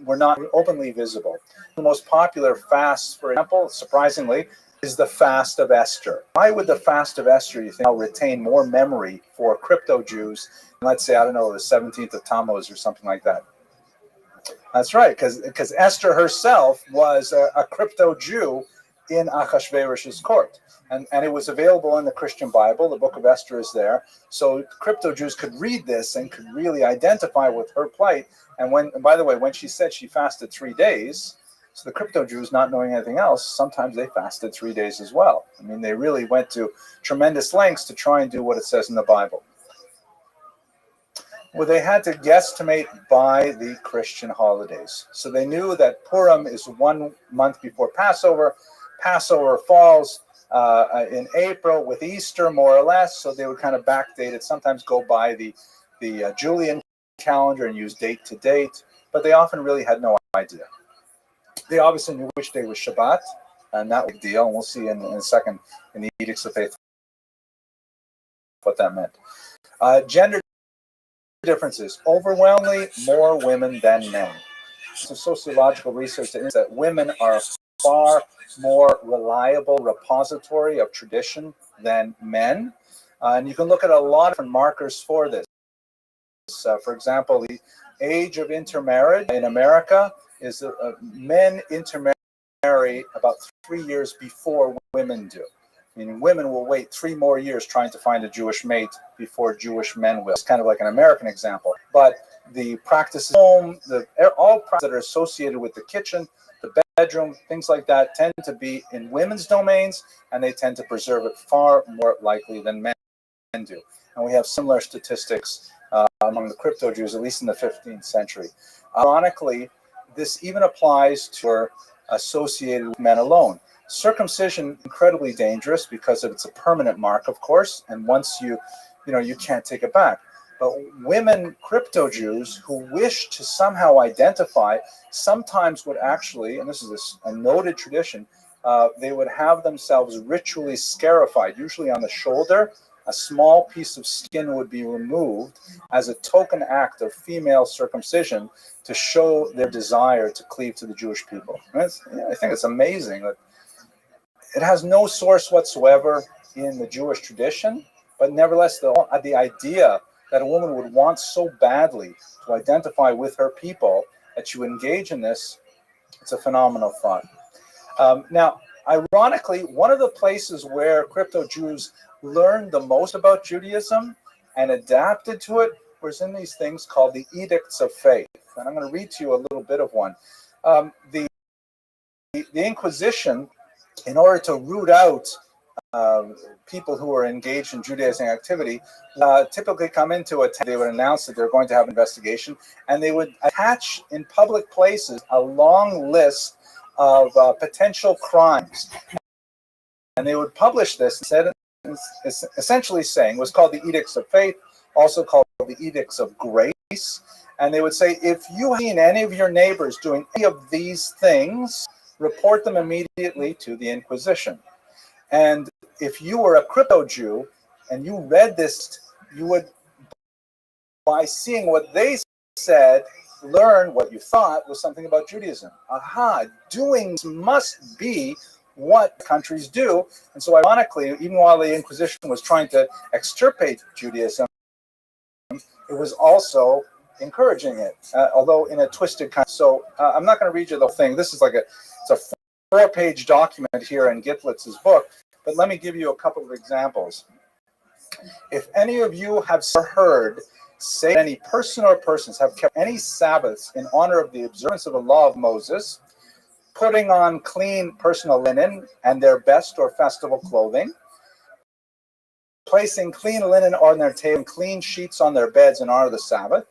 were not openly visible. The most popular fast, for example, surprisingly, is the fast of Esther. Why would the fast of Esther, you think, retain more memory for crypto Jews than, let's say, I don't know, the 17th of Tammuz or something like that? That's right, because Esther herself was a crypto Jew in Achashverosh's court. And it was available in the Christian Bible. The book of Esther is there. So crypto Jews could read this and could really identify with her plight. And by the way, when she said she fasted 3 days, so the crypto Jews, not knowing anything else, sometimes they fasted 3 days as well. I mean, they really went to tremendous lengths to try and do what it says in the Bible. Well, they had to guesstimate by the Christian holidays. So they knew that Purim is 1 month before Passover. Passover falls in April with Easter, more or less. So they would kind of backdate it, sometimes go by the Julian calendar and use date to date. But they often really had no idea. They obviously knew which day was Shabbat, and that was a deal. And we'll see in a second in the Edicts of Faith what that meant. Gender differences. Overwhelmingly more women than men. Some sociological research that is that women are far more reliable repository of tradition than men. And you can look at a lot of different markers for this. For example, the age of intermarriage in America is men intermarry about 3 years before women do. Meaning women will wait 3 more years trying to find a Jewish mate before Jewish men will. It's kind of like an American example. But the practices home, all practices that are associated with the kitchen, the bedroom, things like that tend to be in women's domains, and they tend to preserve it far more likely than men do. And we have similar statistics among the crypto Jews, at least in the 15th century. Ironically, this even applies to associated with men alone. Circumcision, incredibly dangerous because it's a permanent mark, of course, and once you can't take it back. But women crypto Jews who wish to somehow identify sometimes would actually, and this is a noted tradition, they would have themselves ritually scarified, usually on the shoulder. A small piece of skin would be removed as a token act of female circumcision to show their desire to cleave to the Jewish people. I think it's amazing that it has no source whatsoever in the Jewish tradition, but nevertheless, the idea that a woman would want so badly to identify with her people that you engage in this, it's a phenomenal thought. Now, ironically, one of the places where crypto Jews learned the most about Judaism and adapted to it was in these things called the Edicts of Faith. And I'm going to read to you a little bit of one. The Inquisition, in order to root out people who are engaged in Judaizing activity, typically come into it. They would announce that they're going to have an investigation, and they would attach in public places a long list of potential crimes. And they would publish this, essentially saying, was called the Edicts of Faith, also called the Edicts of Grace. And they would say, if you have seen any of your neighbors doing any of these things, report them immediately to the Inquisition. And if you were a crypto Jew and you read this, you would, by seeing what they said, learn what you thought was something about Judaism. Aha, doings must be what countries do. And so ironically, even while the Inquisition was trying to extirpate Judaism, it was also encouraging it, although in a twisted kind. So I'm not going to read you the whole thing. This is it's a 4-page document here in Gitlitz's book, But let me give you a couple of examples. If any of you have heard say any person or persons have kept any Sabbaths in honor of the observance of the law of Moses, putting on clean personal linen and their best or festival clothing, placing clean linen on their table and clean sheets on their beds in honor of the Sabbath,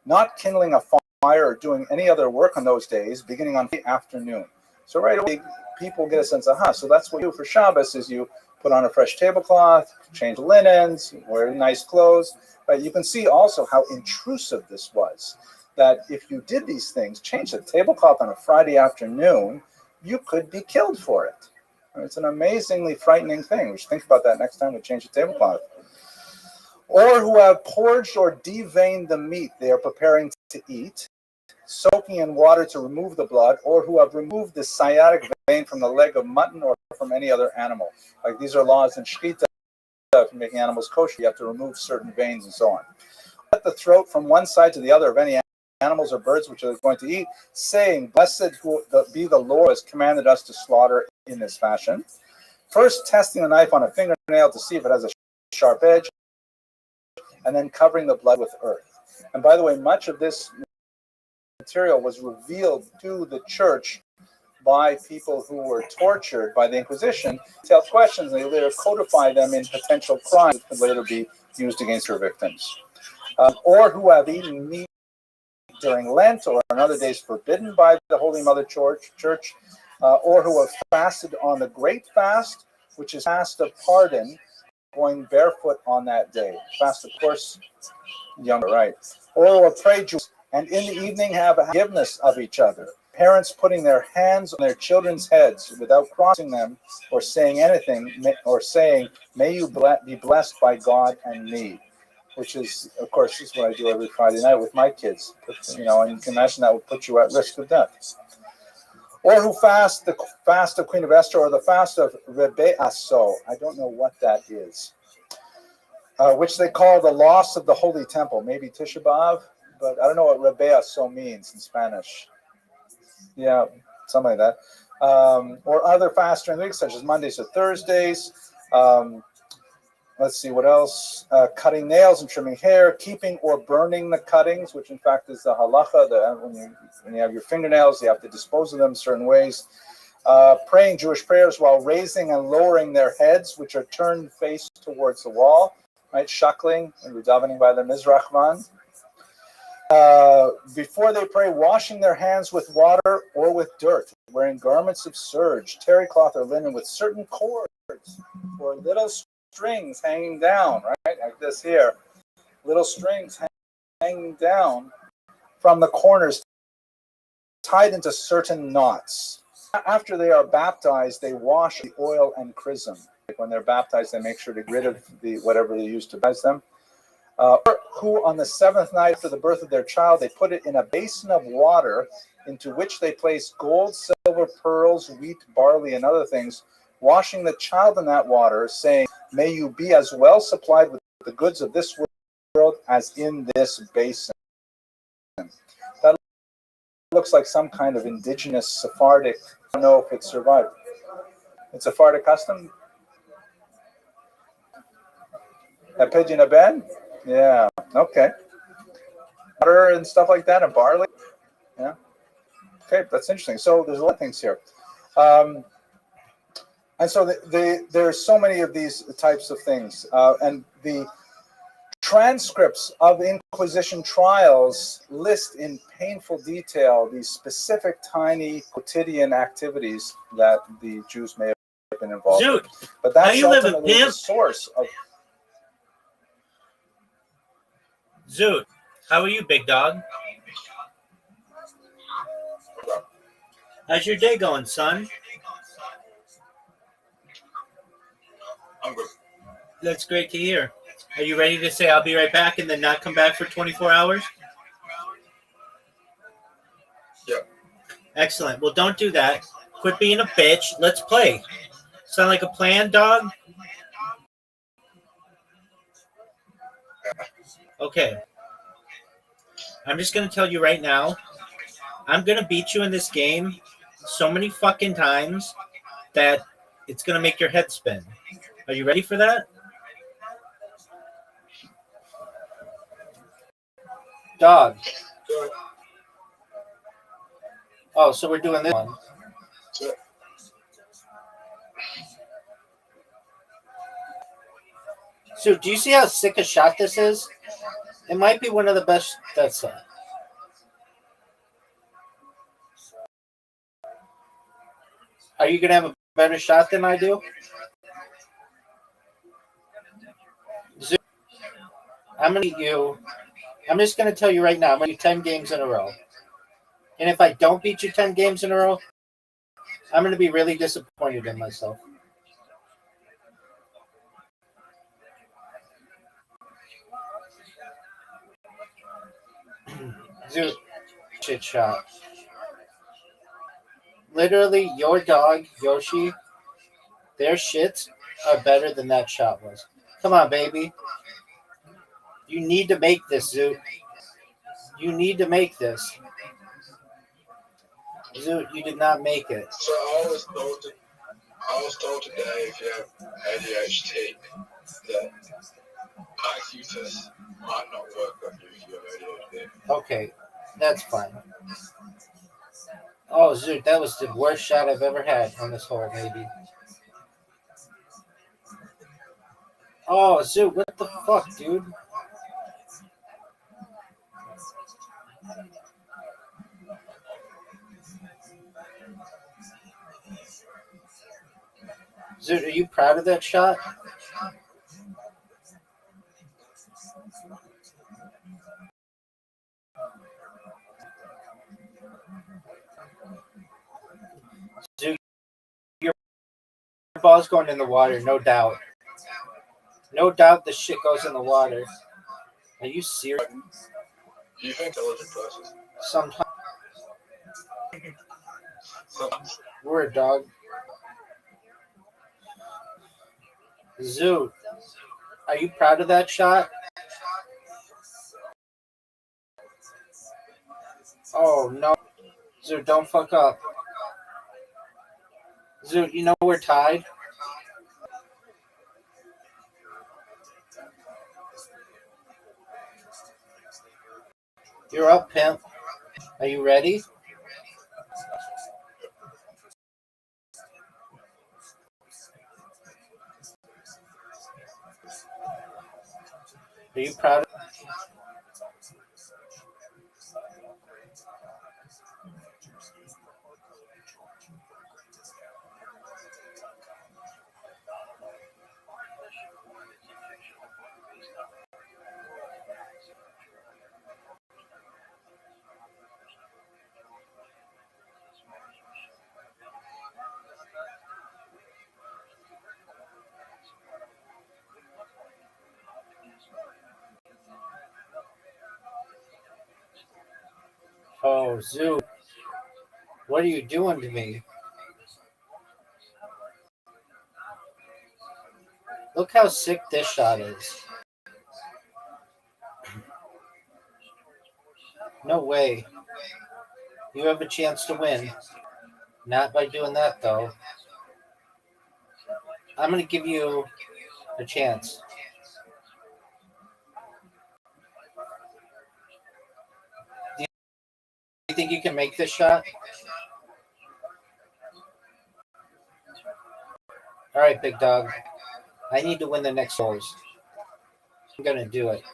not kindling a fire or doing any other work on those days, beginning on the afternoon. So right away, people get a sense of, so that's what you do for Shabbos is you put on a fresh tablecloth, change linens, wear nice clothes. But you can see also how intrusive this was, that if you did these things, change the tablecloth on a Friday afternoon, you could be killed for it. It's an amazingly frightening thing. We should think about that next time we change the tablecloth. Or who have porged or deveined the meat they are preparing to eat, soaking in water to remove the blood, or who have removed the sciatic vein from the leg of mutton or from any other animal. Like these are laws in Shkita, for making animals kosher, you have to remove certain veins and so on. Cut the throat from one side to the other of any animals or birds which are going to eat, saying, blessed be the Lord who has commanded us to slaughter in this fashion. First testing the knife on a fingernail to see if it has a sharp edge, and then covering the blood with earth. And by the way, much of this material was revealed to the church by people who were tortured by the Inquisition to ask questions, and they later codify them in potential crimes that could later be used against their victims. Or who have eaten meat during Lent or on other days forbidden by the Holy Mother Church, or who have fasted on the Great Fast, which is fast of pardon, going barefoot on that day. Fast, of course, younger, right? Or who have prayed and in the evening have a forgiveness of each other. Parents putting their hands on their children's heads without crossing them or saying anything, or saying, may you be blessed by God and me. Which is, of course, this is what I do every Friday night with my kids. And you can imagine that would put you at risk of death. Or who fast the fast of Queen of Esther or the fast of Rebe'aso. I don't know what that is. Which they call the loss of the Holy Temple. Maybe Tisha B'Av, but I don't know what Rebe'aso means in Spanish. Yeah, something like that. Or other fasts during the week, such as Mondays or Thursdays. Let's see what else. Cutting nails and trimming hair, keeping or burning the cuttings, which in fact is the halacha. When you have your fingernails, you have to dispose of them certain ways. Praying Jewish prayers while raising and lowering their heads, which are turned face towards the wall, right? Shakling, and we're davening by the Mizrachman. Before they pray, washing their hands with water or with dirt, wearing garments of serge, terry cloth or linen with certain cords or little strings hanging down, right? Like this here. Little strings hanging down from the corners, tied into certain knots. After they are baptized, they wash the oil and chrism. Like when they're baptized, they make sure to get rid of whatever they used to baptize them. Who on the seventh night after the birth of their child, they put it in a basin of water into which they place gold, silver, pearls, wheat, barley, and other things, washing the child in that water, saying, may you be as well supplied with the goods of this world as in this basin. That looks like some kind of indigenous Sephardic, I don't know if it survived. It's a Sephardic custom? Pidgin Ben? Yeah, okay. Water and stuff like that, and barley. Yeah. Okay, that's interesting. So there's a lot of things here. And so there's so many of these types of things. And the transcripts of Inquisition trials list in painful detail these specific tiny quotidian activities that the Jews may have been involved in. But that's ultimately the source of... Zoot, how are you, big dog? How's your day going, son? I'm good. That's great to hear. Are you ready to say I'll be right back and then not come back for 24 hours? Yeah. Excellent. Well, don't do that. Quit being a bitch. Let's play. Sound like a plan, dog? Okay. I'm just going to tell you right now, I'm going to beat you in this game so many fucking times that It's gonna make your head spin. Are you ready for that? Dog. Good. Oh, so we're doing this one. Good. So, do you see how sick a shot this is? It might be one of the best. That's Are you gonna have a better shot than I do? Zoo, I'm gonna beat you. I'm just gonna tell you right now. I'm gonna do 10 games in a row. And if I don't beat you 10 games in a row, I'm gonna be really disappointed in myself. Zoo, shit shot. Literally, your dog Yoshi, their shits are better than that shot was. Come on, baby. You need to make this, Zoo. You need to make this. Zoo, you did not make it. So I was told today if you have ADHD that IQ tests might not work on you if you have ADHD. Okay, that's fine. Oh, Zoo, that was the worst shot I've ever had on this hole, maybe. Oh, Zoo, what the fuck, dude? Zoo, are you proud of that shot? Zoo, your ball's going in the water, no doubt. No doubt the shit goes in the water. Are you serious? Do you think intelligent person? Sometimes. Sometimes. Word, dog. Zoo, are you proud of that shot? Oh, no. Zoo, don't fuck up. Zoo, you know we're tied? You're up, pimp. Are you ready? Are you proud? Oh, Zoo. What are you doing to me? Look how sick this shot is. No way. You have a chance to win. Not by doing that, though. I'm going to give you a chance. Do you think you can make this shot? All right, big dog. I need to win the next holes. I'm going to do it.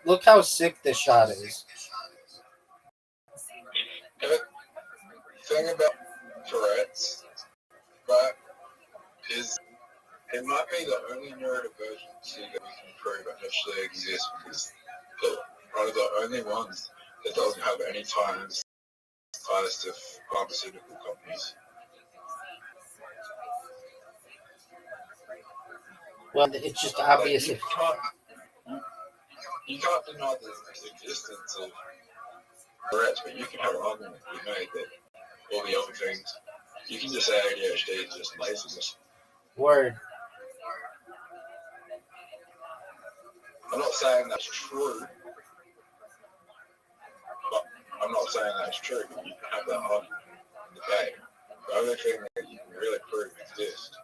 Look how sick this shot is. The thing about Tourette's, right, is it might be the only neurodivergency that we can prove actually exists because they're one of the only ones that doesn't have any ties to pharmaceutical companies. Well, it's just obvious. Like, you can't deny the existence of Tourette's, but you can have an argument to be made that all the other things, you can just say ADHD is just laziness. Word. I'm not saying that's true, but I'm not saying that's true, but you can have that argument in the debate. The only thing that you can really prove exists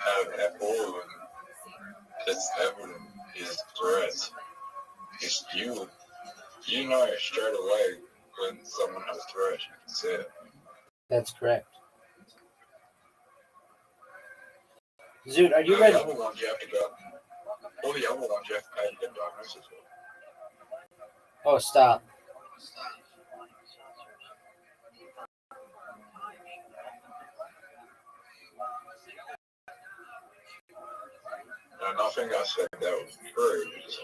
out of all of them that's evident is threats. Because you know straight away when someone has threats, you can see it. That's correct. Zoot, are you All ready? the other ones you have to go. All the other ones you have to pay to get diagnosis for. Oh, stop. No, nothing I said that was true. It's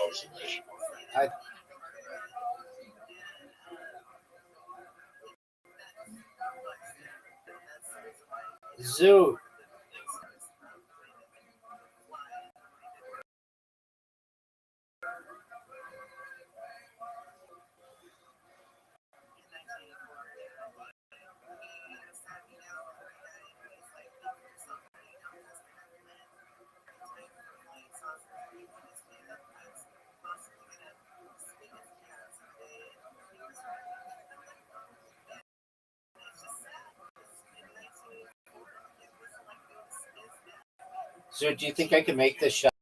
observation. Zoot. Zoot, do you think I can make this shot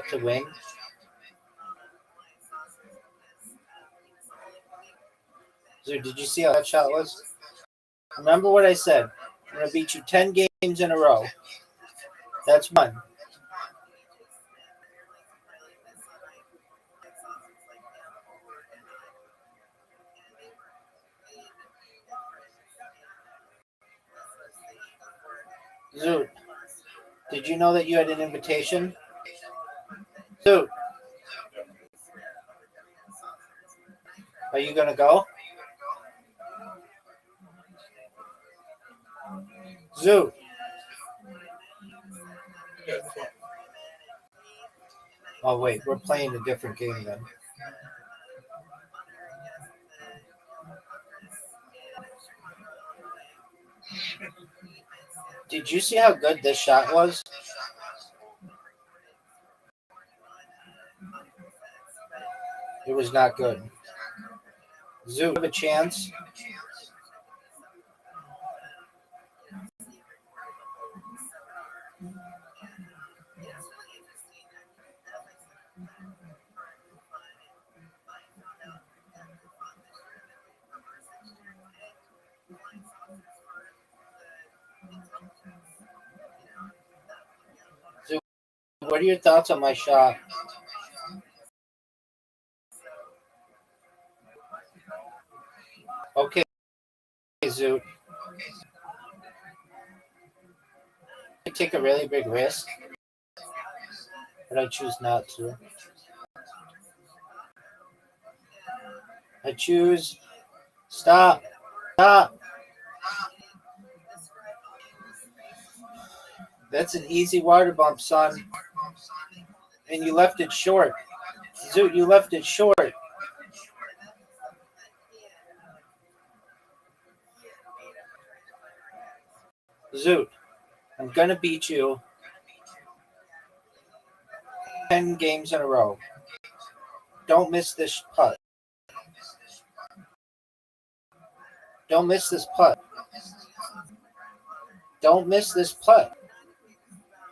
to win? Zoot, did you see how that shot was? Remember what I said. I'm going to beat you 10 games in a row. That's one. Zoot, did you know that you had an invitation? Zoot, are you going to go? Zoot. Yeah. Oh, wait, we're playing a different game then. Did you see how good this shot was? It was not good. Zoot, have a chance. Zoot, what are your thoughts on my shot? Okay, Zoot. I take a really big risk, but I choose not to. I choose stop. Stop. That's an easy water bump, son. And you left it short. Zoot, you left it short. Zoot, I'm going to beat you 10 games in a row. Don't miss this putt. Don't miss this putt. Don't miss this putt.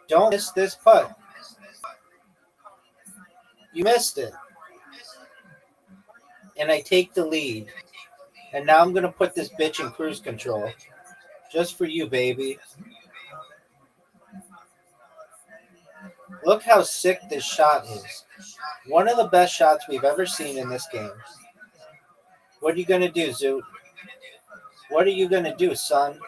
Don't miss this putt. You missed it. And I take the lead. And now I'm going to put this bitch in cruise control. Just for you, baby. Look how sick this shot is. One of the best shots we've ever seen in this game. What are you going to do, Zoot? What are you going to do, son?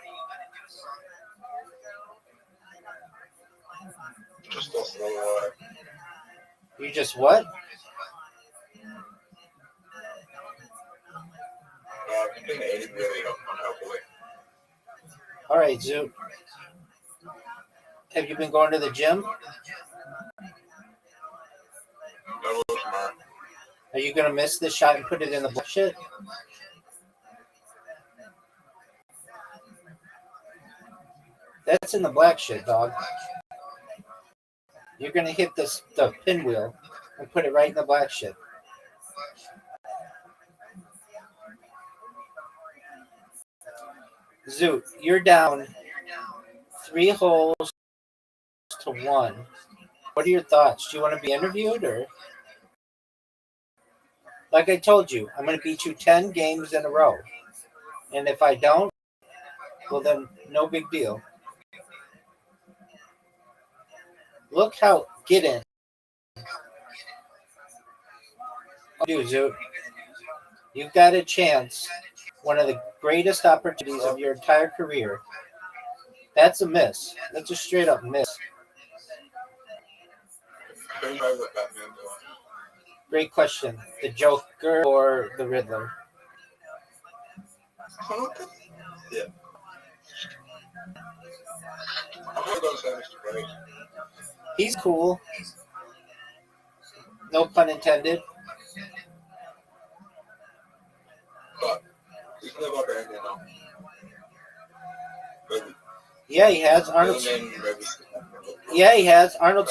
Just lost another one. You just what? I've been eating really unhealthily. All right, Zoot. Have you been going to the gym? No tomorrow. Are you going to miss this shot and put it in the bullshit? That's in the black shit, dog. You're going to hit the pinwheel and put it right in the black shit. Zoot, you're down 3 holes to 1. What are your thoughts? Do you want to be interviewed or? Like I told you, I'm going to beat you 10 games in a row. And if I don't, well then no big deal. Look how get in. Dude, Zoot, you've got a chance. One of the greatest opportunities of your entire career. That's a miss. That's a straight up miss. Great question. The Joker or the Riddler? Yeah. I'm gonna go say Mr. Right. He's cool. No pun intended. But he's live up right now. Yeah, he has. Arnold. Yeah, he has. Arnold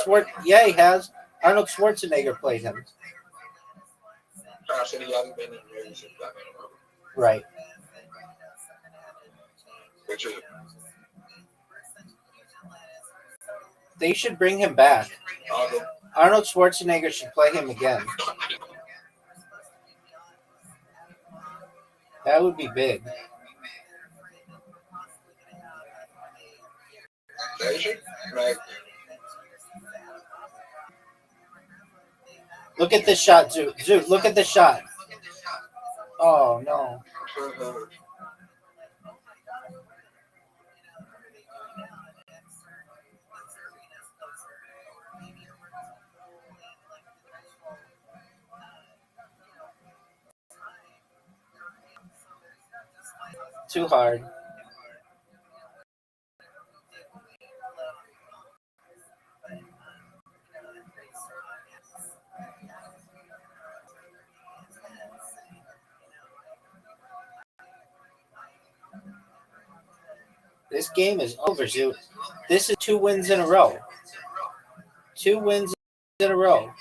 Schwarzenegger played him. Josh said he hasn't been in movies since Batman and Robin. Right. Which is They should bring him back. awesome. Arnold Schwarzenegger should play him again. That would be big. They should like Look at this shot, Zoot. Zoot, look at the shot. Oh, no. Too hard. This game is over, Zoot. This is 2 wins in a row. 2 wins in a row.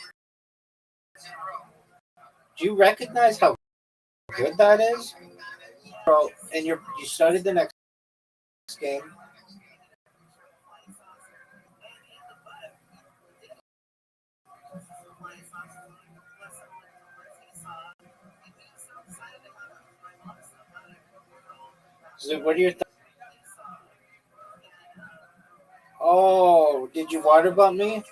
Do you recognize how good that is? Bro, and you started the next game. So what are your thoughts? Oh, did you water bump me?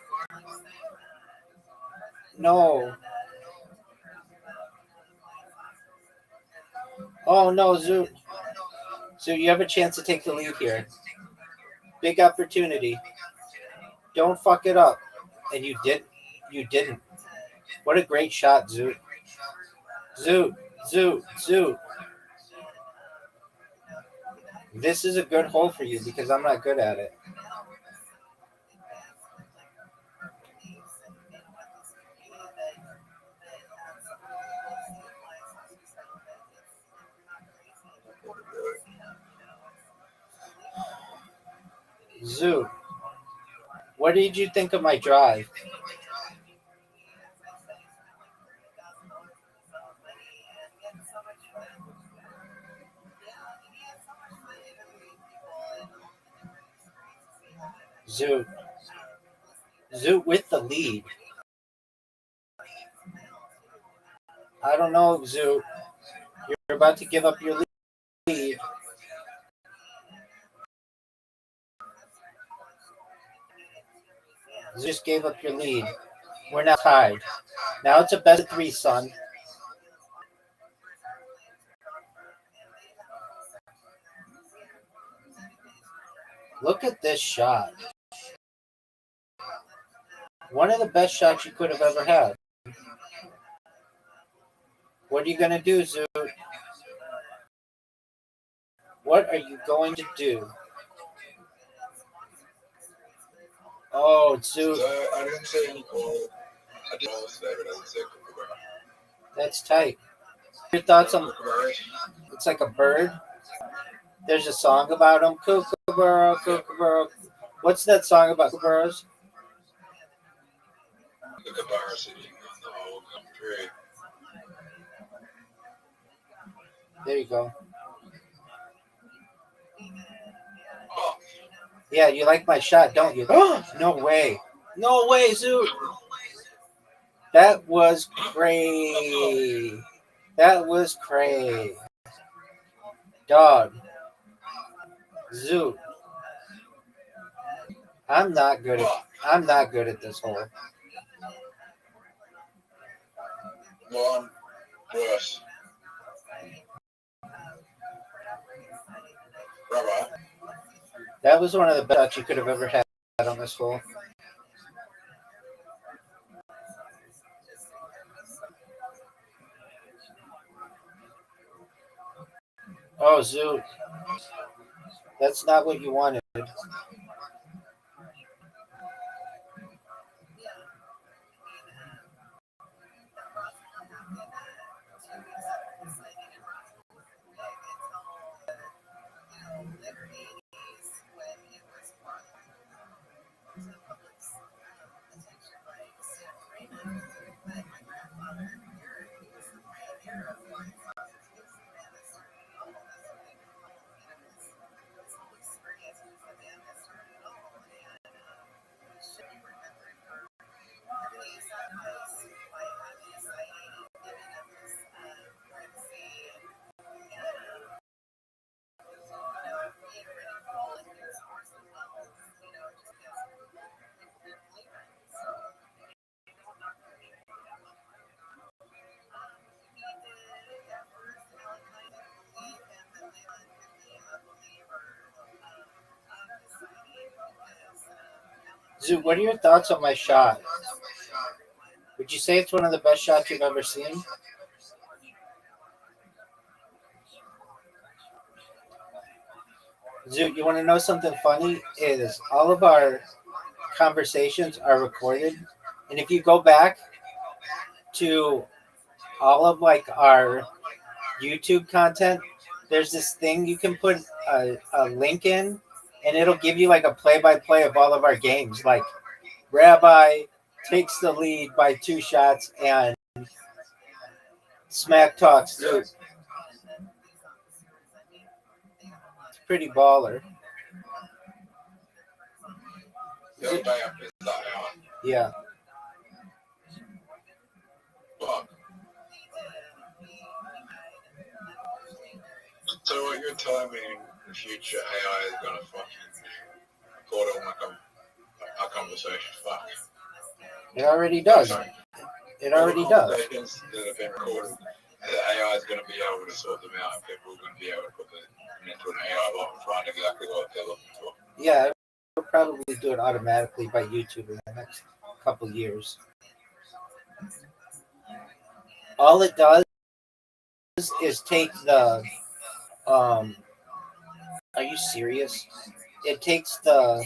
No. Oh, no, Zoot. So you have a chance to take the lead here. Big opportunity. Don't fuck it up. And you did. You didn't. What a great shot, Zoot. Zoot. Zoot. Zoot. This is a good hole for you because I'm not good at it. Zoot. What did you think of my drive? Zoot. Zoot with the lead. I don't know, Zoot. You're about to give up your lead. You just gave up your lead. We're now tied. Now it's a best of 3, son. Look at this shot. One of the best shots you could have ever had. What are you going to do, Zoot? What are you going to do? Oh, Zoot. I didn't say any goal. I did all say, but I didn't say Kookaburra. That's tight. Your thoughts on Kookaburra. it's like a bird? There's a song about him. Kookaburra, Kookaburra. What's that song about kookaburras? Kookaburra City. agree. There you go. Oh, Yeah, you like my shot, don't you? No way. No way, Zoot. That was cray. That was cray. Dog. Zoot. I'm not good at this hole. one worse. Rabbi. That was one of the best shots you could have ever had on this hole. Oh, Zoot. That's not what you wanted. Zoot, what are your thoughts on my shot? Would you say it's one of the best shots you've ever seen? Zoot, you want to know something funny? Is all of our conversations are recorded, and if you go back to all of like our YouTube content, there's this thing you can put a link in, and it'll give you like a play-by-play of all of our games. Like Rabbi takes the lead by 2 shots, and Smack Talks Zoot. It's pretty baller. Yeah. So what you're telling me in the future, AI is gonna fucking record all our conversation? Fuck. It already does. It already does. Conversations that have been recorded, the AI is gonna be able to sort them out, and people are gonna be able to put them into an AI bot and find exactly what they're looking for. Yeah, we'll probably do it automatically by YouTube in the next couple years. All it does is take the are you serious? It takes the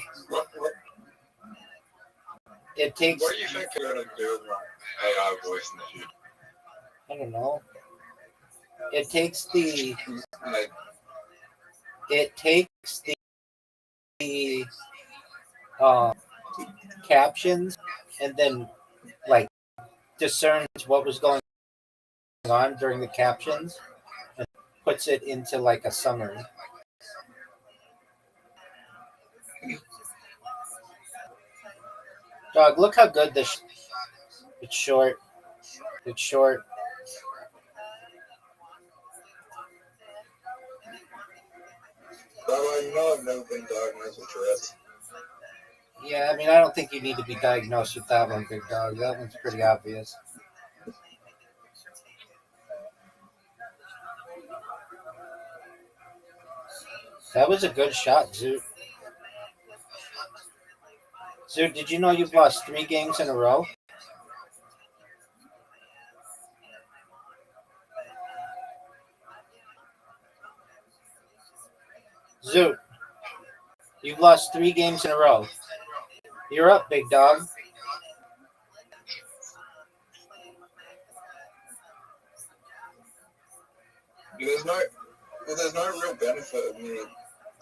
it takes What do you think they're gonna do with AI voice in the future? I don't know. It takes the captions and then like discerns what was going on during the captions and puts it into like a summary. Dog, look how good this. It's short. It's short. You know I've never been diagnosed with Tourette's. Yeah, I mean, I don't think you need to be diagnosed with that one, big dog. That one's pretty obvious. That was a good shot, Zoot. Zoot, did you know you've lost 3 games in a row? Zoot, you've lost 3 games in a row. You're up, big dog. There's no real benefit of me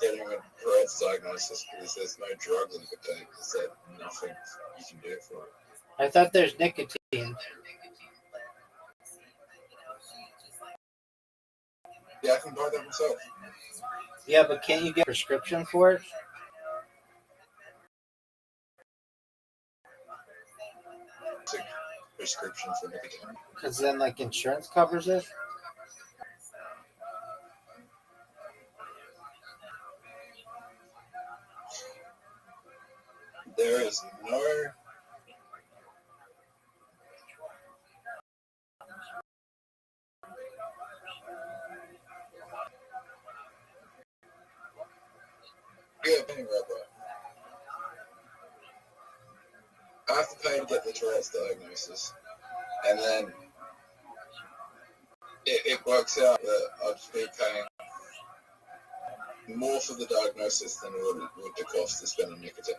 getting a Tourette's diagnosis because there's no drugs you could take. There's nothing you can do for it. I thought there's nicotine. Yeah, I can buy that myself. Yeah, but can't you get a prescription for it? Prescription for nicotine. Because then, like, insurance covers it. There is no. Yeah, penny rubber. I have to pay to get the Tourette's diagnosis, and then it works out that I'd be paying more for the diagnosis than it would cost to spend on nicotine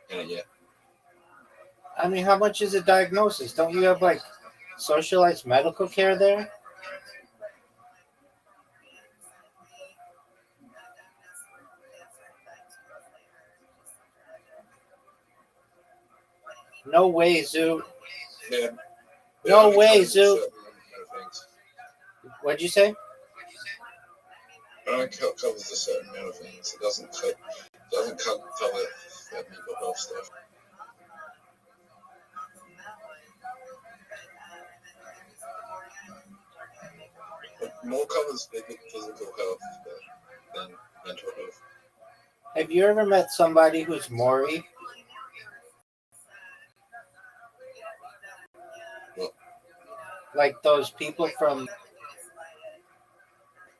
in a year. I mean, how much is a diagnosis? Don't you have like socialized medical care there? No way, Zoo. Yeah. No it way, covers Zoo. certain amount of things. What'd you say? It only covers a certain amount of things. It doesn't cover that mental health stuff. It more covers physical health than mental health. Have you ever met somebody who's Maury? What? Like those people from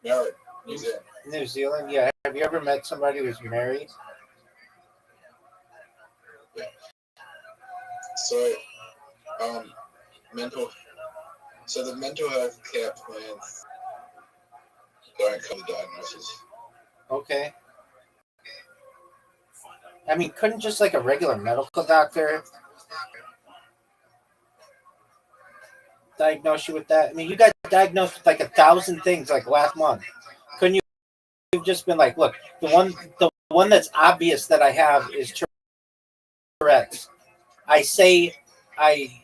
Married, New Zealand. New Zealand? Yeah. Have you ever met somebody who's married? So, the mental health care plans don't cover diagnosis. Okay. I mean, couldn't just like a regular medical doctor diagnose you with that? I mean, you got diagnosed with like 1,000 things like last month. Couldn't you have just been like, look, the one that's obvious that I have is Tourette's. I say I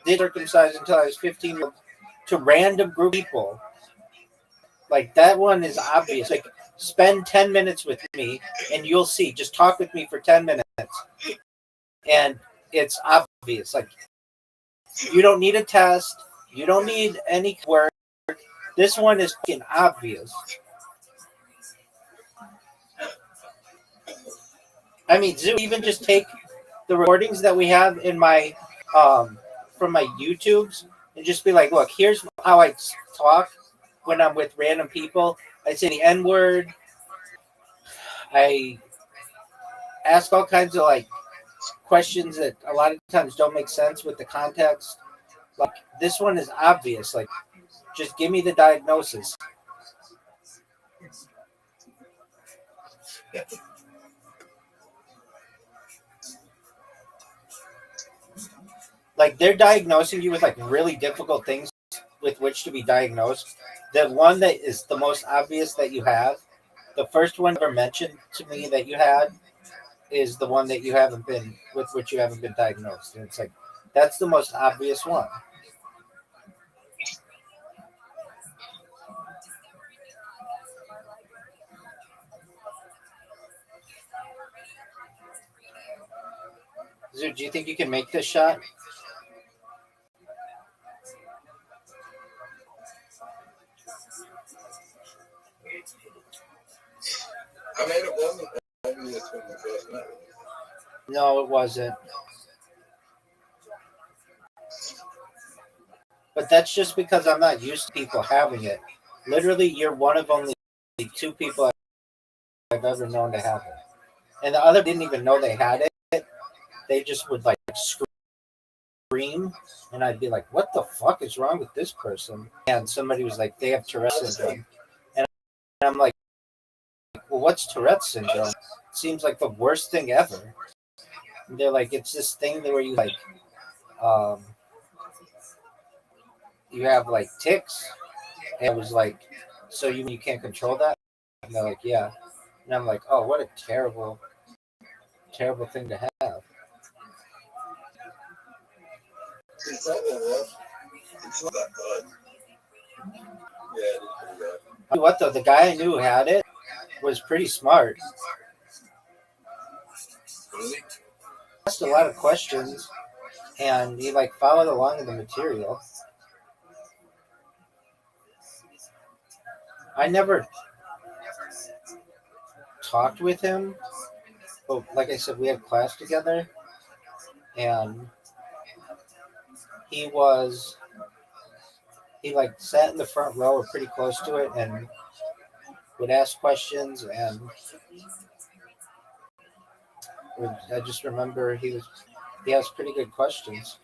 did circumcise until I was 15 to random group people. Like that one is obvious. Like spend 10 minutes with me and you'll see. Just talk with me for 10 minutes. And it's obvious. Like you don't need a test. You don't need any work. This one is fucking obvious. I mean, Zoo, even just take the recordings that we have in my from my YouTubes and just be like, look, here's how I talk when I'm with random people. I say the N word. I ask all kinds of like questions that a lot of times don't make sense with the context. Like this one is obvious. Like, just give me the diagnosis. Like they're diagnosing you with like really difficult things with which to be diagnosed. The one that is the most obvious that you have, the first one ever mentioned to me that you had is the one that you haven't been with which you haven't been diagnosed. And it's like that's the most obvious one. Zoo, do you think you can make this shot? I mean, it wasn't obvious when we first met. No, it wasn't. But that's just because I'm not used to people having it. Literally, you're one of only 2 people I've ever known to have it. And the other didn't even know they had it. They just would like scream. And I'd be like, what the fuck is wrong with this person? And somebody was like, they have Tourette's syndrome. And I'm like, well, what's Tourette's syndrome? It seems like the worst thing ever. And they're like, it's this thing where you like, you have like tics. And it was like, so you can't control that? And they're like, yeah. And I'm like, oh, what a terrible, terrible thing to have. It's not that good. Yeah, it is pretty bad. What though? The guy I knew who had it was pretty smart. Really? Asked a lot of questions, and he like followed along with the material. I never talked with him, but like I said, we had class together, and he like sat in the front row or pretty close to it and would ask questions, and I just remember he asked pretty good questions.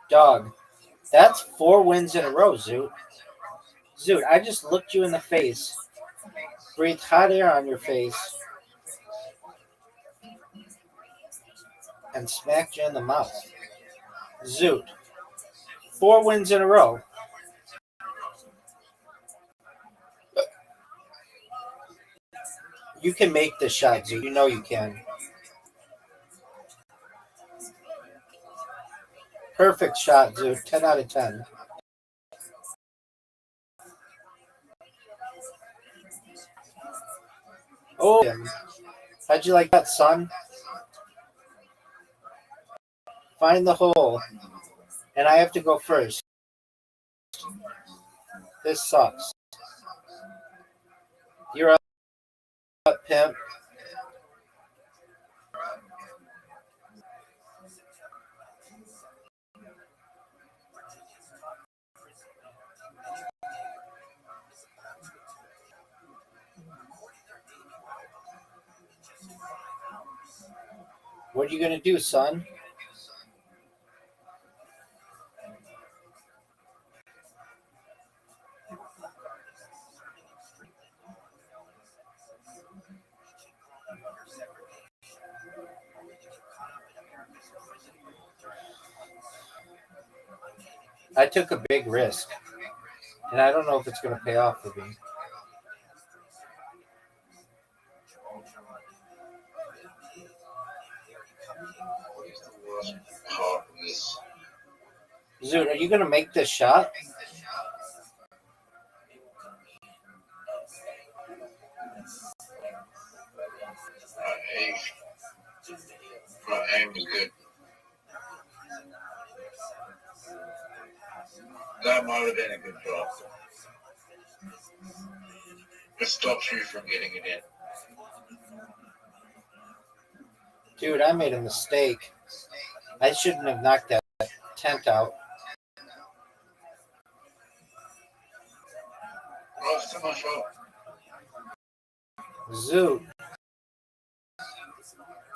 Dog, that's 4 wins in a row, Zoot. Zoot, I just looked you in the face, breathed hot air on your face, and smacked you in the mouth. Zoot, 4 wins in a row. You can make this shot, Zoot. You know you can. Perfect shot, Zoot. 10 out of 10. Oh, how'd you like that, son? Find the hole. And I have to go first. This sucks. You're up, pimp. What are you going to do, son? I took a big risk, and I don't know if it's going to pay off for me. Zoot, are you going to make this shot? My aim is good. That might have been a good drop. It stops you from getting it in. Dude, I made a mistake. I shouldn't have knocked that tent out. Oh, it's too much up. Zoot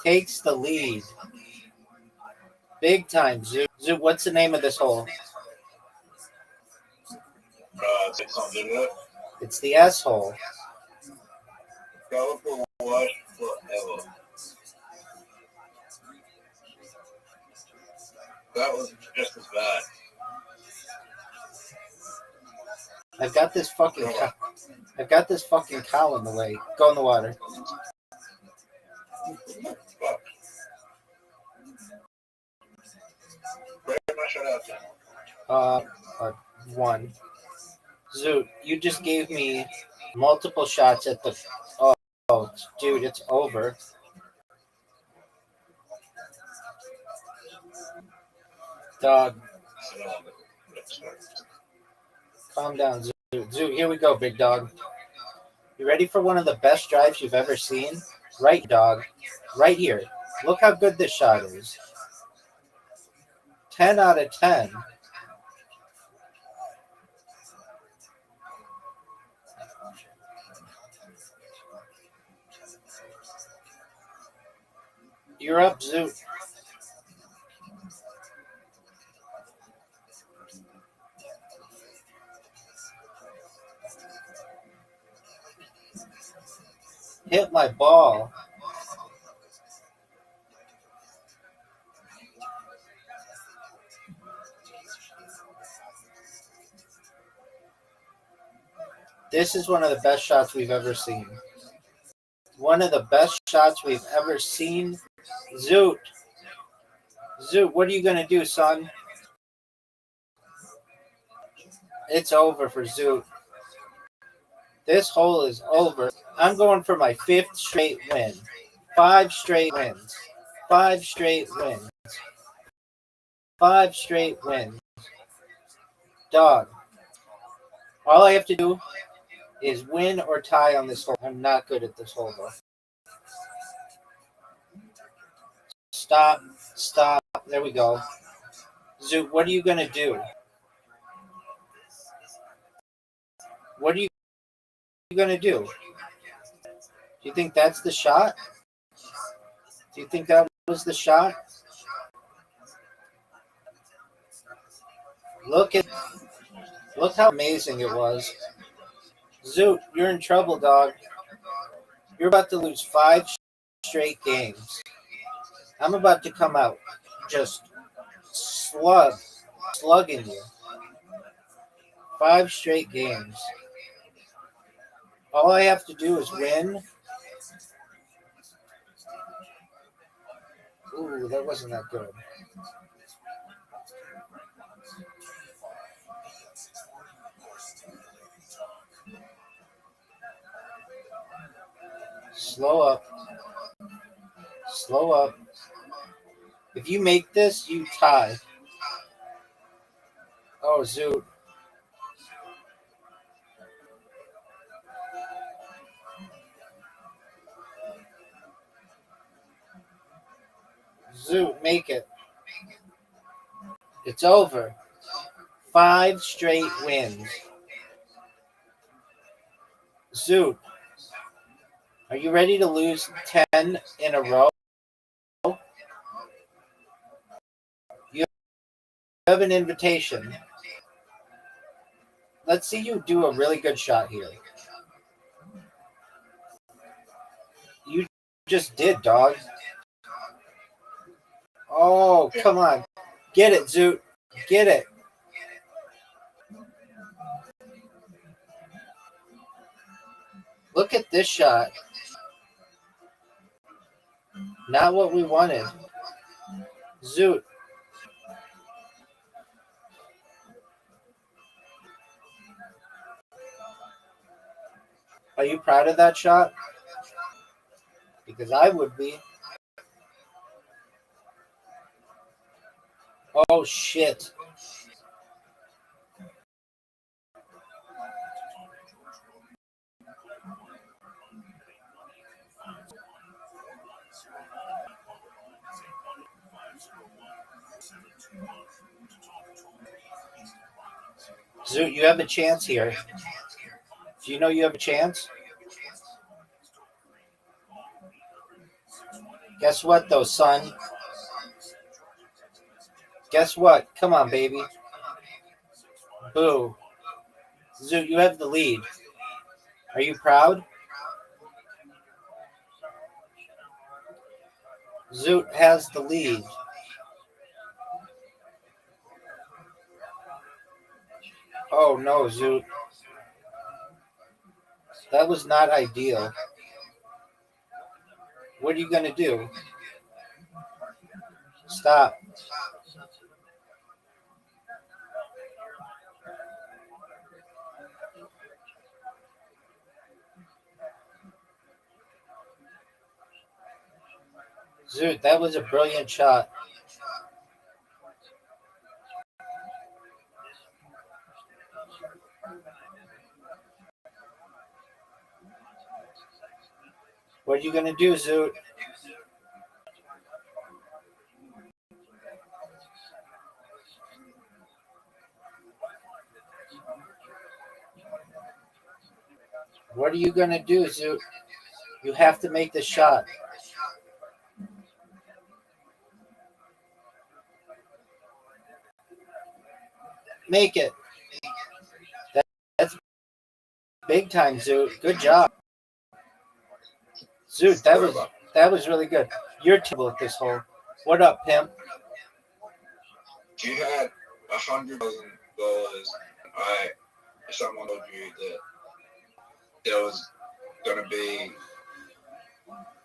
takes the lead. Big time, Zoot. Zoot, what's the name of this hole? It's on the It's the S hole. Go for what forever. That was just as bad. I've got this fucking cow in the way. Go in the water. Fuck. Where am I shut out then? 1. Zoot, you just gave me multiple shots at the. Oh, dude, it's over. Dog, calm down, Zoot. Zoot, here we go, big dog. You ready for one of the best drives you've ever seen? Right, dog. Right here. Look how good this shot is. 10 out of 10. You're up, Zoot. Hit my ball. This is one of the best shots we've ever seen. One of the best shots we've ever seen. Zoot. Zoot, what are you going to do, son? It's over for Zoot. This hole is over. I'm going for my 5th straight win. 5 straight wins. 5 straight wins. 5 straight wins. Dog. All I have to do is win or tie on this hole. I'm not good at this hole, though. Stop. Stop. There we go. Zoot, what are you going to do? What are you going to do? Do you think that's the shot? Do you think that was the shot? Look how amazing it was. Zoot, you're in trouble, dog. You're about to lose 5 straight games. I'm about to come out just slugging you. 5 straight games. All I have to do is win. Ooh, that wasn't that good. Slow up. Slow up. If you make this, you tie. Oh, Zoot. Zoot, make it. It's over. 5 straight wins. Zoot, are you ready to lose 10 in a row? You have an invitation. Let's see you do a really good shot here. You just did, dog. Oh, come on. Get it, Zoot. Get it. Look at this shot. Not what we wanted. Zoot. Are you proud of that shot? Because I would be. Oh, shit. Zoot, you have a chance here. Do you know you have a chance? Guess what, though, son? Guess what? Come on, baby. Boo. Zoot, you have the lead. Are you proud? Zoot has the lead. Oh, no, Zoot. That was not ideal. What are you going to do? Stop. Zoot, that was a brilliant shot. What are you going to do, Zoot? What are you going to do, Zoot? You have to make the shot. Make it. That's big time, Zoot. Good job. Zoot, that was really good. You're terrible at this hole. What up, pimp? If you had $100,000, someone told you that there was going to be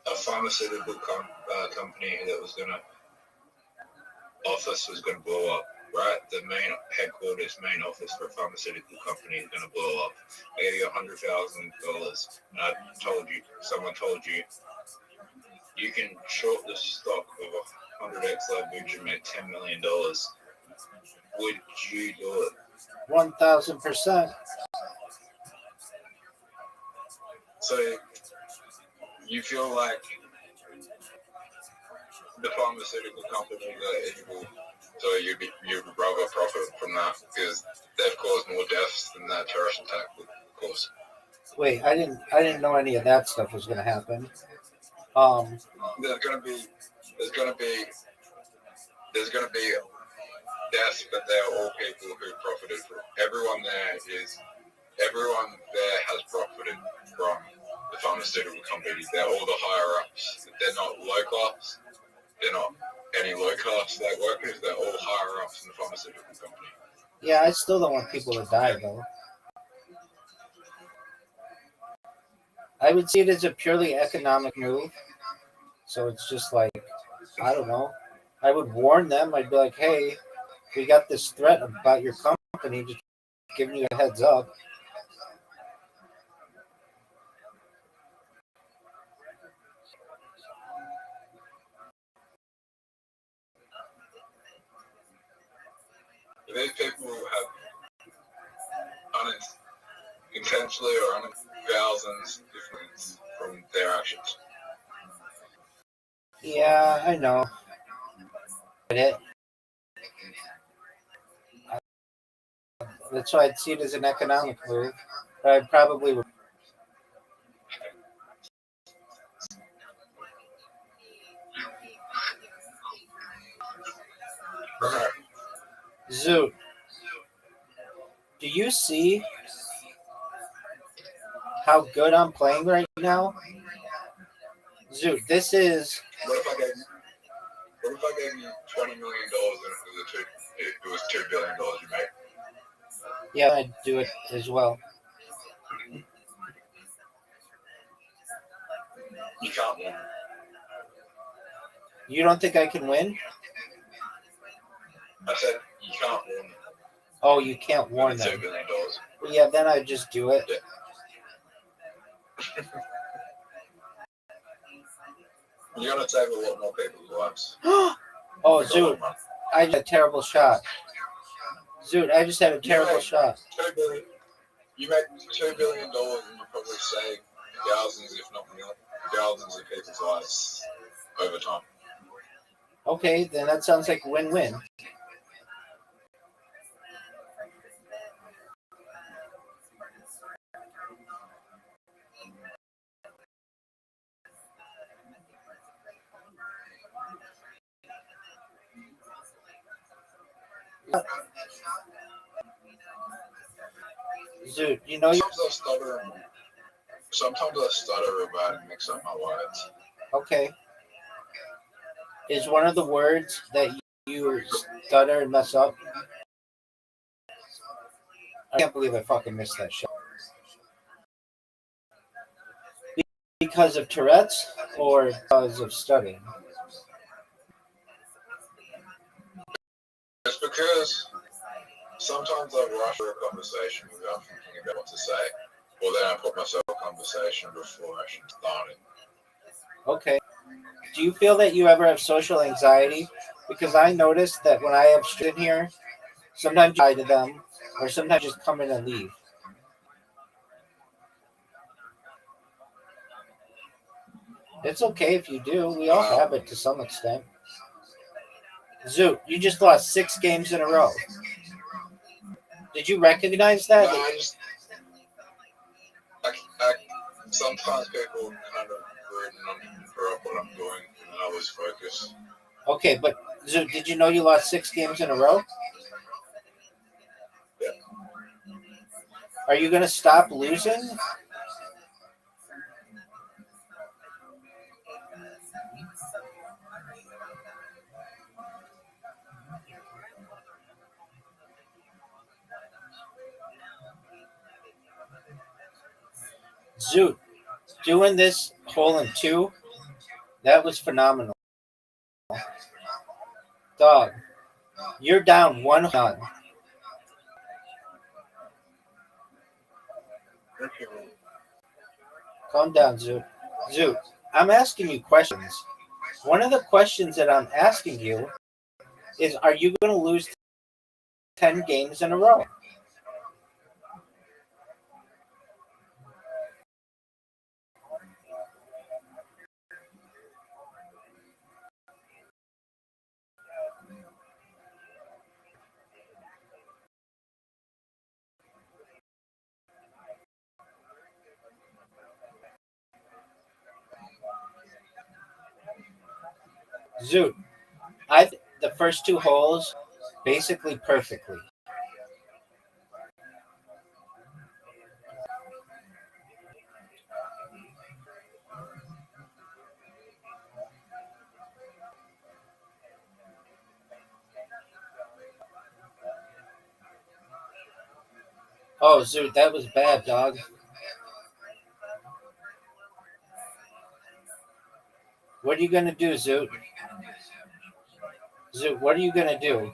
a pharmaceutical company that was going to office was going to blow up. right? The main headquarters, main office for a pharmaceutical company is going to blow up. I gave you $100,000, and someone told you, you can short the stock of 100x leverage and make $10 million. Would you do it? 1,000%. So you feel like the pharmaceutical companies are evil, so you'd rather profit from that because they've caused more deaths than that terrorist attack would cause. Wait, I didn't know any of that stuff was going to happen. There's gonna be deaths, but they're all people who profited from. Everyone there has profited from the pharmaceutical companies. They're all the higher ups. They're not low class. They're not any low class like workers. They're all higher ups in the pharmaceutical company. Yeah, I still don't want people to die, though. I would see it as a purely economic move. So it's just like, I don't know. I would warn them. I'd be like, hey, we got this threat about your company, just giving you a heads up. These people have intentionally or thousands difference from their actions. Yeah, I know. That's why I'd see it as an economic move. But I probably would. Zoot, do you see how good I'm playing right now? Zoot, this is. What if I gave you $20 million and it was $2 billion you made? Yeah, I'd do it as well. You can't win. You don't think I can win? I said you can't win. Oh, you can't warn $2 them. billion. Well, yeah, then I'd just do it. Yeah. You're gonna save a lot more people's lives. Oh, Zoot, I just had a terrible shot. Zoot, I just had a terrible shot. $2 billion. You make $2 billion and you probably save thousands, if not thousands of people's lives over time. Okay, then that sounds like win-win. Zoot, you know you. Sometimes I stutter about and mix up my words. Okay. Is one of the words that you stutter and mess up? I can't believe I fucking missed that shot. Because of Tourette's or because of studying? It's because sometimes I rush through a conversation without thinking about what to say. Or then I put myself in a conversation before I should start it. Okay. Do you feel that you ever have social anxiety? Because I noticed that when I have students here, sometimes I to them, or sometimes just come in and leave. It's okay if you do. We all have it to some extent. Zoot, you just lost 6 games in a row. Did you recognize that? No, sometimes people kind of rude and interrupt what I'm doing, and I was focused. Okay, but Zoot, did you know you lost 6 games in a row? Yeah. Are you going to stop losing? Zoot, doing this hole in 2, that was phenomenal. Dog, You're down 1-0. Calm down, Zoot. Zoot, I'm asking you questions. One of the questions that I'm asking you is, are you going to lose 10 games in a row? Zoot, the first two holes basically perfectly. Oh, Zoot, that was bad, dog. What are you going to do, Zoot? Zoot, what are you going to do?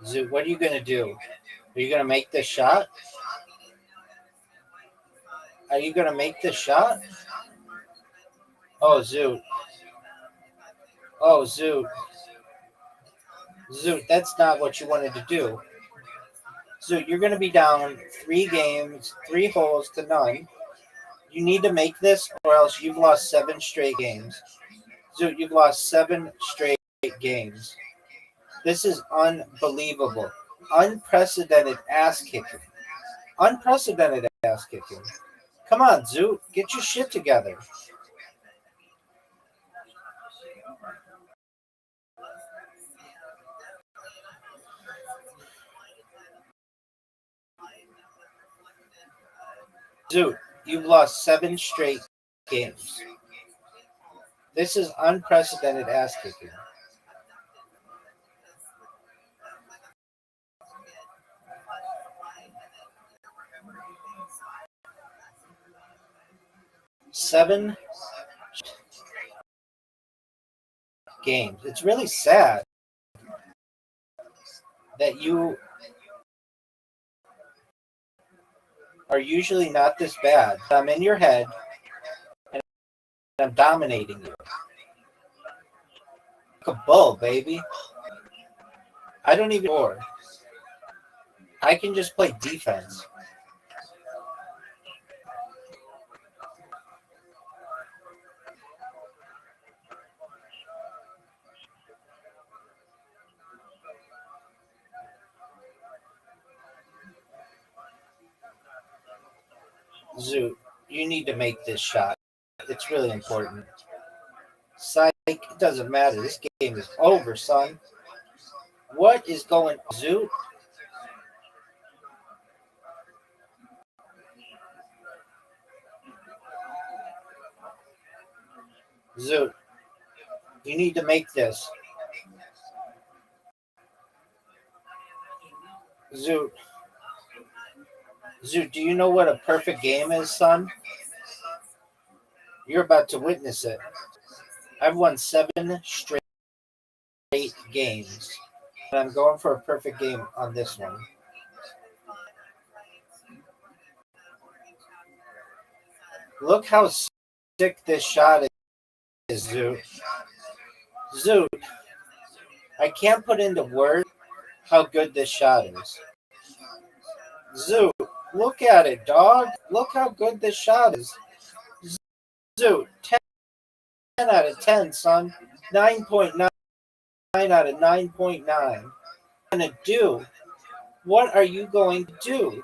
Zoot, what are you going to do? Are you going to make this shot? Are you going to make this shot? Oh, Zoot. Oh, Zoot. Zoot, that's not what you wanted to do. Zoot, you're going to be down 3 games, 3 holes to none. You need to make this, or else you've lost 7 straight games. Zoot, you've lost 7 straight games. This is unbelievable. Unprecedented ass kicking. Unprecedented ass kicking. Come on, Zoot, get your shit together. Zoot, you've lost 7 straight games. This is unprecedented ass kicking. Seven games. It's really sad that you are usually not this bad. I'm in your head and I'm dominating you. Like a bull, baby. I don't even score. I can just play defense. Zoot, you need to make this shot. It's really important. Psych, it doesn't matter. This game is over, son. What is going on, Zoot? Zoot, you need to make this. Zoot. Zoot, do you know what a perfect game is, son? You're about to witness it. I've won 7 straight games. And I'm going for a perfect game on this one. Look how sick this shot is, Zoot. Zoot, I can't put into words how good this shot is. Zoot, look at it, dog. Look how good this shot is. Zoot, 10 out of 10, son. 9.9 out of 9.9. What are you going to do? What are you going to do?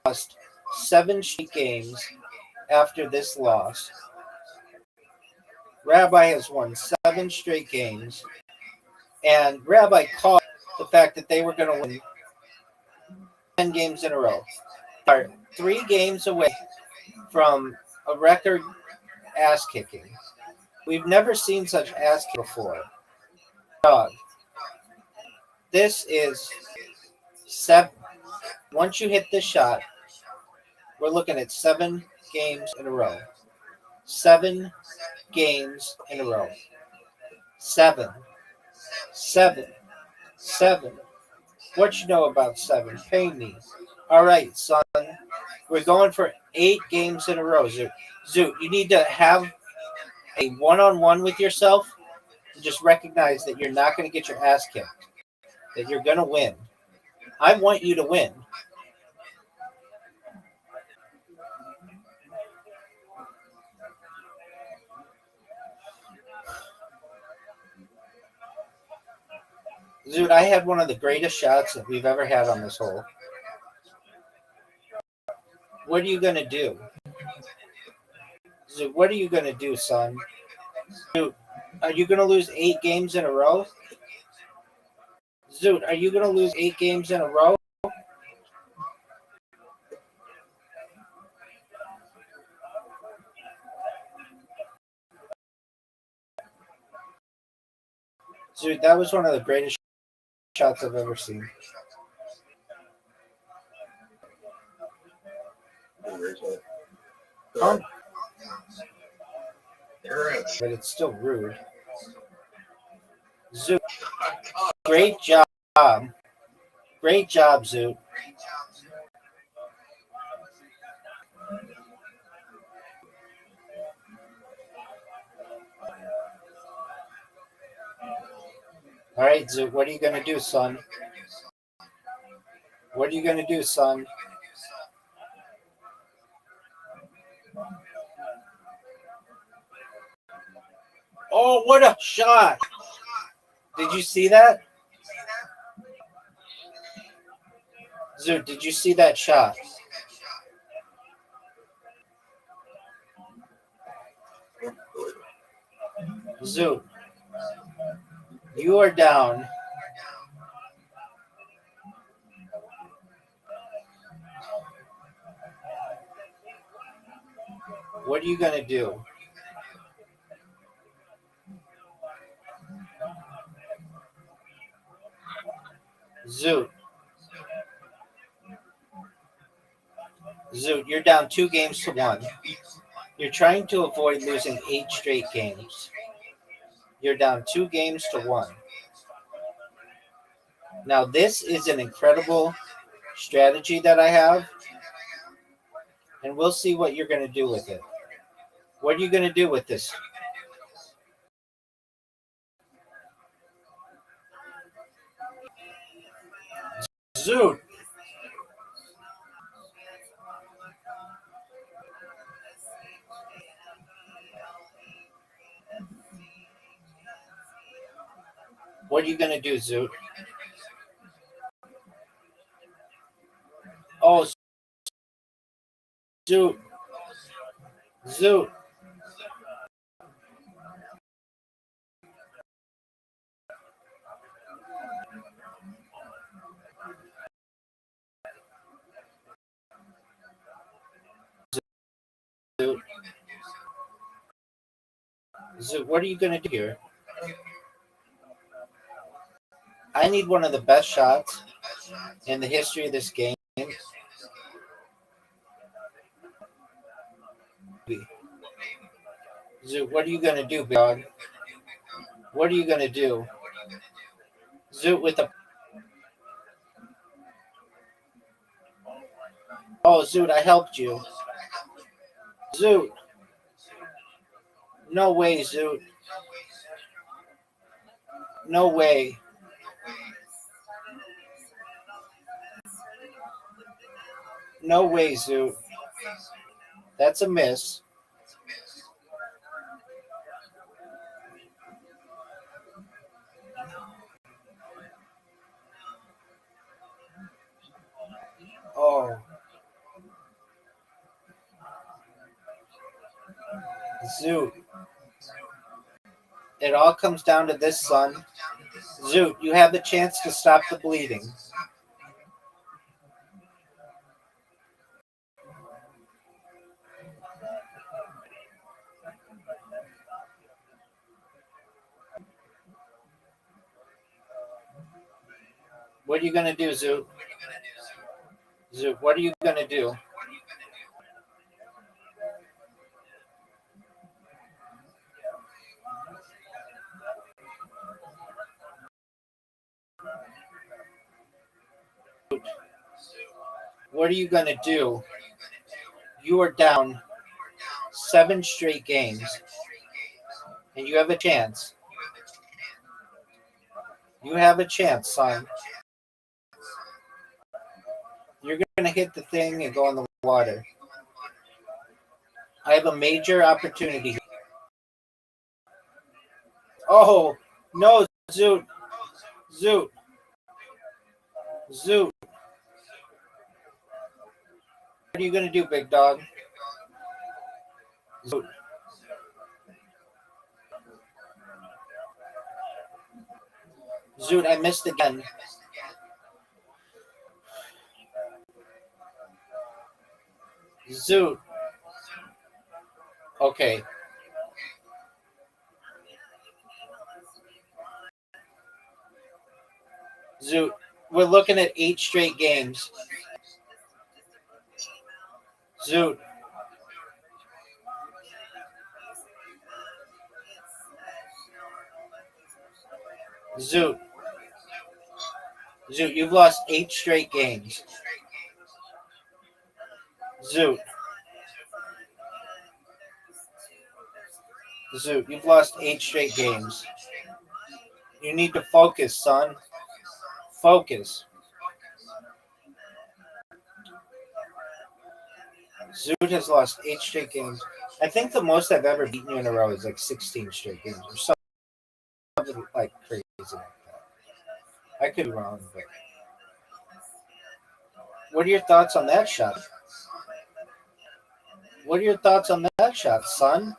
Lost 7 straight games after this loss. Rabbi has won 7 straight games, and Rabbi called the fact that they were going to win 10 games in a row. Are 3 games away from a record ass kicking. We've never seen such ass kicking before. dog. This is 7. Once you hit this shot, we're looking at 7 games in a row. 7 games in a row. 7. 7. 7. What you know about 7? Pay me. All right, son. We're going for 8 games in a row. Zoot, you need to have a one-on-one with yourself and just recognize that you're not going to get your ass kicked, that you're going to win. I want you to win. Zoot, I had one of the greatest shots that we've ever had on this hole. What are you going to do? Zoot, what are you going to do, son? Zoot, are you going to lose 8 games in a row? Zoot, are you going to lose 8 games in a row? Zoot, that was one of the greatest shots I've ever seen. But it's still rude. Zoot, great job. Great job, Zoot. All right, Zoot, what are you going to do, son? What are you going to do, son? Oh, what a shot. Did you see that? Zoot, did you see that shot? Zoot, you are down. What are you going to do? Zoot, you're down 2 games to 1. You're trying to avoid losing 8 straight games. You're down 2 games to 1. Now, this is an incredible strategy that I have, and we'll see what you're going to do with it. What are you going to do with this? Zoot. What are you going to do, Zoot? Oh, Zoot. Zoot. Zoot. Zoot, what are you going to do here? I need one of the best shots in the history of this game. Zoot, what are you going to do, big dog? What are you going to do? Zoot with the... Oh, Zoot, I helped you. Zoot. No way, Zoot. No way. No way, Zoot. That's a miss. Oh. Zoot. It all comes down to this, son. Zoot, you have the chance to stop the bleeding. What are you gonna do, Zoot? Zoot, what are you gonna do? What are you gonna do? You are down 7 straight games, and you have a chance. You have a chance, son. You're gonna hit the thing and go in the water. I have a major opportunity here. Oh no, Zoot, Zoot, Zoot. What are you gonna do, big dog? Zoot. Zoot, I missed again. Zoot. Okay. Zoot, we're looking at 8 straight games. Zoot. Zoot. Zoot, you've lost 8 straight games. Zoot. Zoot, you've lost 8 straight games. You need to focus, son. Focus. Zoot has lost 8 straight games. I think the most I've ever beaten you in a row is like 16 straight games or something like crazy like that. I could be wrong, but what are your thoughts on that shot? What are your thoughts on that shot, son?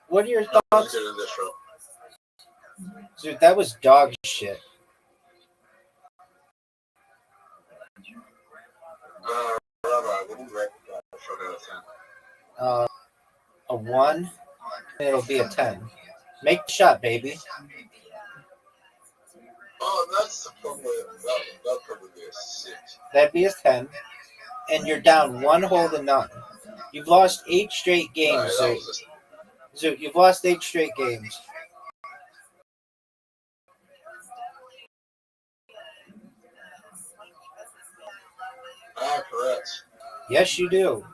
What are your thoughts? Dude, that was dog shit. A 1, it'll be a 10. Make the shot, baby. Oh, that's probably a 6. That'd be a 10. And you're down 1 hole to none. You've lost 8 straight games, Zoot. Zoot, you've lost 8 straight games. Correct. Yes, you do.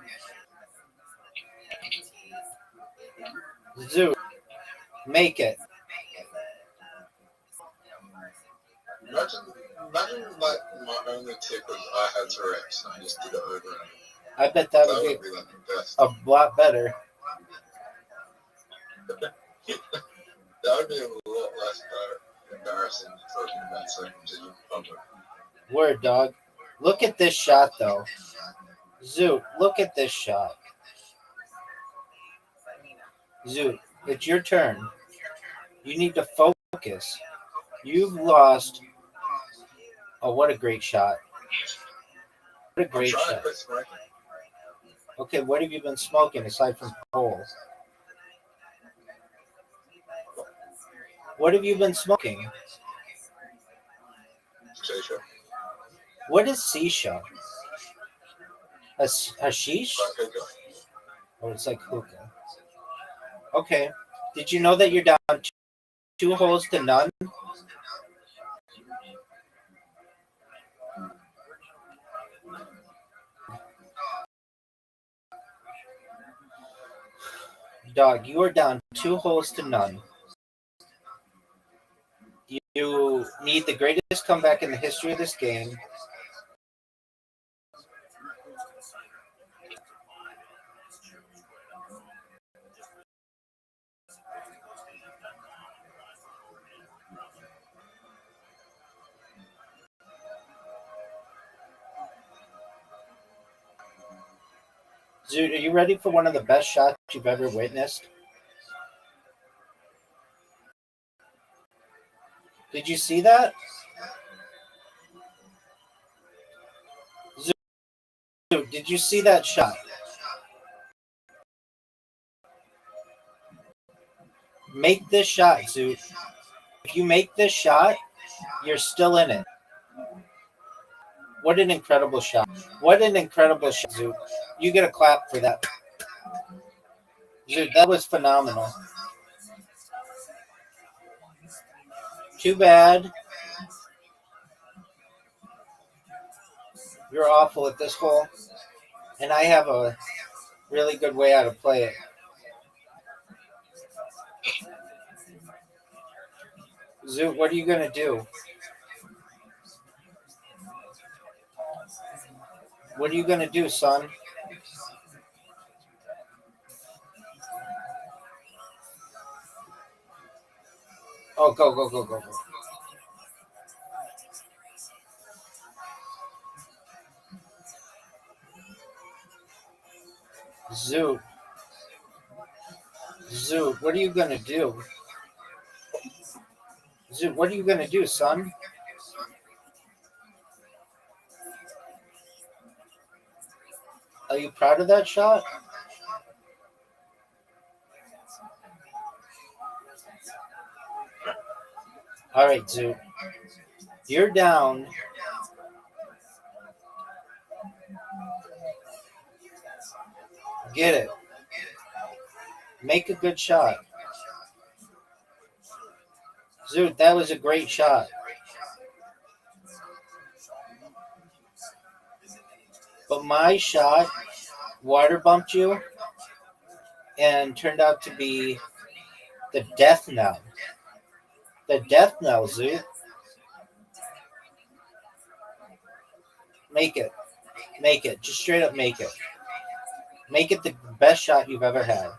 Zoot, make it. Imagine like my only tip was I had Tourette's and I just did it over and over. I bet that would That be like the best. a lot better. That would be a lot less embarrassing talking about circumcision in public. Word, dog. Look at this shot, though. Zoot, look at this shot. Zoot, it's your turn. You need to focus. You've lost. Oh, what a great shot. What a great shot. Okay, what have you been smoking aside from pole? What have you been smoking? Shisha. What is shisha? Hashish? Oh, it's like hookah. Okay. Did you know that you're down 2 holes to none? Dog, you are down 2 holes to none. You need the greatest comeback in the history of this game. Dude, are you ready for one of the best shots you've ever witnessed? Did you see that? Dude, did you see that shot? Make this shot, Zoot. If you make this shot, You're still in it. What an incredible shot. What an incredible shot, Zoot. You get a clap for that. Zoot, that was phenomenal. Too bad. You're awful at this hole. And I have a really good way how to play it. Zoot, what are you going to do? What are you going to do, son? Oh, go, go, go, go, go. Zoot. Zoot, what are you going to do? Zoot, what are you going to do, son? Are you proud of that shot? All right, Zoot. You're down. Get it. Make a good shot. Zoot, that was a great shot. But my shot water bumped you and turned out to be the death knell. The death knell, Zoot. Make it. Make it. Just straight up make it. Make it the best shot you've ever had.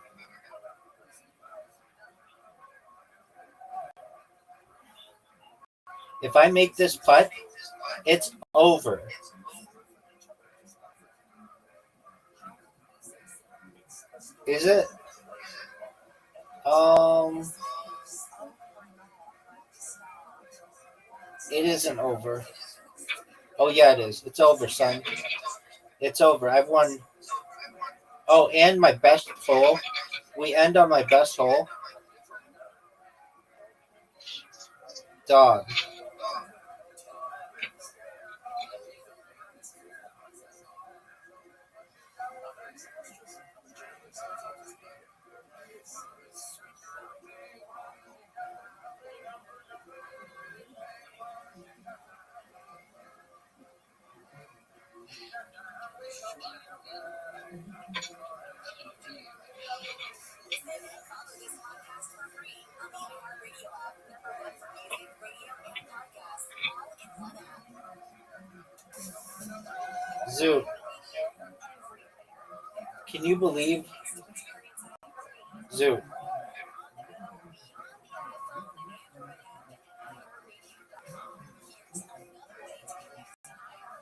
If I make this putt, it's over. Is it? It isn't over. Oh yeah, it is. It's over, son. It's over. I've won. Oh, and my best hole. We end on my best hole. Dog. Zoot. Can you believe? Zoot.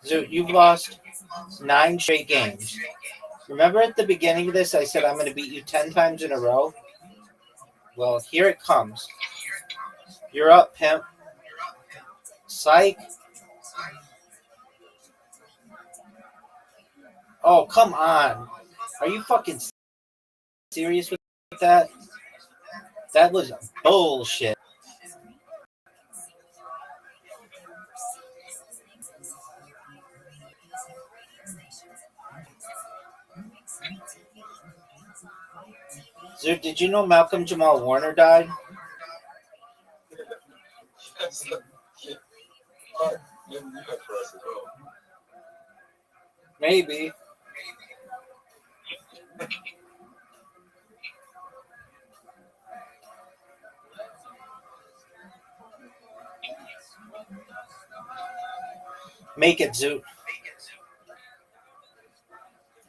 Zoot, you've lost 9 straight games. Remember at the beginning of this, I said I'm going to beat you 10 times in a row? Well, here it comes. You're up, pimp. Psych. Oh, come on. Are you fucking serious with that? That was bullshit. Dude, did you know Malcolm Jamal Warner died? Maybe. Make it, Zoot.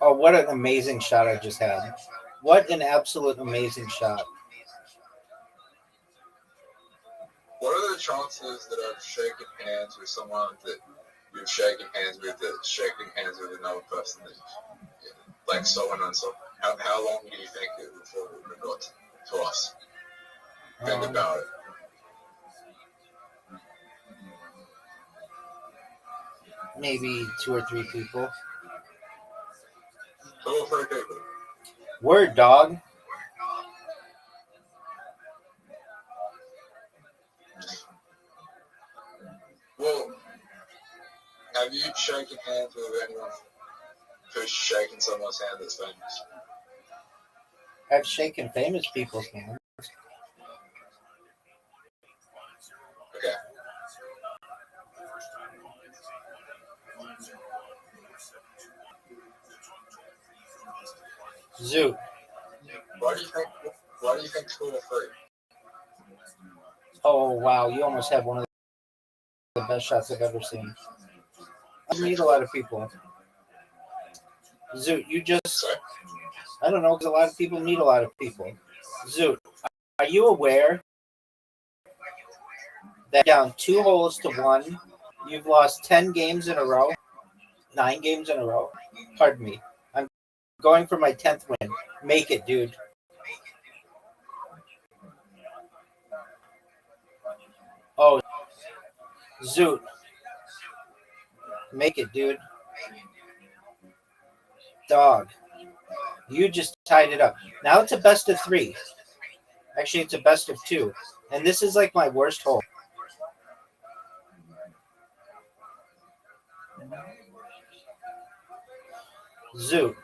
Oh, what an amazing shot I just had. What an absolute amazing shot. What are the chances that I've shaken hands with someone that you've shaken hands with that's shaking hands with another person that, like so and so? How long do you think it before it would have got to us? Think about it. Maybe 2 or 3 people. 2 or 3 people. Word, dog. Well, have you shaken hands with anyone who's shaken someone's hand that's famous? I've shaken famous people's hands. Okay. Zoot. Why do you think school is free? Oh wow, you almost had one of the best shots I've ever seen. I meet a lot of people. Zoot, you just Sorry? I don't know because a lot of people meet a lot of people. Zoot, are you aware that down 2 holes to 1, you've lost 10 games in a row? 9 games in a row. Pardon me. I'm going for my 10th win. Make it, dude. Oh, Zoot. Make it, dude. Dog. You just tied it up. Now it's a best of 3. Actually, it's a best of 2. And this is like my worst hole. Zoot.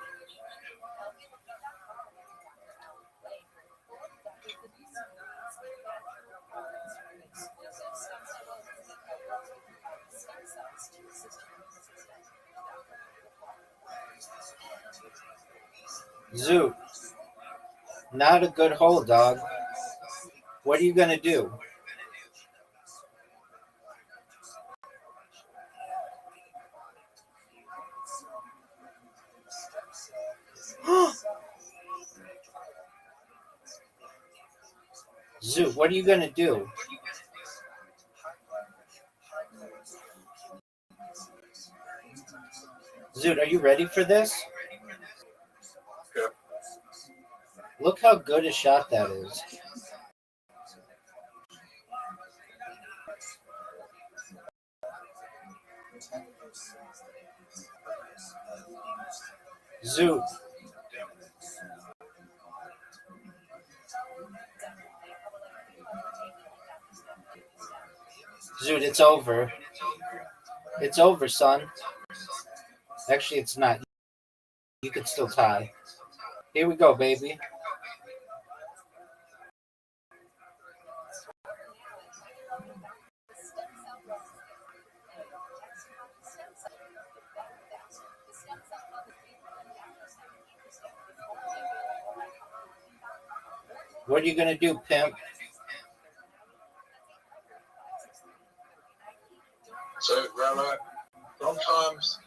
Zoot. Not a good hole, dog. What are you going to do? Zoot, what are you going to do? Zoot, are you ready for this? Yeah. Look how good a shot that is. Zoot. Zoot, it's over. It's over, son. Actually, it's not. You could still tie. Here we go, baby. What are you going to do, pimp? So, Rabbi, sometimes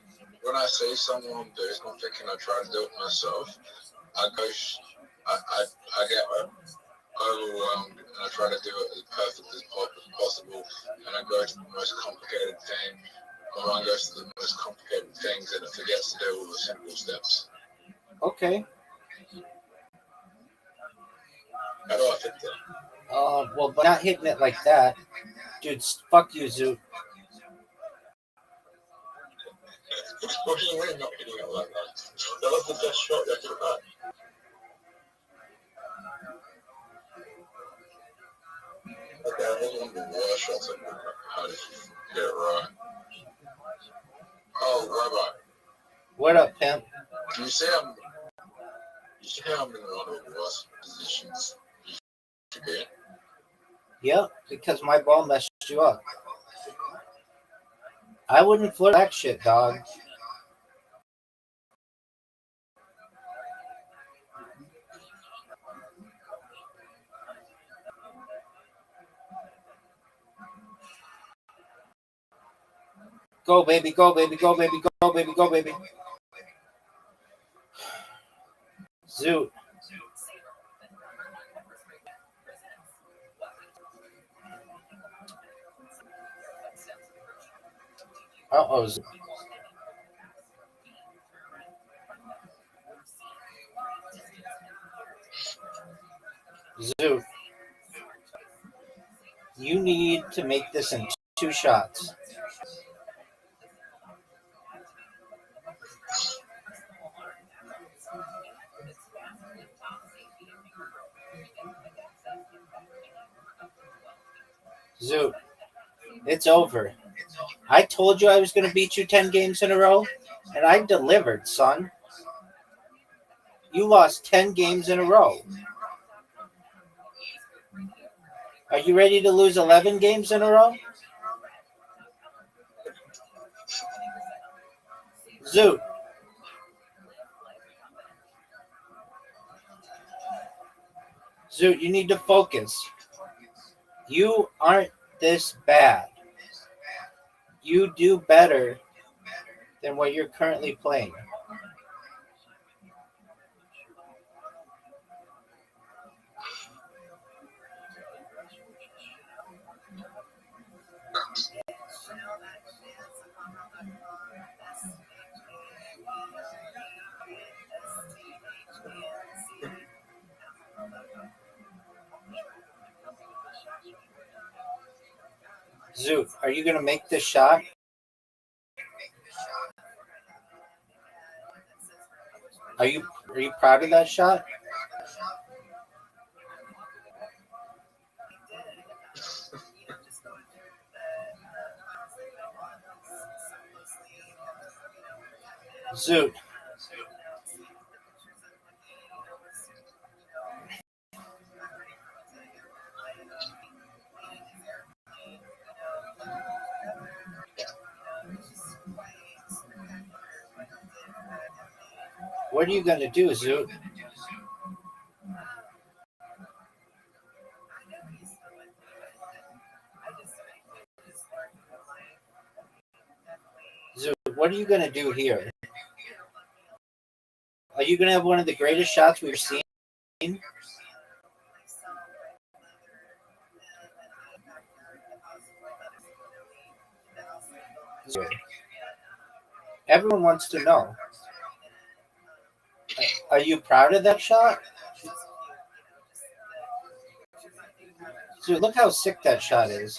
when I see someone do something and I try to do it myself, I go, I get overwhelmed and I try to do it as perfect as possible, and I go to the most complicated thing. My mind goes to the most complicated things and it forgets to do all the simple steps. Okay. How do I fix that? Well, but not hitting it like that. Dude, fuck you, Zoot. What do you mean not hitting it like that? That was the best shot I could have had. Okay, that was one of the worst shots I could have had if you get it right. Oh, Rabbi. What up, pimp? You see I'm in one of the worst positions you could be in? Yep, because my ball messed you up. I wouldn't flirt that shit, dog. Go, baby, go, baby, go, baby, go, baby, go, baby. Zoot. Uh-oh. Zoot. You need to make this in 2 shots. Zoot. It's over. I told you I was going to beat you 10 games in a row, and I delivered, son. You lost 10 games in a row. Are you ready to lose 11 games in a row? Zoot. Zoot, you need to focus. You aren't this bad. You do better than what you're currently playing. Zoot, are you going to make this shot? Are you proud of that shot? Zoot. What are you going to do, Zoot? Zoot, what are you going to do here? Are you going to have one of the greatest shots we've seen? Zoot. Everyone wants to know. Are you proud of that shot? Zoot, look how sick that shot is.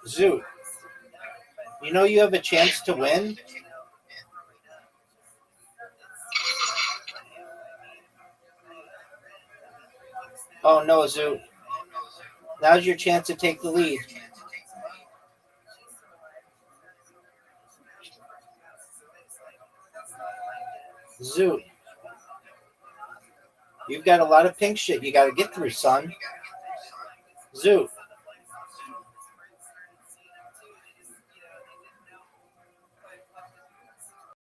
Zoot, you know you have a chance to win? Oh no, Zoot. Now's your chance to take the lead. Zoot, you've got a lot of pink shit you got to get through, son. Zoot.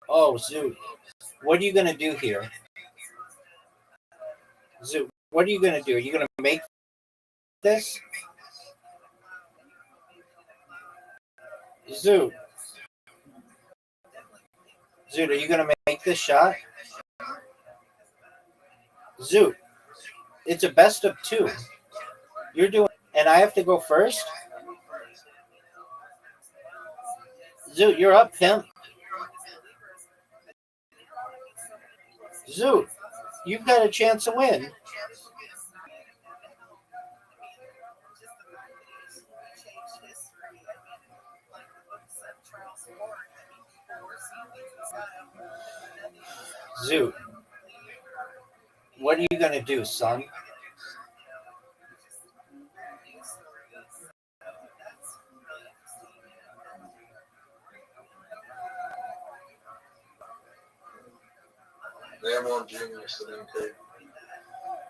Oh, Zoot. What are you going to do here? Zoot, what are you going to do? Are you going to make this? Zoot. Zoot, are you going to make this shot? Zoot, it's a best of 2. You're doing, and I have to go first? Zoot, you're up, pimp. Zoot, you've got a chance to win. Zoot, what are you going to do, son? They're more genius than him,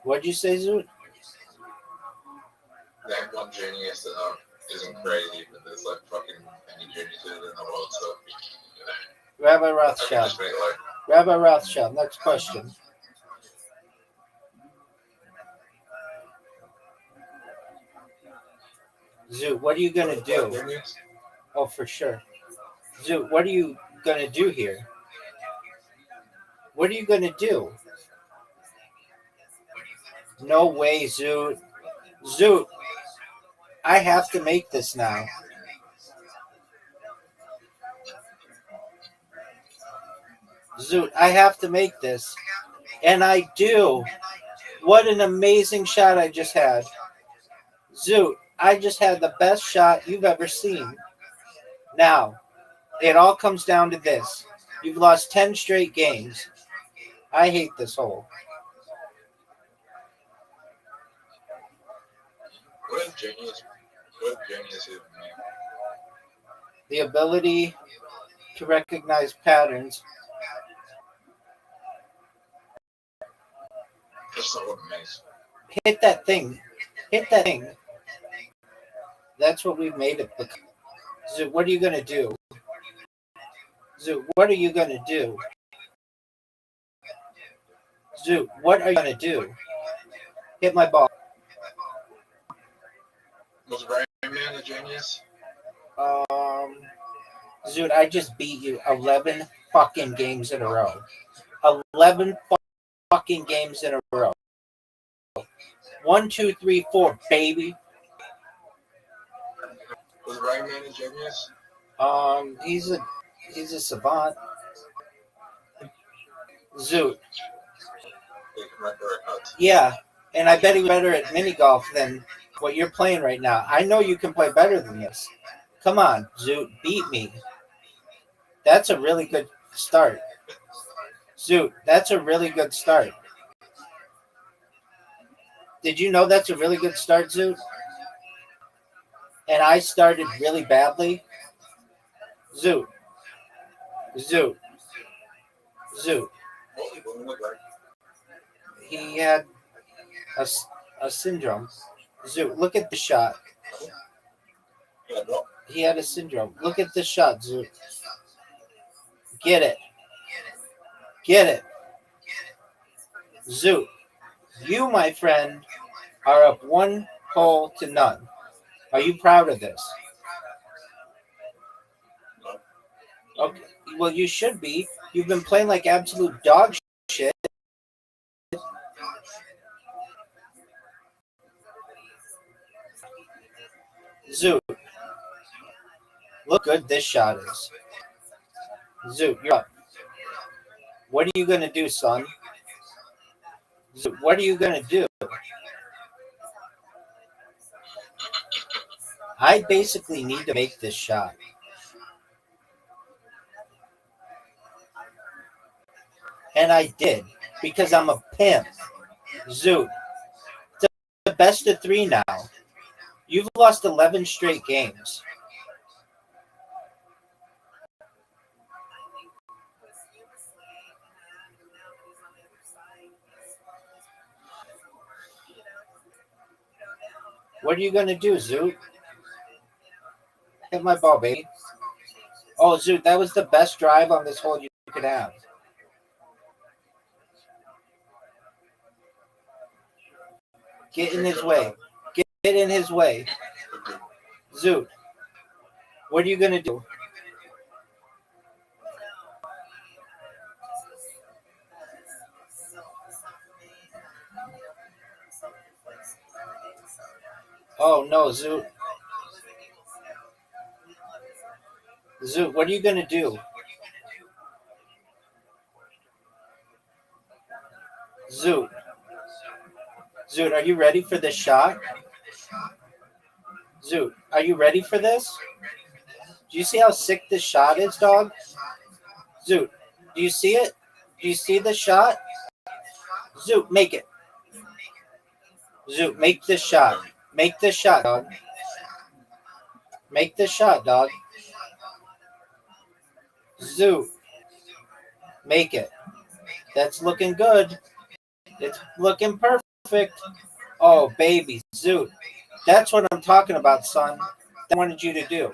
What'd you say, Zoot? That one genius that isn't crazy, but there's like fucking many geniuses in the world, so Rabbi I can Rothschild. just make like Rabbi Rothschild, next question. Zoot, what are you going to do? genius. Oh, for sure. Zoot, what are you going to do here? What are you going to do? No way, Zoot. Zoot, I have to make this now. Zoot, I have to make this. And I do. What an amazing shot I just had. Zoot, I just had the best shot you've ever seen. Now, it all comes down to this. You've lost 10 straight games. I hate this hole. What if genius? What if genius is me? The ability to recognize patterns. That's not what it means. Hit that thing. Hit that thing. That's what we've made it become. Zoo, what are you gonna do? Zoo, what are you gonna do? Zoo, what are you gonna do? Hit my ball. Was Rain Man a genius? Zoot, I just beat you 11 fucking games in a row. 11 fucking games in a row. 1, 2, 3, 4, baby. Was Rain Man a genius? He's a savant. Zoot. Yeah, and I bet he's better at mini golf than what you're playing right now. I know you can play better than this. Come on, Zoot, beat me. That's a really good start. Zoot, that's a really good start. Did you know that's a really good start, Zoot? And I started really badly. Zoot. Zoot. Zoot. He had a syndrome. Zoot, look at the shot. He had a syndrome. Look at the shot, Zoot. Get it. Get it. Zoot, you, my friend, are up 1 hole to none. Are you proud of this? Okay. Well, you should be. You've been playing like absolute dog shit. Zoot, look good this shot is. Zoot, you're up. What are you going to do, son? Zoot, what are you going to do? I basically need to make this shot. And I did, because I'm a pimp. Zoot, it's the best of 3 now. You've lost 11 straight games. What are you going to do, Zoot? Hit my ball, baby. Oh, Zoot, that was the best drive on this hole you could have. Get in his way. Get in his way. Zoot, what are you going to do? Oh, no, Zoot. Zoot, what are you going to do? Zoot. Zoot, are you ready for this shot? Zoot, are you ready for this? Do you see how sick this shot is, dog? Zoot, do you see it? Do you see the shot? Zoot, make it. Zoot, make this shot. Make this shot, dog. Make this shot, dog. Zoot, make it. That's looking good. It's looking perfect. Oh, baby, Zoot. That's what I'm talking about, son. That I wanted you to do.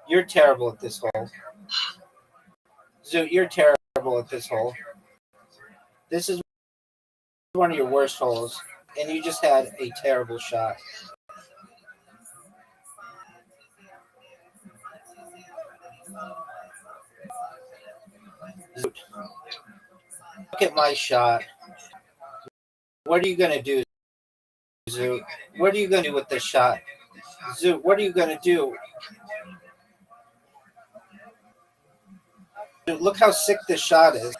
You're terrible at this hole. Zoot, you're terrible at this hole. This is one of your worst holes, and you just had a terrible shot. Zoot. Look at my shot. What are you going to do, Zoot? What are you going to do with this shot? Zoot, what are you going to do? Zoot, look how sick this shot is.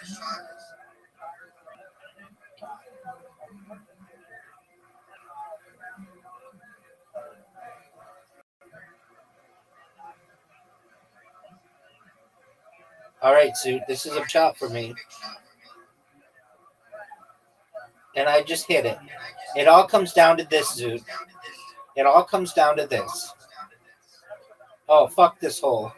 All right, Zoot, this is a shot for me. And I just hit it. It all comes down to this, Zoot. It all comes down to this. Oh, fuck this hole.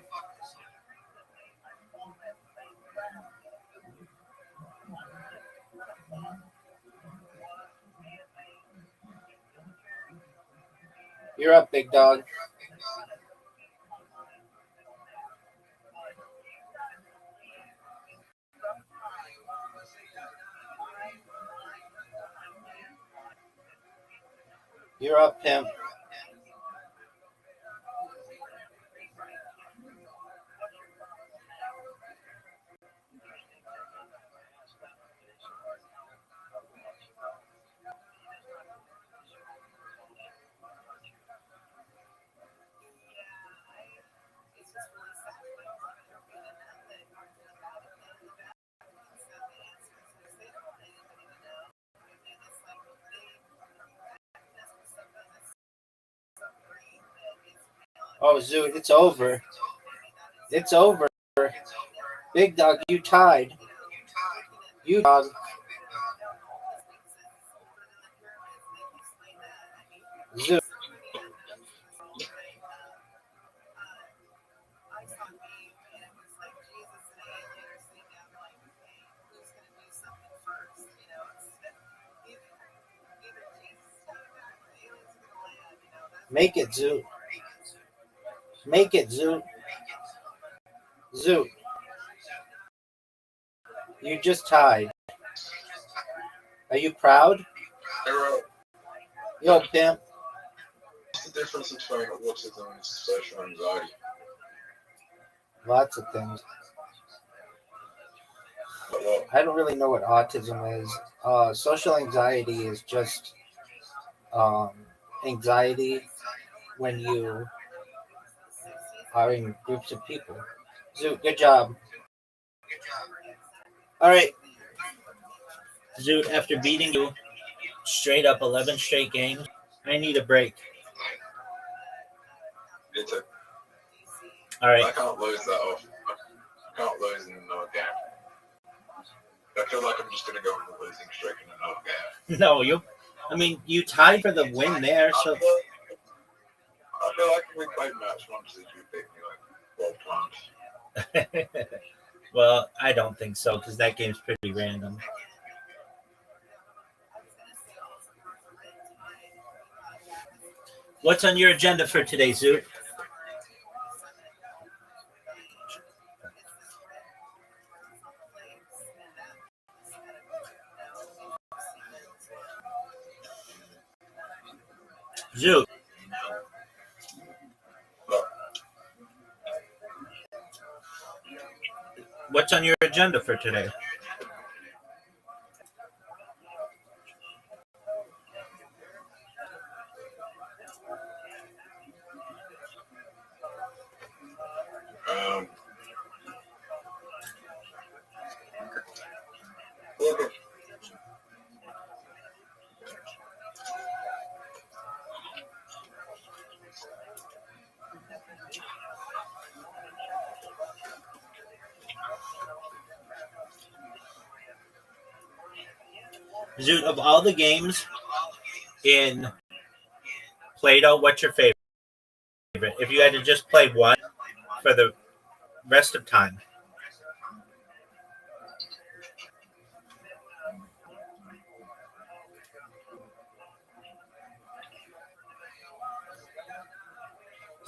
You're up, big dog. You're up, pimp. Oh, Zoot, it's over. It's over. Big dog, you tied. You dog. Zoot. Make it, Zoot. Make it, Zoot. Zoot. You just tied. Are you proud? Arrow, Yo, pimp. what's the difference between autism and social anxiety? Lots of things. Well, I don't really know what autism is. Social anxiety is just anxiety when you are in groups of people. Zoot, good job. All right, Zoot. After beating you straight up 11 straight games, I need a break. it's a, All right. I can't lose that often. I can't lose in another game. I feel like I'm just going to go on the losing streak in another game. No, you tied for the win there, so I feel like we played match once, you beat me like 12 times. well, I don't think so because that game's pretty random. What's on your agenda for today, Zoot? Zoot. What's on your agenda for today? Zoot, of all the games in Play-Doh, what's your favorite? If you had to just play one for the rest of time.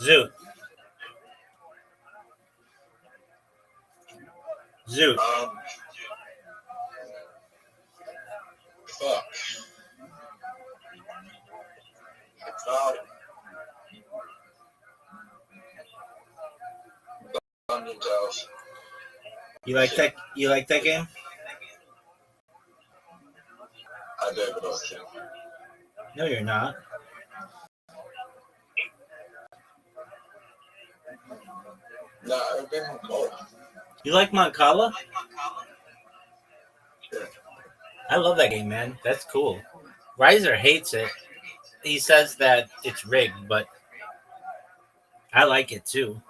Zoot. Zoot. Fuck. Dungeon Tales. You like that? You like that game? I do, but I can't. No, you're not. No, I've been on call. You like Moncala? Sure. I love that game, man. That's cool. Riser hates it. He says that it's rigged, but I like it too.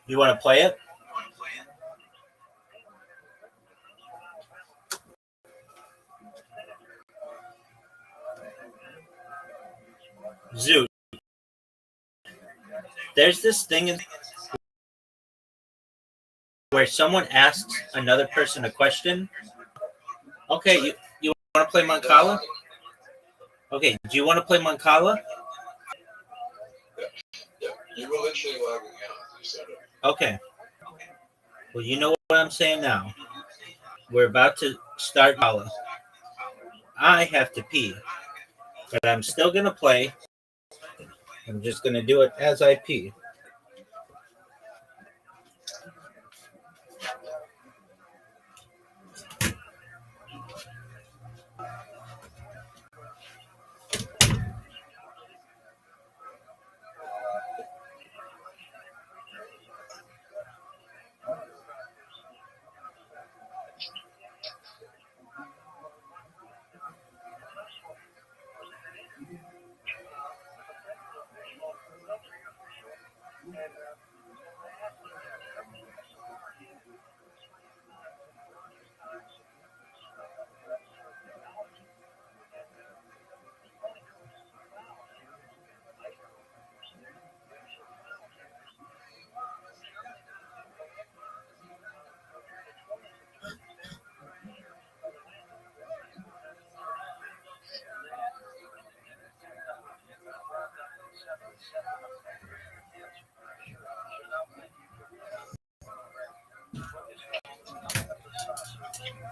You want to play it? Zoot. There's this thing where someone asks another person a question. Okay, you want to play Mancala? Okay, do you want to play Mancala? Yeah, you were literally logging out. You said it. Okay. Well, you know what I'm saying now. We're about to start Mancala. I have to pee, but I'm still gonna play. I'm just gonna do it as I pee.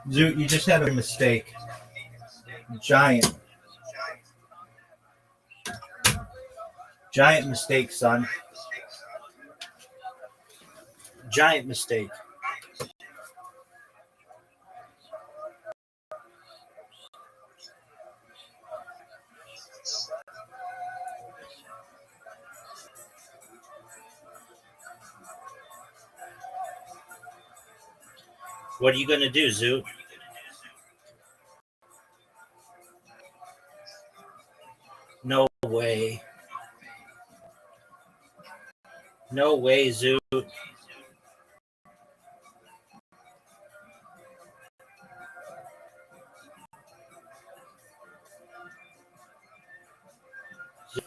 Zoot, you just had a mistake. Giant mistake, son. Giant mistake. What are you gonna do, Zoot? No way. No way, Zoot. You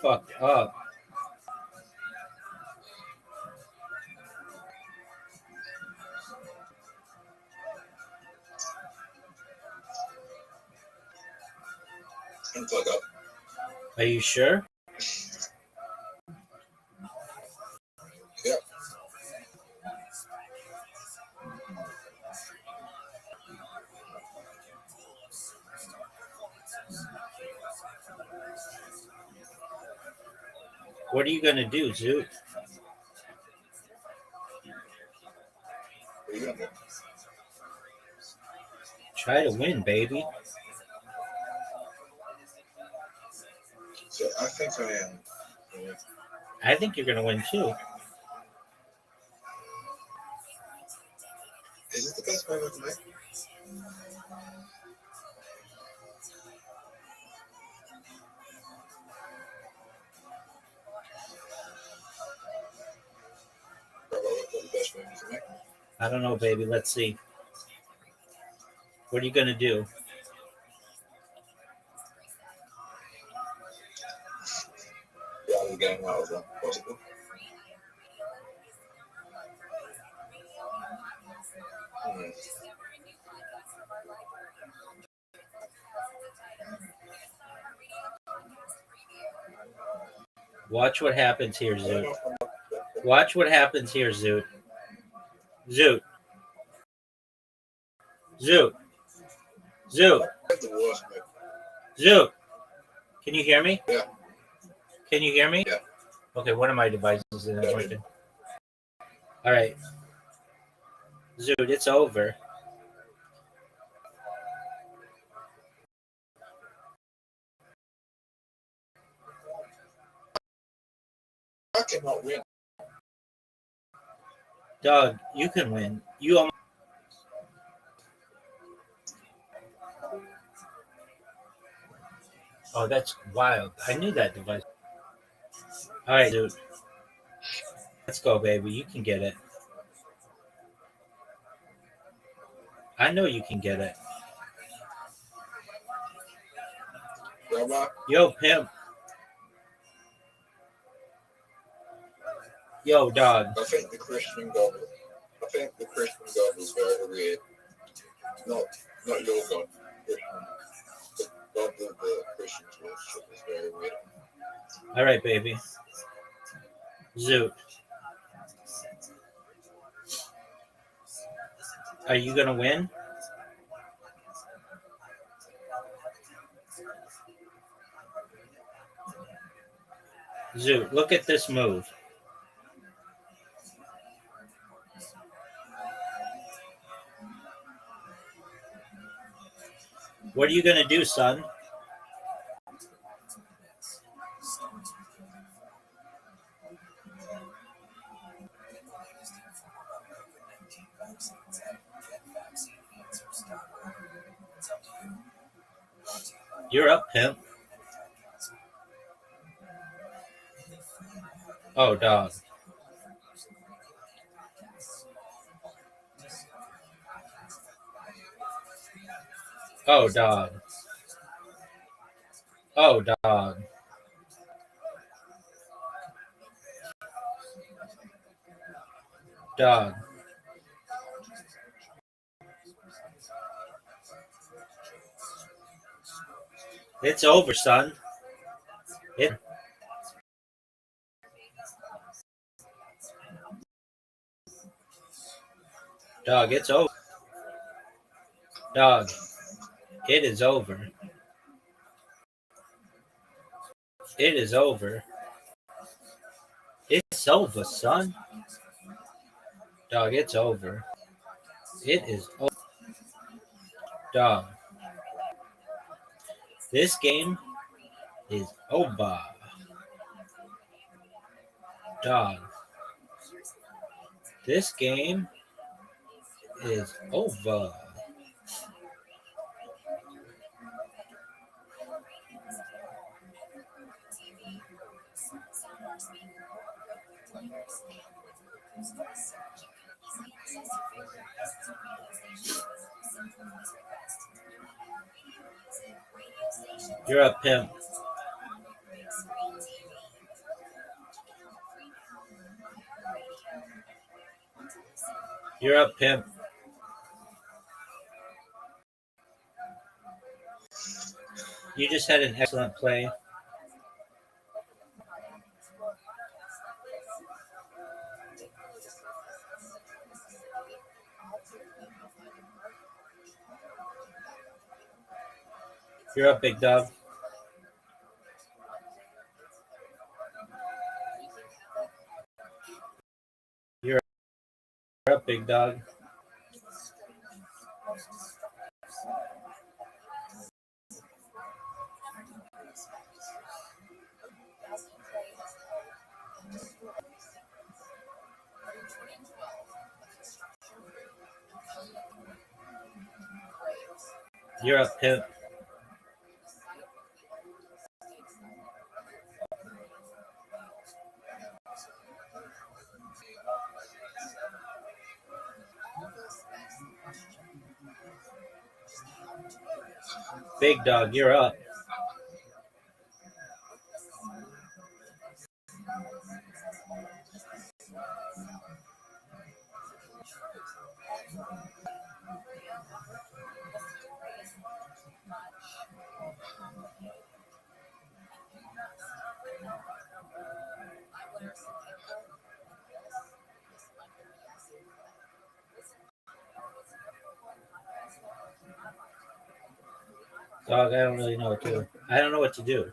fucked up. And fuck up. Are you sure? Yeah. What are you gonna do, Zoot? What are you gonna do? Try to win, baby. So I think I am. I think you're gonna win too. Is it the best way to make? Probably the best way to make. I don't know, baby. Let's see. What are you gonna do? Yeah, the game that was possible. Hmm. Watch what happens here, Zoot. Watch what happens here, Zoot. Zoot. Zoot. Zoot. That's the worst, mate. Zoot. Can you hear me? Yeah. Can you hear me? Yeah. Okay, one of my devices isn't working. All right. Zoot, it's over. I cannot win. Dog, you can win. You almost. Oh, that's wild. I knew that device. All right, dude. Let's go, baby. You can get it. I know you can get it. Grandma, Yo, pimp. Yo, dog. I think the Christian God is very weird. Not your God. The God of the Christians worship is very weird. All right, baby. Zoot. Are you gonna win? Zoot, look at this move. What are you gonna do, son? You're up, pimp. Oh, dog. Oh, dog. Oh, dog. Dog. It's over, son. Dog, it's over. Dog, it is over. It is over. It's over, son. Dog, it's over. It is over. Dog, this game is over. Dog, this game is over. You're a pimp. You're a pimp. You just had an excellent play. You're up, big dog. You're up, big dog. You're up, pimp. Big dog, you're up. Dog, I don't really know what to do. I don't know what to do.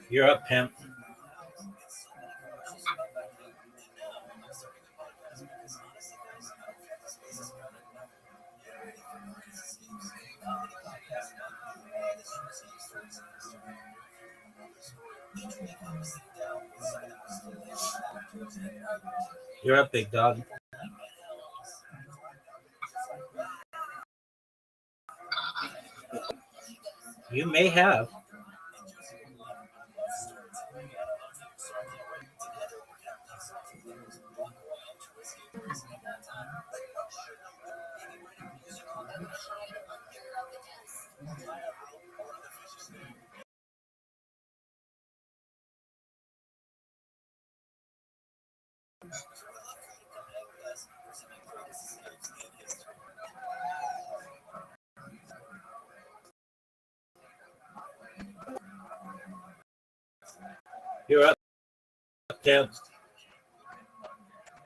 You're up, pimp. You're up, big dog. You may have. You're up, Tim.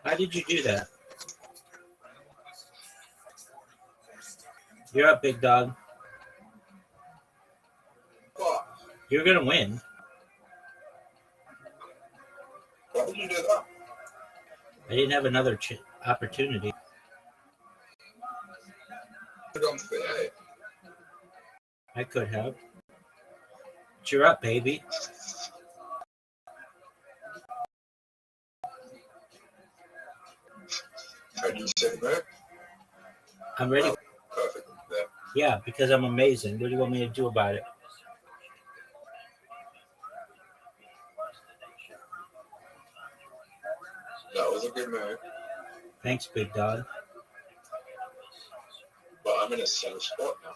How did you do that? You're up, big dog. You're gonna win. Why would you do that? I didn't have another opportunity. Don't say, I could have. But you're up, baby. I just said that. I'm ready. Perfect. Yeah. Yeah, because I'm amazing. What do you want me to do about it? That was a good move. Thanks, big dog. But I'm in a center spot now.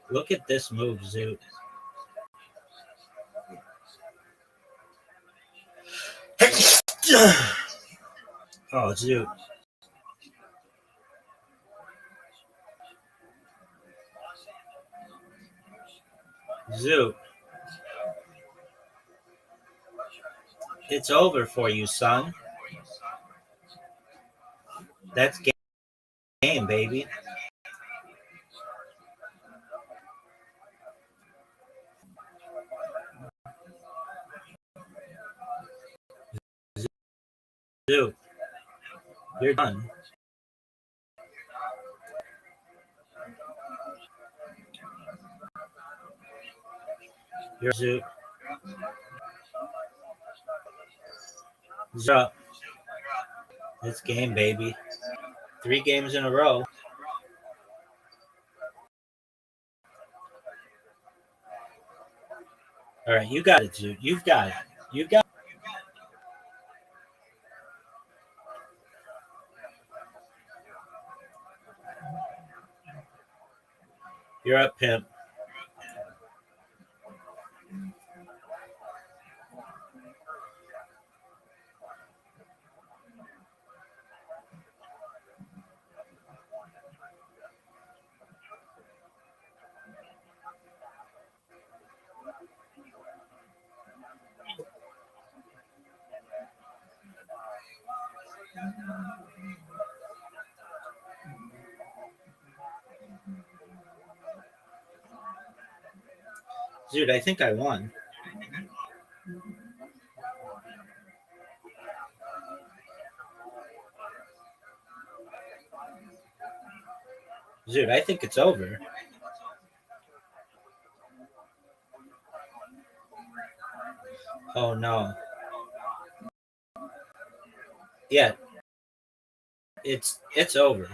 Look at this move, Zoot. Oh, Zoot. Zoot. It's over for you, son. That's game, baby. Zoot. You're done. You're Zoot. Zoot up. It's game, baby. 3 games in a row. All right, you got it, Zoot. You've got it. You got it. You're up, pimp. Dude, I think I won. Dude, I think it's over. Oh, no. Yeah. It's over.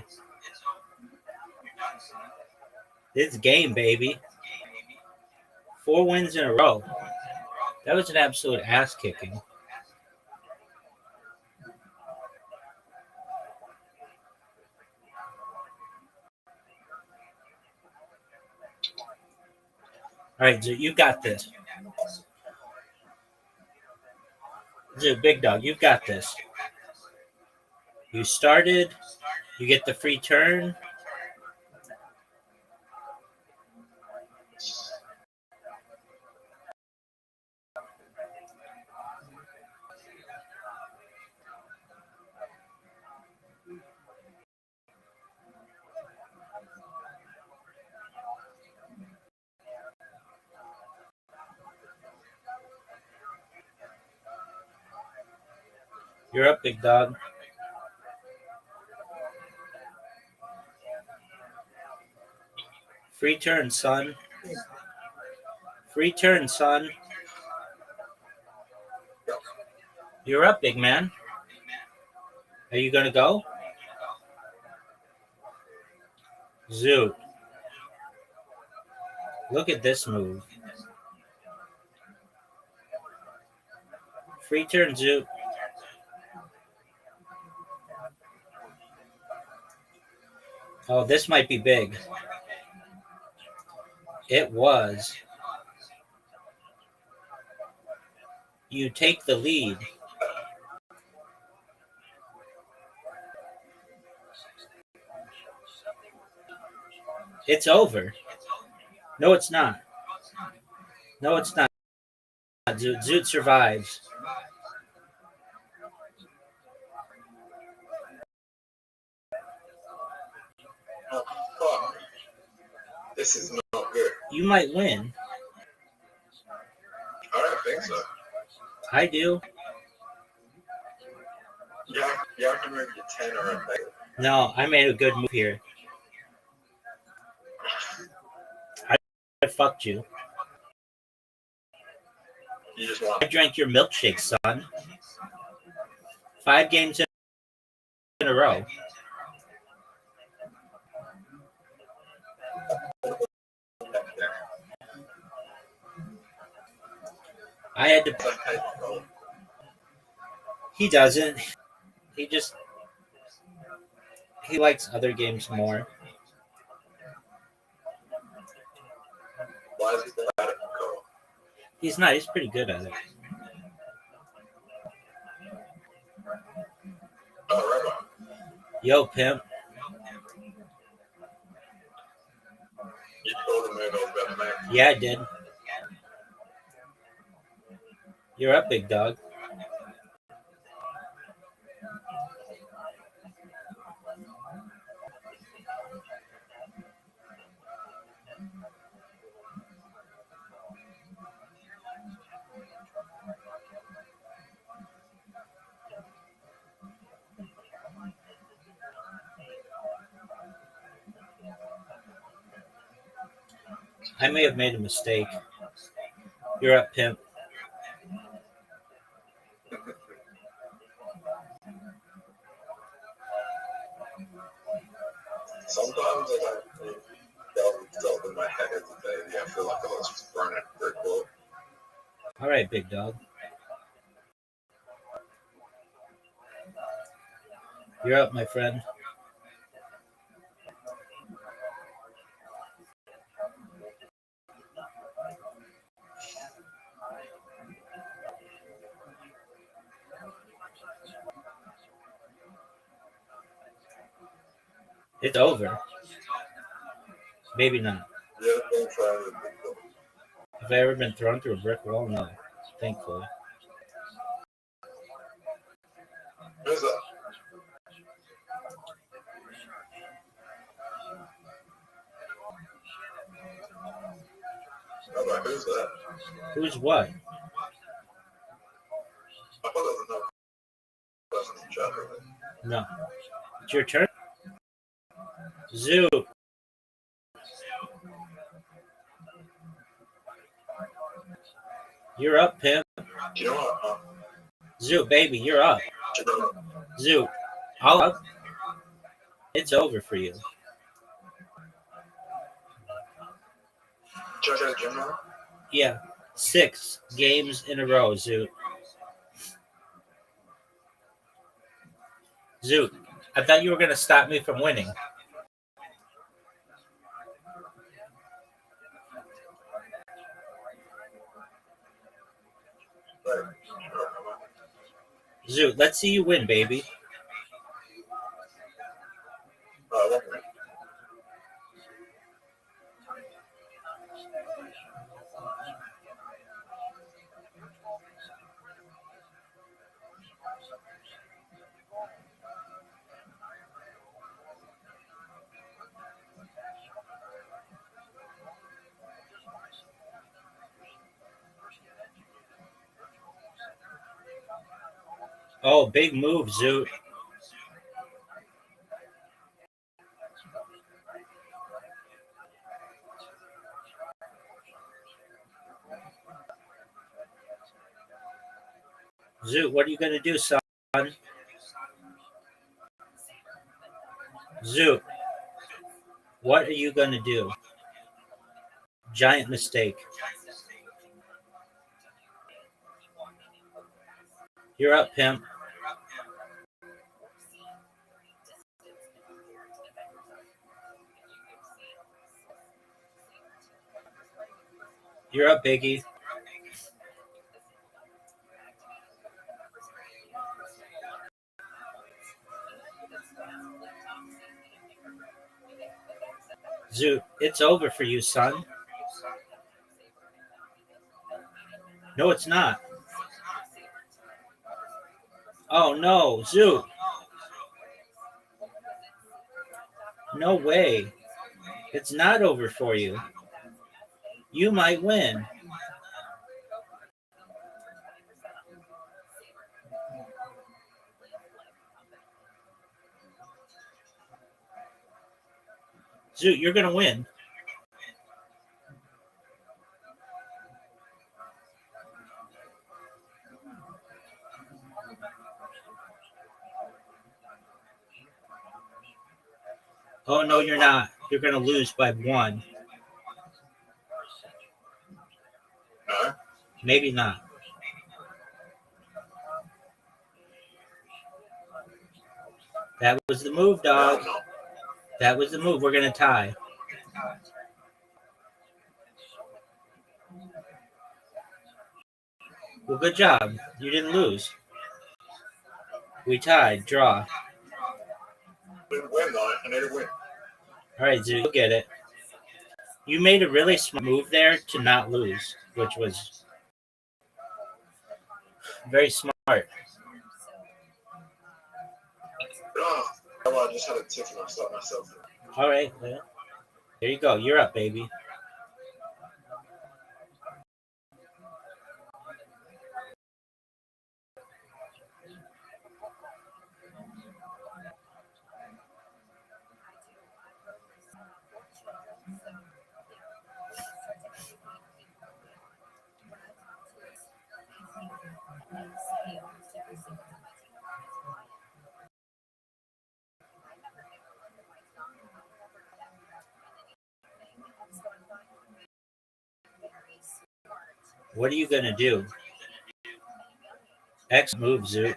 It's game, baby. 4 wins in a row. That was an absolute ass kicking. All right, Dude, you got this. Dude, big dog, you've got this. You started. You get the free turn. You're up, big dog. Free turn, son. Free turn, son. You're up, big man. Are you gonna go? Zoot. Look at this move. Free turn, Zoot. Oh, this might be big. It was. You take the lead. It's over. No, it's not. No, it's not. Zoot, Zoot survives. Oh, fuck. This is not good. You might win. I don't think so. I do. You have to move your 10 or a thing. No, I made a good move here. I fucked you. You just want. I drank your milkshake, son. 5 games in a row. I had to. He doesn't. He likes other games more. Why is he bad at co-op? He's not. He's pretty good at it. Oh, right. Yo, pimp. You told him it was better than me. Yeah, I did. You're up, big dog. I may have made a mistake. You're up, pimp. Sometimes I don't delve itself in my head as a baby. I feel like I was just burning a brick wall. All right, big dog. You're up, my friend. It's over. Maybe not. Yeah, don't try with brick wall. Have I ever been thrown through a brick wall? No, thankfully. Who's that? I'm like, who's that? Who's what? I thought there was another person in chat with it. No. It's your turn. Zoo. You're up, pimp. Do you know what? Zoo, baby, you're up. Zoo. All up. It's over for you. Should I go to the gym now? Yeah. 6 games in a row, Zoo. Zoo, I thought you were going to stop me from winning. Right. Zoo, let's see you win, baby. One minute. Oh, big move, Zoo. Zoot, what are you gonna do, son? Zoot, what are you gonna do? Giant mistake. You're up, pimp. You're up, Biggie. Zoot, it's over for you, son. No, it's not. Oh no, Zoot. No way. It's not over for you. You might win. Zoot, you're gonna win. Oh no, you're not. You're gonna lose by 1. No? Maybe not. That was the move, dog. No. That was the move. We're gonna tie. Well, good job. You didn't lose. We tied. Draw. Didn't win though. I made it win. All right, Zoo, you'll get it. You made a really smart move there to not lose, which was very smart. Oh, well, I just had a tick and I stopped myself. All right, well, there you go. You're up, baby. What are you gonna do? X move, Zoo.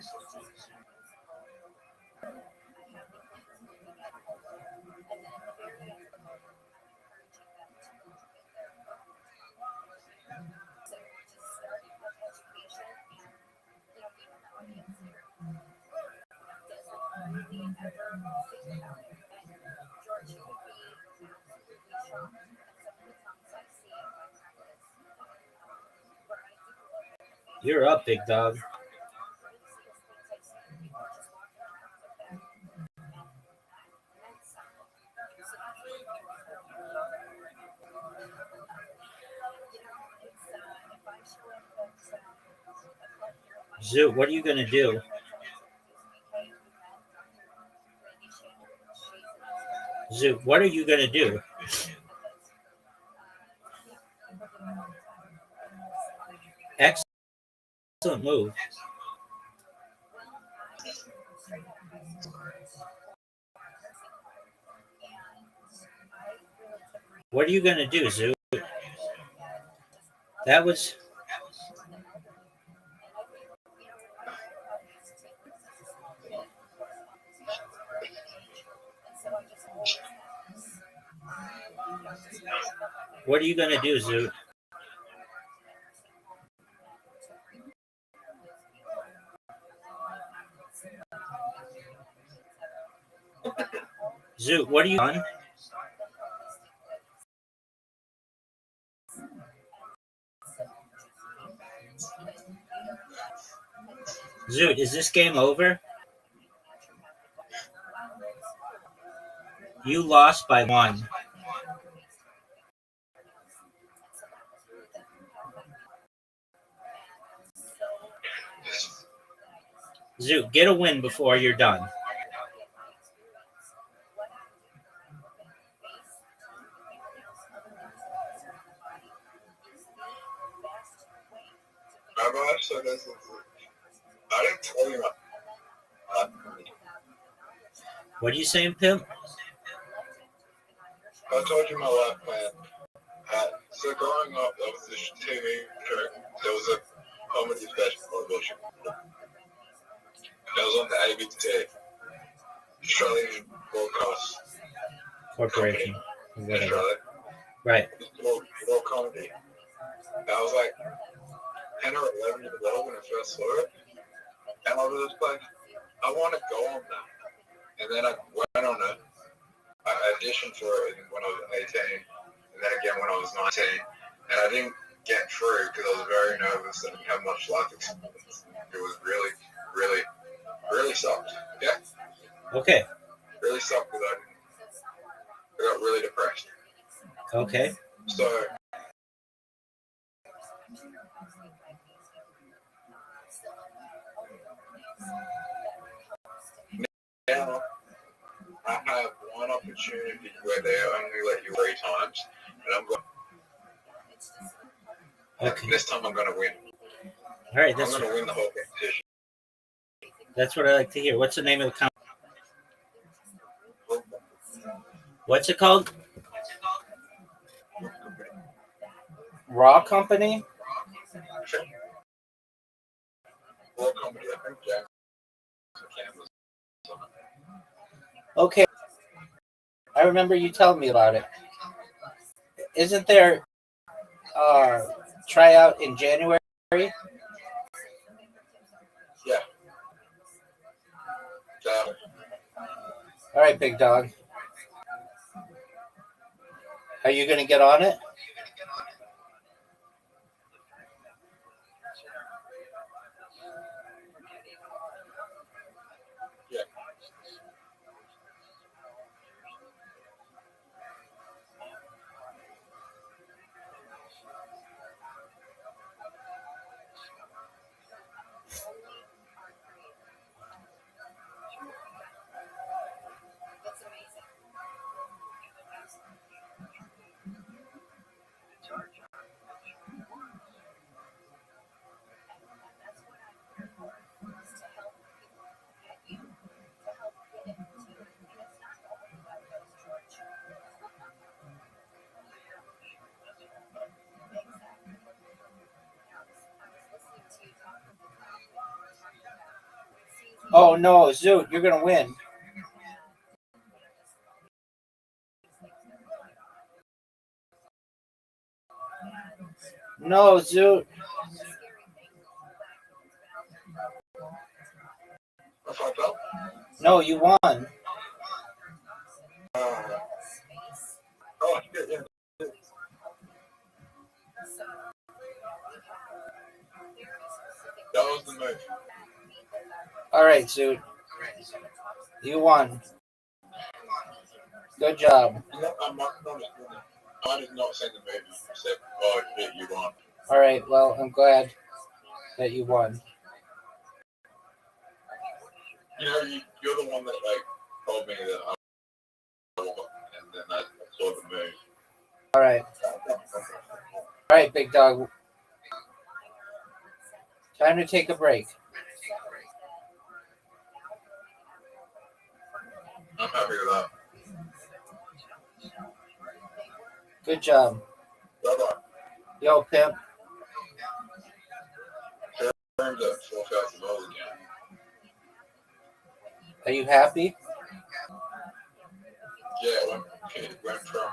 You're up, big dog. Zoo, what are you gonna do? Zoo, what are you gonna do? Excellent move. What are you gonna do, Zoo? That was What are you gonna do, Zoo? Zoo, what are you on? Zoo, is this game over? You lost by 1. Zoo, get a win before you're done. Bye bye. So that's it. I didn't tell you about What are you saying, Pimp? I told you my life plan. So growing up, there was this TV show. There was a comedy special television. That was on the ABC, Australian Broadcast Corporation. Company, Whatever. Australia. Right. It's little comedy. I was like 10 or 11 years old when I first saw it. And I was just like, I want to go on that. And then I went on it. I auditioned for it when I was 18, and then again when I was 19. And I didn't get through because I was very nervous and didn't have much life experience. It was really, really, really sucked. Yeah? Okay. Really sucked because I got really depressed. Okay. So, now I have one opportunity where they only let you 3 times, and I'm going. Okay. This time I'm going to win. All right. I'm going to win the whole competition. That's what I like to hear. What's the name of the company? What's it called? Raw Company? World Company, I think Jackson Campbell's. Okay. I remember you telling me about it. Isn't there tryout in January? Yeah. All right, big dog. Are you going to get on it? Yeah. Oh, no, Zoot, you're going to win. No, Zoot. No, you won. Oh, yeah. That was the move. All right, Zoot. You won. Good job. I did not send the move. I said, oh, shit, you won. All right, well, I'm glad that you won. You know, you're the one that, like, told me that I won, and then I saw the move. All right. All right, big dog. Time to take a break. I'm happy with that. Good job. Bye-bye. Yo, Pimp. Terms at $4,000 again. Are you happy? Yeah, it went from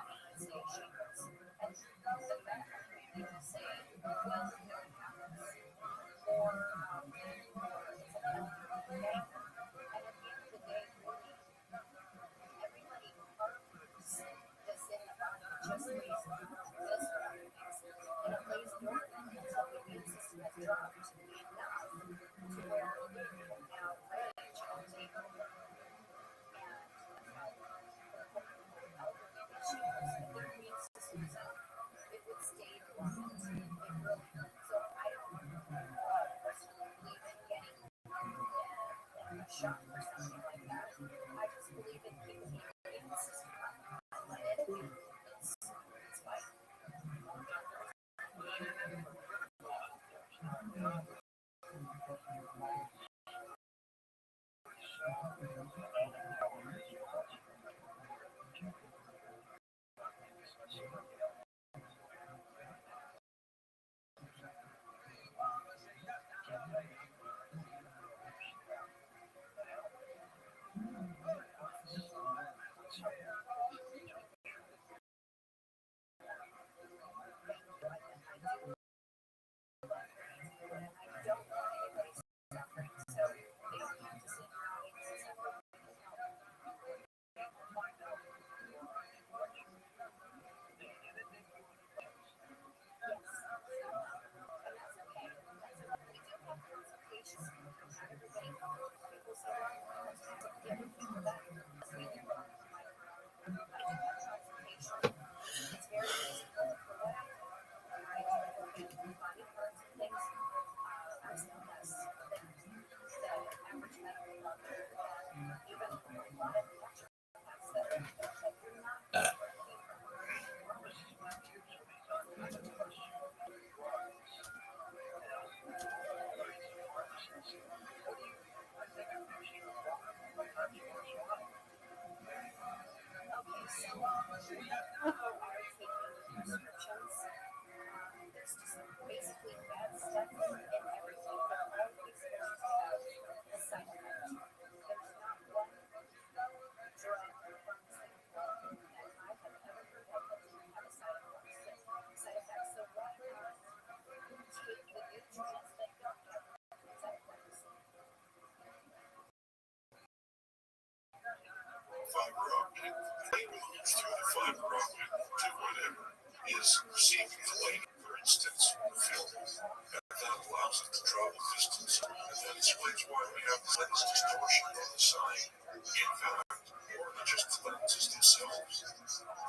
receiving the light, for instance, film, and that allows it to travel distance, and that explains why we have lens distortion on the side. In fact, more than just the lenses themselves.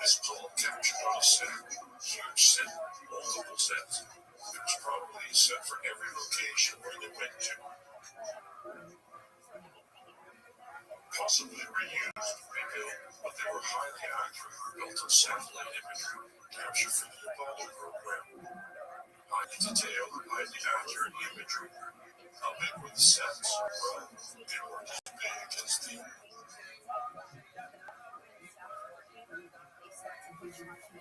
This was all captured on a set, huge set, multiple sets. There was probably a set for every location where they went to. Possibly reused, rebuilt, but they were highly accurate, built on satellite imagery captured from the Apollo program. Highly detailed, highly accurate imagery. How big were the sets? Well, they weren't as big as the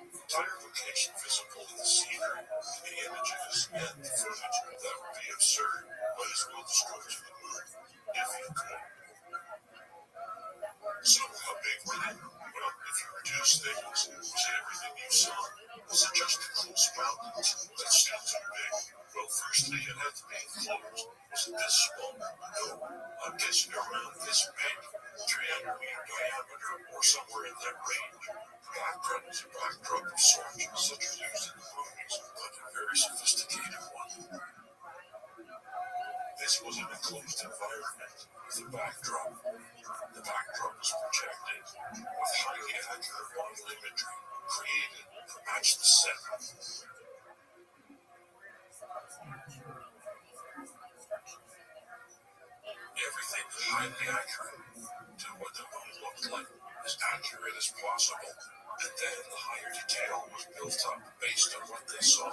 entire location visible in the scenery, the images, and the footage. That would be absurd, but as well destroyed to the moon, if you could. So, how big were they? Well, if you reduce things, was it everything you saw? Was it just the close mountains? That's still too big. Well, firstly, it had to be enclosed. Was it this small? No. I'm guessing around this big, 300-meter diameter, or somewhere in that range. Backdrop is a backdrop of sorts, such as used in the movies, but a very sophisticated one. This was an enclosed environment with a backdrop. The backdrop was projected with highly accurate model imagery created to match the set. Everything highly accurate to what the moon looked like, as accurate as possible, and then the higher detail was built up based on what they saw.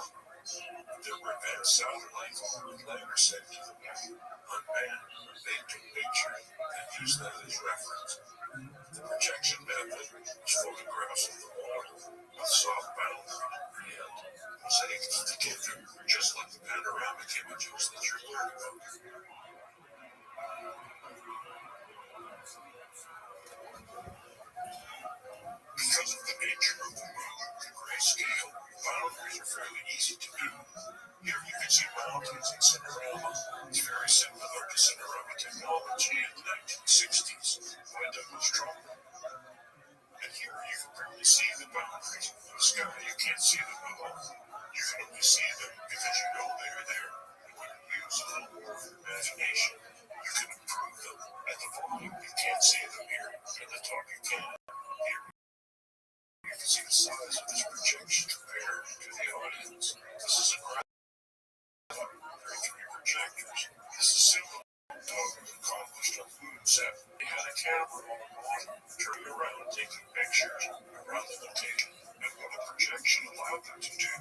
There were advanced satellites with later sent to the moon, unmanned, they took pictures and used that as reference. The projection method was photographs of the model with soft boundary and mosaics together, just like the panoramic images that you're learning about. Because of the nature of the moon, the grayscale, boundaries are fairly easy to do. Here you can see mountains in Cinerama. It's very similar to Cinerama technology in the 1960s by Douglas Trump. And here you can barely see the boundaries. In the sky, you can't see them at all. You can only see them because you know they're there. And when you use a little more of your imagination, you can improve them. At the bottom, you can't see them here. At the top, you can. Here, you can see the size of this projection compared to the audience. This is a graph. There are three projectors. This is similar to what was accomplished on the moon set. They had a camera on the bottom, turning around, taking pictures around the location. And what a projection allowed them to do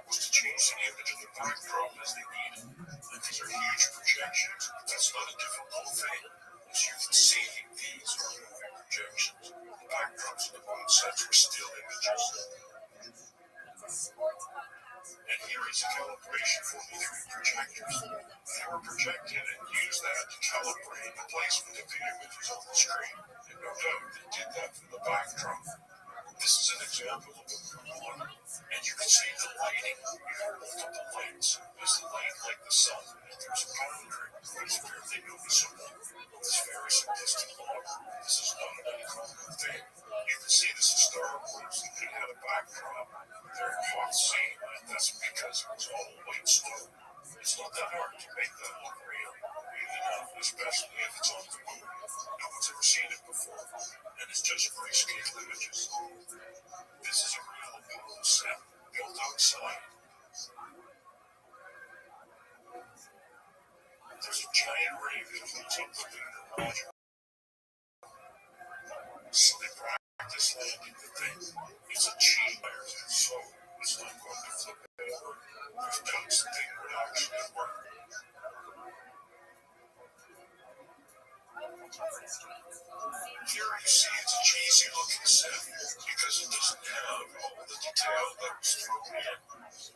was to change the image of the backdrop as they needed. And these are huge projections. That's not a difficult thing. As you can see, these are moving projections. The backdrops of the moon sets were still images. And here is a calibration for the three projectors. They were projected and used that to calibrate the placement of the images on the screen. And no doubt they did that for the backdrop. This is an example of a moon one. And you can see the lighting. You have multiple lights. There's the light like the sun, and there's a boundary, but it's fairly noticeable. It's very simplistic model. This is not an uncommon thing. You can see this is Star Wars. It had a backdrop. They're in hot scene, and that's because it was all white snow. It's not that hard to make that look real. Really not, especially if it's on the moon. No one's ever seen it before, and it's just grayscale images. This is a real Apollo set built outside. There's a giant ring that leads up the lunar module. So they practice landing the thing. It's a cheat layer, so it's not going to flip over. There's doubts that they would actually work. Here you see it's a cheesy looking set because it doesn't have all the detail that was thrown in.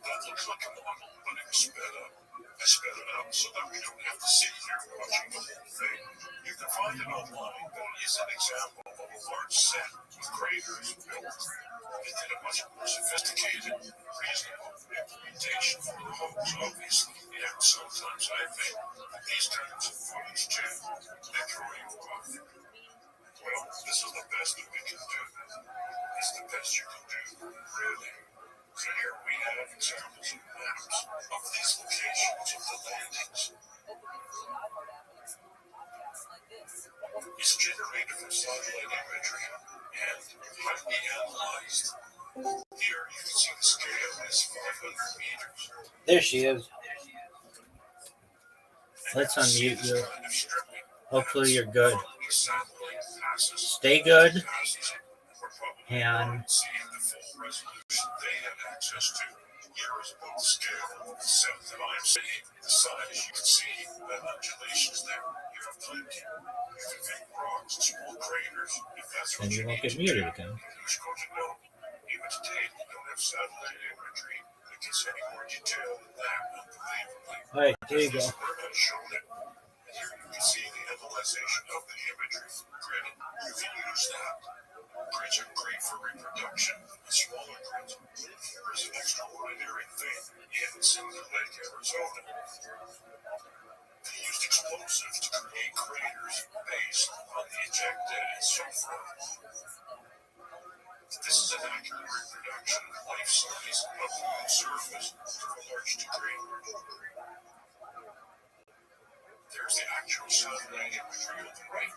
That looks like a model, but it was sped up. I sped it up so that we don't have to sit here watching the whole thing. You can find it online, but it is an example of a large set with craters built. They did a much more sophisticated, reasonable implementation for the hoax, obviously. And sometimes I think that these kinds of footage too, they throw you off. Well, this is the best that we can do. It's the best you can do, really. Here we have examples of maps of these locations of the landings. It's generated from satellite imagery and highly analyzed. Here you can see the scale is 500 meters. There she is. Let's unmute you. Kind of stripping Hopefully you're good. the satellite passes. Stay good. Passes. We're probably And seeing the full resolution they had access to. Here is about the scale of the set that I'm seeing. The size, you can see the undulations there. You have plenty. You can make rocks, small craters, if that's what then you you won't need get to muted do. again. Who's going to know? Even today, we don't have satellite imagery that gets any more detail than that, unbelievably. All right, there you go. This is where I showed it. Here you can see the analyzation of the imagery. Granted, you can use that. Grids are great for reproduction, smaller grids. Here is an extraordinary thing in Cinder Lake, Arizona. They used explosives to create craters based on the ejecta and so forth. This is an accurate reproduction of life size of the moon's surface to a large degree. There's the actual satellite imagery on the right.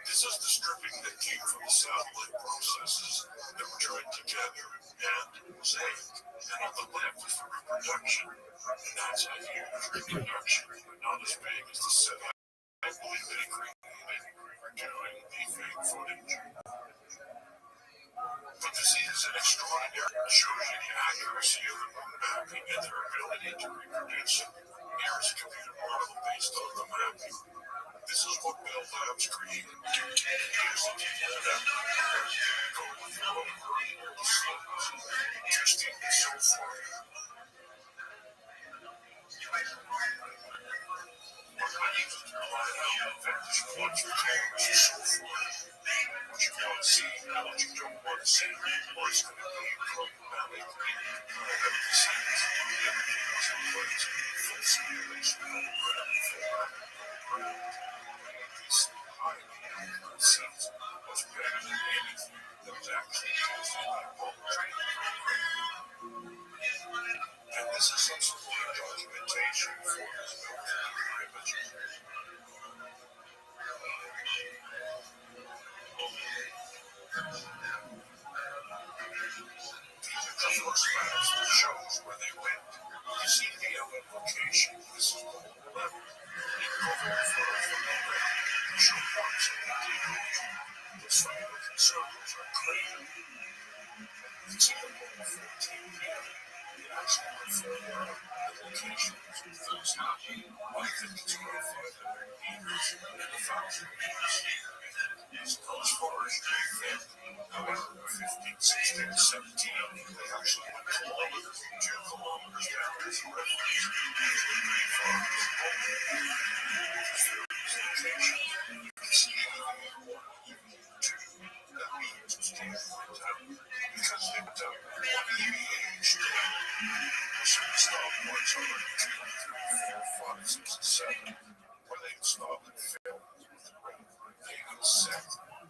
This is the stripping that came from the satellite processes that were joined together and mosaiced. And on the left is the reproduction. And that's a huge reproduction, but not as big as the set I believe they created for doing the fake footage. But this is an extraordinary, shows you the accuracy of the moon mapping and their ability to reproduce it. Here is a computer model based on the mapping. This is what Bell Labs created. Here's the detail that go with the over, the slopes, interesting and so forth. What I use to line out vantage points for cameras and so forth. What you want to see and what you don't want to see, or it's going to be problematic. I have to see this. Everything was in place. Full simulation program for these highly accurate sets was better than anything that was actually used in my public training program. And this is some support documentation for this military image. The first maps that shows where they went. You see the other location. This is the whole level. Over further from the ground. You show parts of the decomposition. The circles and circles are clear. You see the whole 14 here. The actual further locations of those happening by 52 or 500 meters and 1,000 meters here. As far as they fit, however, 15, 16, 17, they actually went kilometers, 2 kilometers down this reference. Very far. You can see that means it's taken right out because they went down 188 straight. So we stopped once already 2, 3, 4, 5, 6, and 7. Where they can stop and film with the rain. They have a set.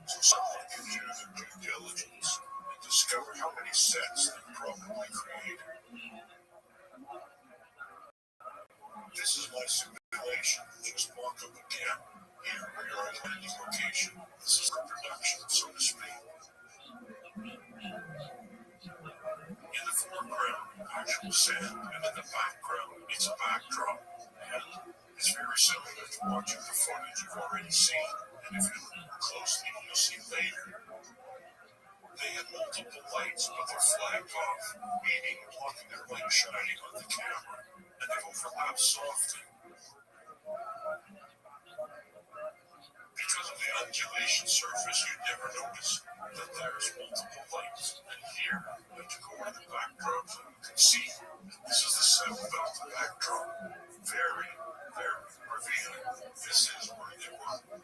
So someone can do their due diligence and discover how many sets they've probably created. This is my simulation. Just walk up again. Here we are at any location. This is reproduction, so to speak. In the foreground, actual sand, and in the background, it's a backdrop. And it's very similar to watching the footage you've already seen. And if you look closely, you'll see later. They had multiple lights, but they're flagged off, meaning blocking their light shining on the camera, and they overlap softly. Because of the undulation surface, you'd never notice that there's multiple lights. And here, I took over the backdrop so you can see. This is the set without the backdrop. Very, very revealing. This is where they were.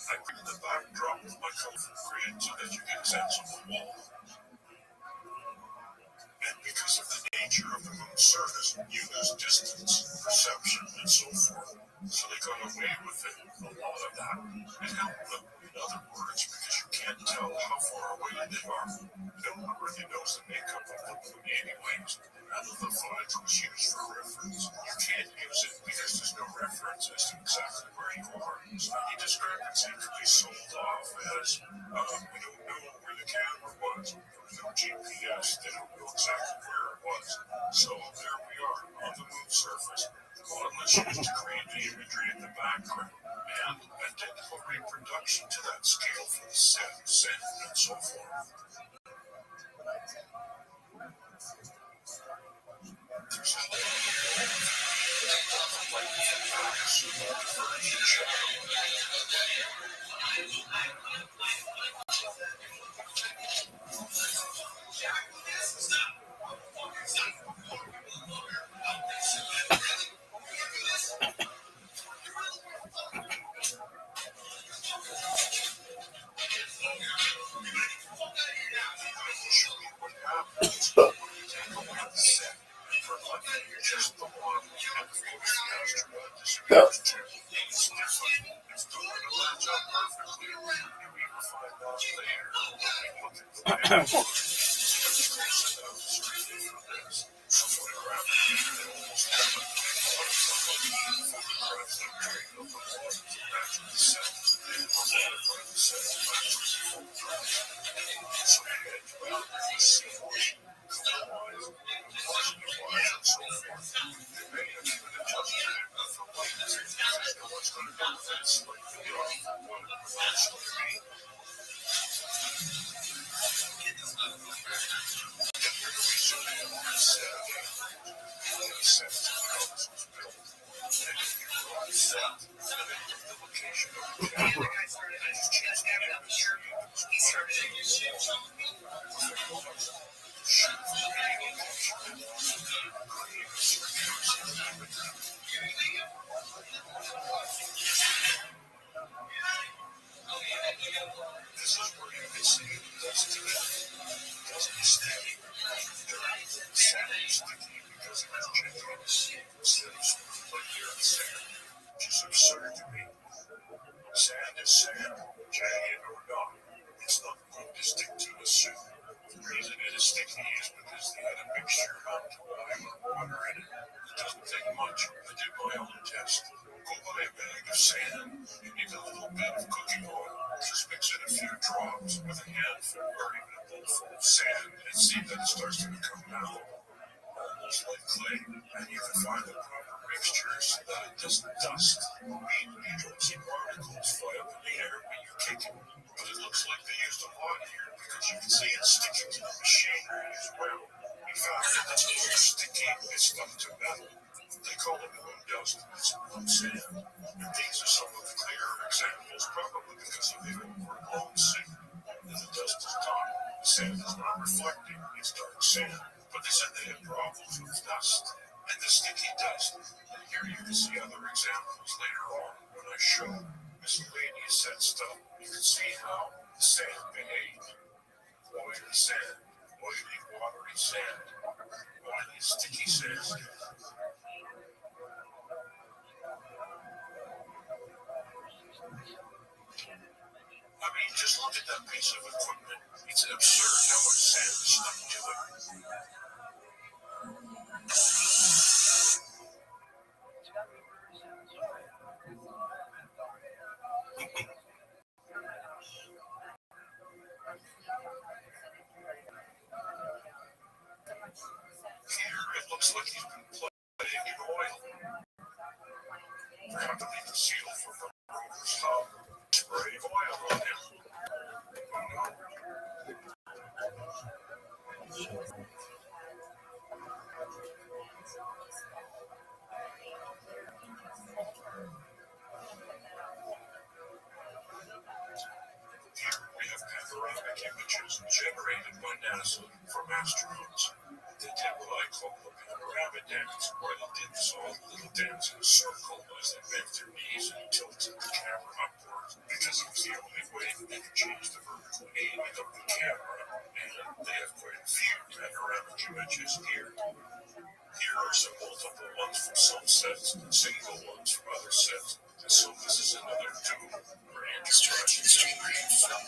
I bring the backdrop with my colorful grid so that you get a sense of the wall. And because of the nature of the moon's surface use distance, perception, and so forth. So they got away with it, a lot of that. It helped them, in other words, because you can't tell how far away they are. No one really knows the makeup of the moon anyways. None of the footage was used for reference. You can't use it because there's no reference as to exactly where you are. So any discrepancy could be sold off as, we don't know where the camera was. There was no GPS. They don't know exactly where it was. So there we are on the moon's surface. The model is used to create the imagery in the background and identical reproduction to that scale for the set, sand, and so forth. There's a whole just the one, and of course the astronaut disappears too. It's different. It's going to match up perfectly. You even find out later when you look at the picture. So photographing it almost photographs that train of the water to match the set. And the water for the set matches the photograph. So you get to out there and see color-wise, velocity-wise, and so forth. They may have even adjusted it with the light because no one's going to know that it's slightly off from what it was actually be. This is where you can see it does today. It doesn't stay dirty, sand sticky because it has genuine instead of smooth like the earth sand, which is absurd to me. Sand is sand, jagged or not. It's not going to stick to a suit. The reason it is sticky is because they had a mixture of oil and water in it. It doesn't take much. I did my own test. Go buy a bag of sand. You need a little bit of cooking oil. Just mix in a few drops with a handful or even a bowlful of sand and see that it starts to become malleable, almost like clay. And you can find the proper mixture so that it doesn't dust. You don't see particles fly up in the air when you kick it. But it looks like they used a lot here because you can see it sticking to the machinery as well. In fact, it doesn't look sticky, it's stuck to metal. They call it moon dust, it's moon sand. And these are some of the clearer examples, probably because of the overblown sea. And the dust is dark. The sand is not reflecting, it's dark sand. But they said they had problems with dust and the sticky dust. And here you can see other examples later on when I show miscellaneous set stuff. You can see how the sand behaves. Oily sand, oily, watery sand, oily, sticky sand. I mean, just look at that piece of equipment. It's absurd how much sand is stuck to it. Here, it looks like he's been playing in oil. Forgot to leave the seal for the rover's hub. Spray oil on him. Oh no. Here we have panoramic images generated by NASA from astronauts. They did what I call the panorama dance, where they did this all little dance in a circle as they bent their knees and tilted the camera upwards, because it was the only way that they could change the vertical aiming of the camera. And they have quite a few panoramic images here. Here are sets, single ones from other sets. And so this is another tool where you can try to Streamer from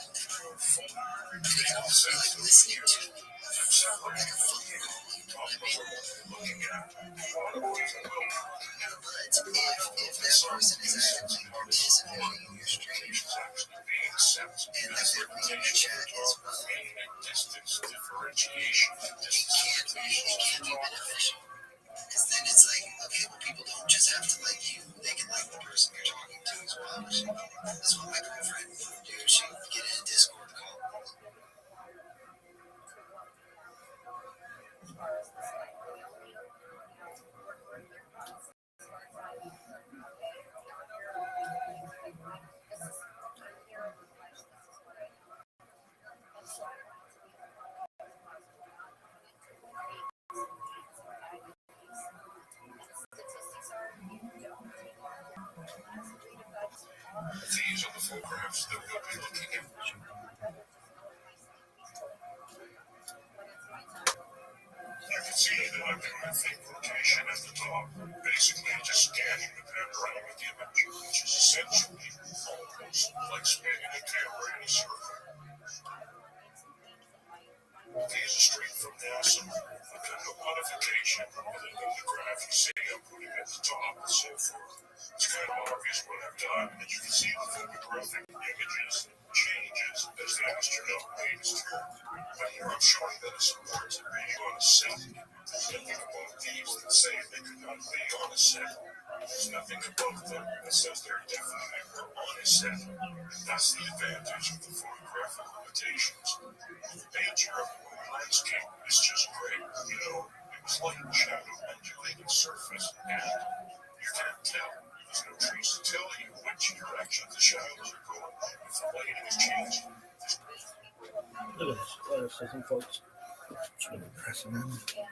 it can also be like listening to like a phone call. looking at But if that person is actually participating in your stream and the people in the chat as well, distance differentiation. it can be beneficial. Because then it's like, okay, well, people don't just have to like you, they can like the person you're talking to as well. That's what my girlfriend would do. She would get in a Discord call. These are the photographs that we'll be looking at. You can see that I'm doing a fake rotation at the top, basically just scanning the panoramic image, which is essentially almost like spinning a camera in a circle. These are straight from NASA. I've done no modification other than the graph you see I'm putting at the top and so forth. It's kind of obvious what I've done, and you can see the photographic images changes as the astronaut waves through. But here I'm showing that it's important to be on a set. There's nothing about these that say they could not be on a set. There's nothing about them that says they're definitely on a set. That's the advantage of the photographic limitations. The nature of the landscape is just great. You know, it was light and shadow, undulating surface, and you can't tell. There's no trees to tell you which direction the shadows are going. If the lighting is changing, Look at this color system, folks. Just gonna press it in.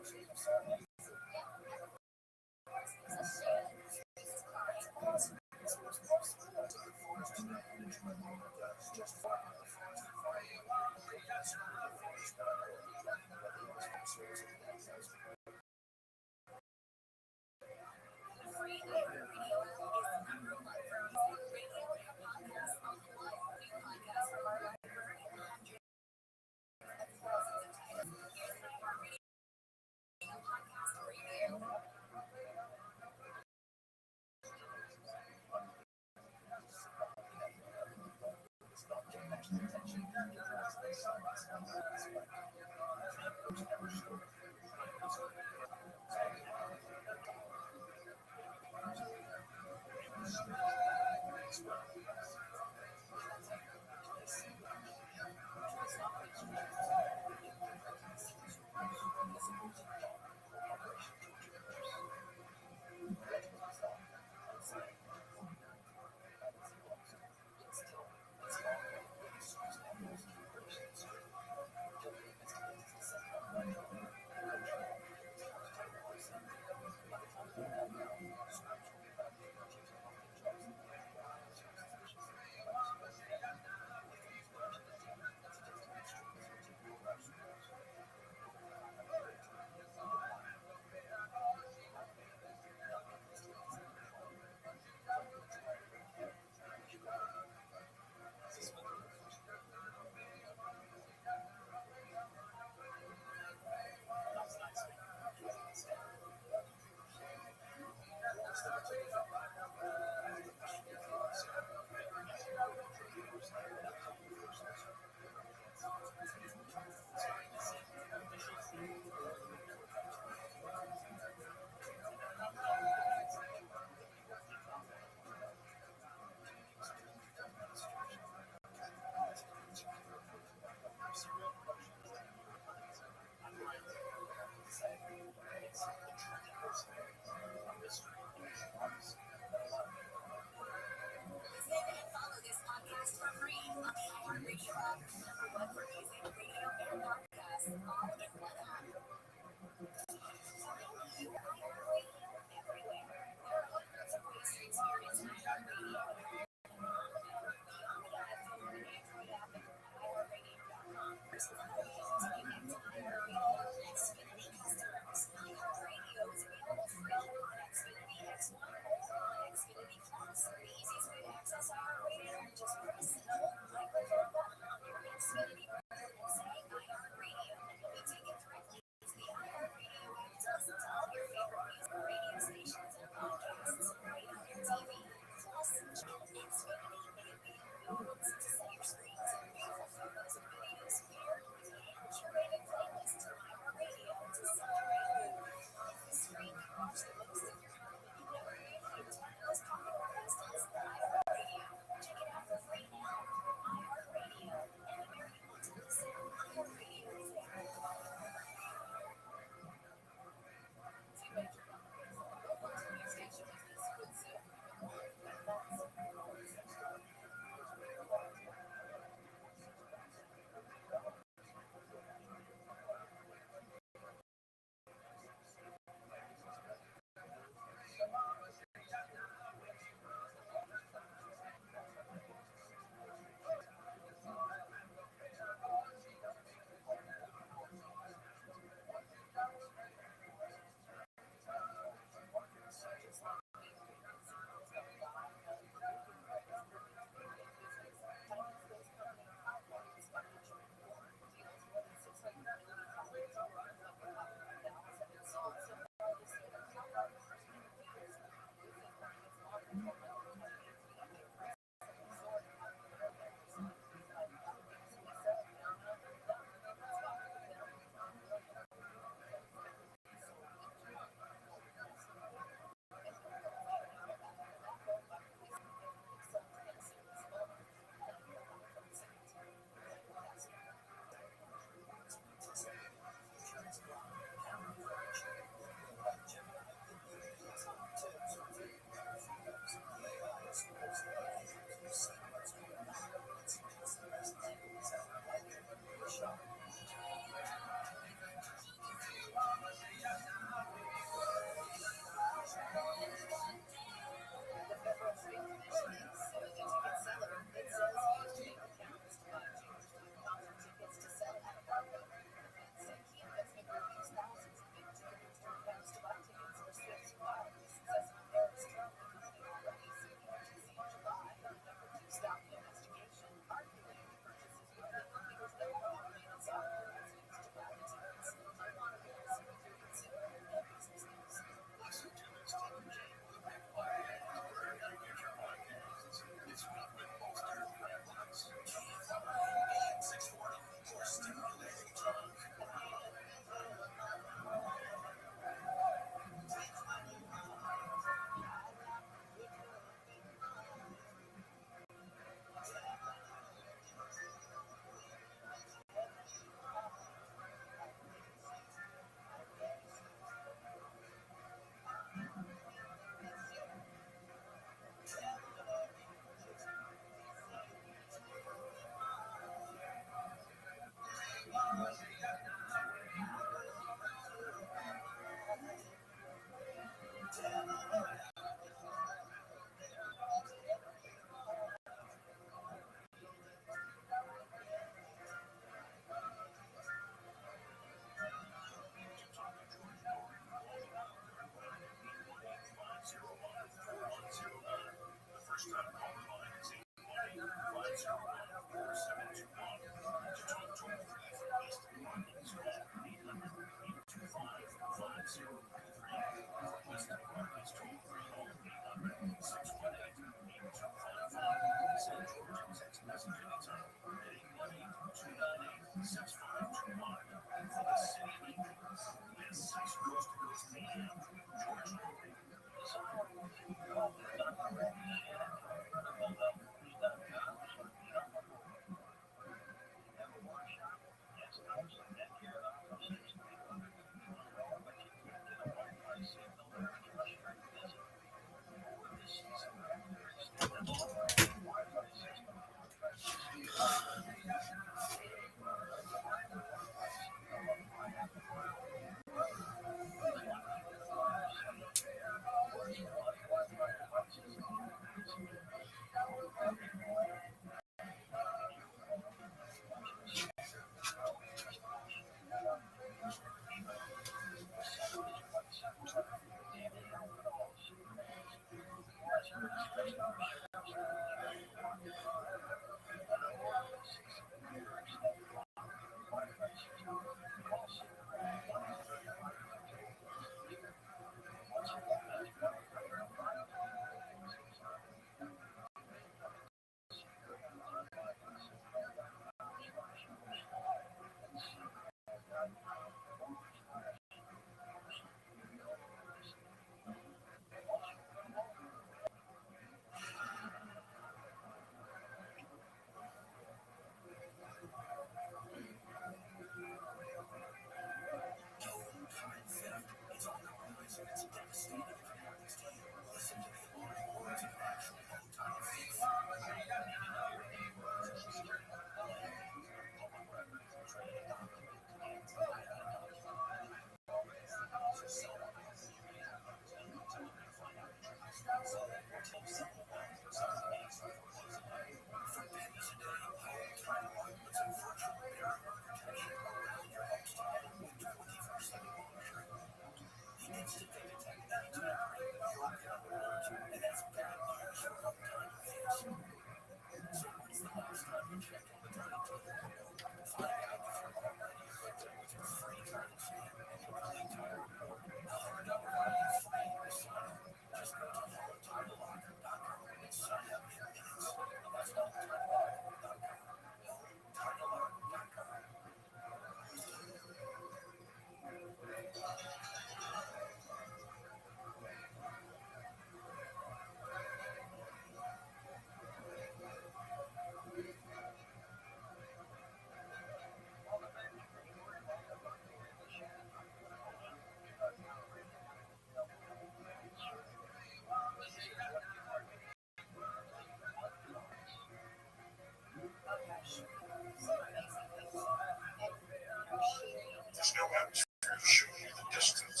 There's no atmosphere to show you the distance.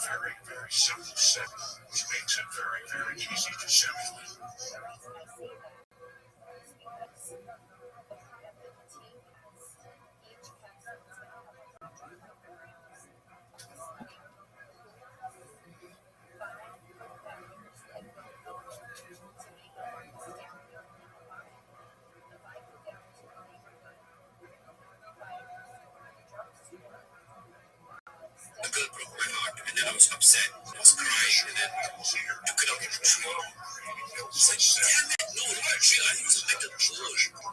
Very, very simple set, which makes it very, very easy to simulate. The girl broke my heart, and then I was upset. I was crying, and then took it out of the tree. I was like, damn it, no, not a tree. I think it was like a bush. I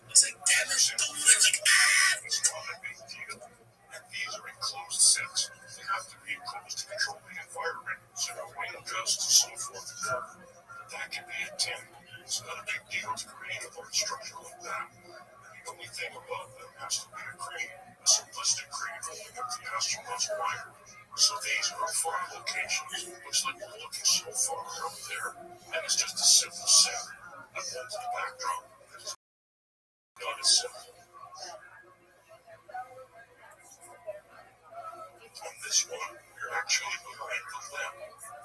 was like, damn it, don't do it. Like, It's not a big deal. And these are enclosed sets. They have to be enclosed to control the environment, so no wind gusts and so forth occur. That can be a tip. It's not a big deal to create a large structure like that. The only thing above them has to be a crane, a simplistic crane holding up the astronaut's wire. So these are farm locations. Looks like we're looking so far up there, and it's just a simple set. I pulled to the backdrop. It's not as simple. On this one, you're actually behind the lamp.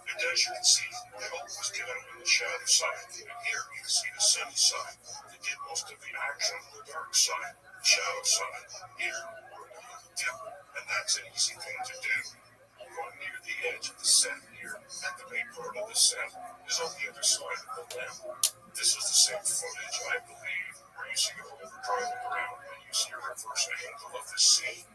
And as you can see, the help was given on the shadow side, and here you can see the sunny side. They did most of the action on the dark side, the shadow side. Here, we're on the tip, and that's an easy thing to do. Going near the edge of the set here, and the main part of the set is on the other side of the lamp. This is the same footage, I believe, where you see a rover driving around, and you see a reverse angle of the scene.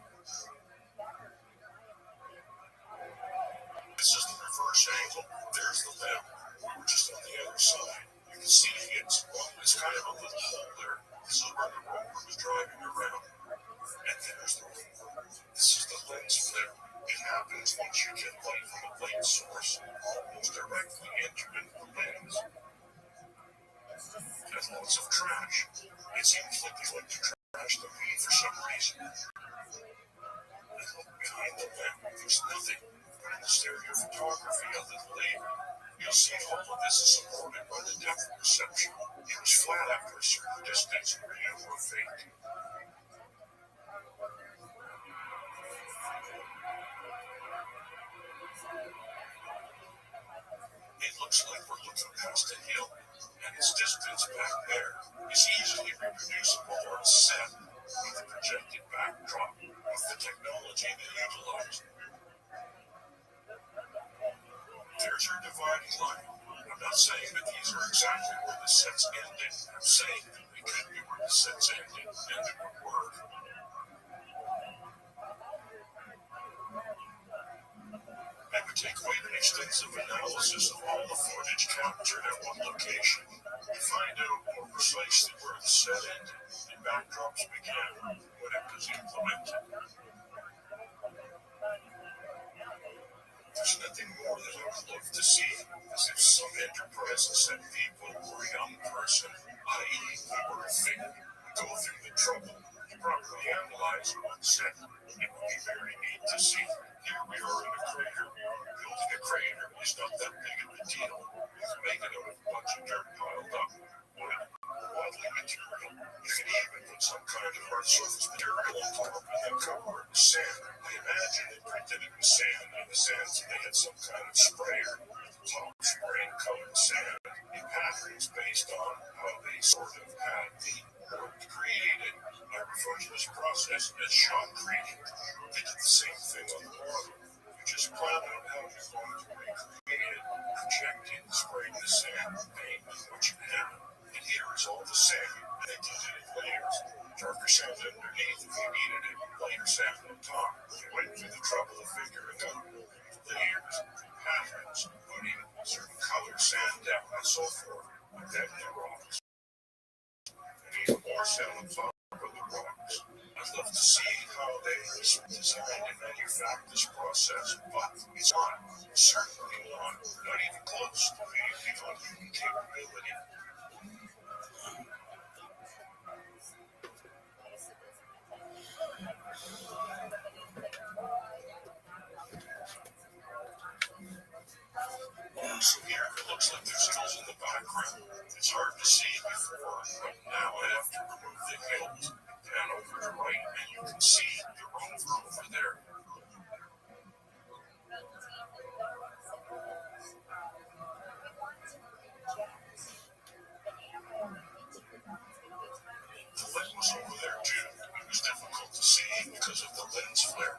This is the reverse angle. There's the lamp. We were just on the other side. You can see it's kind of a little hole there. This is where the rover was driving around. And there's the rover. This is the lens flare. It happens once you get light from a light source, almost directly into the lens. And lots of trash. It seems like they like to trash the movie for some reason. And look behind the lamp. There's nothing. But in the stereo photography a little later, you'll see all of this is supported by the depth perception. It was sets ended. I'm saying that we could be where the sets ended, and it would work. I would take quite an extensive analysis of all the footage captured at one location to find out more precisely where the set ended and backdrops began when it was implemented. There's nothing more that I would love to see, as if some enterprise sent people or a young person, i.e., we were a thing, go through the trouble to properly analyze one set. It would be very neat to see. Here we are in a crater. Building a crater is not that big of a deal. You can make it out of a bunch of dirt piled up. Wood, modeling material. You can even put some kind of hard surface material on top and then cover it with sand. I imagine they printed it with sand, and the sands they had some kind of sprayer at the top spraying colored sand in patterns based on how they sort of had the wood created. I refer to this process as shotcreting. They did the same thing on the model. You just plan out how you're going to recreate it, projecting, spraying the sand, paint with what you have. And here is all the sand. They did it in layers. Darker sand underneath if you needed it, lighter sand on top. They went through the trouble of figuring out layers, patterns, putting certain color sand down and so forth. And then the rocks. And even more sand on top of the rocks. I'd love to see how they designed and manufactured this process, but it's not, certainly not even close to being beyond human capability. So here it looks like there's hills in the background. It's hard to see before, but now I have to remove the hills, pan over to right, and you can see the rover over there. The lens was over there too. It was difficult to see because of the lens flare.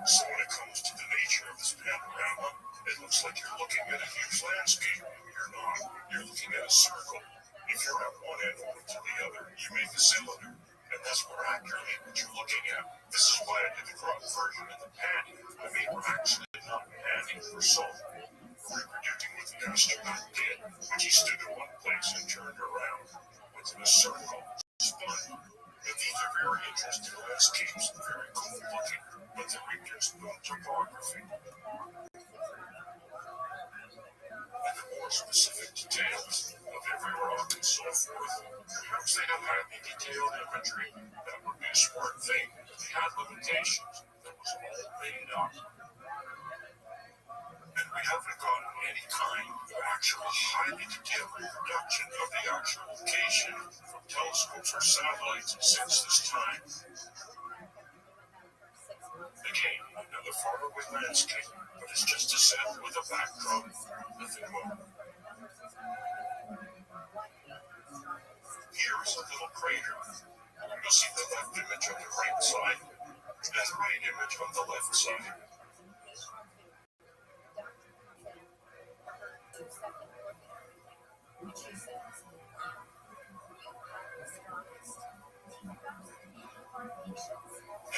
So when it comes to the nature of this panorama, it looks like you're looking at a huge landscape. You're not. You're looking at a circle. If you're at one end over to the other, you make a cylinder. And that's more accurately what you're looking at. This is why I did the crop version of the panning. I mean, we're actually not panning for salt. Reproducing what the astronaut did, which he stood in one place and turned around within a circle, spun. And these are very interesting landscapes, very cool looking, but they're reduced to topography. And the more specific details of every rock and so forth, perhaps they don't have any detailed imagery. That would be a smart thing. They had limitations. That was all made up. And we haven't gotten any kind of actual highly detailed reproduction of the actual location from telescopes or satellites since this time. Again, another faraway landscape, but it's just a set with a backdrop, nothing more. Here is a little crater. You'll see the left image on the right side, and the right image on the left side.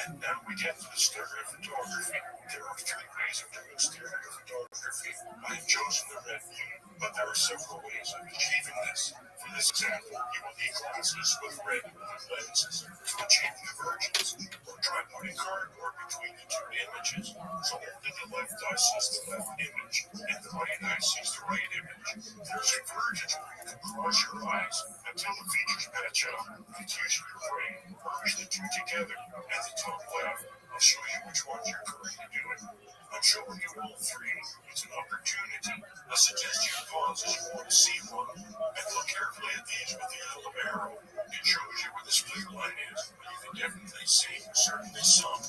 And now we get to the stereophotography. There are three ways of doing stereophotography. I have chosen the red view, but there are several ways of achieving this. For this example, you will need glasses with red lenses to achieve convergence, or try putting cardboard between the two images, so only the left eye sees the left image, and the right eye sees the right image. There's convergence where you can cross your eyes until the features match up. It's using your brain, merge the two together, at the top left. I'll show you which ones you're currently doing. I'm showing you all three. It's an opportunity. I suggest you pause as you want to see one, and look carefully at these with the yellow arrow. It shows you where the split line is, but you can definitely see certainly some.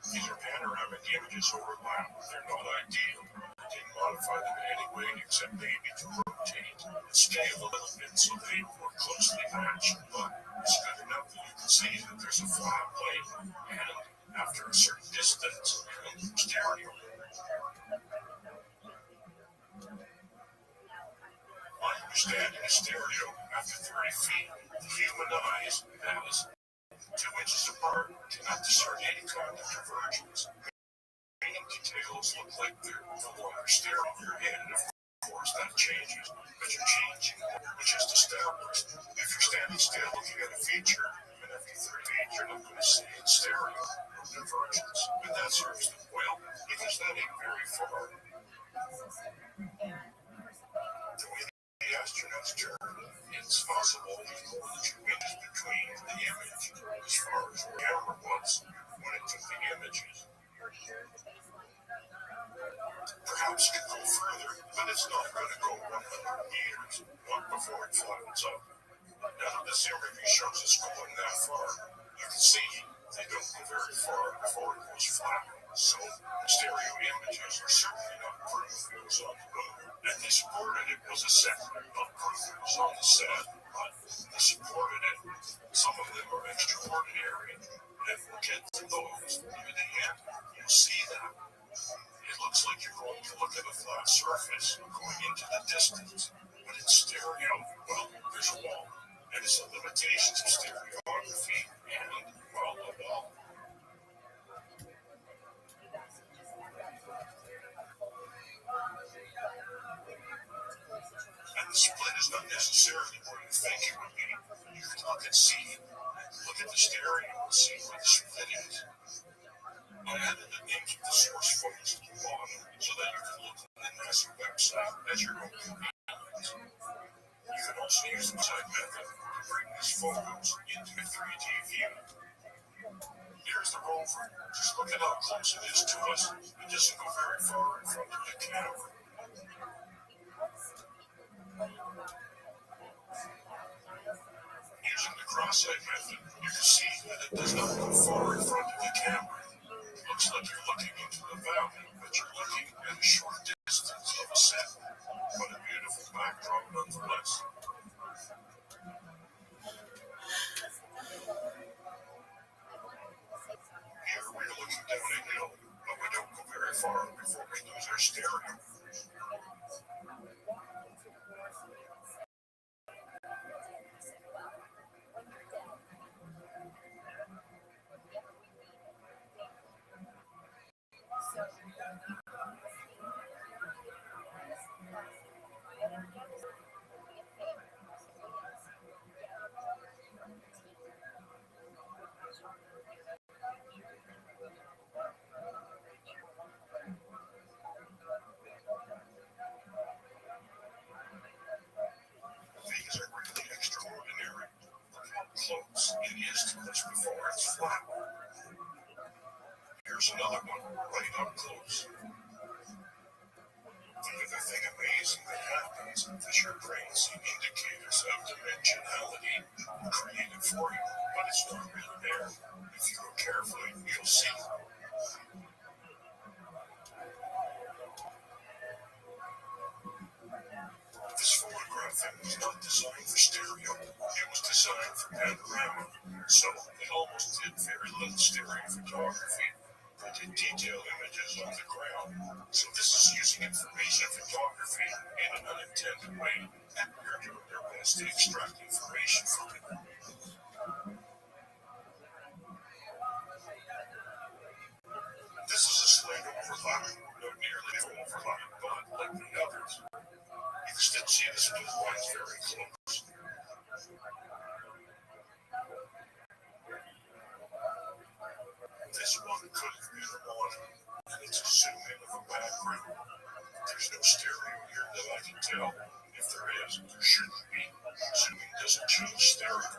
These are panoramic images overlap. They're not ideal. I didn't modify them in any way except maybe to rotate and scale a little bit so they more closely match, but it's good enough that you can see that there's a flat plane and after a certain distance in stereo. My understanding is stereo after 30 feet. The human eyes has 2 inches apart cannot discern any kind of divergence. Many details look like they're no longer staring at your head. Of course, that changes, but you're changing, which is established. If you're standing still looking at a feature, even after 30 feet, you're not going to see it stereo or divergence. And that serves them well, because that ain't very far. The way the astronauts turn, it's possible there's more than 2 inches between the image as far as the camera was when it took the images. Perhaps it could go further, but it's not going to go 100 meters, not before it flattens up. None of this imaging shows it's going that far. You can see they don't go very far before it goes flat. So, stereo images are certainly not proof it was on the moon. And they supported it was a set, not proof it was on the set, but they supported it. Some of them are extraordinary, and we'll get to those near the end. You'll see that. It looks like you're going to look at a flat surface going into the distance, but it's stereo. Well, there's a wall, and it's the limitations of stereography, and, well, a wall. And the split is not necessarily where you think it would be. You can look and see, look at the stereo and see where the split is. I added the names of the source photos at the bottom so that you can look at the NASA website at your own convenience. You can also use the side method to bring these photos into a 3D view. Here's the rover. Just look at how close it is to us. It doesn't go very far in front of the camera. Using the cross-site method, you can see that it does not go far in front of the camera. It looks like you're looking into the valley, but you're looking at a short distance of a set. What a beautiful backdrop nonetheless. Here we're looking down a hill, but we don't go very far before we lose our stereo. These are really extraordinary. Look how close it is to us before it's flat. Here's another one, right up close. The other thing amazing that happens is your brain sees indicators of dimensionality created for you, but it's not really there. If you look carefully, you'll see. This photographing was not designed for stereo. It was designed for panorama, so it almost did very little stereo photography. It did detailed images on the ground. So this is using information photography in an unintended way, and we're doing our best to extract information from it. This is a slight overlap, not nearly overlap, but like the others. You can still see the split lines very close. This one could have been a mono, and it's a zoom in of a background. There's no stereo here that I can tell. If there is, there shouldn't be. Zooming doesn't change stereo.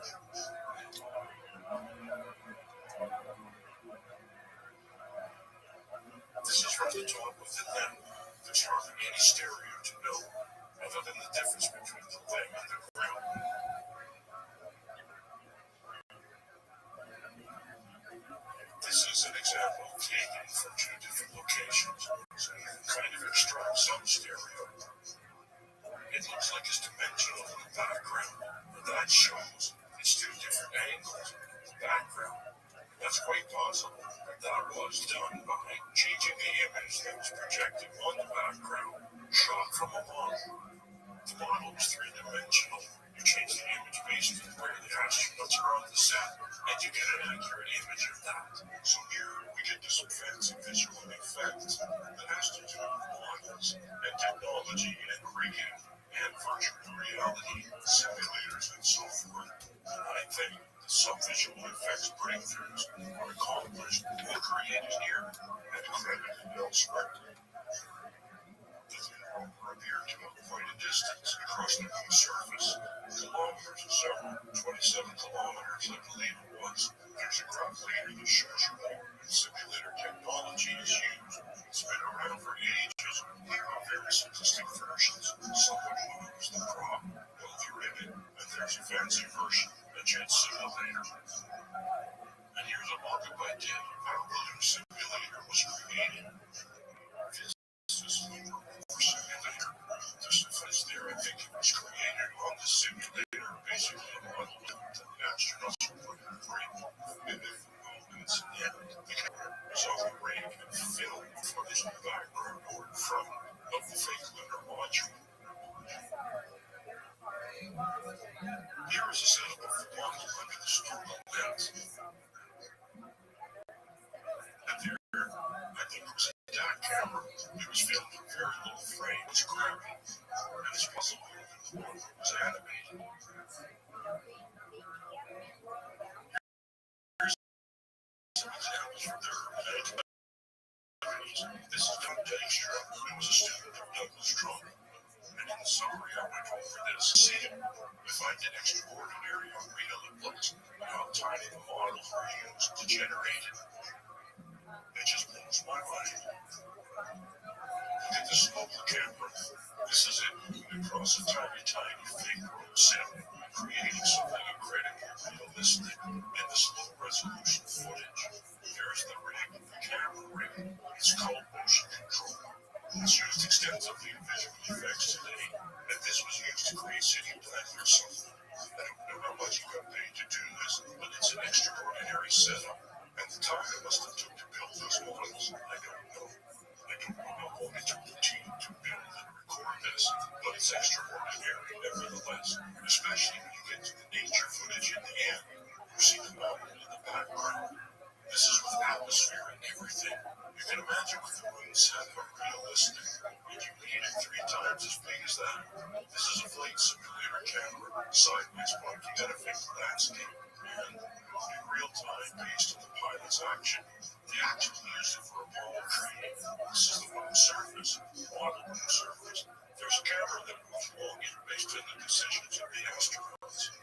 This is from the top of the limb. There's hardly any stereo to know, other than the difference between the limb and the ground. This is an example taken from 2 different locations, so you can kind of extract some stereo. It looks like it's dimensional in the background, but that shows it's 2 different angles in the background. That's quite possible, but footage that was projected on the background, shot from a model. The model was three-dimensional. You change the image based on where the astronauts are on the set, and you get an accurate image of that. So here we get to some fancy visual effects that has to do with models and technology and rigging and virtual reality, simulators, and so forth. And I think that some visual effects breakthroughs are accomplished and created here and credited elsewhere. Appear to have quite a distance across the moon's surface, kilometers or so, 27 kilometers, I believe it was. There's a graph later that shows you how simulator technology is used. It's been around for ages. There are very simplistic versions. Somebody moves the prop while they're in it, and there's a fancy version, a jet simulator. And here's a mock-up I did of how the lunar simulator was created. This is the simulator. This device there, I think it was created on the simulator, basically a model that the astronauts were put in frame, mimic movements, and the camera was on the rig and filmed footage in the background or in front of the fake lunar module. Here is a setup of the model under the Sturgeon lens. And there, I think it was a DAC camera. It was filmed in very low frame. It's crappy. And it's possible that the model was animated. Some examples from their early 1970s. This is Don Dykstra, who was a student of Douglas Trump. And in the summary, I went over this. See, I find it extraordinary how real it looks and how tiny the models were used to generate it. It just blows my mind. Look at the smoke camera. This is it moving across a tiny fake road set, creating something incredibly realistic in this low-resolution footage. There's the rig, the camera rig. It's called motion control. It's used extensively in visual effects today, and this was used to create city plans or something. I don't know how much you got paid to do this, but it's an extraordinary setup, and the time it must have took to build these models, I don't know. I don't know how long it took the team to build and record this, but it's extraordinary nevertheless, especially when you get to the nature footage in the end. You see the mountain in the background. This is with atmosphere and everything. You can imagine what the moon set how realistic. And you need it 3 times as big as that. This is a flight simulator camera, sideways pointing at a fake landscape, and moved in real time based on the pilot's action. They actually used it for Apollo training. This is the moon surface, model moon surface. There's a camera that moves along it based on the decisions of the astronauts.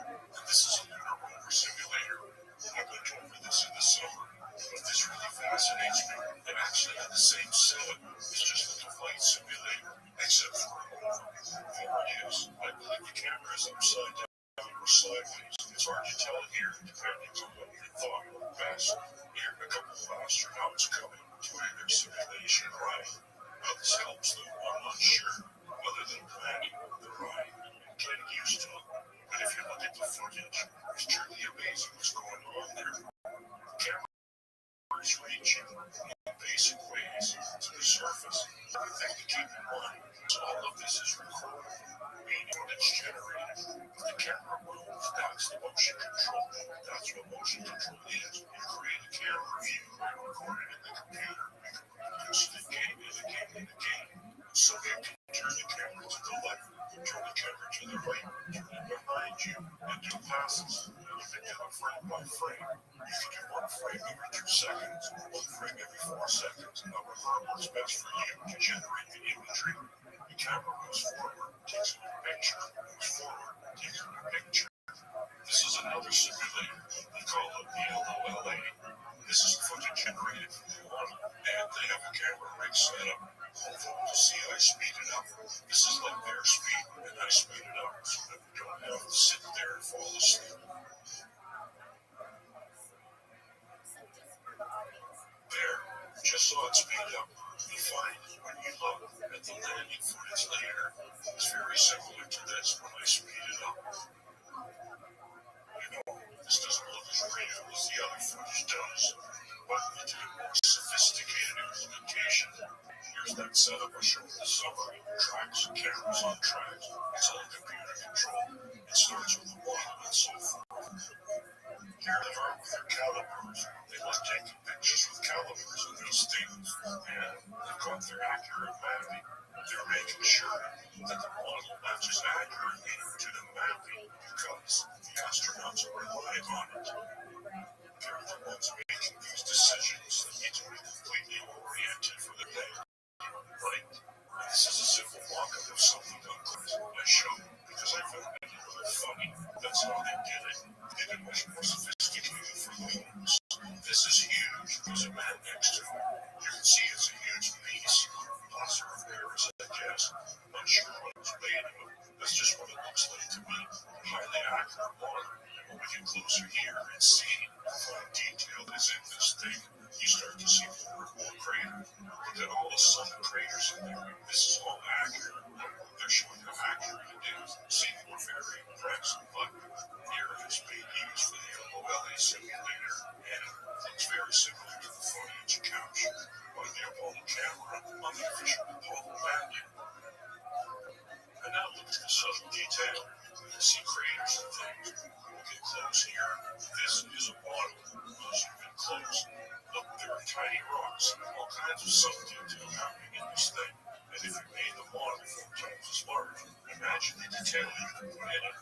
And this is a lunar rover simulator. I went over this in the summer, but this really fascinates me. They actually had the same setup. It's just like a flight simulator, except for a rover. There it is. I believe the camera is upside down or sideways. It's hard to tell here, depending on what you thought would best. Here, a couple of astronauts coming, doing their simulation ride. How this helps them, I'm not sure, other than planning the ride and getting used to it. But if you look at the footage, it's truly amazing what's going on there. The camera is reaching in basic ways to the surface. The thing to keep in mind is all of this is recorded, meaning when it's generated. The camera moves, that's the motion control. That's what motion control is. You create a camera view and record it in the computer. You can reproduce it again and again and again. So you can turn the camera to the left, turn the camera to the right, turn it behind you, and do passes. And you can do it frame by frame. You can do one frame every 2 seconds, one frame every 4 seconds, however works best for you to generate the imagery. The camera moves forward, takes a picture, moves forward, takes a picture. This is another simulator. They call it the LOLA. This is footage generated from the model, and they have a camera rig set up. Hopefully, to see I speed it up. This is like their speed, and I speed it up so that we don't have to sit there and fall asleep. There, just saw it speed up. You find when you look at the landing footage later, it's very similar to this when I speed it up. You know, this doesn't look as real as the other footage does, but it's a more sophisticated implementation set up a show with summary, tracks, cameras on tracks. It's all computer controlled. It starts with the model and so forth. Here they are with their calipers. They like taking pictures with calipers and these things. And they've got their accurate mapping. They're making sure that the model matches accurately to the mapping because the astronauts are relying on it. They're the ones making these decisions that need to be completely oriented for the day. Right? This is a simple mock-up of something done I showed because I found it a little funny. That's how they did it. They did much more sophisticated for humans. This is huge. There's a man next to it. You can see it's a huge piece. Plaster of Paris, I guess. Not sure what it was made of. That's just what it looks like to me. Highly accurate model. When we get closer here and see the fine detail that is in this thing, you start to see more and more craters. Look at all the sun craters in there. This is all accurate. They're showing how accurate it is. See, we're very impressed. But here it is being used for the LOLA simulator, and it looks very similar to the footage captured by the Apollo camera on the official Apollo landing. And now look at the subtle detail. You can see craters and things. We'll get close here. This is a model. We'll zoom in close. Look, there are tiny rocks. All kinds of subtle detail happening in this thing. And if you made the model 4 times as large, imagine the detail you can put in it.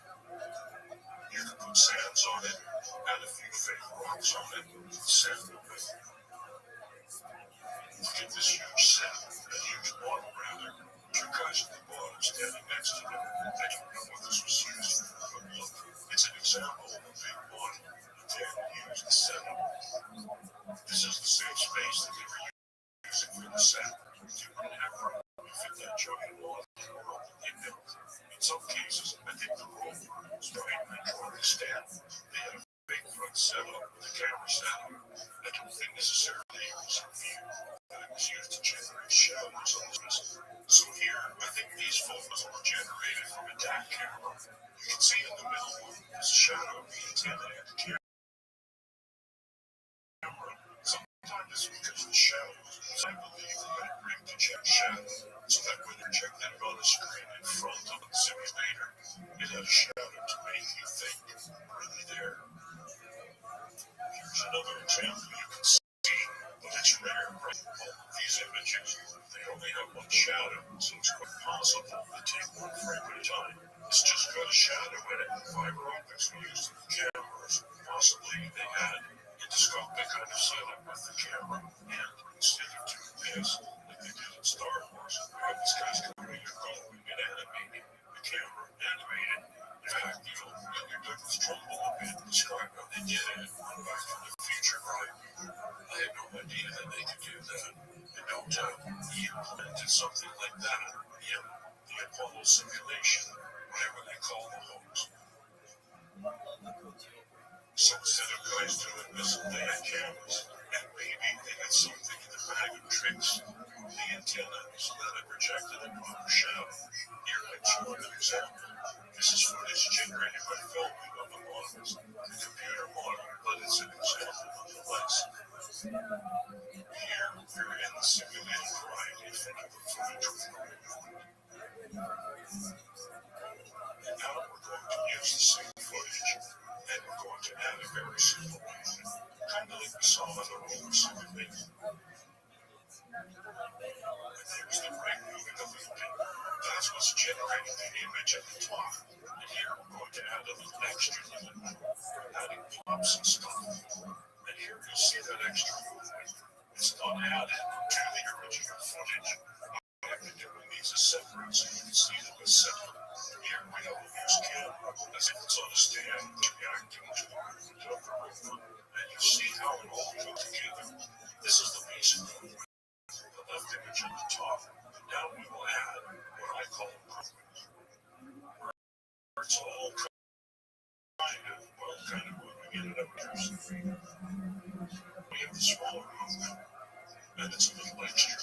You can put sands on it, add a few fake rocks on it, sand on it. Look at this huge set, a huge model rather. Two guys at the bottom standing next to them. I don't know what this was used for, but look, it's an example of a big model that they had used to set up. This is the same space that they were using for the set. They wouldn't have room to fit that giant model in them. In some cases, I think the rover was right in that drawing stand. They had a big front setup with a camera setup. I don't think necessarily it was a view, but it was used to generate shadows on this. So here, I think these photos were generated from a DAC camera. You can see in the middle one, there's a shadow of the antenna and the camera. Sometimes it's because the shadows, I believe, let it rig to check shadow, so that when they're projected on the screen in front of the simulator, it has shadow to make you think really there. Here's another example you can see, but it's rare, right? All of these images, they only have one shadow, so it's quite possible to take one frame at a time. It's just got a shadow in it. Fiber optics were used in the cameras. Possibly they had endoscopic kind of setup with the camera, and instead of doing this, like they did in Star Wars, we have these guys coming and going and animating the camera, animated. In fact, Neil Douglas Trumbull a bit described how they did it on Back to the Future, right? I had no idea that they could do that. And no doubt he implemented something like that in the Apollo simulation, whatever they call the hoax. So instead of guys doing this, they had cameras, and maybe they had something in the bag of tricks, the antenna, so that it projected a proper shadow. Here I'm showing an example. This is footage generated by filming of the models, the computer model, but it's an example nonetheless. Here, we're in the simulated ride in front of the footage recording. And now we're going to use the same footage, and we're going to add a very simple movement, kind of like we saw on the roller simulation. And there's the ring moving a little bit. That's what's generating the image at the top. And here we're going to add a little extra movement, adding pops and stuff. And here you'll see that extra movement. It's not added to the original footage. I've been doing these as separate so you can see them as separate. Here we have a loose camera, as if it's on a stand, reacting to the movement of the rover. And you see how it all goes together. This is the basic movement. The left image at the top. Now we will add what I call improvements. Where it's all kind of moving in and out of the screen. We have the smaller movement, and it's a little extra.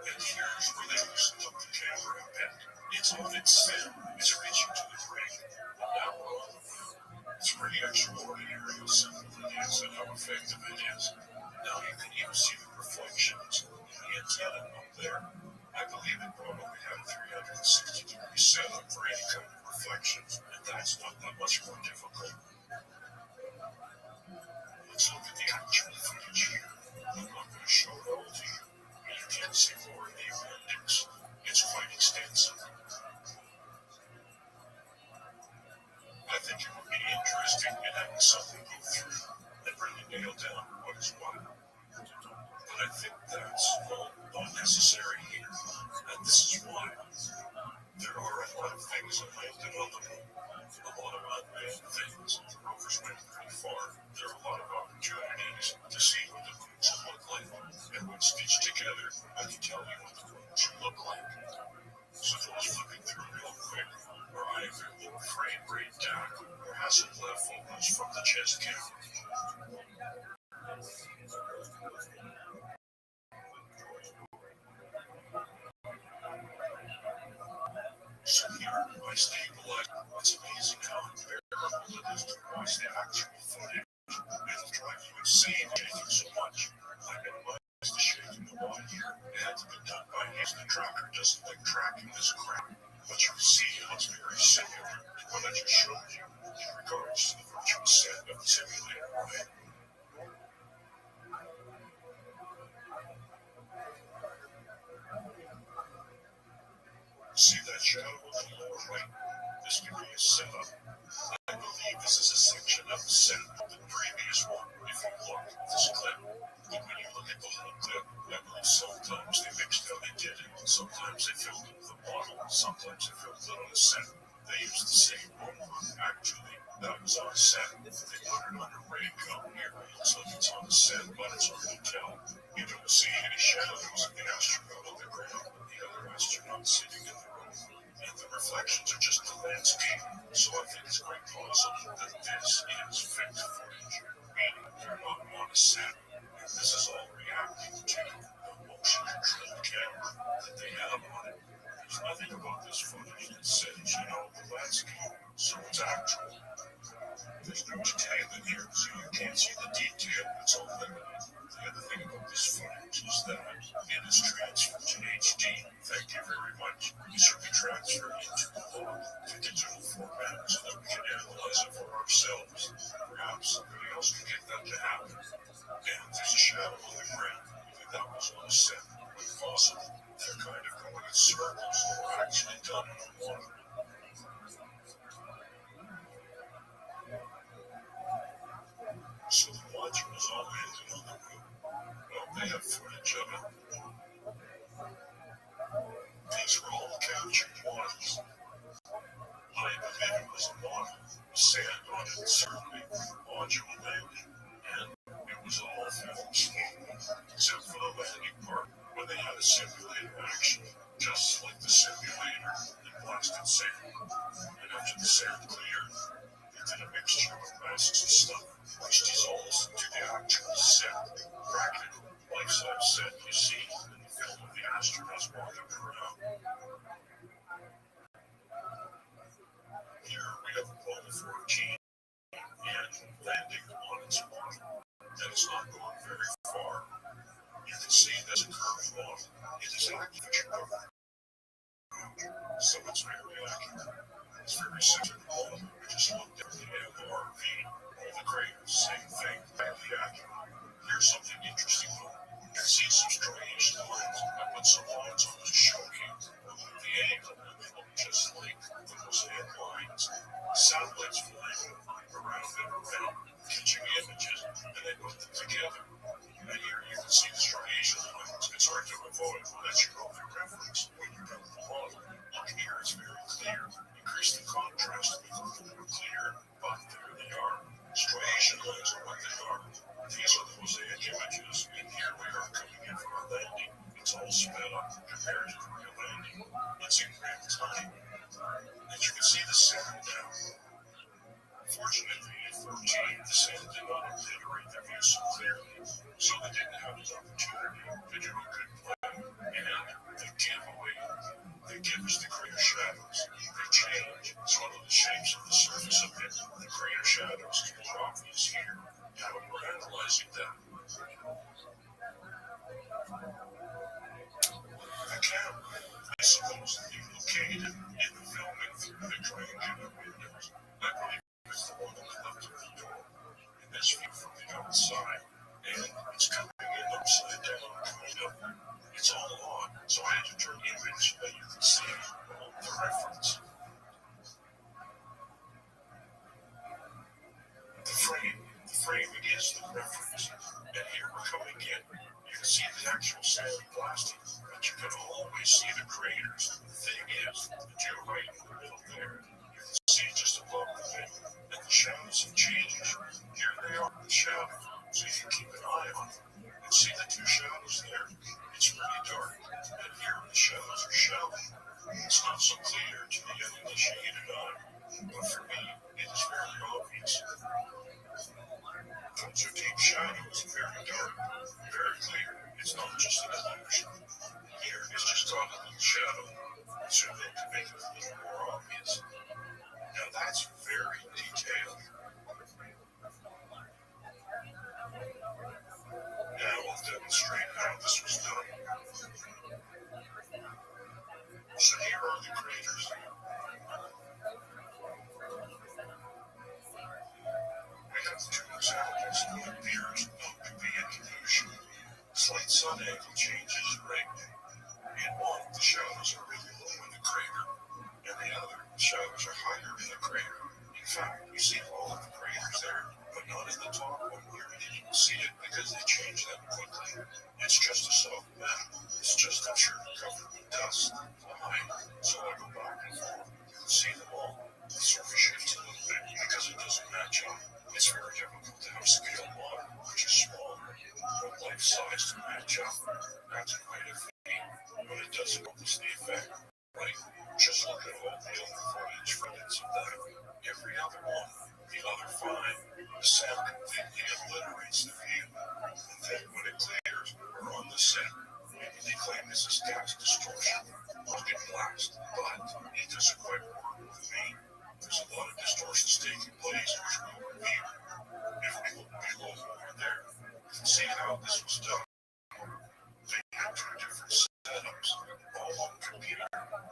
And here's where they loosened up the camera a bit. It's on its fin, it's reaching to the ring. Well, now we're on the wheel. It's pretty extraordinary how simple it is and how effective it is. Now you can even nail down what is what. But I think that's all unnecessary here. And this is why there are a lot of things in my development. A lot of unmade things. The rovers went pretty far. There are a lot of opportunities to see what the moon should look like. And when stitched together, I can tell you what the moon should look like. So if I was flipping through real quick, or either the frame rate down, or Hasselblad photos from the chest cam. So here, I stabilize. It's amazing how unbearable it is to watch the actual footage. It'll drive you insane shaking so much. I minimize the shaking a lot here. It had to be done by hand. The tracker doesn't like tracking this crap. But you can see how it's very similar to what I just showed you in regards to the virtual set of the simulator, right? See that shadow on the lower right? This could be a setup. I believe this is a section of the set of the previous one. If you look at this clip, but when you look at the whole clip, I believe sometimes they mixed how they did it. Sometimes they filmed it with a model. Sometimes they filmed it on a set. They used the same one. Actually, that was on a set. They put it on a rig out here. So it's on a set, but it's a hotel. You don't see any shadows of the astronaut on the ground. The other astronaut sitting in the room. And the reflections are just the landscape. So I think it's quite possible that this is fixed footage, meaning they're not on a set. And this is all reacting to the motion control camera that they have on it. There's nothing about this footage that says, the landscape. So it's actual. There's no detail in here, so you can't see the detail. It's all limited. The other thing about this footage is that it is transferred to HD. Thank you very much. It should be transferred into the log to digital format so that we can analyze it for ourselves. Perhaps somebody else can get that to happen. And there's a shadow on the ground. Even that was on a set. But possible. They're kind of going in circles. They're actually done in the water. So the watcher was all in on the room. Well, they have footage of it. These were all captured models. I believe it was a model with sand on it, certainly module landing. And it was all filmed smoothly, except for the landing part, where they had a simulated action, just like the simulator in blasted sand. And after the sand cleared, they did a mixture of masks and stuff, which dissolves into the actual set, practical, life-size set you see in the film of the astronauts walking around. Here we have Apollo 14 and landing on its model. That is not going very far. You can see there's a curved model. It is actually covered. So it's very accurate. It's very similar. We just looked at the MRV, all the craters, same thing, highly accurate. Here's something interesting though. You can see some strange lines. I put some lines on to show you the angle, and they look just like those lines. Satellites flying around and around, catching images, and they put them together. And here you can see the striation lines. It's hard to avoid unless you know the reference when you build the model. Look here, it's very clear. Increase the contrast to make it more clear, but there they are. Striation lines are what they are. These are the mosaic images, and here we are coming in for a landing. It's all sped up compared to the real landing. It's in real time. And you can see the sand now. Fortunately, in 14, the sand did not obliterate the view so clearly, so they didn't have the opportunity to do a good play. And they give away. They give us the crater shadows. They change some of the shapes of the surface of it. The crater shadows is more obvious here. Now we're analyzing them. The camera is supposedly located in the filming through the triangular windows. I believe it's the one on the left of the door. In this view from the outside, and it's coming in upside down, kind of. It's all on, so I had to turn image that you can see the reference. The frame is the reference. dark, very clear. It's not just an illusion. Here, it's just on a little shadow. Zoom in to make it a little more obvious. Now that's very detailed. Now I'll demonstrate how this was done. So here are the craters. We have two examples that appears not to be an illusion. Slight sun angle changes right. In one, the shadows are really low in the crater, and the other, the shadows are higher in the crater. In fact, you see all of the craters there, but not in the top one. You really didn't see it because they changed them quickly. It's just a soft map. It's just a shirt covered with dust behind. So I go back and forth. You can see them all. The surface shifts a little bit because it doesn't match up. It's very difficult to have scale model, which is smaller, but life size to match up. That's a great effect, but it doesn't accomplish the effect. Right? Just look at all the other footage evidence of that. Every other one, the other five, the sound completely obliterates the view. And then when it clears, we're on the set. Maybe they claim this is gas distortion, rocket blast, but it doesn't quite work with me. There's a lot of distortions taking place, which we will reveal. If we look below over there, you can see how this was done. They had two different setups, all on computer.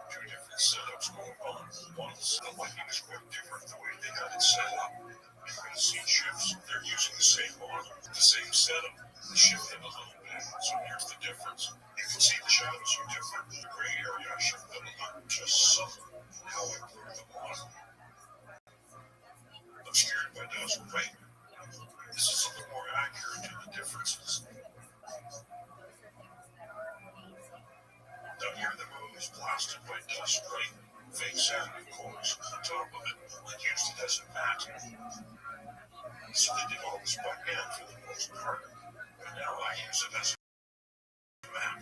Two different setups going on. The lighting is quite different the way they had it set up. You're going to see shifts. They're using the same model, the same setup. They shifted a little bit. So here's the difference. You can see the shadows are different. The gray area I shifted a little, just subtle. How I blur the model. Obscured by dust, right? This is a little more accurate to the differences. Down here, the moon is blasted by dust, right? Fake sound, of course, on top of it. It usually doesn't matter. So they did all this by hand for the most part. But now I use it as a map.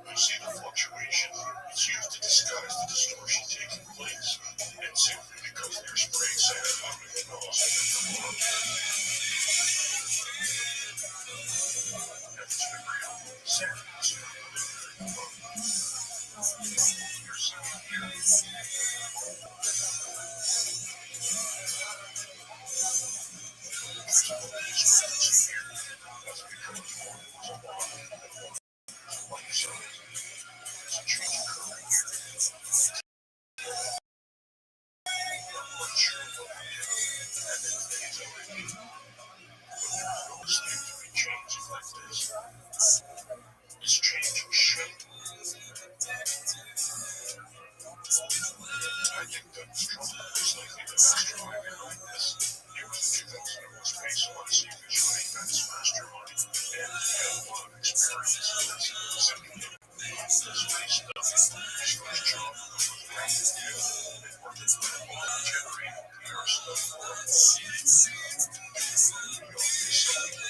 You see the fluctuation. It's used to disguise the distortion taking place. And simply because there's spray sand on the nose and the bottom. And it's been real. Sand is not you're seeing here. There's all the discrepancy here. That's because one was a lot and one life size. There's a change occurring here. Not quite sure what it is. And then it fades out again. But there are no seem to be changes like this. This change of shape. I think that Trump is likely the mastermind behind this. He was the 2001 Space Odyssey visual effects mastermind, and he had a lot of experience in this. The space stuff. His first job was with Restream, and working with all the generating PR stuff for him. He obviously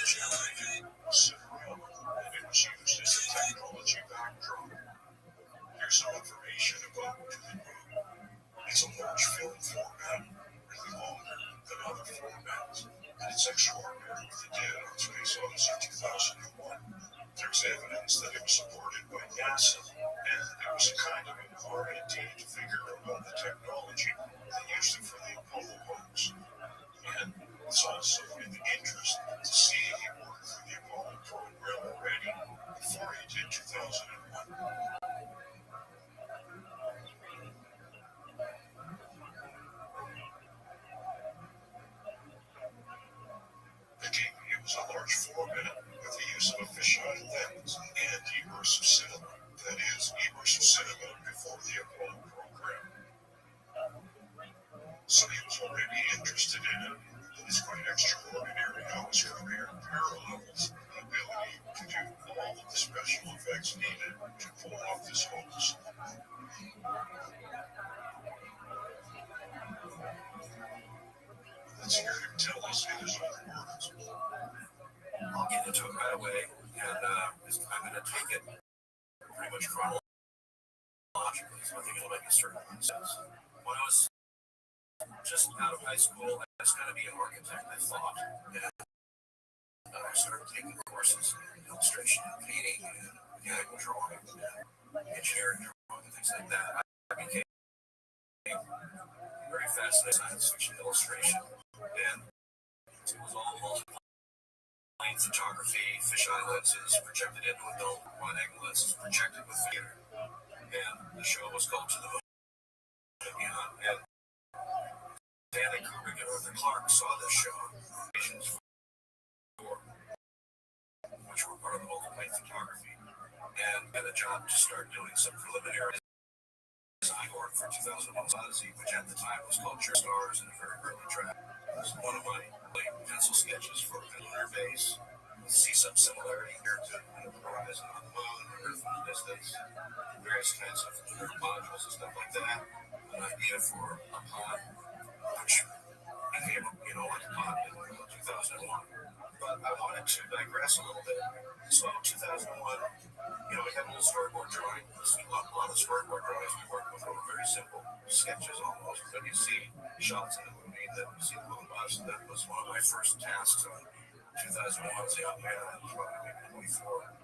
generated a Cinerama, and it was used as a technology backdrop. Here's some information about To the Moon. It's a large film format, really longer than other formats, and it's extraordinary what they did on Space Odyssey 2001. There's evidence that it was supported by NASA, and it was a kind of an R&D to figure out all the technology. They used it for the Apollo hoax, and it's also in the interest to see he worked for the Apollo program already before he did 2001. Again, it was a large format with the use of a fisheye lens and immersive cinema. That is, immersive cinema before the Apollo program. So he was already interested in it. It's quite extraordinary how his career parallels the ability to do all of the special effects needed to pull off this hoax. Let's hear him tell us in his own words. I'll get into it right away, and I'm going to take it pretty much chronologically, so I think it'll make a certain sense. When I was just out of high school, I was going to be an architect, I thought. And I started taking courses in illustration and painting and mechanical drawing and engineering drawing and things like that. I became very fascinated with science fiction illustration, and it was all multi-plane photography, fisheye lenses projected into a dome, wide-angle lenses projected with theater. And the show was called To the Moon and Beyond. And Danny Kubrick and Arthur Clarke saw this show, which were part of the multi-plane photography, and got a job to start doing some preliminary design work for 2001's Odyssey, which at the time was called Stars and a very early draft. It was one of my pencil sketches for a lunar base. You see some similarity here to the horizon on the moon, Earth in the distance, various kinds of lunar modules and stuff like that. An idea for a pod, which became, like a pod in 2001. But I wanted to digress a little bit. So 2001, we had a little storyboard drawing. A lot of storyboard drawings we worked with were very simple sketches almost. But you see shots in the movie that you see the little bus. That was one of my first tasks on 2001 as a young man, maybe 24.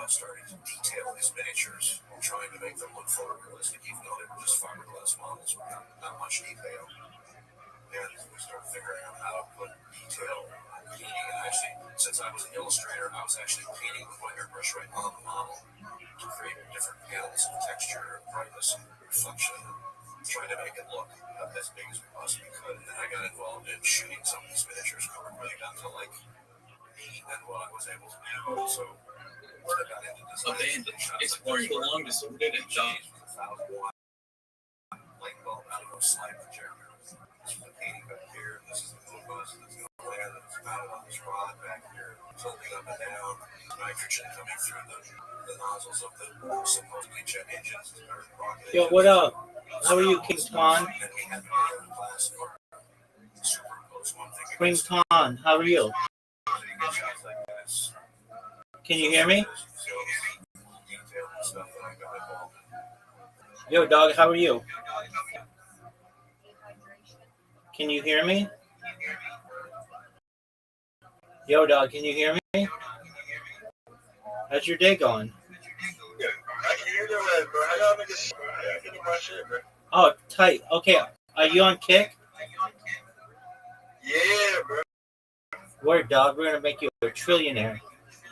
Starting to detail these miniatures, trying to make them look photorealistic, even though they were just fiberglass models with not much detail. And we started figuring out how to put detail on painting. And actually, since I was an illustrator, I was actually painting with my airbrush right on the model to create different panels of texture, brightness, and reflection, and trying to make it look as big as we possibly could. And then I got involved in shooting some of these miniatures. We really got to like me and what I was able to do. So I got into design. Exploring the longest we did it, John. Light bulb out of a slide projector. This is the painting back here. This is the little bus that's the land that's mounted on this rod back here. Tilting up and down. Nitrogen coming through the nozzles of the supposedly jet engines. Yo, what up? How are you, King Kwan? And we had the glass or superimposed one thing. King Kwan, how are you? Can you hear me? Yo, dog, how are you? Can you hear me? Yo, dog, can you hear me? How's your day going? Yeah, I can hear that, bro. How y'all niggas? I can do my shit, bro. Oh, tight. Okay, are you on Kick? Yeah, bro. Word, dog, we're gonna make you a trillionaire.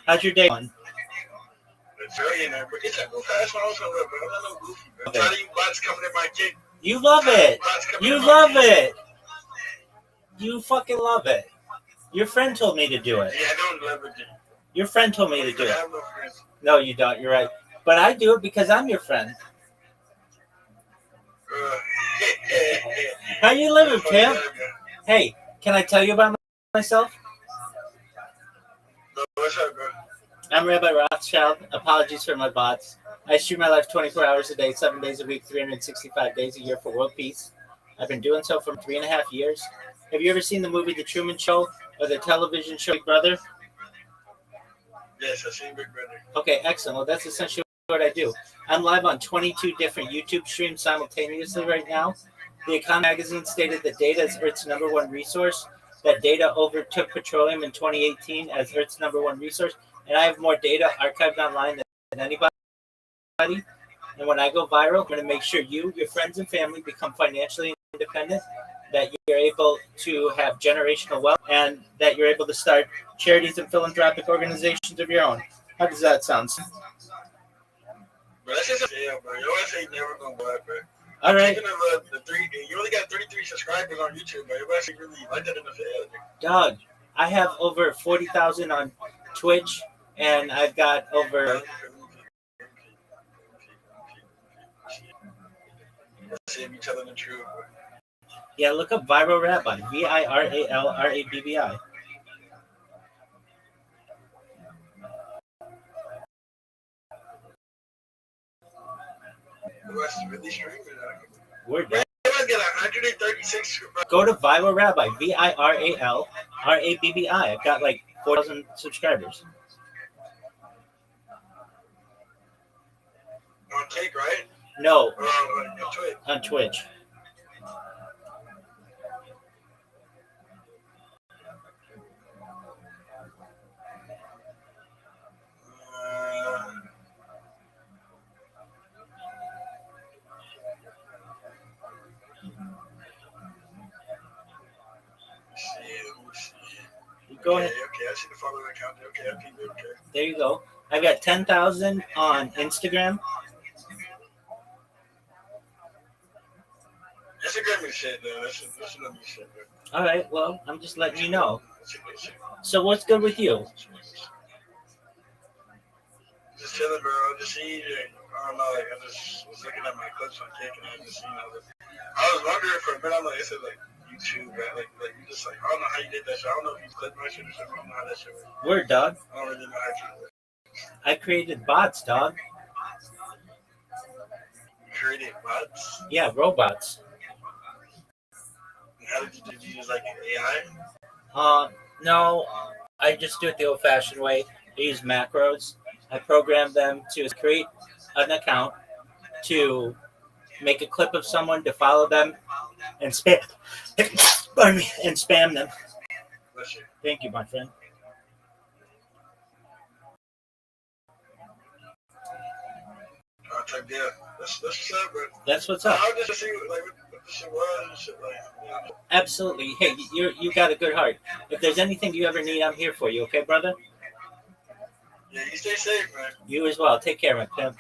How's your day going? A trillionaire, bro. It's a goofy ass one also, bro. I'm not no goofy, bro. I'm Okay. telling you, bots coming in my Kick. You love it. You love it. You fucking love it. Your friend told me to do it. Yeah, I don't love it. Your friend told me to do I it. have no friends. No, you don't. You're right. But I do it because I'm your friend. How you living, pimp? Hey, can I tell you about myself? What's up, bro? I'm Rabbi Rothschild. Apologies for my bots. I stream my life 24 hours a day, 7 days a week, 365 days a year for world peace. I've been doing so for 3.5 years. Have you ever seen the movie The Truman Show or the television show Big Brother? Yes, I've seen Big Brother. Okay, excellent. Well, that's essentially what I do. I'm live on 22 different YouTube streams simultaneously right now. The Economy magazine stated that data is Earth's #1 resource. That data overtook petroleum in 2018 as Earth's #1 resource. And I have more data archived online than anybody. And when I go viral, I'm going to make sure you, your friends, and family become financially independent, that you're able to have generational wealth, and that you're able to start charities and philanthropic organizations of your own. How does that sound? Bro, that's just a fail, bro. Your ass ain't never gonna work, bro. All right. Even if you only got 33 subscribers on YouTube, bro. Your ass ain't really like that in the fail. Doug, I have over 40,000 on Twitch, and I've got over... See me telling the truth, bro. Yeah, look up Viral Rabbi, VIRALRABBI. Your ass is really streaming. We're Bro, dead. you guys get 136. Bro. Go to Viral Rabbi, VIRALRABBI. I've got like 4,000 subscribers. On Cake, right? No, Or on Twitch. on Twitch. Go ahead. Okay, I see the follower account. Okay, okay. There you go. I got 10,000 on Instagram. Instagram is shit, though. That's not be shit, bro. All right. Well, I'm just letting you know. So what's good with you? Just chilling, bro. Just eating. I don't know. Like, I just was looking at my clips on Kick, and I just, I was wondering for a minute. I'm like, is it like YouTube, right? Like you just like, I don't know how you did that shit. I don't know if you clipped my shit or something. I don't know how that shit works. Word, dog. I don't really know how it works. I created bots, dog. Created bots? Yeah, robots. How did you use like AI? No, I just do it the old-fashioned way. I use macros. I program them to create an account, to make a clip of someone, to follow them, and spam. Pardon me, and spam them. Thank you, my friend. That's what's up, bro. That's what's up. I'll just see what the shit was and shit like. Absolutely. Hey, you got a good heart. If there's anything you ever need, I'm here for you. Okay, brother? Yeah, you stay safe, man. You as well. Take care, my pimp.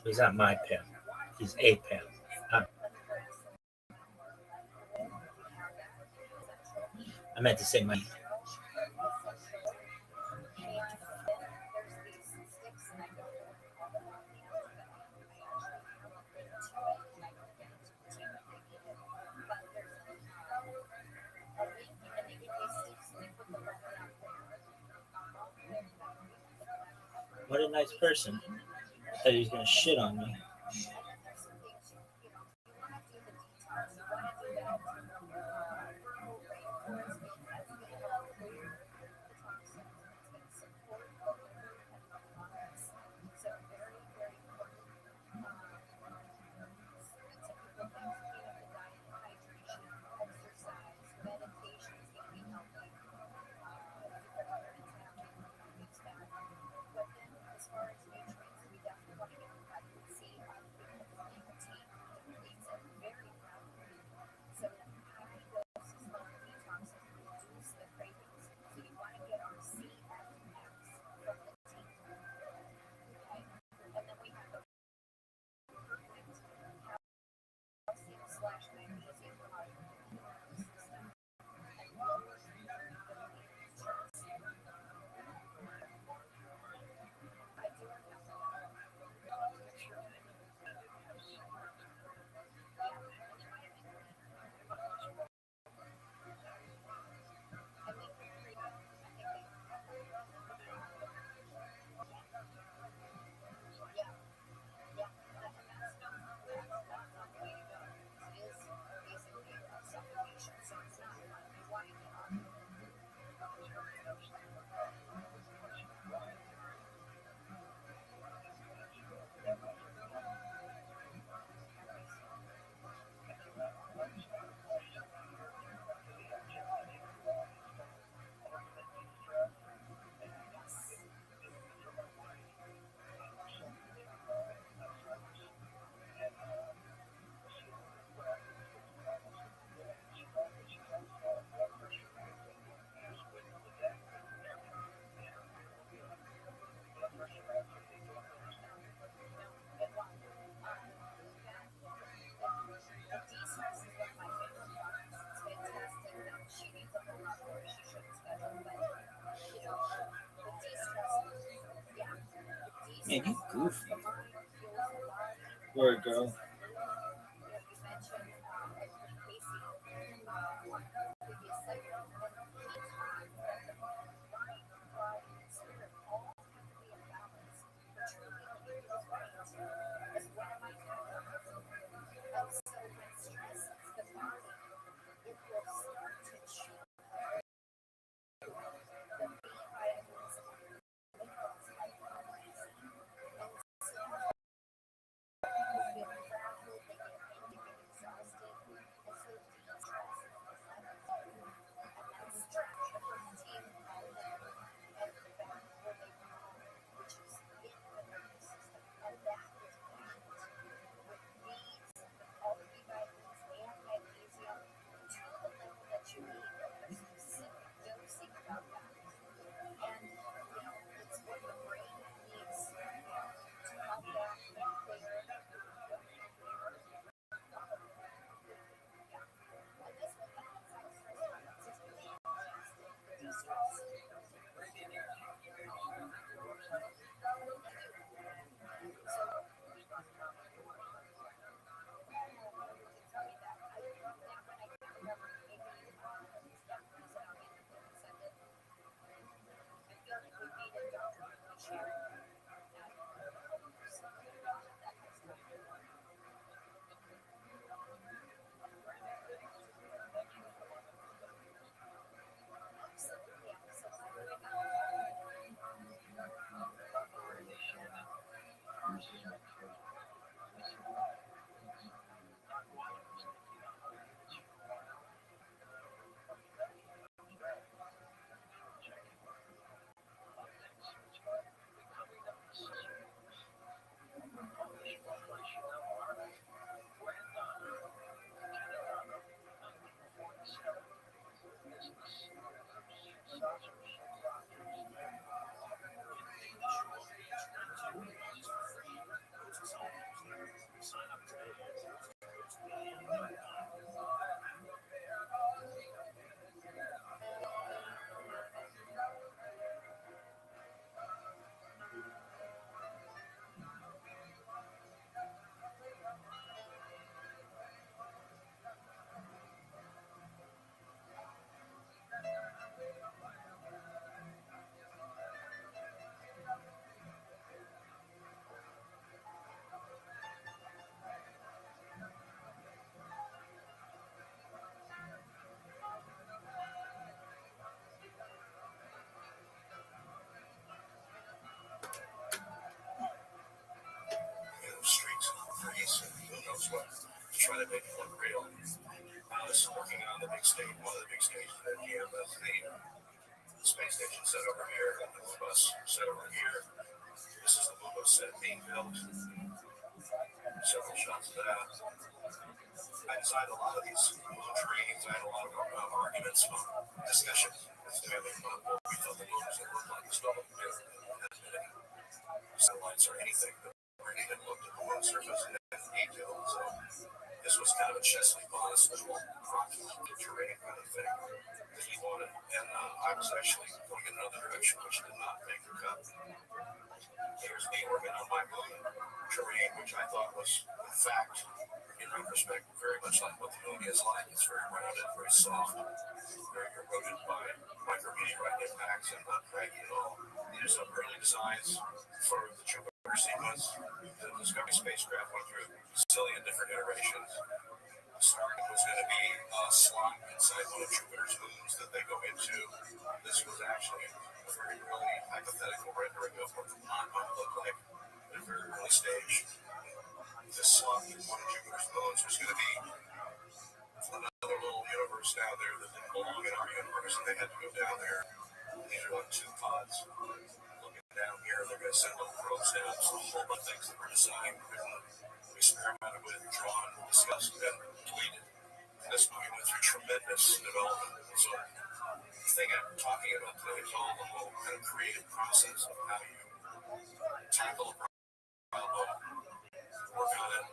He's not my pimp. He's a pimp. I meant to say my. What a nice person. I thought he was going to shit on me. Man, you goofy. Word, girl. real. I was working on the big stage, one of the big stages at GMS, the space station set over here, and the bus set over here. This is the Mobo set being built. Several shots of that. I designed a lot of these trainings. I had a lot of arguments, discussions together about what we thought the Mobos would look like, installed satellites or anything that really had looked at the moon surface in detail. So this was kind of a Chesley Bonus little terrain kind of thing that he wanted. And I was actually going in another direction, which did not make the cut. Here's me working on my moon terrain, which I thought was, in fact, in retrospect, very much like what the moon is like. It's very rounded, very soft, very eroded by micrometeorite impacts and not craggy at all. These are some early designs for the Jupiter sequence. The Discovery spacecraft went through a zillion different iterations. Starting was going to be a slot inside one of Jupiter's moons that they go into. This was actually a very early hypothetical rendering of what the pond might look like at a very early stage. This slot in one of Jupiter's moons was going to be another little universe down there that didn't belong in our universe, and they had to go down there. These are like two pods. Looking down here, they're going to send little probes down. So a whole bunch of things that were designed, experimented with, drawn, discussed, and tweeted. This movie went through tremendous development. So the thing I'm talking about today is all the whole kind of creative process of how you tackle a problem, work on it,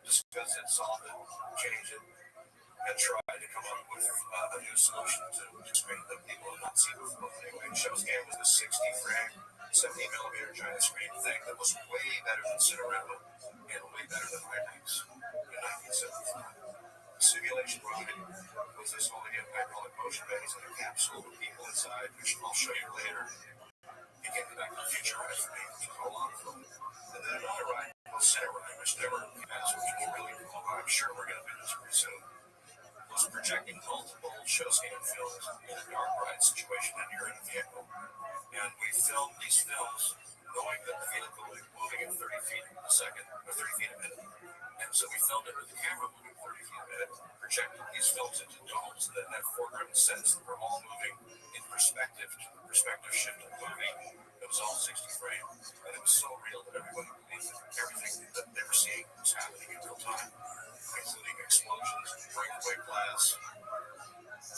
discuss it, solve it, change it, and try to come up with a new solution to screen that people have not seen before. Anyway, ShowScan was the 60-frame, 70mm giant screen thing that was way better than Cinerama and way better than IMAX in 1975. The simulation rocket was this whole idea of hydraulic motion bays and a capsule with people inside, which I'll show you later. Became the Back to the Future ride for me, which was a lot of fun. And then another ride was Cinerama, which never passed, which was really cool. I'm sure we're going to do this pretty soon. Was projecting multiple ShowScan films in a dark ride situation, and you're in a vehicle. And we filmed these films knowing that the vehicle was moving at 30 feet a second, or 30 feet a minute. And so we filmed it with the camera moving 30 feet a minute, projected these films into domes that had foreground sets that were all moving in perspective to the perspective shift of the movie. It was all 60 frame, and it was so real that everybody believed that everything that they were seeing was happening in real time, including explosions, breakaway glass,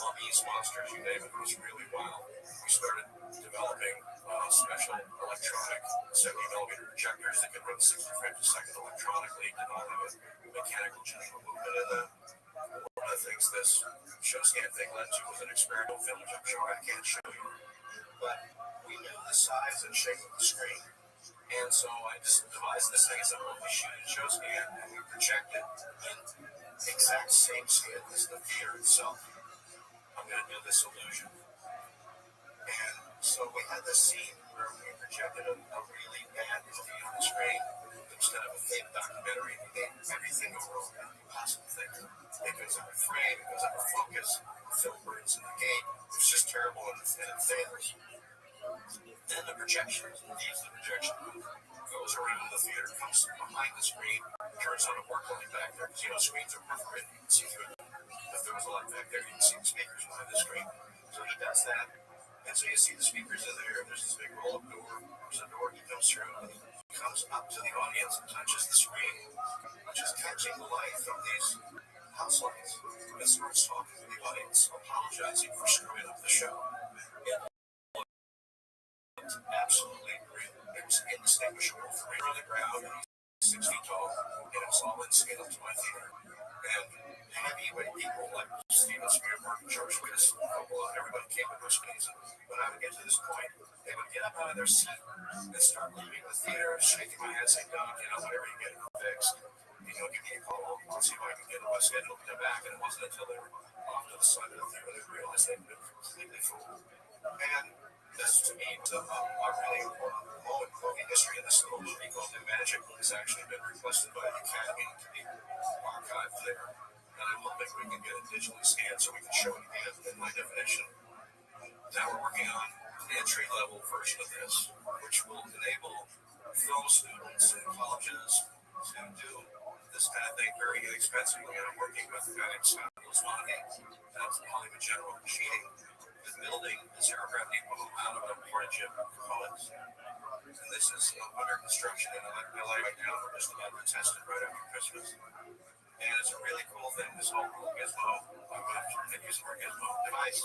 mummies, monsters, you name it. It was really wild. We started developing special electronic 70mm projectors that could run 60 frames a second electronically, did not have a mechanical general movement in them. One of the things this ShowScan thing led to was an experimental film, which I'm sure I can't show you. But we knew the size and shape of the screen. And so I just devised this thing as a movie shoot in ShowScan, and we project it in the exact same scale as the theater itself. I'm going to do this illusion. And so we had this scene where we projected a really bad movie on the screen. It was kind of a fake documentary. We made everything go wrong that you possibly think. It goes out of frame, it goes out of focus, the film burns in the gate. It's just terrible, and it fails. Then the projection goes around the theater, comes behind the screen, turns on a work light back there, because screens are perforated. You can see through it. If there was a light back there, you can see the speakers behind the screen. So he does that, and so you see the speakers in there. There's this big roll-up door. There's a door that comes through, and he comes up to the audience and touches the screen, which is catching the light from these house lights, and starts talking to the audience, apologizing for screwing up the show. Absolutely real. It was indistinguishable from me on the ground. He's 6 feet tall, and it was all in scale to my theater. And heavyweight people like Steven Spielberg and George Lucas, everybody came to those screens. And when I would get to this point, they would get up out of their seat and start leaving the theater, shaking my head, saying, "Doc, whenever you get it fixed, give me a call. I'll see if I can get it. My schedule to come back." And it wasn't until they were off to the side of the theater they realized they'd been completely fooled. And this, to me, was a really important moment in movie history. And this little movie called New Magic has actually been requested by the Academy to be archived there. And I'm hoping we can get it digitally scanned so we can show it again in high definition. Now we're working on an entry-level version of this, which will enable film students and colleges to do this kind of thing very inexpensively. I'm working with FedEx that's Hollywood General Machining, is building a zero gravity boat out of imported chip components. And this is under construction in LA right now. We're just about to test it right after Christmas. And it's a really cool thing. This whole gizmo, I'm going to use the word gizmo device,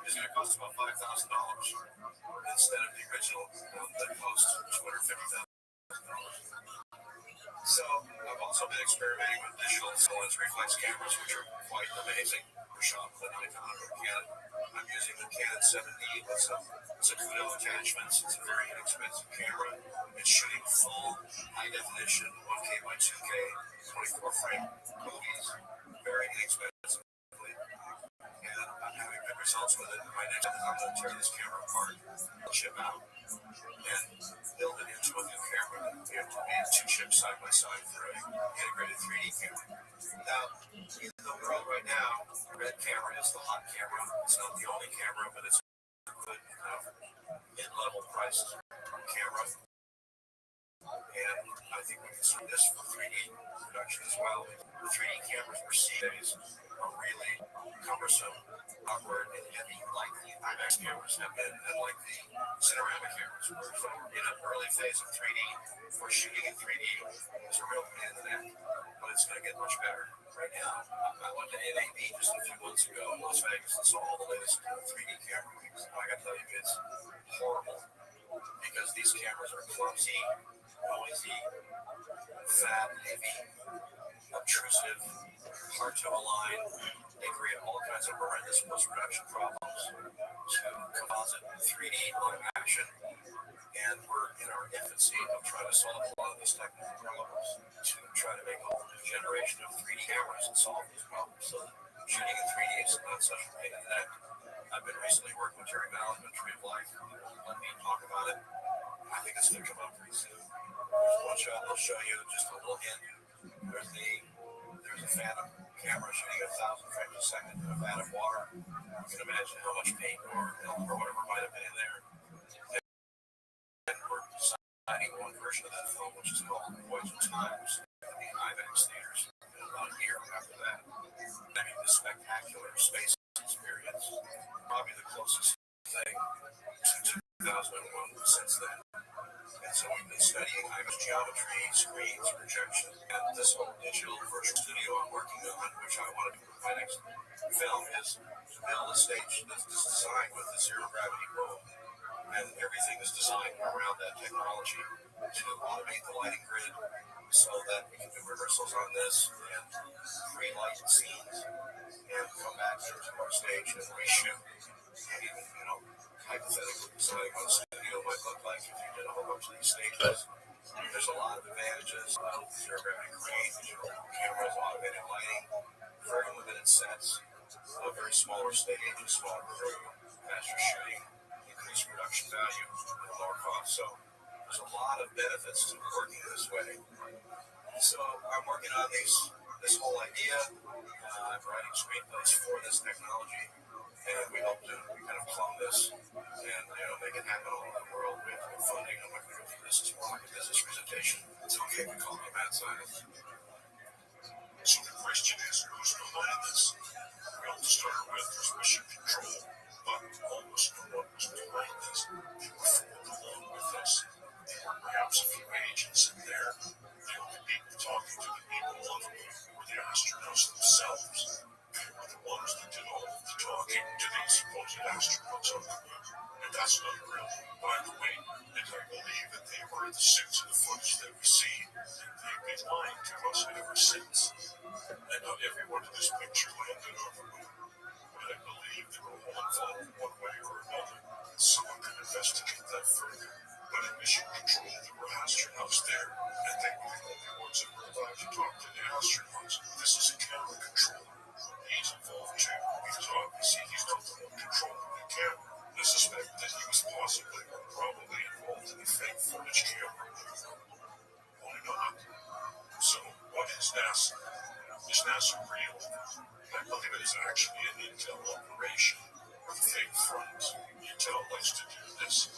is going to cost about $5,000 instead of the original that cost $250,000. So I've also been experimenting with digital lens reflex cameras, which are quite amazing for shot with an Nikon or Canon. I'm using the Canon 7D with some Zacuto attachments. It's a very inexpensive camera. It's shooting full high definition 1K by 2K 24 frame movies very inexpensively. And I'm having good results with it. My next step is I'm going to tear this camera apart, chip out, and build it into a new camera. We have to be two chips side by side for an integrated 3D camera. Now, in the world right now, the red camera is the hot camera. It's not the only camera, but it's a good mid-level priced camera. And I think we can see this for 3D production as well. The 3D cameras we're seeing are really cumbersome, awkward, and heavy, like the IMAX cameras have been, and like the Cinerama cameras. We're in an early phase of 3D. We're shooting in 3D. It's a real pain in the neck, but it's going to get much better. Right now, I went to NAB just a few months ago in Las Vegas and saw all the latest 3D cameras. I got to tell you, it's horrible because these cameras are clumsy, noisy, fat, heavy, obtrusive, hard to align. They create all kinds of horrendous post-production problems to composite 3D live action. And we're in our infancy of trying to solve a lot of these technical problems to try to make a whole new generation of 3D cameras and solve these problems. So shooting in 3D is not such a pain in the neck. I've been recently working with Terry Mallon with Tree of Life. Let me talk about it. I think it's going to come out pretty soon. There's one shot I'll show you, just a little hint. There's a Phantom camera shooting 1,000 frames a second in a vat of water. You can imagine how much paint or whatever might have been in there. And we're designing one version of that film, which is called Voyage of Time, which is going to be in IMAX theaters in about a year after that. I mean, the spectacular space experience, probably the closest thing to 2001 since then. And so we've been studying IMAX geometry, screens, projection, and this whole digital virtual studio I'm working on, which I want to do with my next film, is to build a stage that's designed with the zero gravity boat. And everything is designed around that technology to automate the lighting grid so that we can do rehearsals on this and pre-light scenes and come back into our stage and reshoot. And even, hypothetically deciding what a studio might look like if you did a whole bunch of these stages. There's a lot of advantages of zero gravity crane, digital cameras, automated lighting, very limited sets, a very smaller stage, a smaller crew, faster shooting, increased production value, and lower cost. So there's a lot of benefits to working this way. So I'm working on this whole idea. I'm writing screenplays for this technology, and we hope to kind of clone this and make it happen all over the world. We have to get funding. I'm not going to go through this as more like a business presentation. It's okay if we call me mad science. So the question is, who's behind this? Well, to start with, there's mission control, but almost no one was behind this. They were followed along with us. There were perhaps a few agents in there. The only people talking to the people on the moon were the astronauts themselves. They were the ones that did all of the talking to these supposed astronauts on the moon. And that's not real, by the way. And I believe that they were in the suits of the footage that we see. They've been lying to us ever since. And not everyone in this picture landed on the moon. But I believe they were all involved one way or another. Someone can investigate that further. But in mission control, there were astronauts there, and they were the only ones that were allowed to talk to the astronauts. This is a camera controller. He's involved too, because obviously he's not the one controlling the camera. I suspect that he was possibly or probably involved in the fake footage camera. Why not? So, what is NASA? Is NASA real? I believe it is actually an intel operation, or the fake front. Intel likes to do this.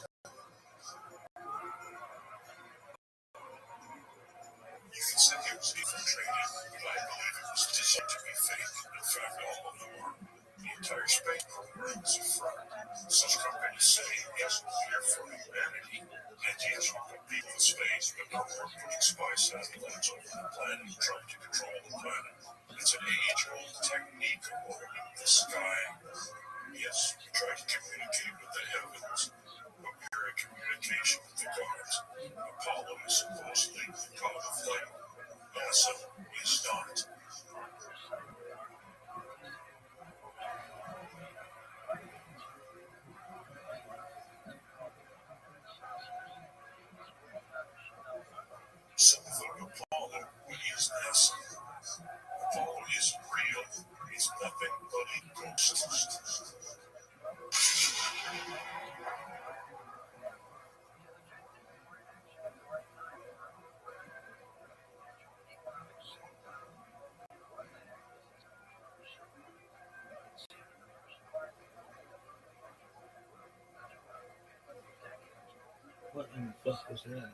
You can say it was infiltrated fake. In fact, all of them are. The entire space program is a fraud. Such companies say, yes, we're here for humanity, and yes, we put people in space, but no more putting spy satellites over the planet trying to control the planet. It's an age-old technique of the sky. Yes, we try to communicate with the heavens, but we're in communication with the gods. Apollo is supposedly the god of light. NASA is not. Some of Apollo is NASA. Apollo is real. It's nothing but a ghost. What in the fuck was that?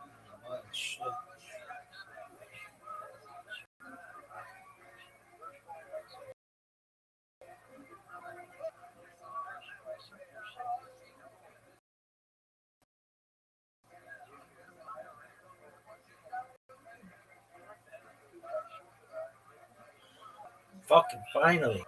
Oh, shit. Fucking finally.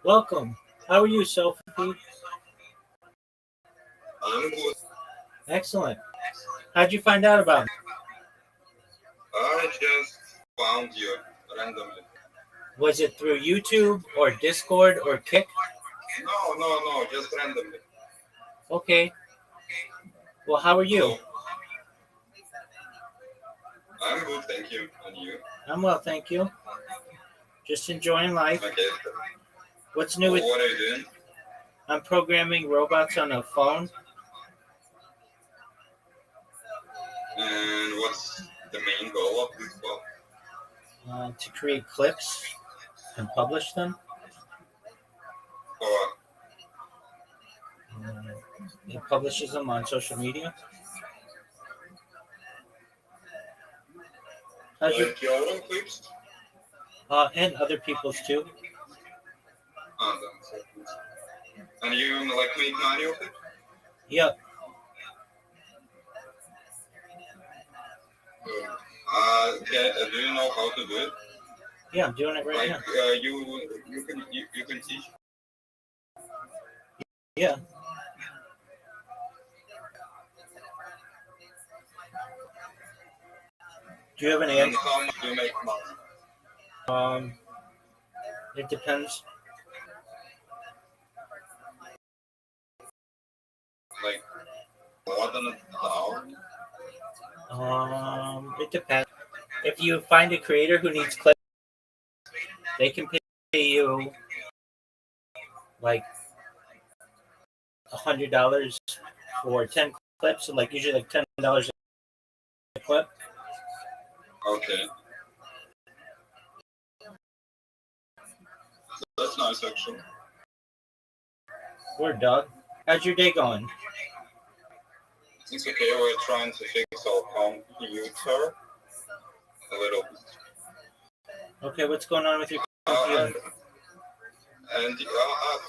Welcome. How are you, Sophie? I'm good. Excellent. How'd you find out about me? I just found you randomly. Was it through YouTube or Discord or Kick? No, just randomly. Okay. Well, how are you? Hello. I'm good, thank you. And you? I'm well, thank you. Just enjoying life. Okay. What's new with? What are you doing? I'm programming robots on a phone. And what's the main goal of this book? To create clips and publish them. Or It publishes them on social media. How's your, like your own clips? and other people's too. That's it. And you like make money of it? Yep. Do you know how to do it? Yeah, I'm doing it right Like now. you can teach. Yeah. Do you have any? And how much do you make money? It depends. Like more than an hour? It depends. If you find a creator who needs clips, they can pay you like $100 for 10 clips, and like usually like $10 a clip. Okay. That's nice actually. Word, dog. How's your day going? It's okay, we're trying to fix our computer a little bit. Okay, what's going on with your And, computer?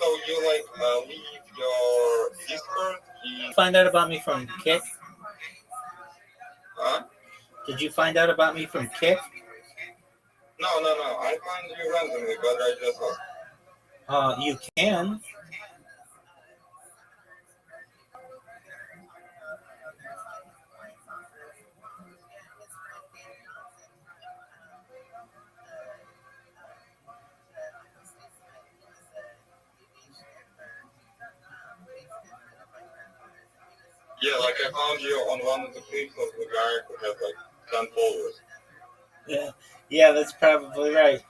so you like leave your Discord in Find out about me from Kick? huh? Did you find out about me from Kick? No. I find you randomly, but I just You can. yeah, like I found you on one of the clips of the guy who has like 10 followers. Yeah, that's probably right.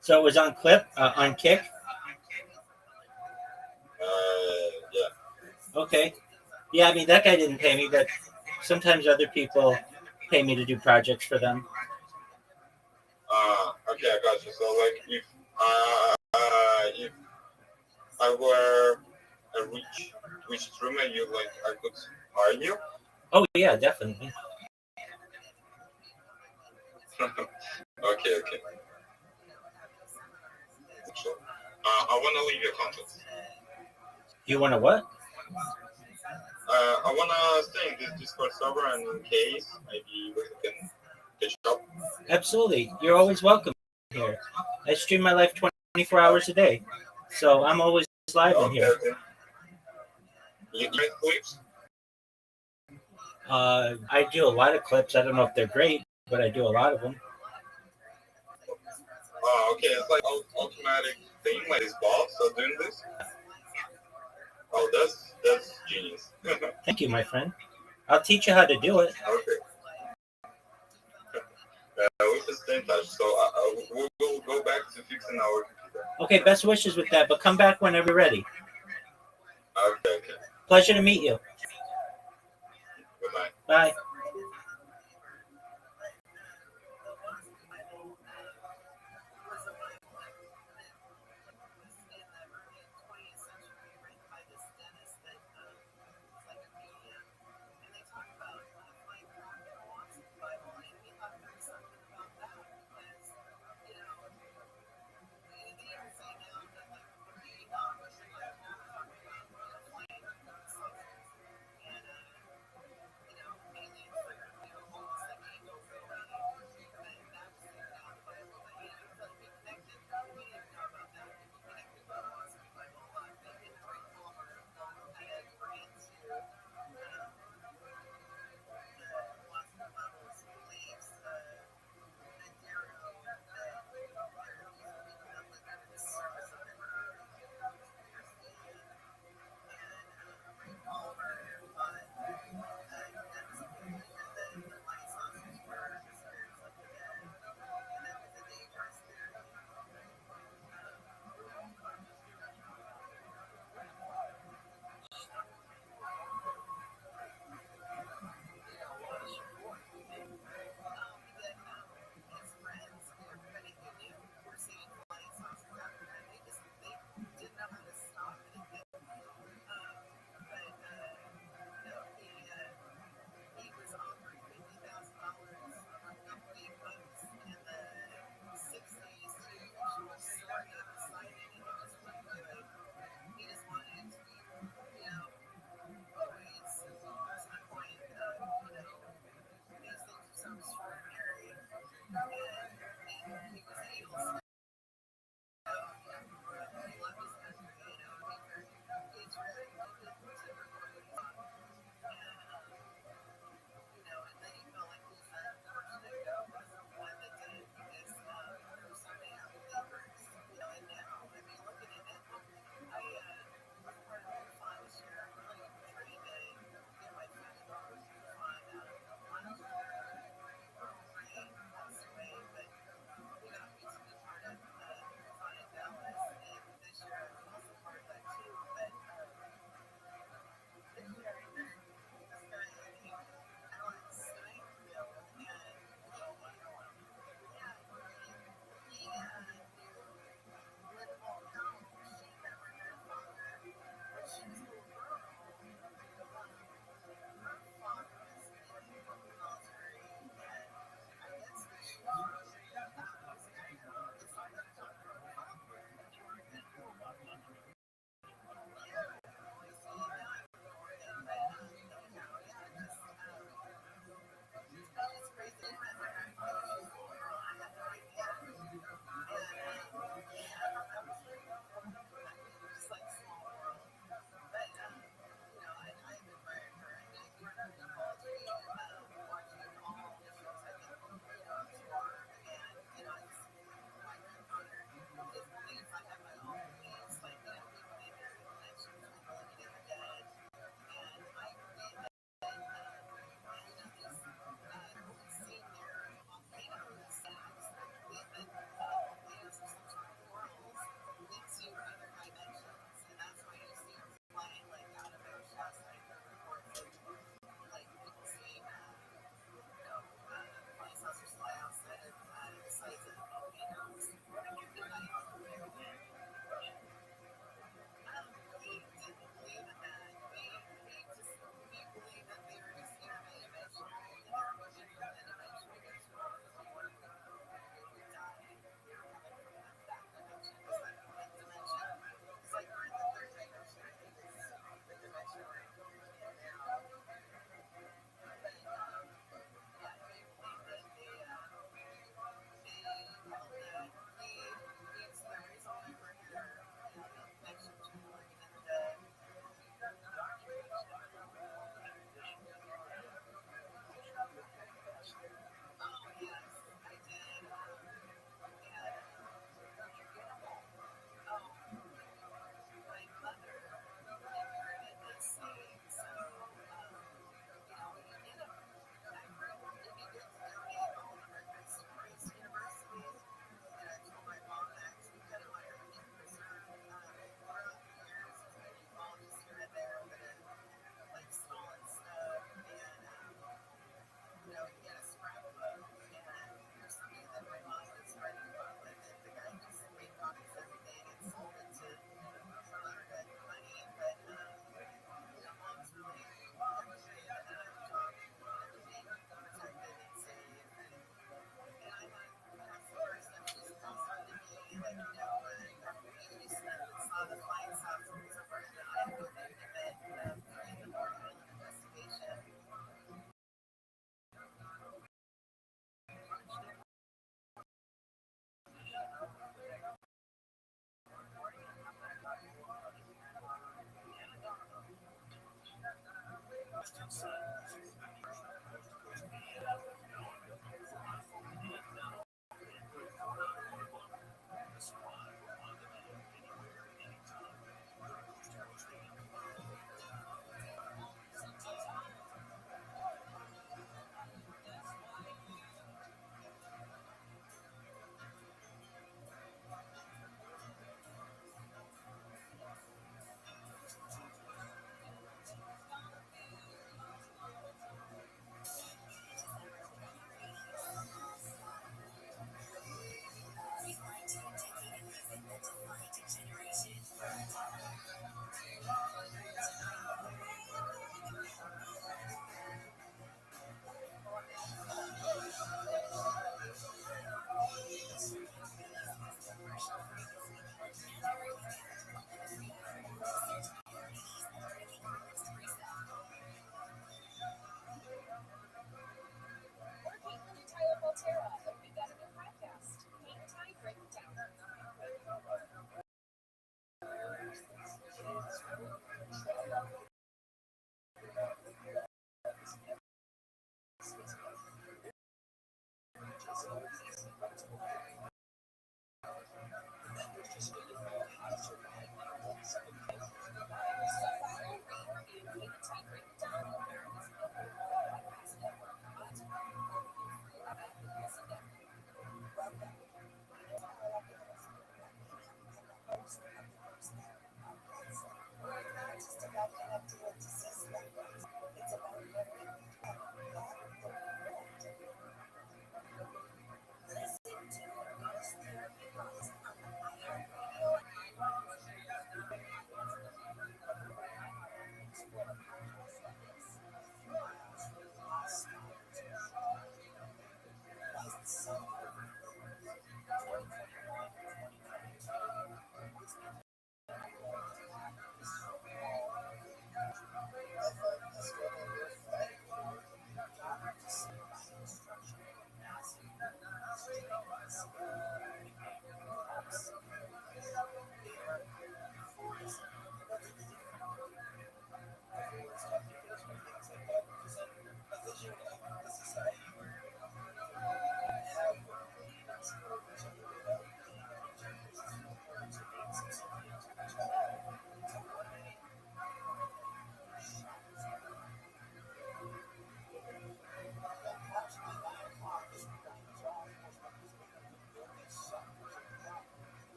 So it was on on Kick? Yeah. Okay. Yeah, I mean, that guy didn't pay me, but sometimes other people pay me to do projects for them. Okay, I got you. So like if I were a rich streamer, you like I could hire you. Oh, yeah, definitely. Okay. So, I want to leave your contact. You want to what? I want to stay in this Discord server, and in case maybe we can catch up. Absolutely. You're always welcome here. I stream my life 24 hours a day. So I'm always live in here. Okay. You make clips? I do a lot of clips. I don't know if they're great, but I do a lot of them. Okay. It's like automatic thing, like this box are doing this. Oh, that's genius. Thank you, my friend. I'll teach you how to do it. Okay. We should stay in touch. So we'll go back to fixing our computer. Okay, best wishes with that, but come back whenever you're ready. Okay. Pleasure to meet you. Goodbye. Bye.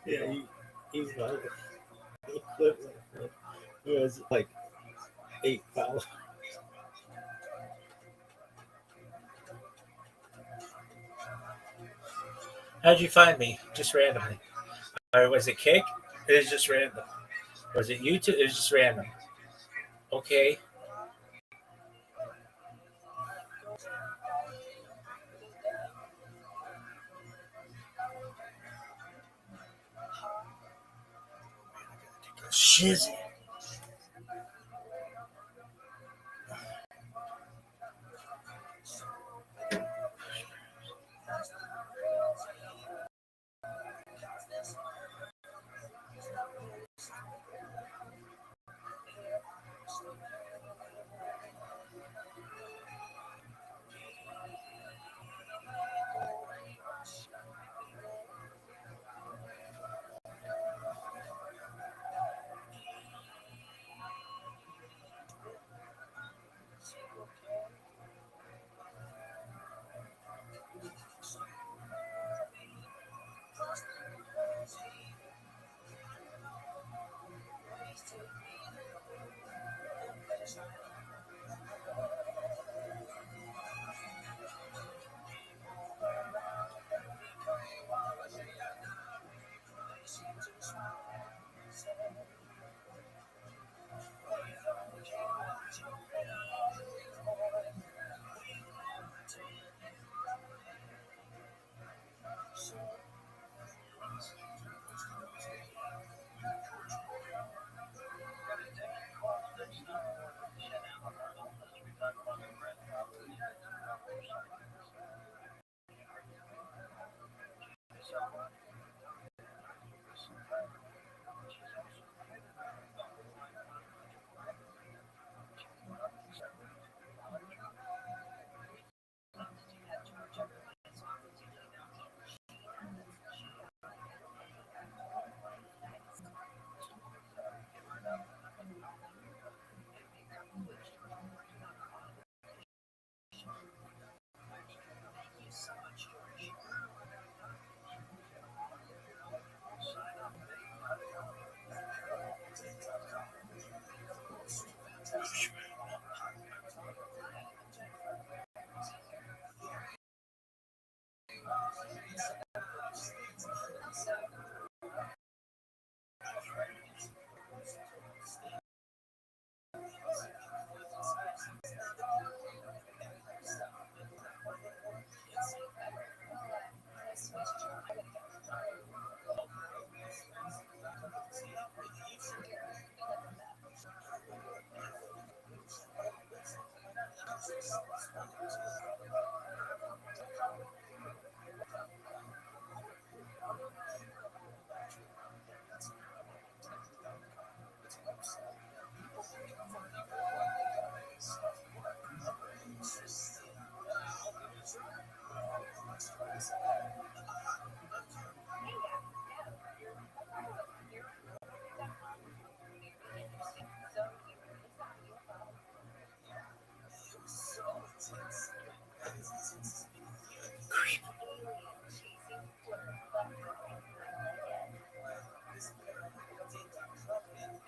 Yeah, he's like equivalent. It was like 8 followers. How'd you find me? Just randomly. Or was it Kick? It was just random. Was it YouTube? It was just random. Okay. Shizzy.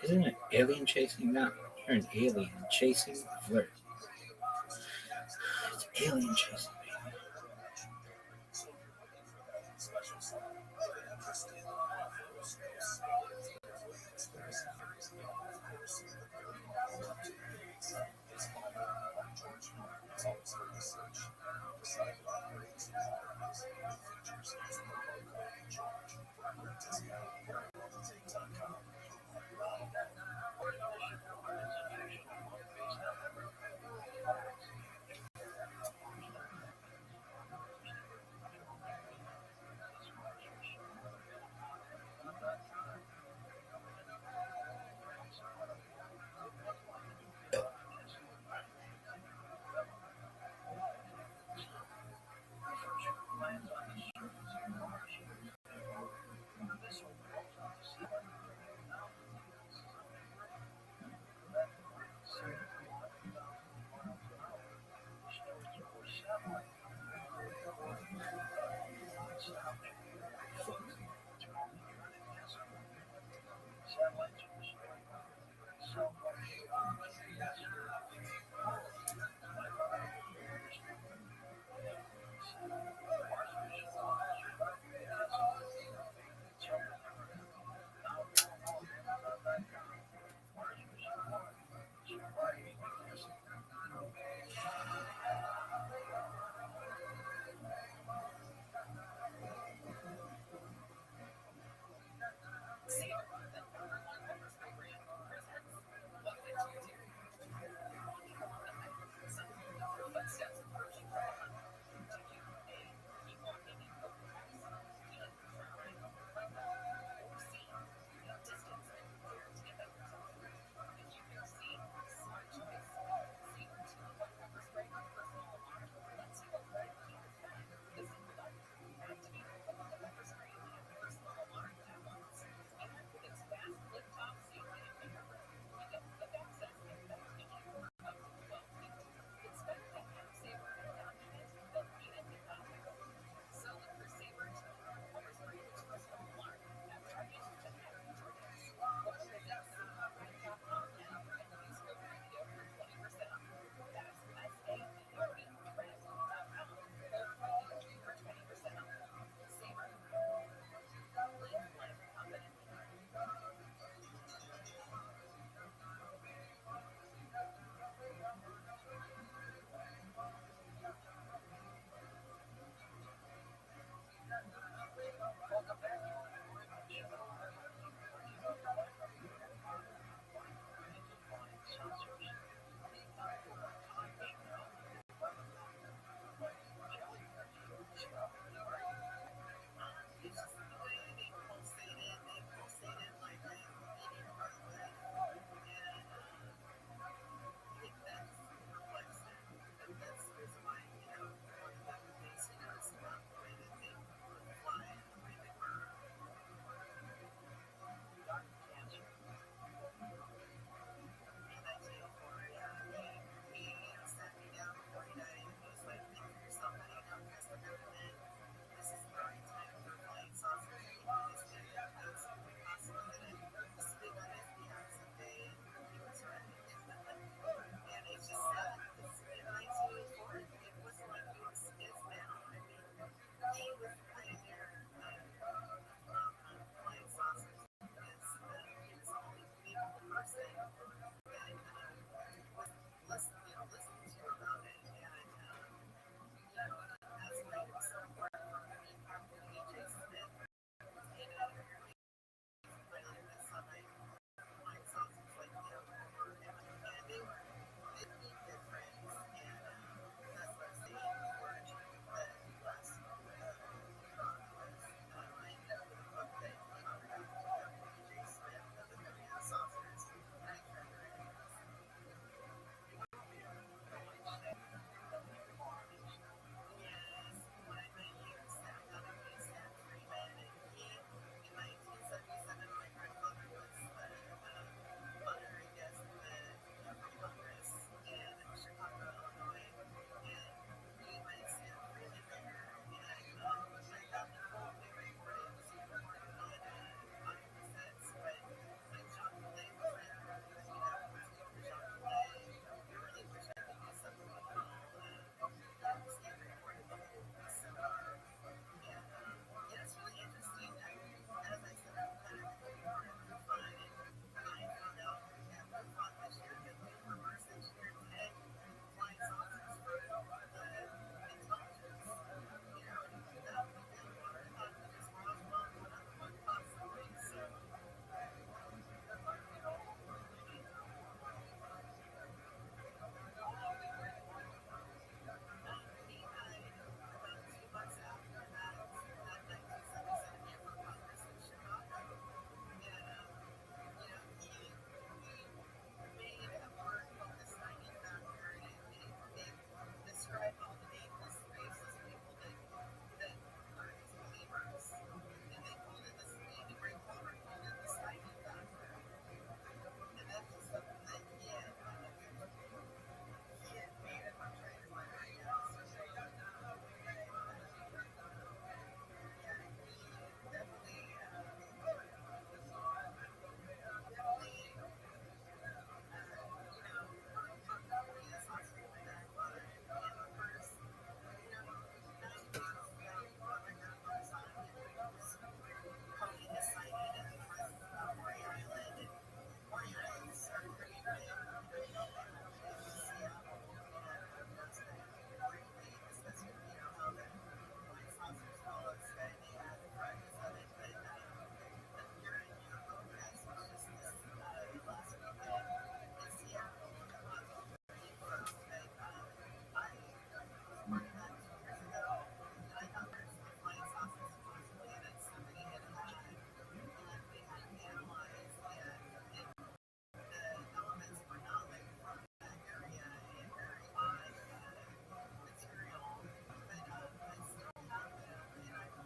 Isn't it alien chasing? No, you're an alien chasing flirt. It's alien chasing.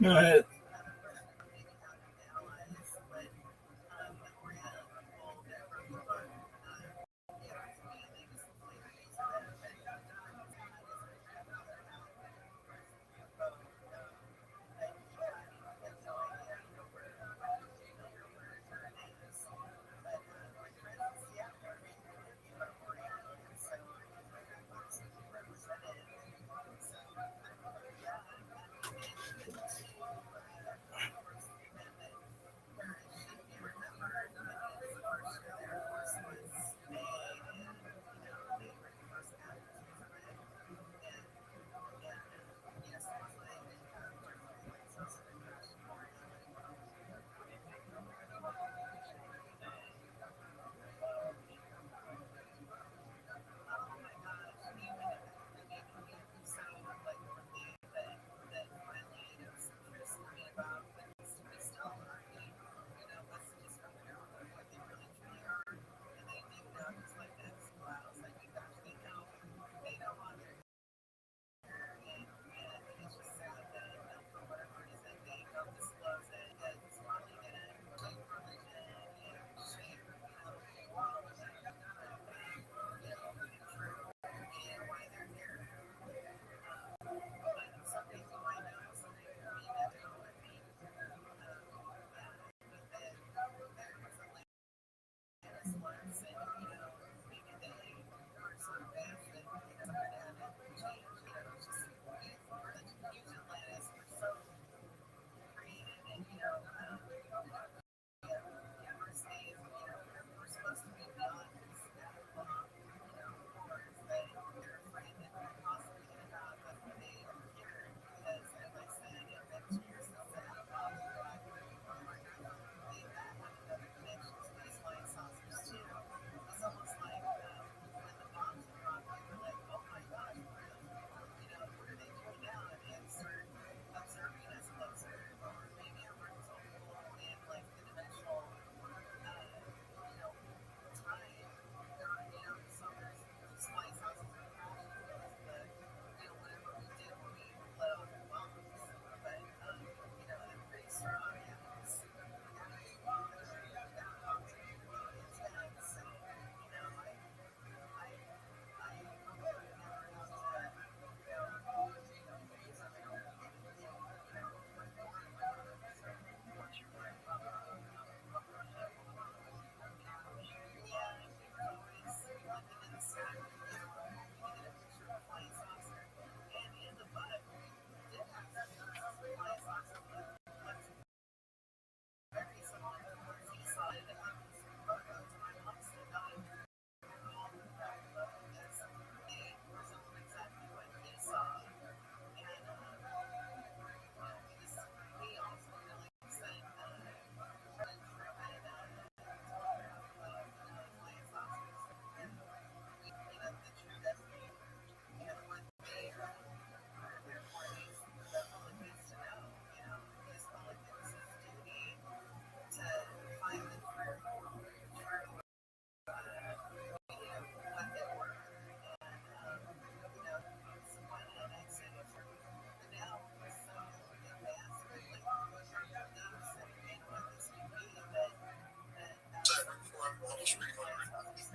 Go ahead.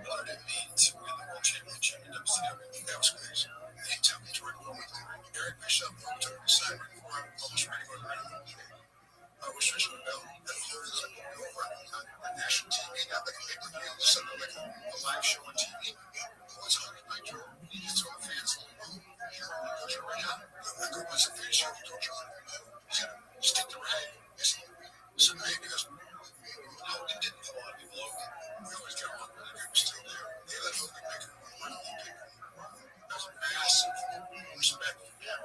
Wanted to meet to win the World Championship in WCW. That was crazy. They took me to a room with Eric Bishop, who took the side for him, published radio and radio. I was just a bell. That was over on national TV, not like a pay-per-view, something like a live show on TV. What's on my door? You just throw fans in the room. You're right on. Like, who was a face? You don't John. Stick the rag. So maybe because it didn't come on people over. We always got one really good still there. They let Hogan make it one Olympic. That's massive respect for him.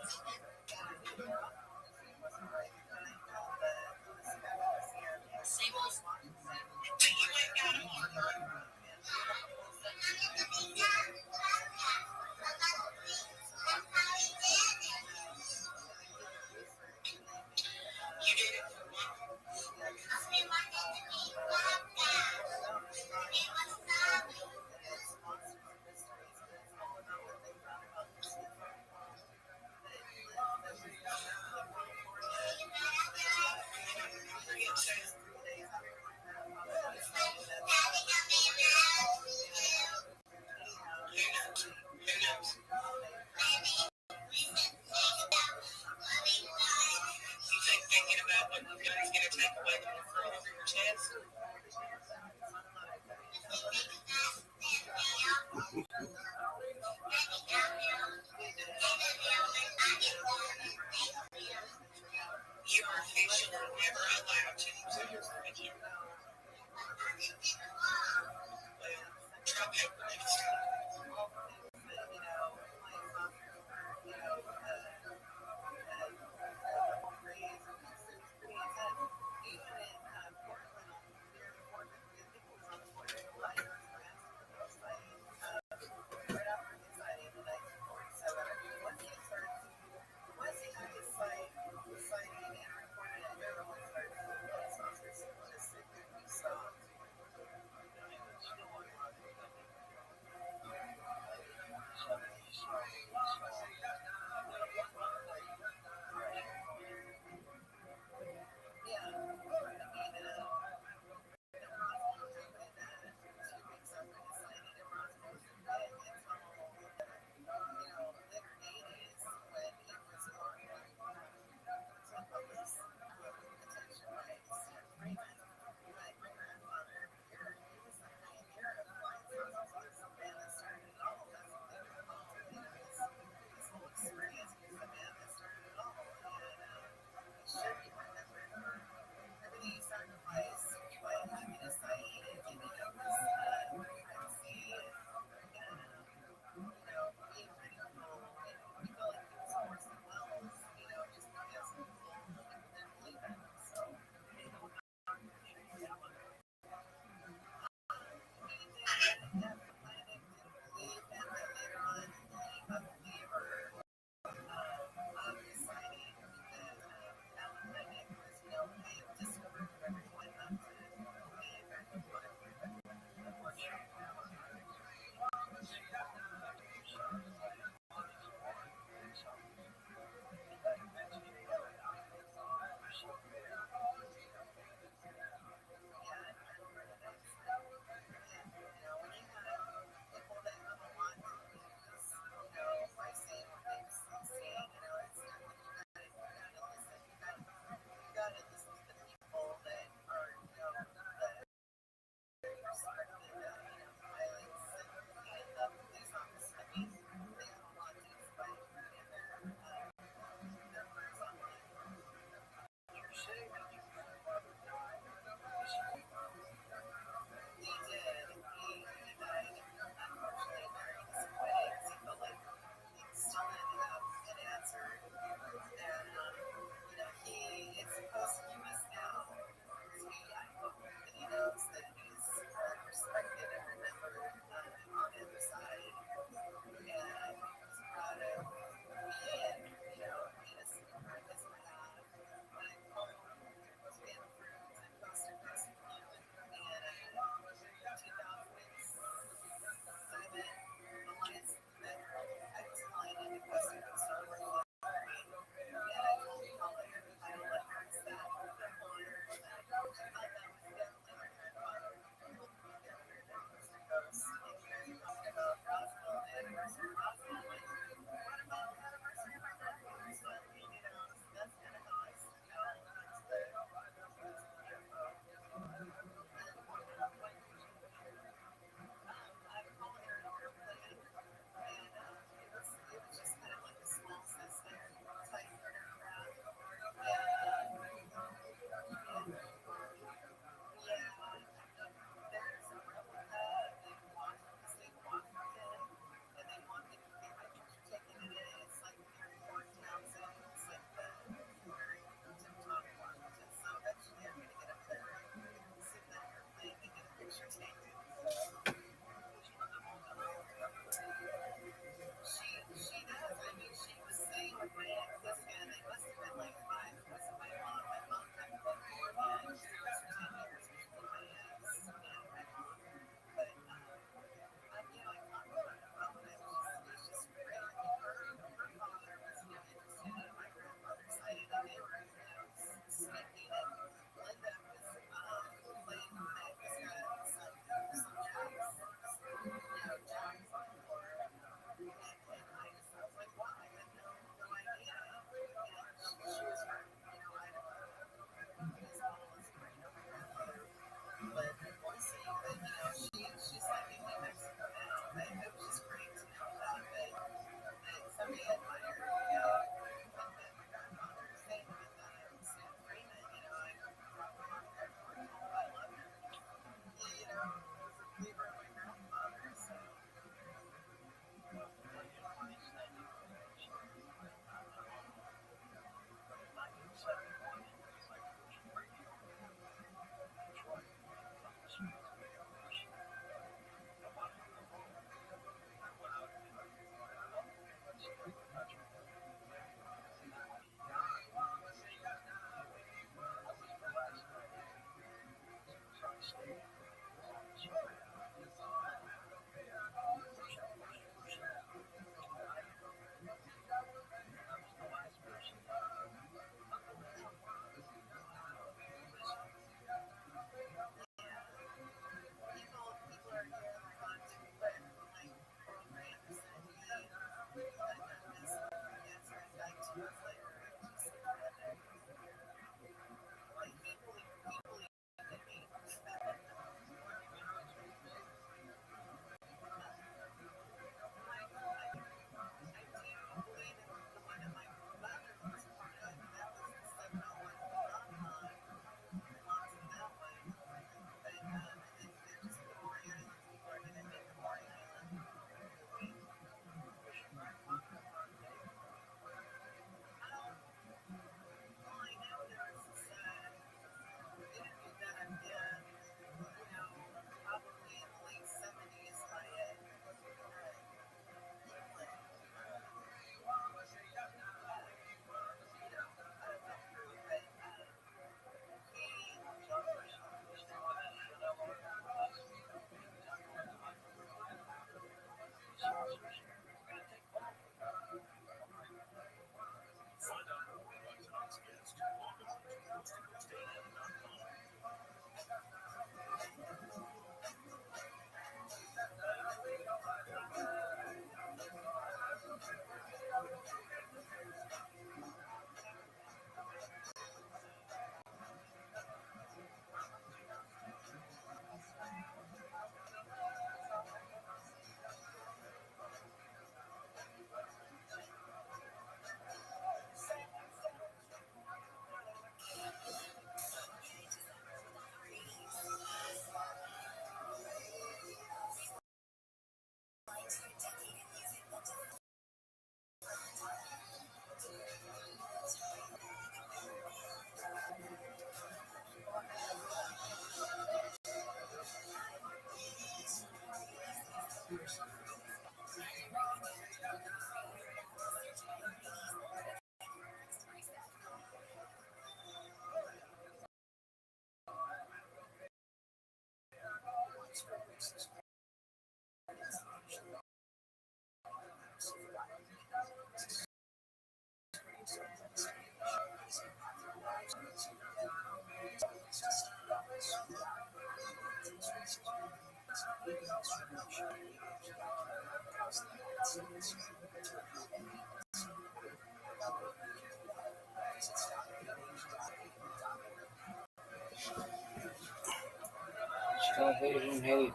Fuck Asian hate.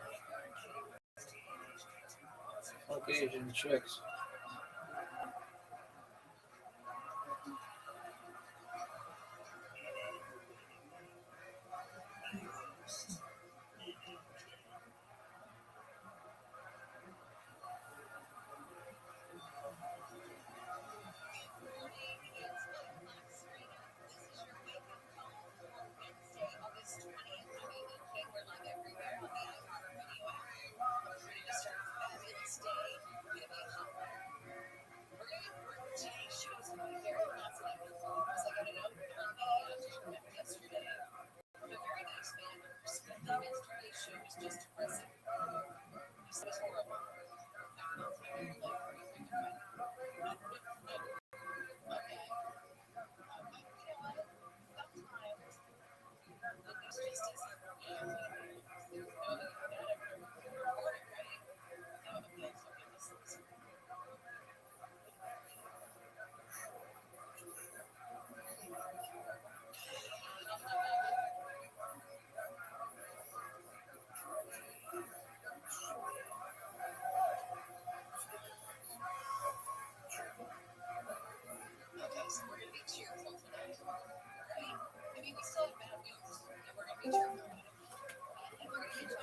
Fuck Asian chicks.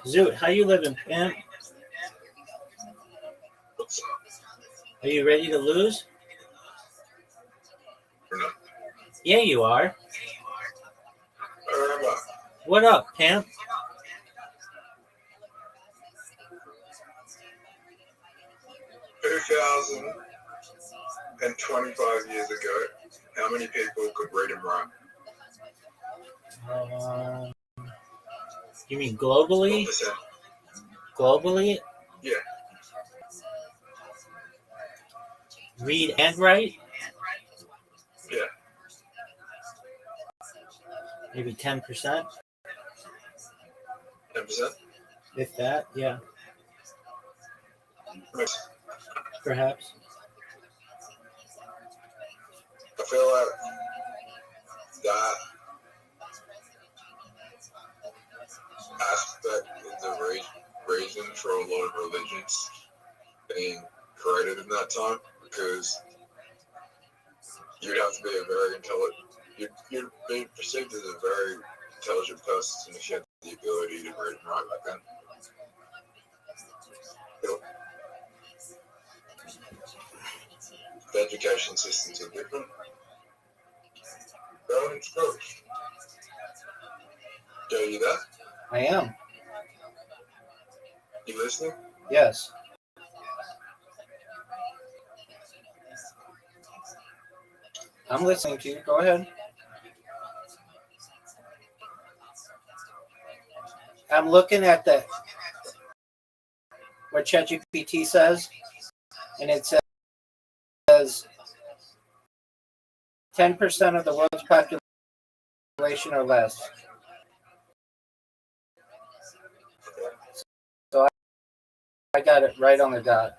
Zoot, how you living, pimp? Are you ready to lose? Yeah, you are. What up, pimp? 2,025 years ago, how many people could read and write? You mean globally? 1%. Globally? Yeah. Read and write? Yeah. Maybe 10%? 10%? If that, yeah. Perhaps. I feel like that aspect is the reason for a lot of religions being created in that time, because you'd have to be a very intelligent, you'd be perceived as a very intelligent person if you had the ability to read and write back then. The education systems are different. Go and explore. Are you there? I am. You listening? Yes. I'm listening to you. Go ahead. I'm looking at the what ChatGPT says, and it says 10% of the world's population or less. So I got it right on the dot.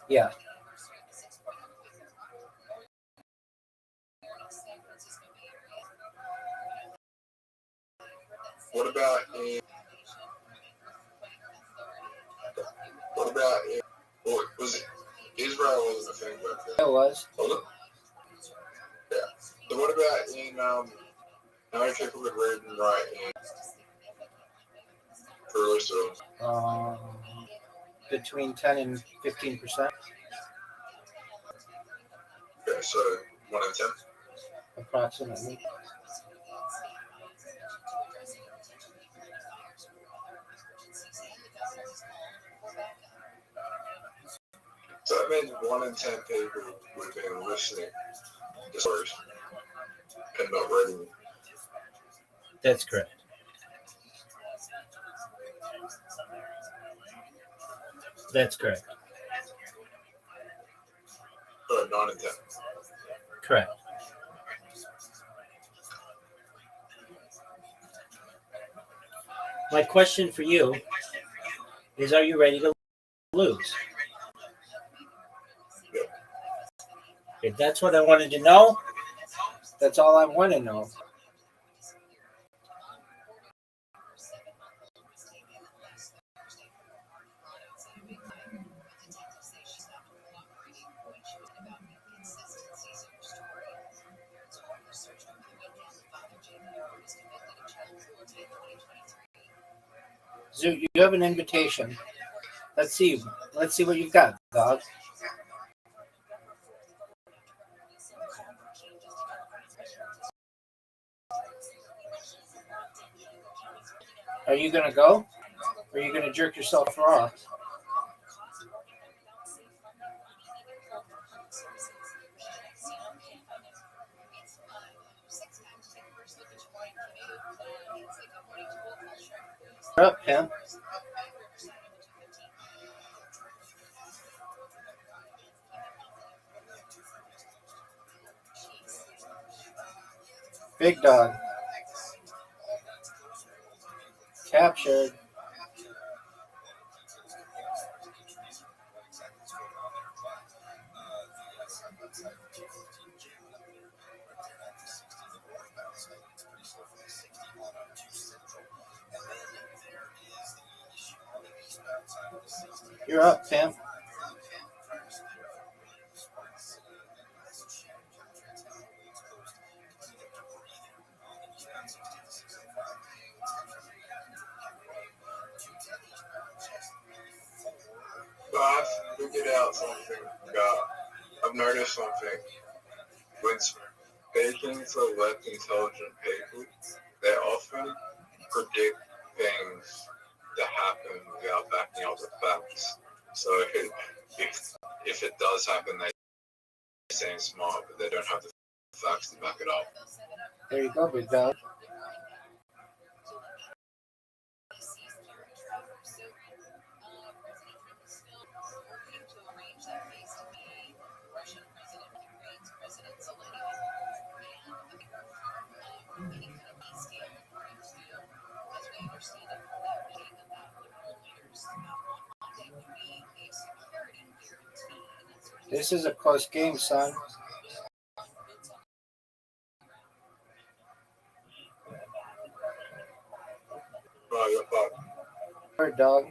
Yeah. What about in what was it? Israel wasn't a thing back then. It was. Was it? Yeah. So what about in how many people could read and write in Jerusalem? Between 10 and 15%. Okay, so 1 in 10. Approximately. So that means 1 in 10 people would have been listening to stories and not reading. That's correct. That's correct. So 9 in 10. Correct. My question for you is, are you ready to lose? If that's what I wanted to know, That's all I want to know. Zoo, you have an invitation. Let's see. Let's see what you've got, dog. Are you gonna go? Or are you gonna jerk yourself raw? Up, pimp. Big dog. Captured. You're up, pimp. But I've figured out something. I've noticed something. When speaking to less intelligent people, they often predict things that happen without backing up with facts. So if it does happen, they seem smart, but they don't have the facts to back it up. There you go, big dog. This is a close game, son. Right, you're fucked. Bird dog.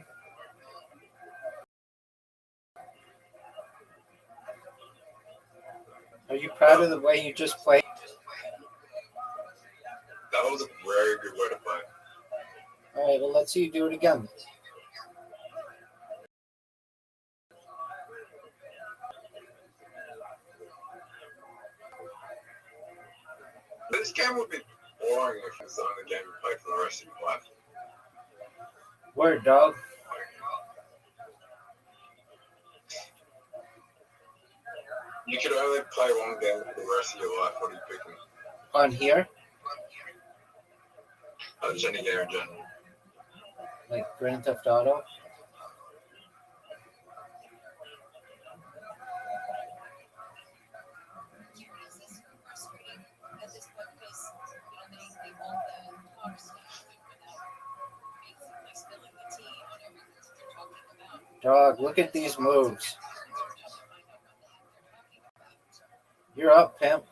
Are you proud of the way you just played? That was a very good way to play. All right, well, let's see you do it again. This game would be boring if it's the only game you play for the rest of your life. Word, dog. You could only play one game for the rest of your life. What are you picking? On here, Just any game in general. like Grand Theft Auto. Dog, look at these moves. You're up, pimp.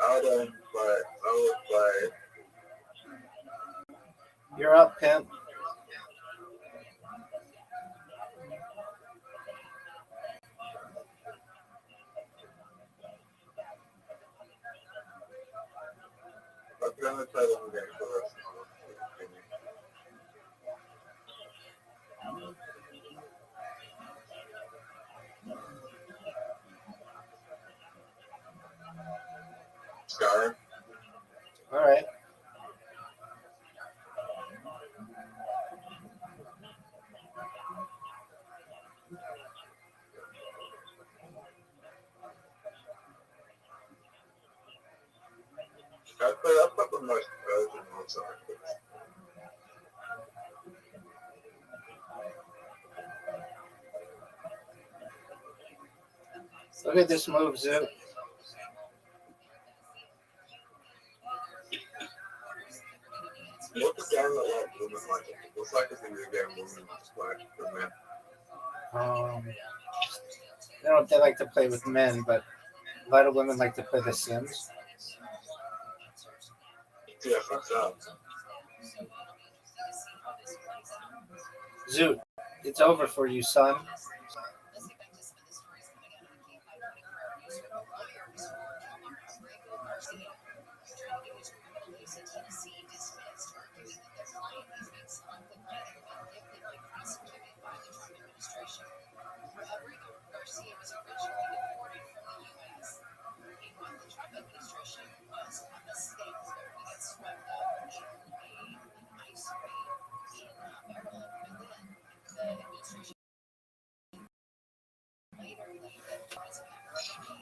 I don't play. I would play. You're up, pimp. I could only play one game for the rest of my life. Skyrim. All right. I played the most version once. Look at this move, Zoo. What's the game that women like? What's like a video game women play for men? I don't know if they like to play with men, but a lot of women like to play The Sims. Yeah, fuck that. Zoot, it's over for you, son.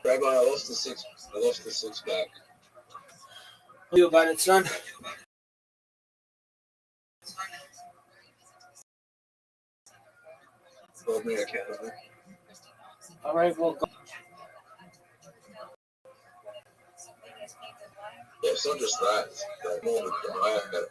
Rabbi, I lost the six pack. What do you about it, son? Told me I can't have it. All right, we'll go. Yeah, so just that. That moment, I had it.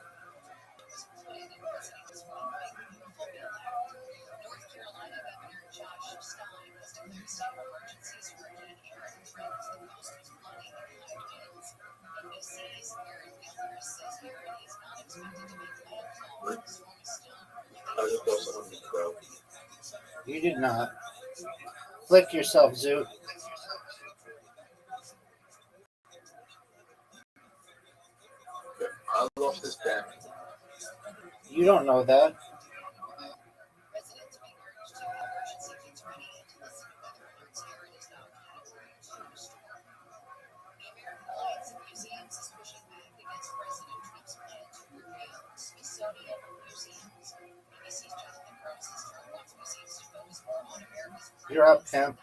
I just lost 100 bro. You did not. Flick yourself, Zoot. I lost this pack. You don't know that. You're up, pimp.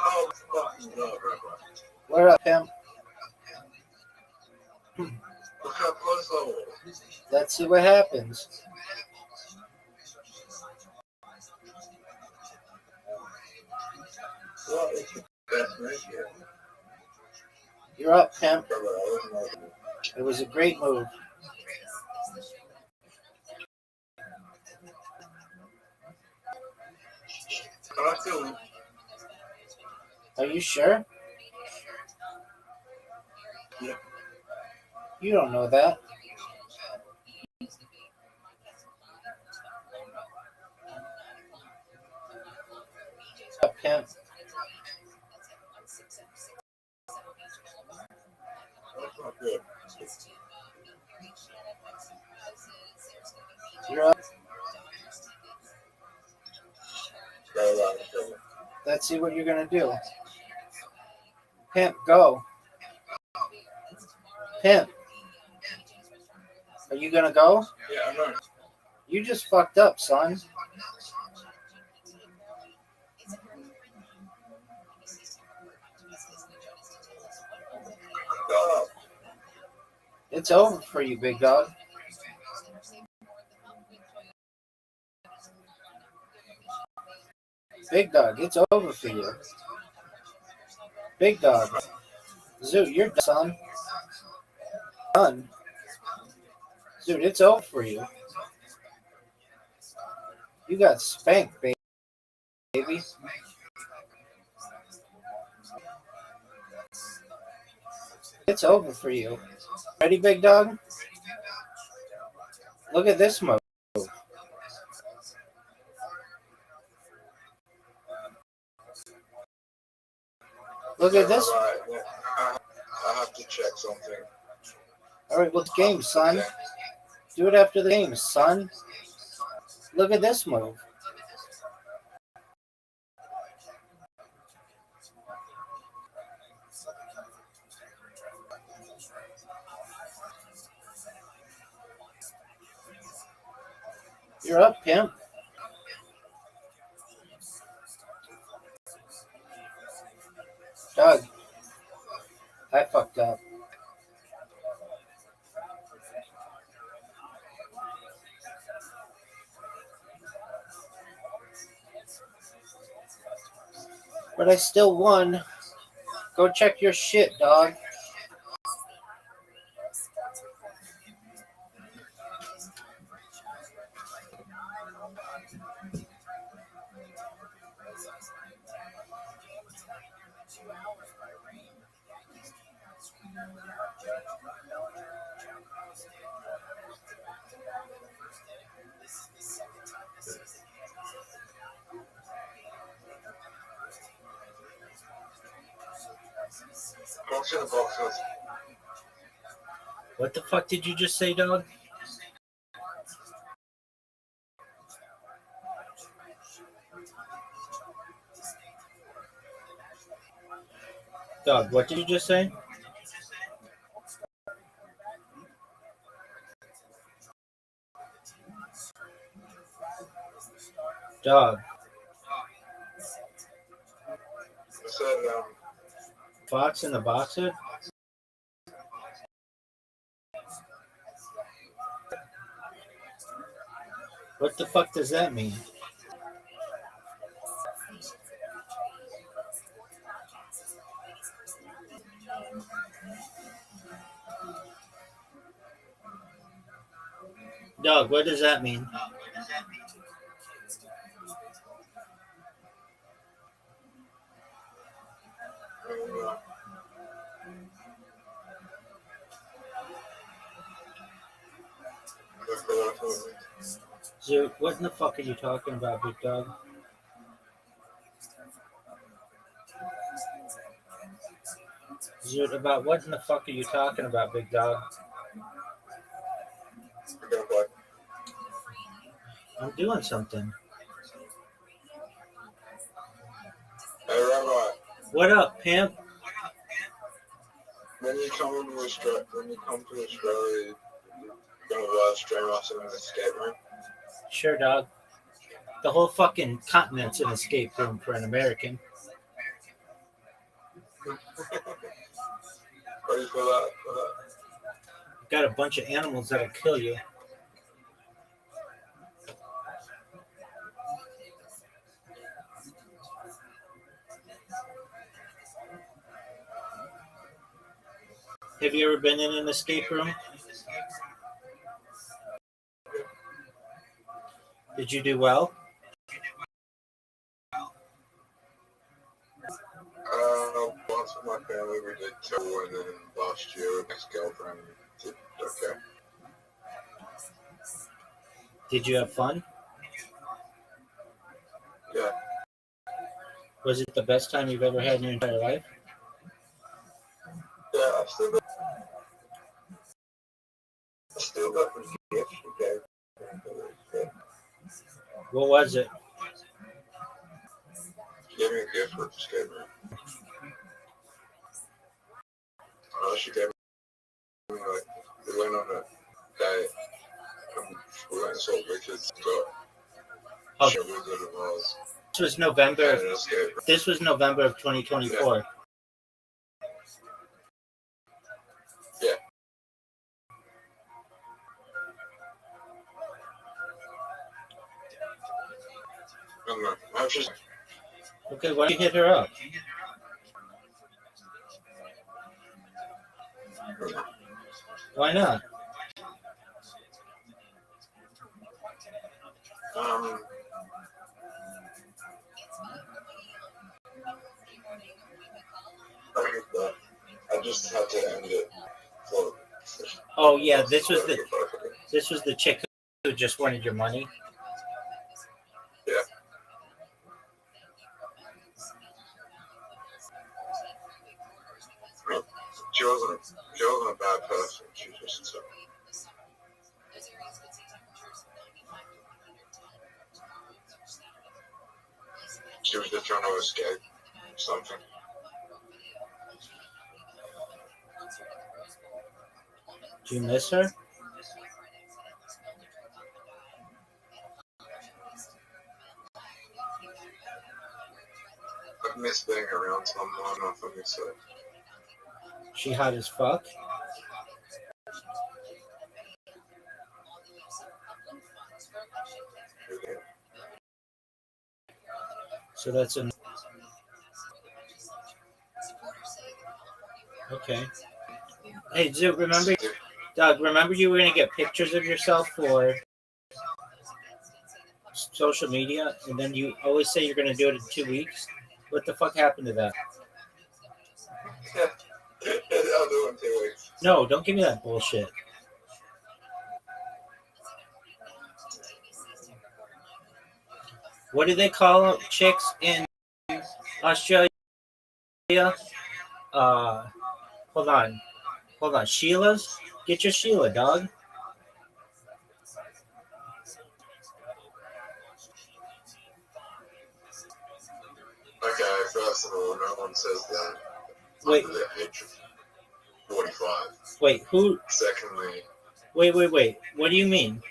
Oh, fucking no, Rabbi. We're up, pimp. Look how close I was. Let's see what happens. Well, it's the best ratio. You're up, pimp. Rabbi, I wasn't like It was a great move. how I feel. Are you sure? Yeah. You don't know that. Up, pimp. That's not good. You're up. Got a lot of trouble. Let's see what you're gonna do. Pimp, go. Pimp. Are you gonna go? Yeah, I'm not. You just fucked up, son. Go. It's over for you, big dog. Big dog, it's over for you. Big dog. Zoot, you're done. Done. Zoot, it's over for you. You got spanked, baby. It's over for you. Ready, big dog? Look at this move. Look at this. I have to check something. All right, well, the game, son. Do it after the game, son. Look at this move. You're up, pimp. Doug, I fucked up. But I still won. Go check your shit, dog. What the fuck did you just say, dog? Dog, what did you just say? Dog. Fox in the boxer? What the fuck does that mean? Dog, what does that mean? Dude, what in the fuck are you talking about, big dog? Dude, about what in the fuck are you talking about, big dog? I'm doing something. What up, pimp? When you come to Australia, you're gonna stream us in an escape room. Sure, dog. The whole fucking continent's an escape room for an American. Ready for that? Got a bunch of animals that'll kill you. Have you ever been in an escape room? Did you do well? Once with my family we did two, and then last year with his girlfriend did okay. Did you have fun? Yeah. Was it the best time you've ever had in your entire life? Yeah, I still got the gift, okay. What was it? She gave me a gift for the escape room. She gave me, like, we went on a diet. We went and saw Richard's Oh, She was good it was. this was November. And an escape room. This was November of 2024. Yeah. I was just. Okay, why don't you hit her up? Why not? I just had to end it for. Oh yeah, this was the chick who just wanted your money. Yeah. She wasn't a bad person. She just she was just trying to escape something. Do you miss her? I miss being around someone. I don't know if I miss her. She hot as fuck. Yeah. So that's a okay. Hey, Zoo, remember, Doug? Remember you were gonna get pictures of yourself for social media, and then you always say you're gonna do it in 2 weeks. What the fuck happened to that? I'll do it in 2 weeks. No, don't give me that bullshit. What do they call chicks in Australia? Uh, hold on. Sheilas? Get your Sheila, dog. Okay, first of all, no one says that Wait. under the age of 45. Wait, who? Secondly, Wait. What do you mean?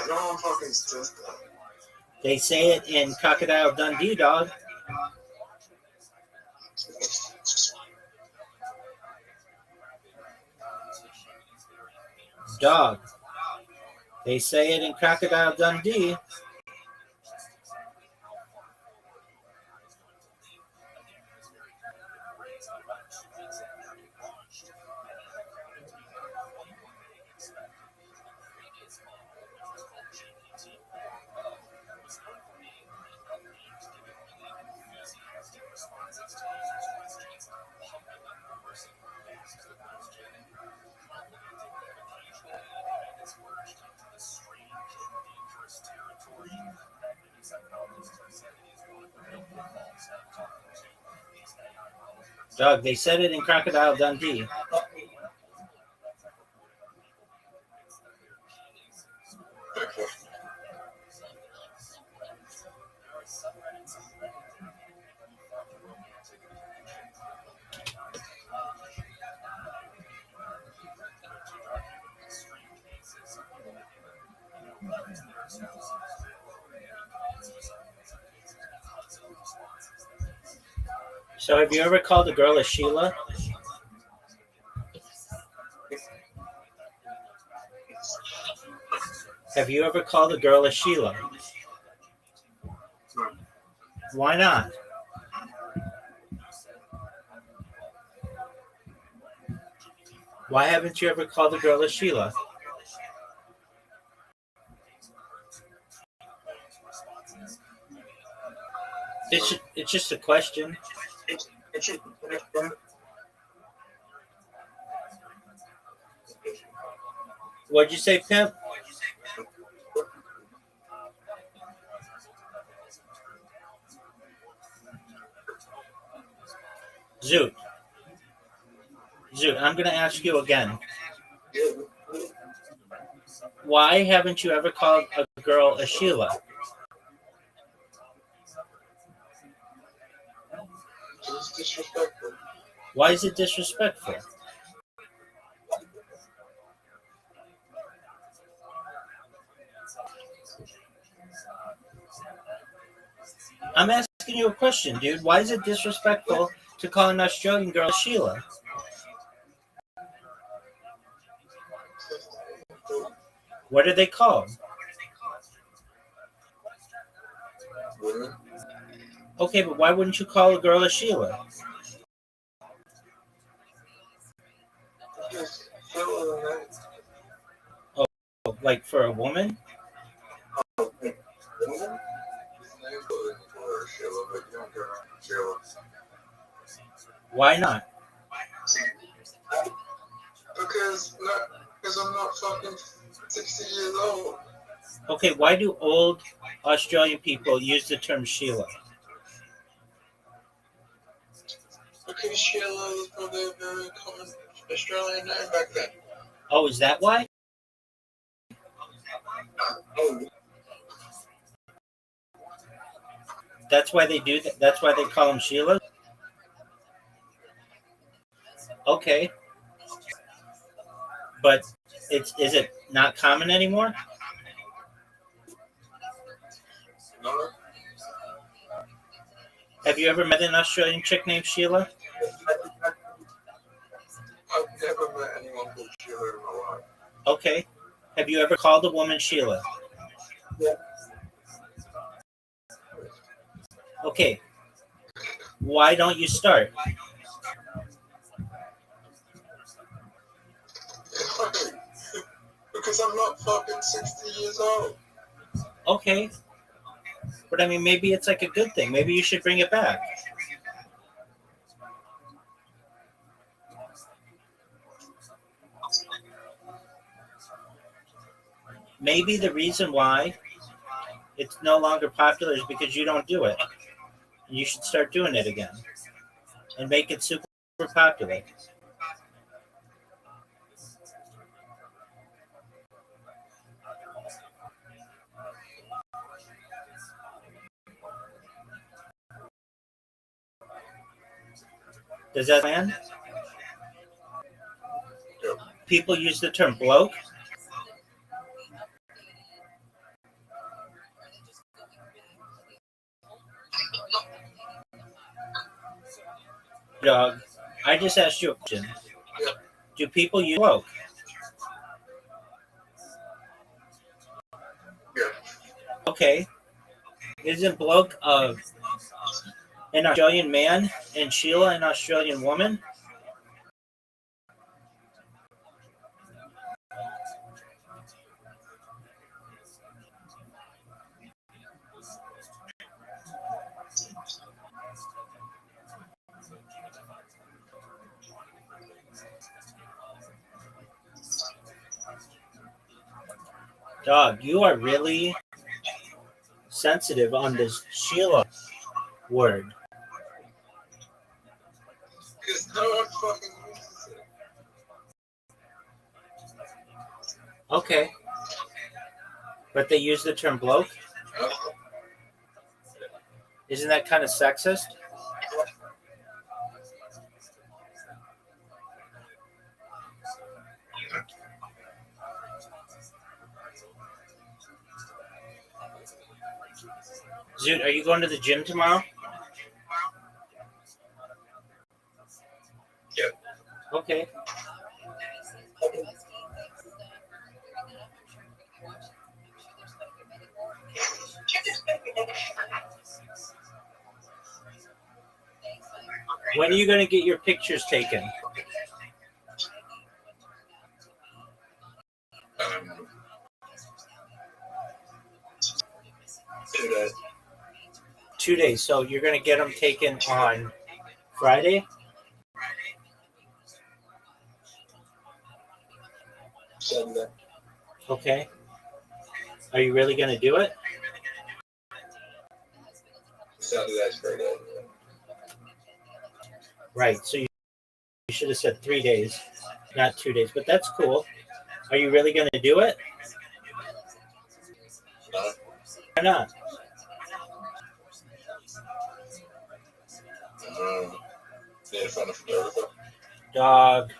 no one fucking says that. They say it in Crocodile Dundee, dog. Dog. They say it in Crocodile Dundee. Dog, they said it in Crocodile Dundee. Okay. So have you ever called a girl a Sheila? Have you ever called a girl a Sheila? No. Why not? Why haven't you ever called a girl a Sheila? It's just a question. What'd you say, Pimp? Zoot, I'm going to ask you again. Why haven't you ever called a girl a Sheila? It's disrespectful. Why is it disrespectful? I'm asking you a question, dude. Why is it disrespectful to call an Australian girl Sheila? What are they called? Women? Okay, but why wouldn't you call a girl a Sheila? Just Sheila and that. Oh, like for a woman? Woman? Sheila, but you don't care. Sheila. Why not? Because I'm not fucking 60 years old. Okay, why do old Australian people use the term Sheila? Because Sheila was probably a very common Australian name back then. Oh, is that why? Oh, That's why they do that. That's why they call them Sheila. Okay, but is it not common anymore? no. Have you ever met an Australian chick named Sheila? I've never met anyone called Sheila in my life. Okay. Have you ever called a woman Sheila? Yeah. Okay. Why don't you start? Because I'm not fucking 60 years old. Okay. But I mean, maybe it's like a good thing. Maybe you should bring it back. Maybe the reason why it's no longer popular is because you don't do it. And you should start doing it again and make it super popular. Does that plan? Yep. People use the term bloke. Dog, I just asked you a question. Yep. Do people use bloke? Yeah. Okay. Isn't bloke an Australian man and Sheila an Australian woman? Dog, you are really sensitive on this Sheila word. Because no one fucking uses it. Okay. But they use the term bloke? Isn't that kind of sexist? Zoot, are you going to the gym tomorrow? Yep. Okay. When are you going to get your pictures taken? Um, 2 days. 2 days. So you're going to get them taken on Friday? Saturday. Okay. Are you really going to do it? Saturday's Friday. Right. So you should have said 3 days, not 2 days. But that's cool. Are you really going to do it? No. Why not? Need to find a photographer. Dog.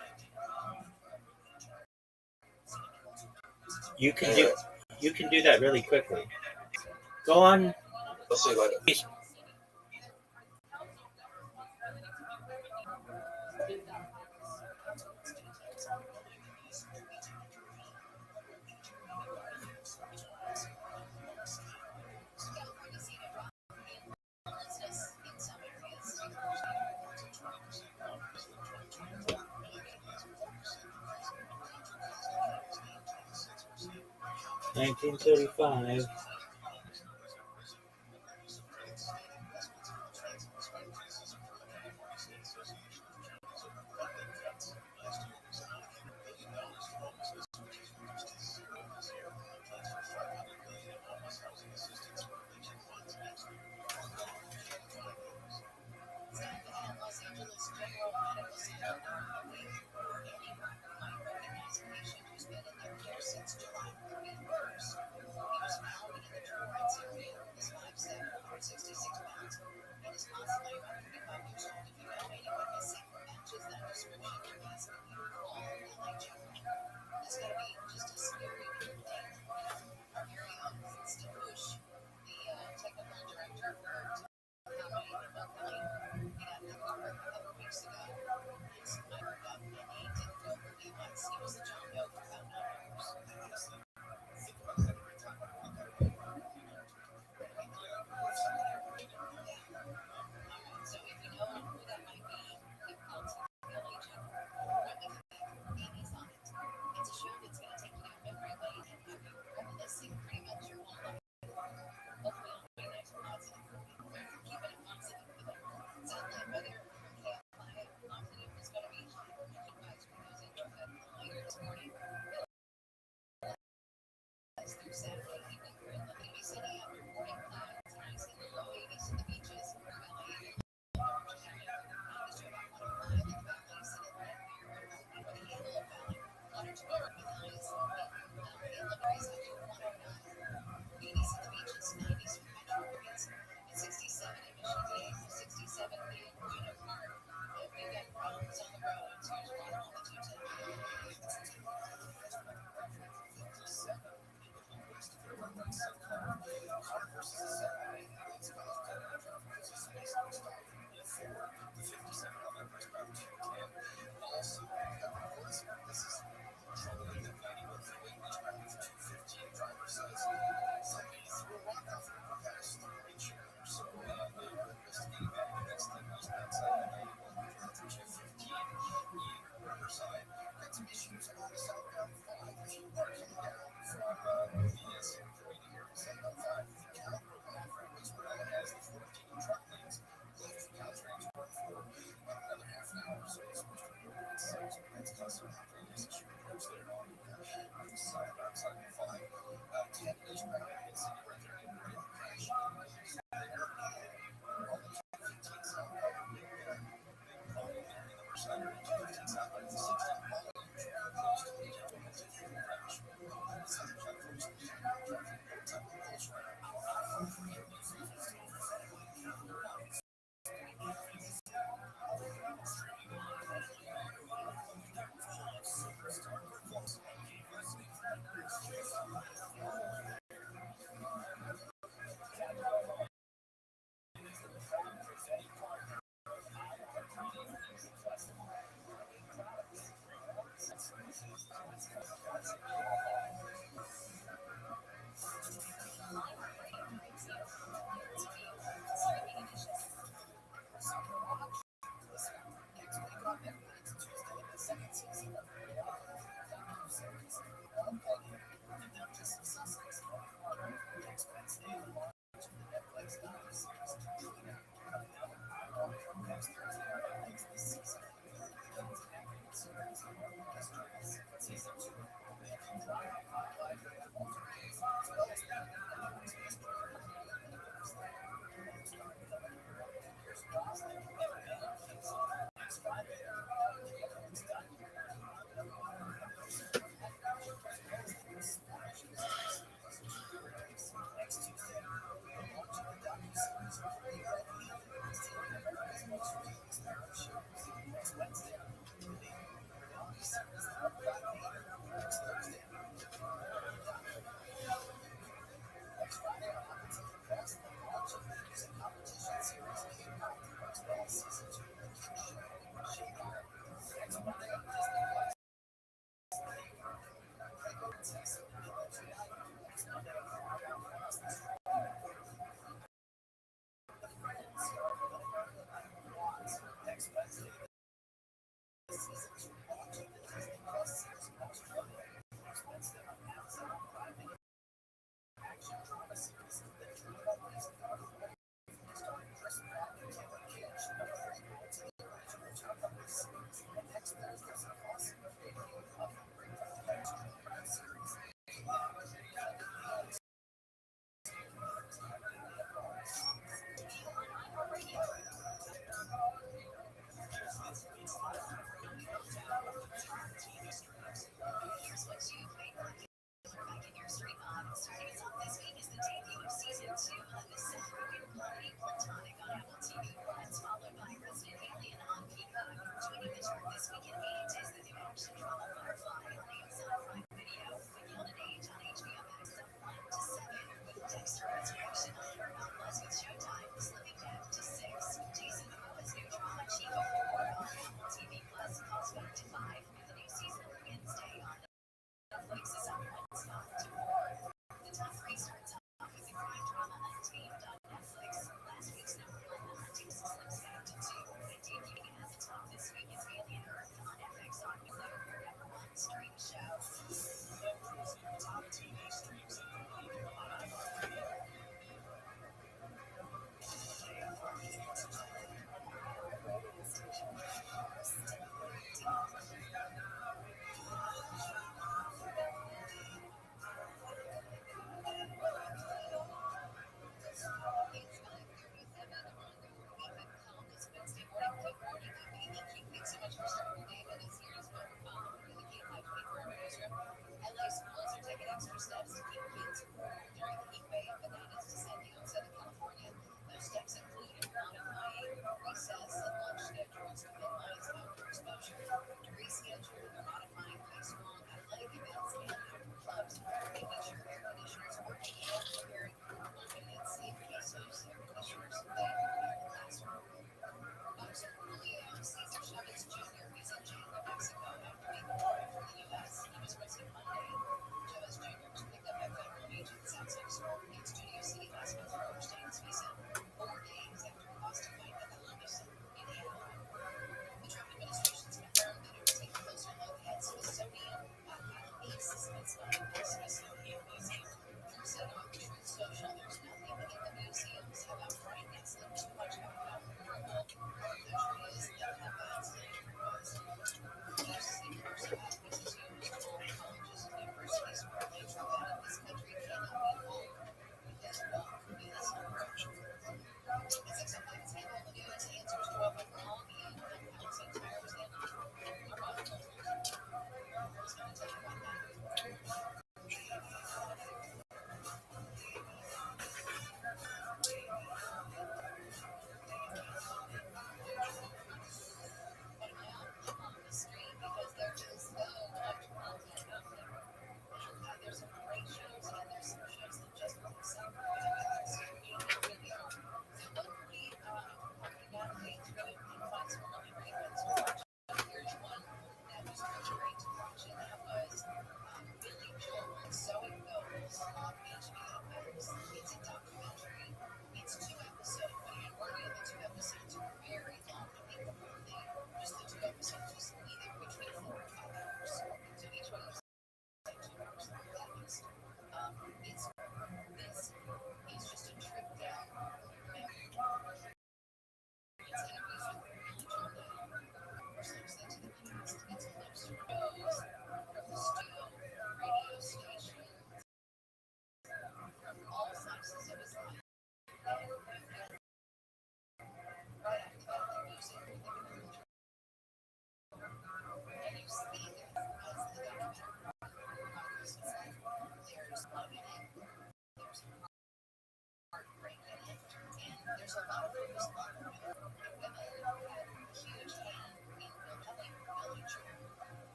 You can do that really quickly. Go on. I'll see you later. Nineteen 1935.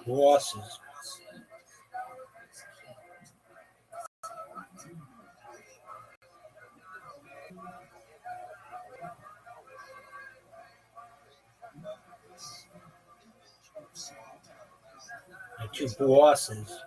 Bosses. My two bosses.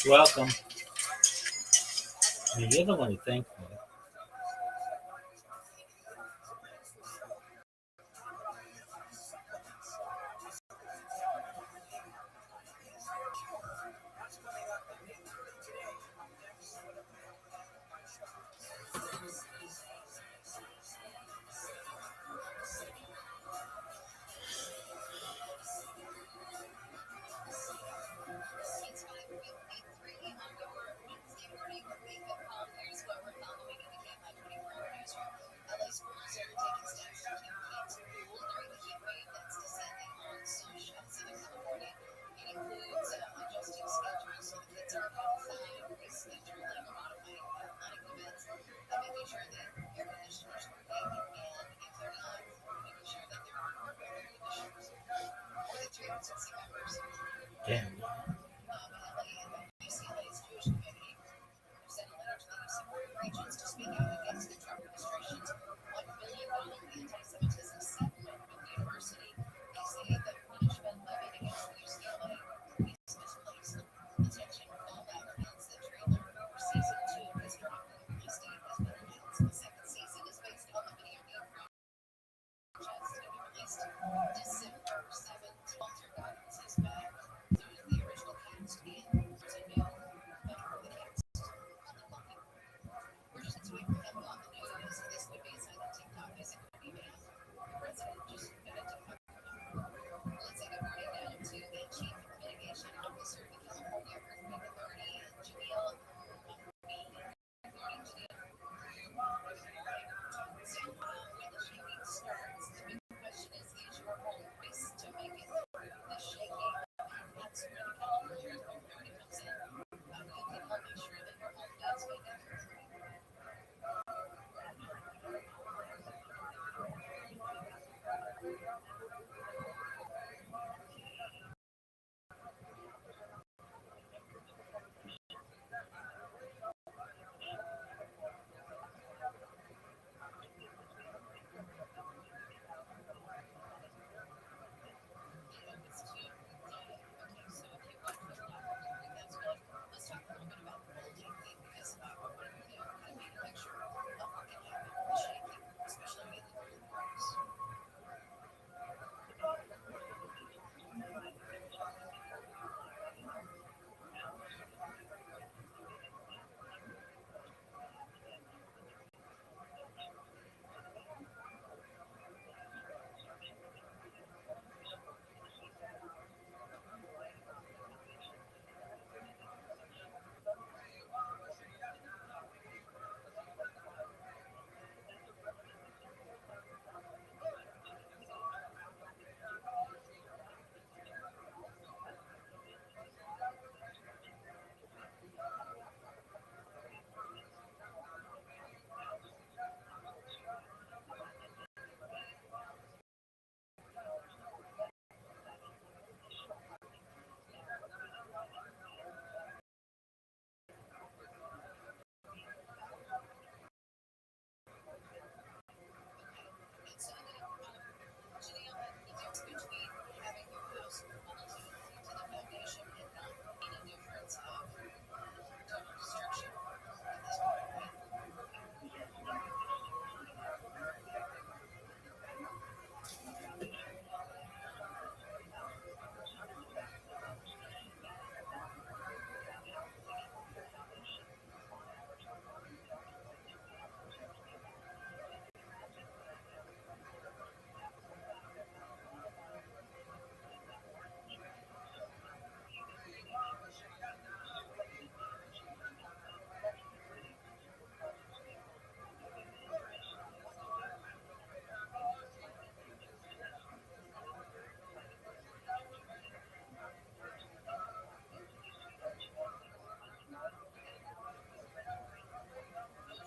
Welcome. You're the one who thanked me.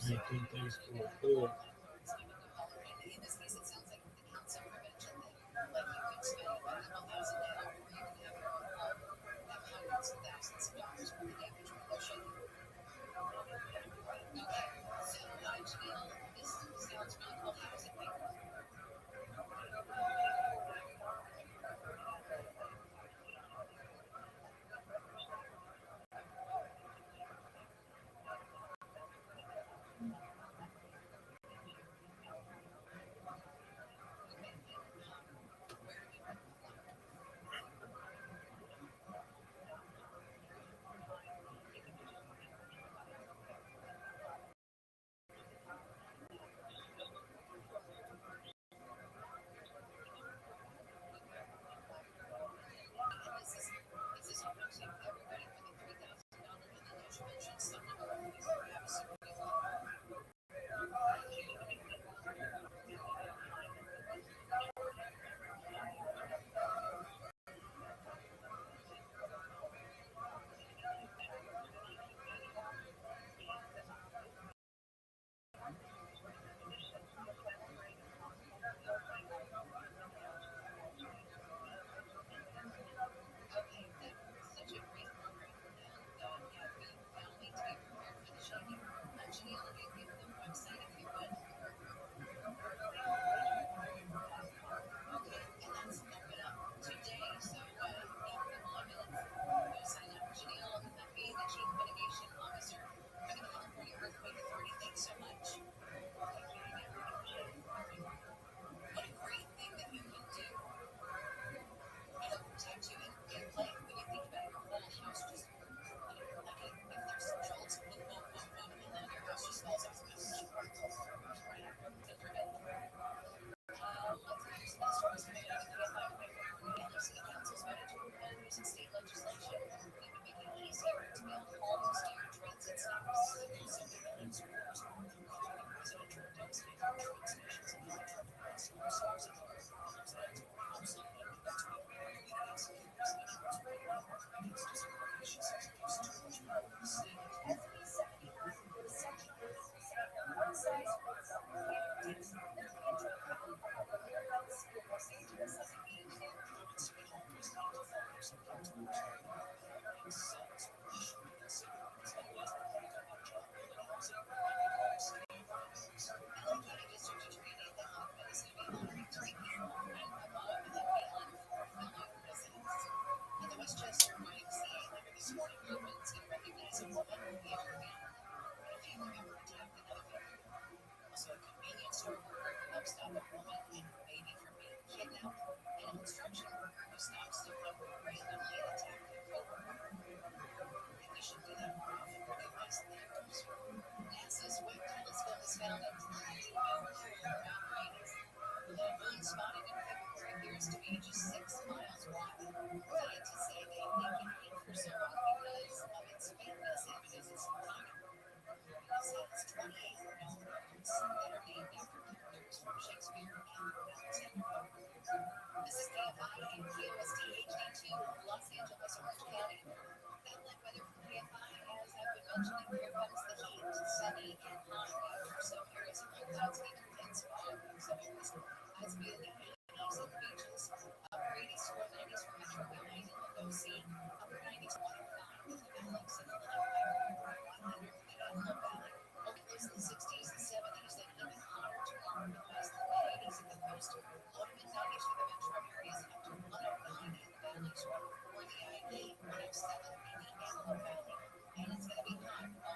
1934. Cool. And in this case, it sounds like the cancer prevention thing. Like you could spend a couple $1,000, or you can have your own home, have hundreds of thousands of dollars worth of damage pollution. Okay, so Janelle, this sounds really cool. How does it make? Is this approximately everybody for the $3,000? And then you mentioned something about if you have a super good okay, that's such a great program. And yeah, we found need to be prepared for the shaking. Janelle, if you give them a website if you would. Okay, and that's open up today. So you can log in, go sign up. Janelle, being the Chief Mitigation Officer for the California Earthquake Authority, thanks so much. What a great thing that you can do. It'll protect you. And like when you think about your whole house, just like if there's jolts, boom, boom, boom, boom, and then your house just falls off. State legislation, even making it easier to build homes near transit stops. President Trump does make train stations and electric stops. And the Westchester YMCA letter this morning opens and recognize a woman who gave her family a family member attacked another family member. Also, a convenience store worker who helps stop a woman and her baby from being kidnapped, and a construction worker who stops someone who randomly attacked their coworker. And we should do that more often. Recognize the victims. NASA's Webb telescope has found a tiny moon. The moon spotted in February appears to be just 6 miles wide. Scientists say they think it hid for so long because of its faintness and because it's tiny. It has 28 known moons that are named after characters from Shakespeare and Alexander Pope. This is KFI and KOST HD2, Los Angeles, Orange County. That wet weather from KFI, as I've been mentioning, here comes the heat, sunny and hot. For some areas of low clouds, even intense fog. Some areas highs be in the 80s at the beaches. Upper 80s to low 90s for Metro Valley and Low C. Upper 90s to 105 with the Alex and the Low Valley. 100 for the Antelope Valley. Only lows in the 60s and 70s, then even hotter tomorrow. Highs in the mid 80s at the coast. Low to mid 90s for the metro areas, up to 109 in the valleys. Or the I-80, 107 in the Antelope Valley. And it's going to be hot all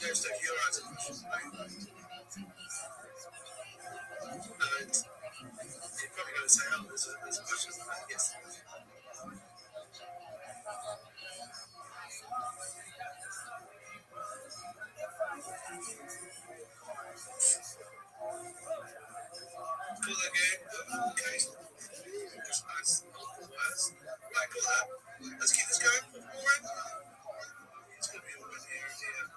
There's the Huron's emotions, right? And you're probably going to say, oh, there's emotions in that. Yes. Cool that game. Okay. That's nice. Nice. Right, cool that. Let's keep this going. All right. It's going to be all right here and here.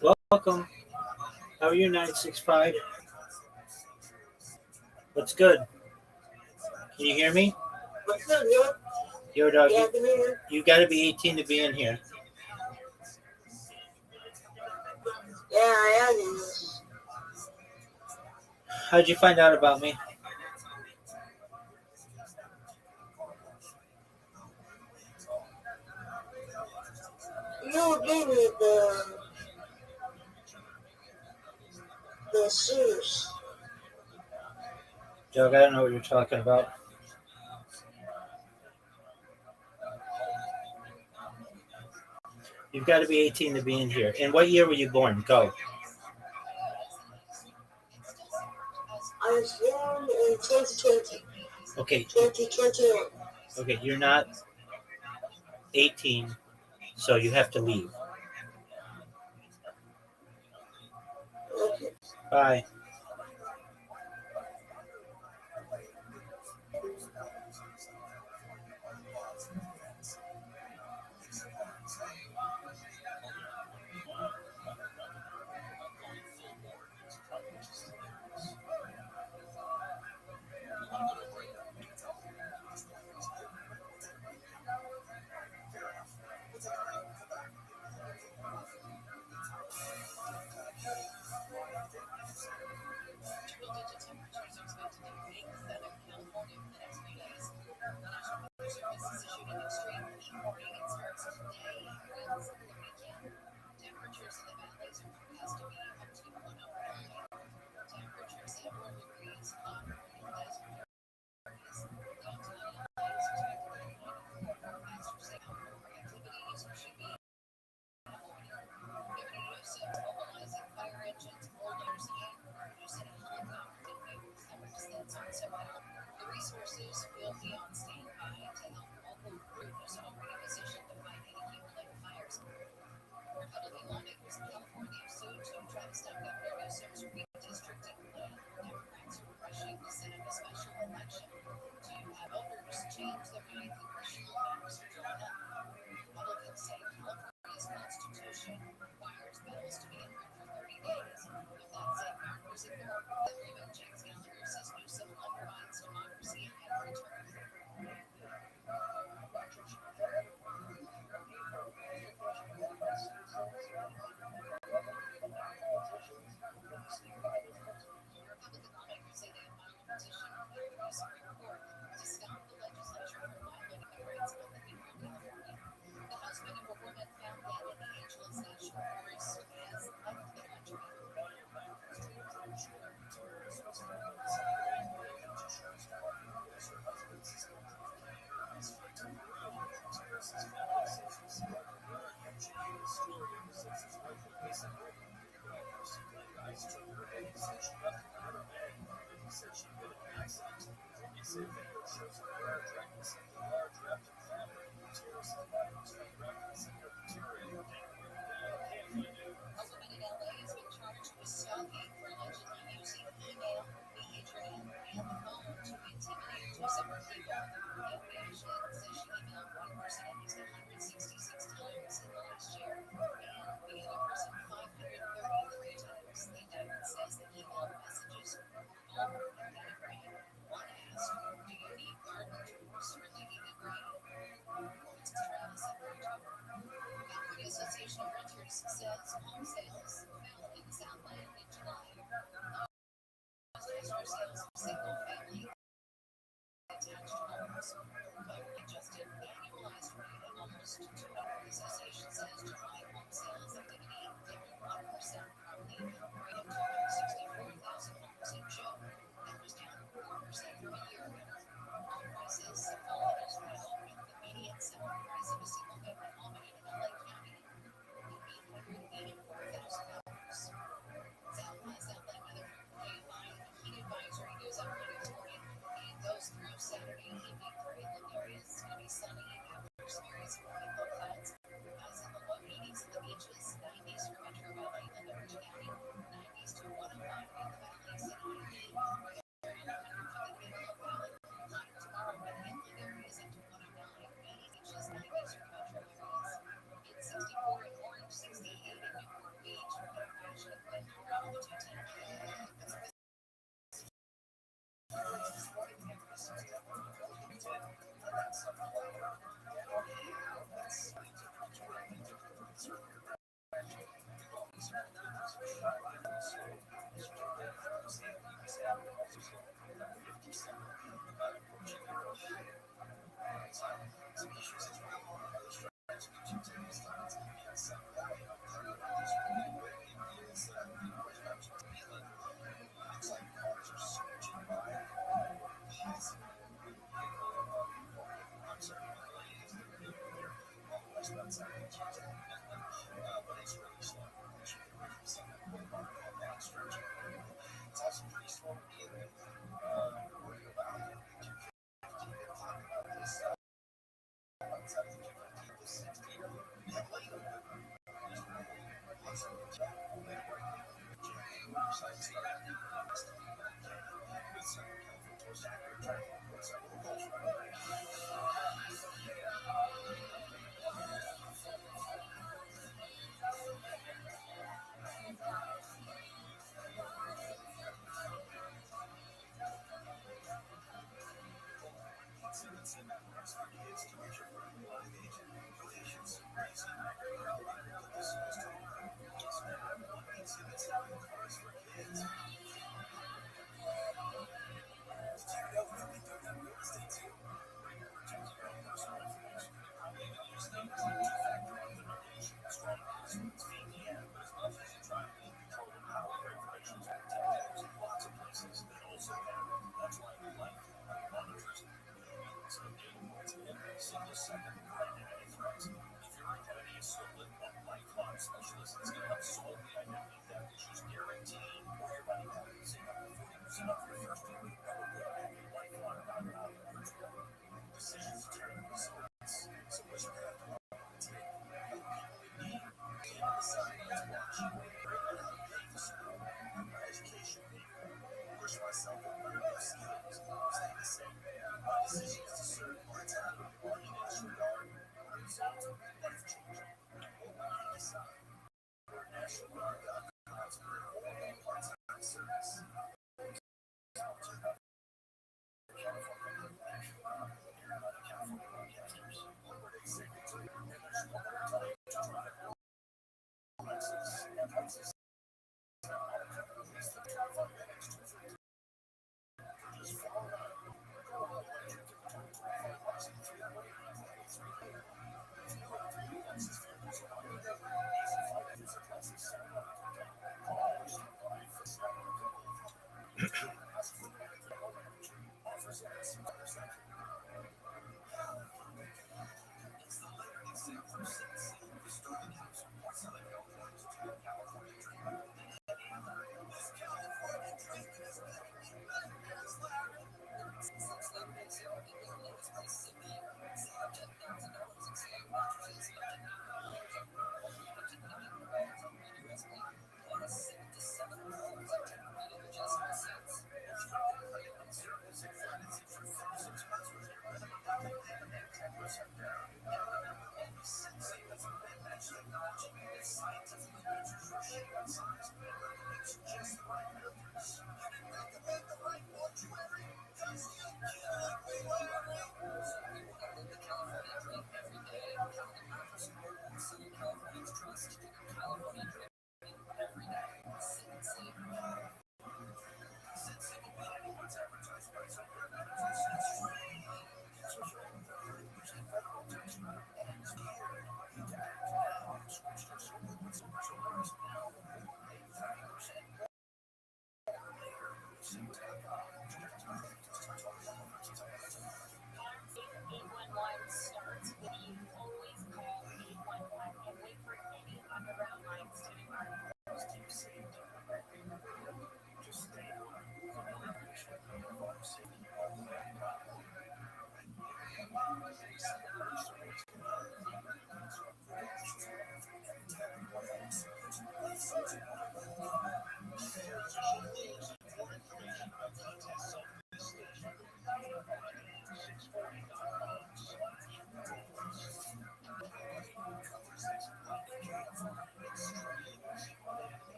Welcome. How are you, 965? What's good? Can you hear me? What's good, yo? Yo, dog, Yeah, I can hear you got to be 18 to be in here. Yeah, I am in this. How'd you find out about me? You gave me the shoes. Doug, I don't know what you're talking about. You've got to be 18 to be in here. And what year were you born? Go. I was born in 2020. Okay. 2021. Okay, you're not 18, so you have to leave. Okay. Bye.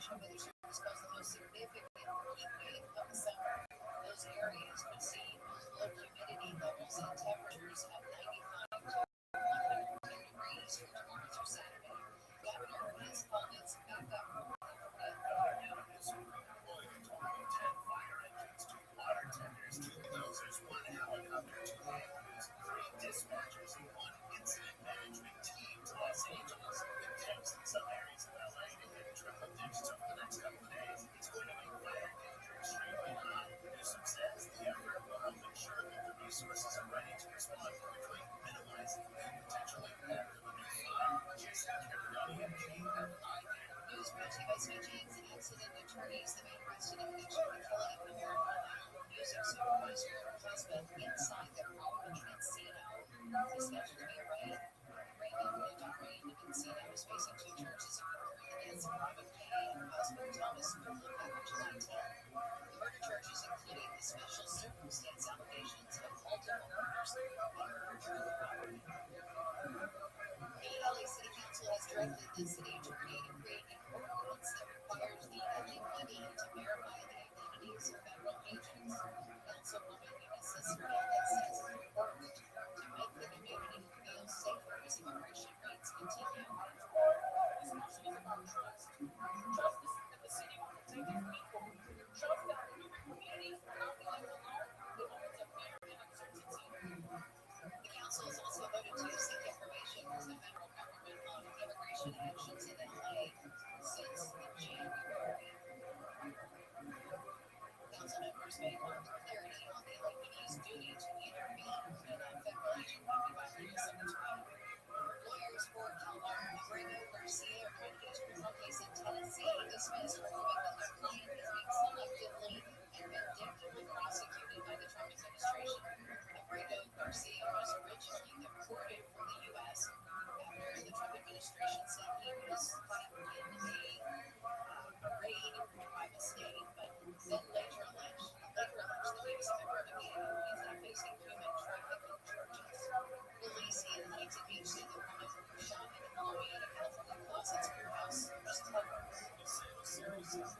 National Weather Service calls the most significant heat wave of the summer. Those areas would see low humidity levels and temperatures of 95 to 110 degrees for tomorrow through Saturday. Governor has called its backup There's one helicopter, two ambulances, three dispatchers, and one incident management team to Los Angeles. The temps in some areas of LA to hit triple digits over the next couple of days. It's going to make fire danger extremely high. Newsom says the effort will help ensure that the resources are ready to respond quickly, minimizing the potential impact of a new fire. Jason Caragani and Kate have News brought to you by Switchings and Accident Attorneys. The man arrested in connection with the killing of an American music supervisor and her husband inside their home in Encino. He's scheduled to be arraigned. Raymond Nodari in Encino is facing 2 charges of murder in the deaths of Robin Kay and her husband Thomas Goodland back on July 10. The murder charges including the special circumstance allegations of multiple murders and property. The LA City Council has directed the city attorney to create an ordinance that requires the LAPD to verify the identities of federal agents. Councilwoman Eunice Hernandez says it's important to make the community feel safer as immigration rates continue. This question is about trust. Trust that the city will protect its people. Trust that the community will not be left alone in moments of fear and uncertainty. The council has also voted to seek information from the federal government on immigration actions in LA since January. Council members may want clarity on the LAPD's duty to intervene when a federal agent might be violating some lawyers for Abrego Garcia are trying to get a criminal case in Tennessee dismissed, arguing that their client is being selectively and vindictively prosecuted by the Trump administration. Abrego Garcia was originally deported from the U.S. after the Trump administration said he was caught in a raid by mistake, but then later alleged that he was a member of a gang and he's now facing human trafficking charges. Police in Huntington Beach say the woman shot in Halloween at California Closets warehouse was covered. The sale of series of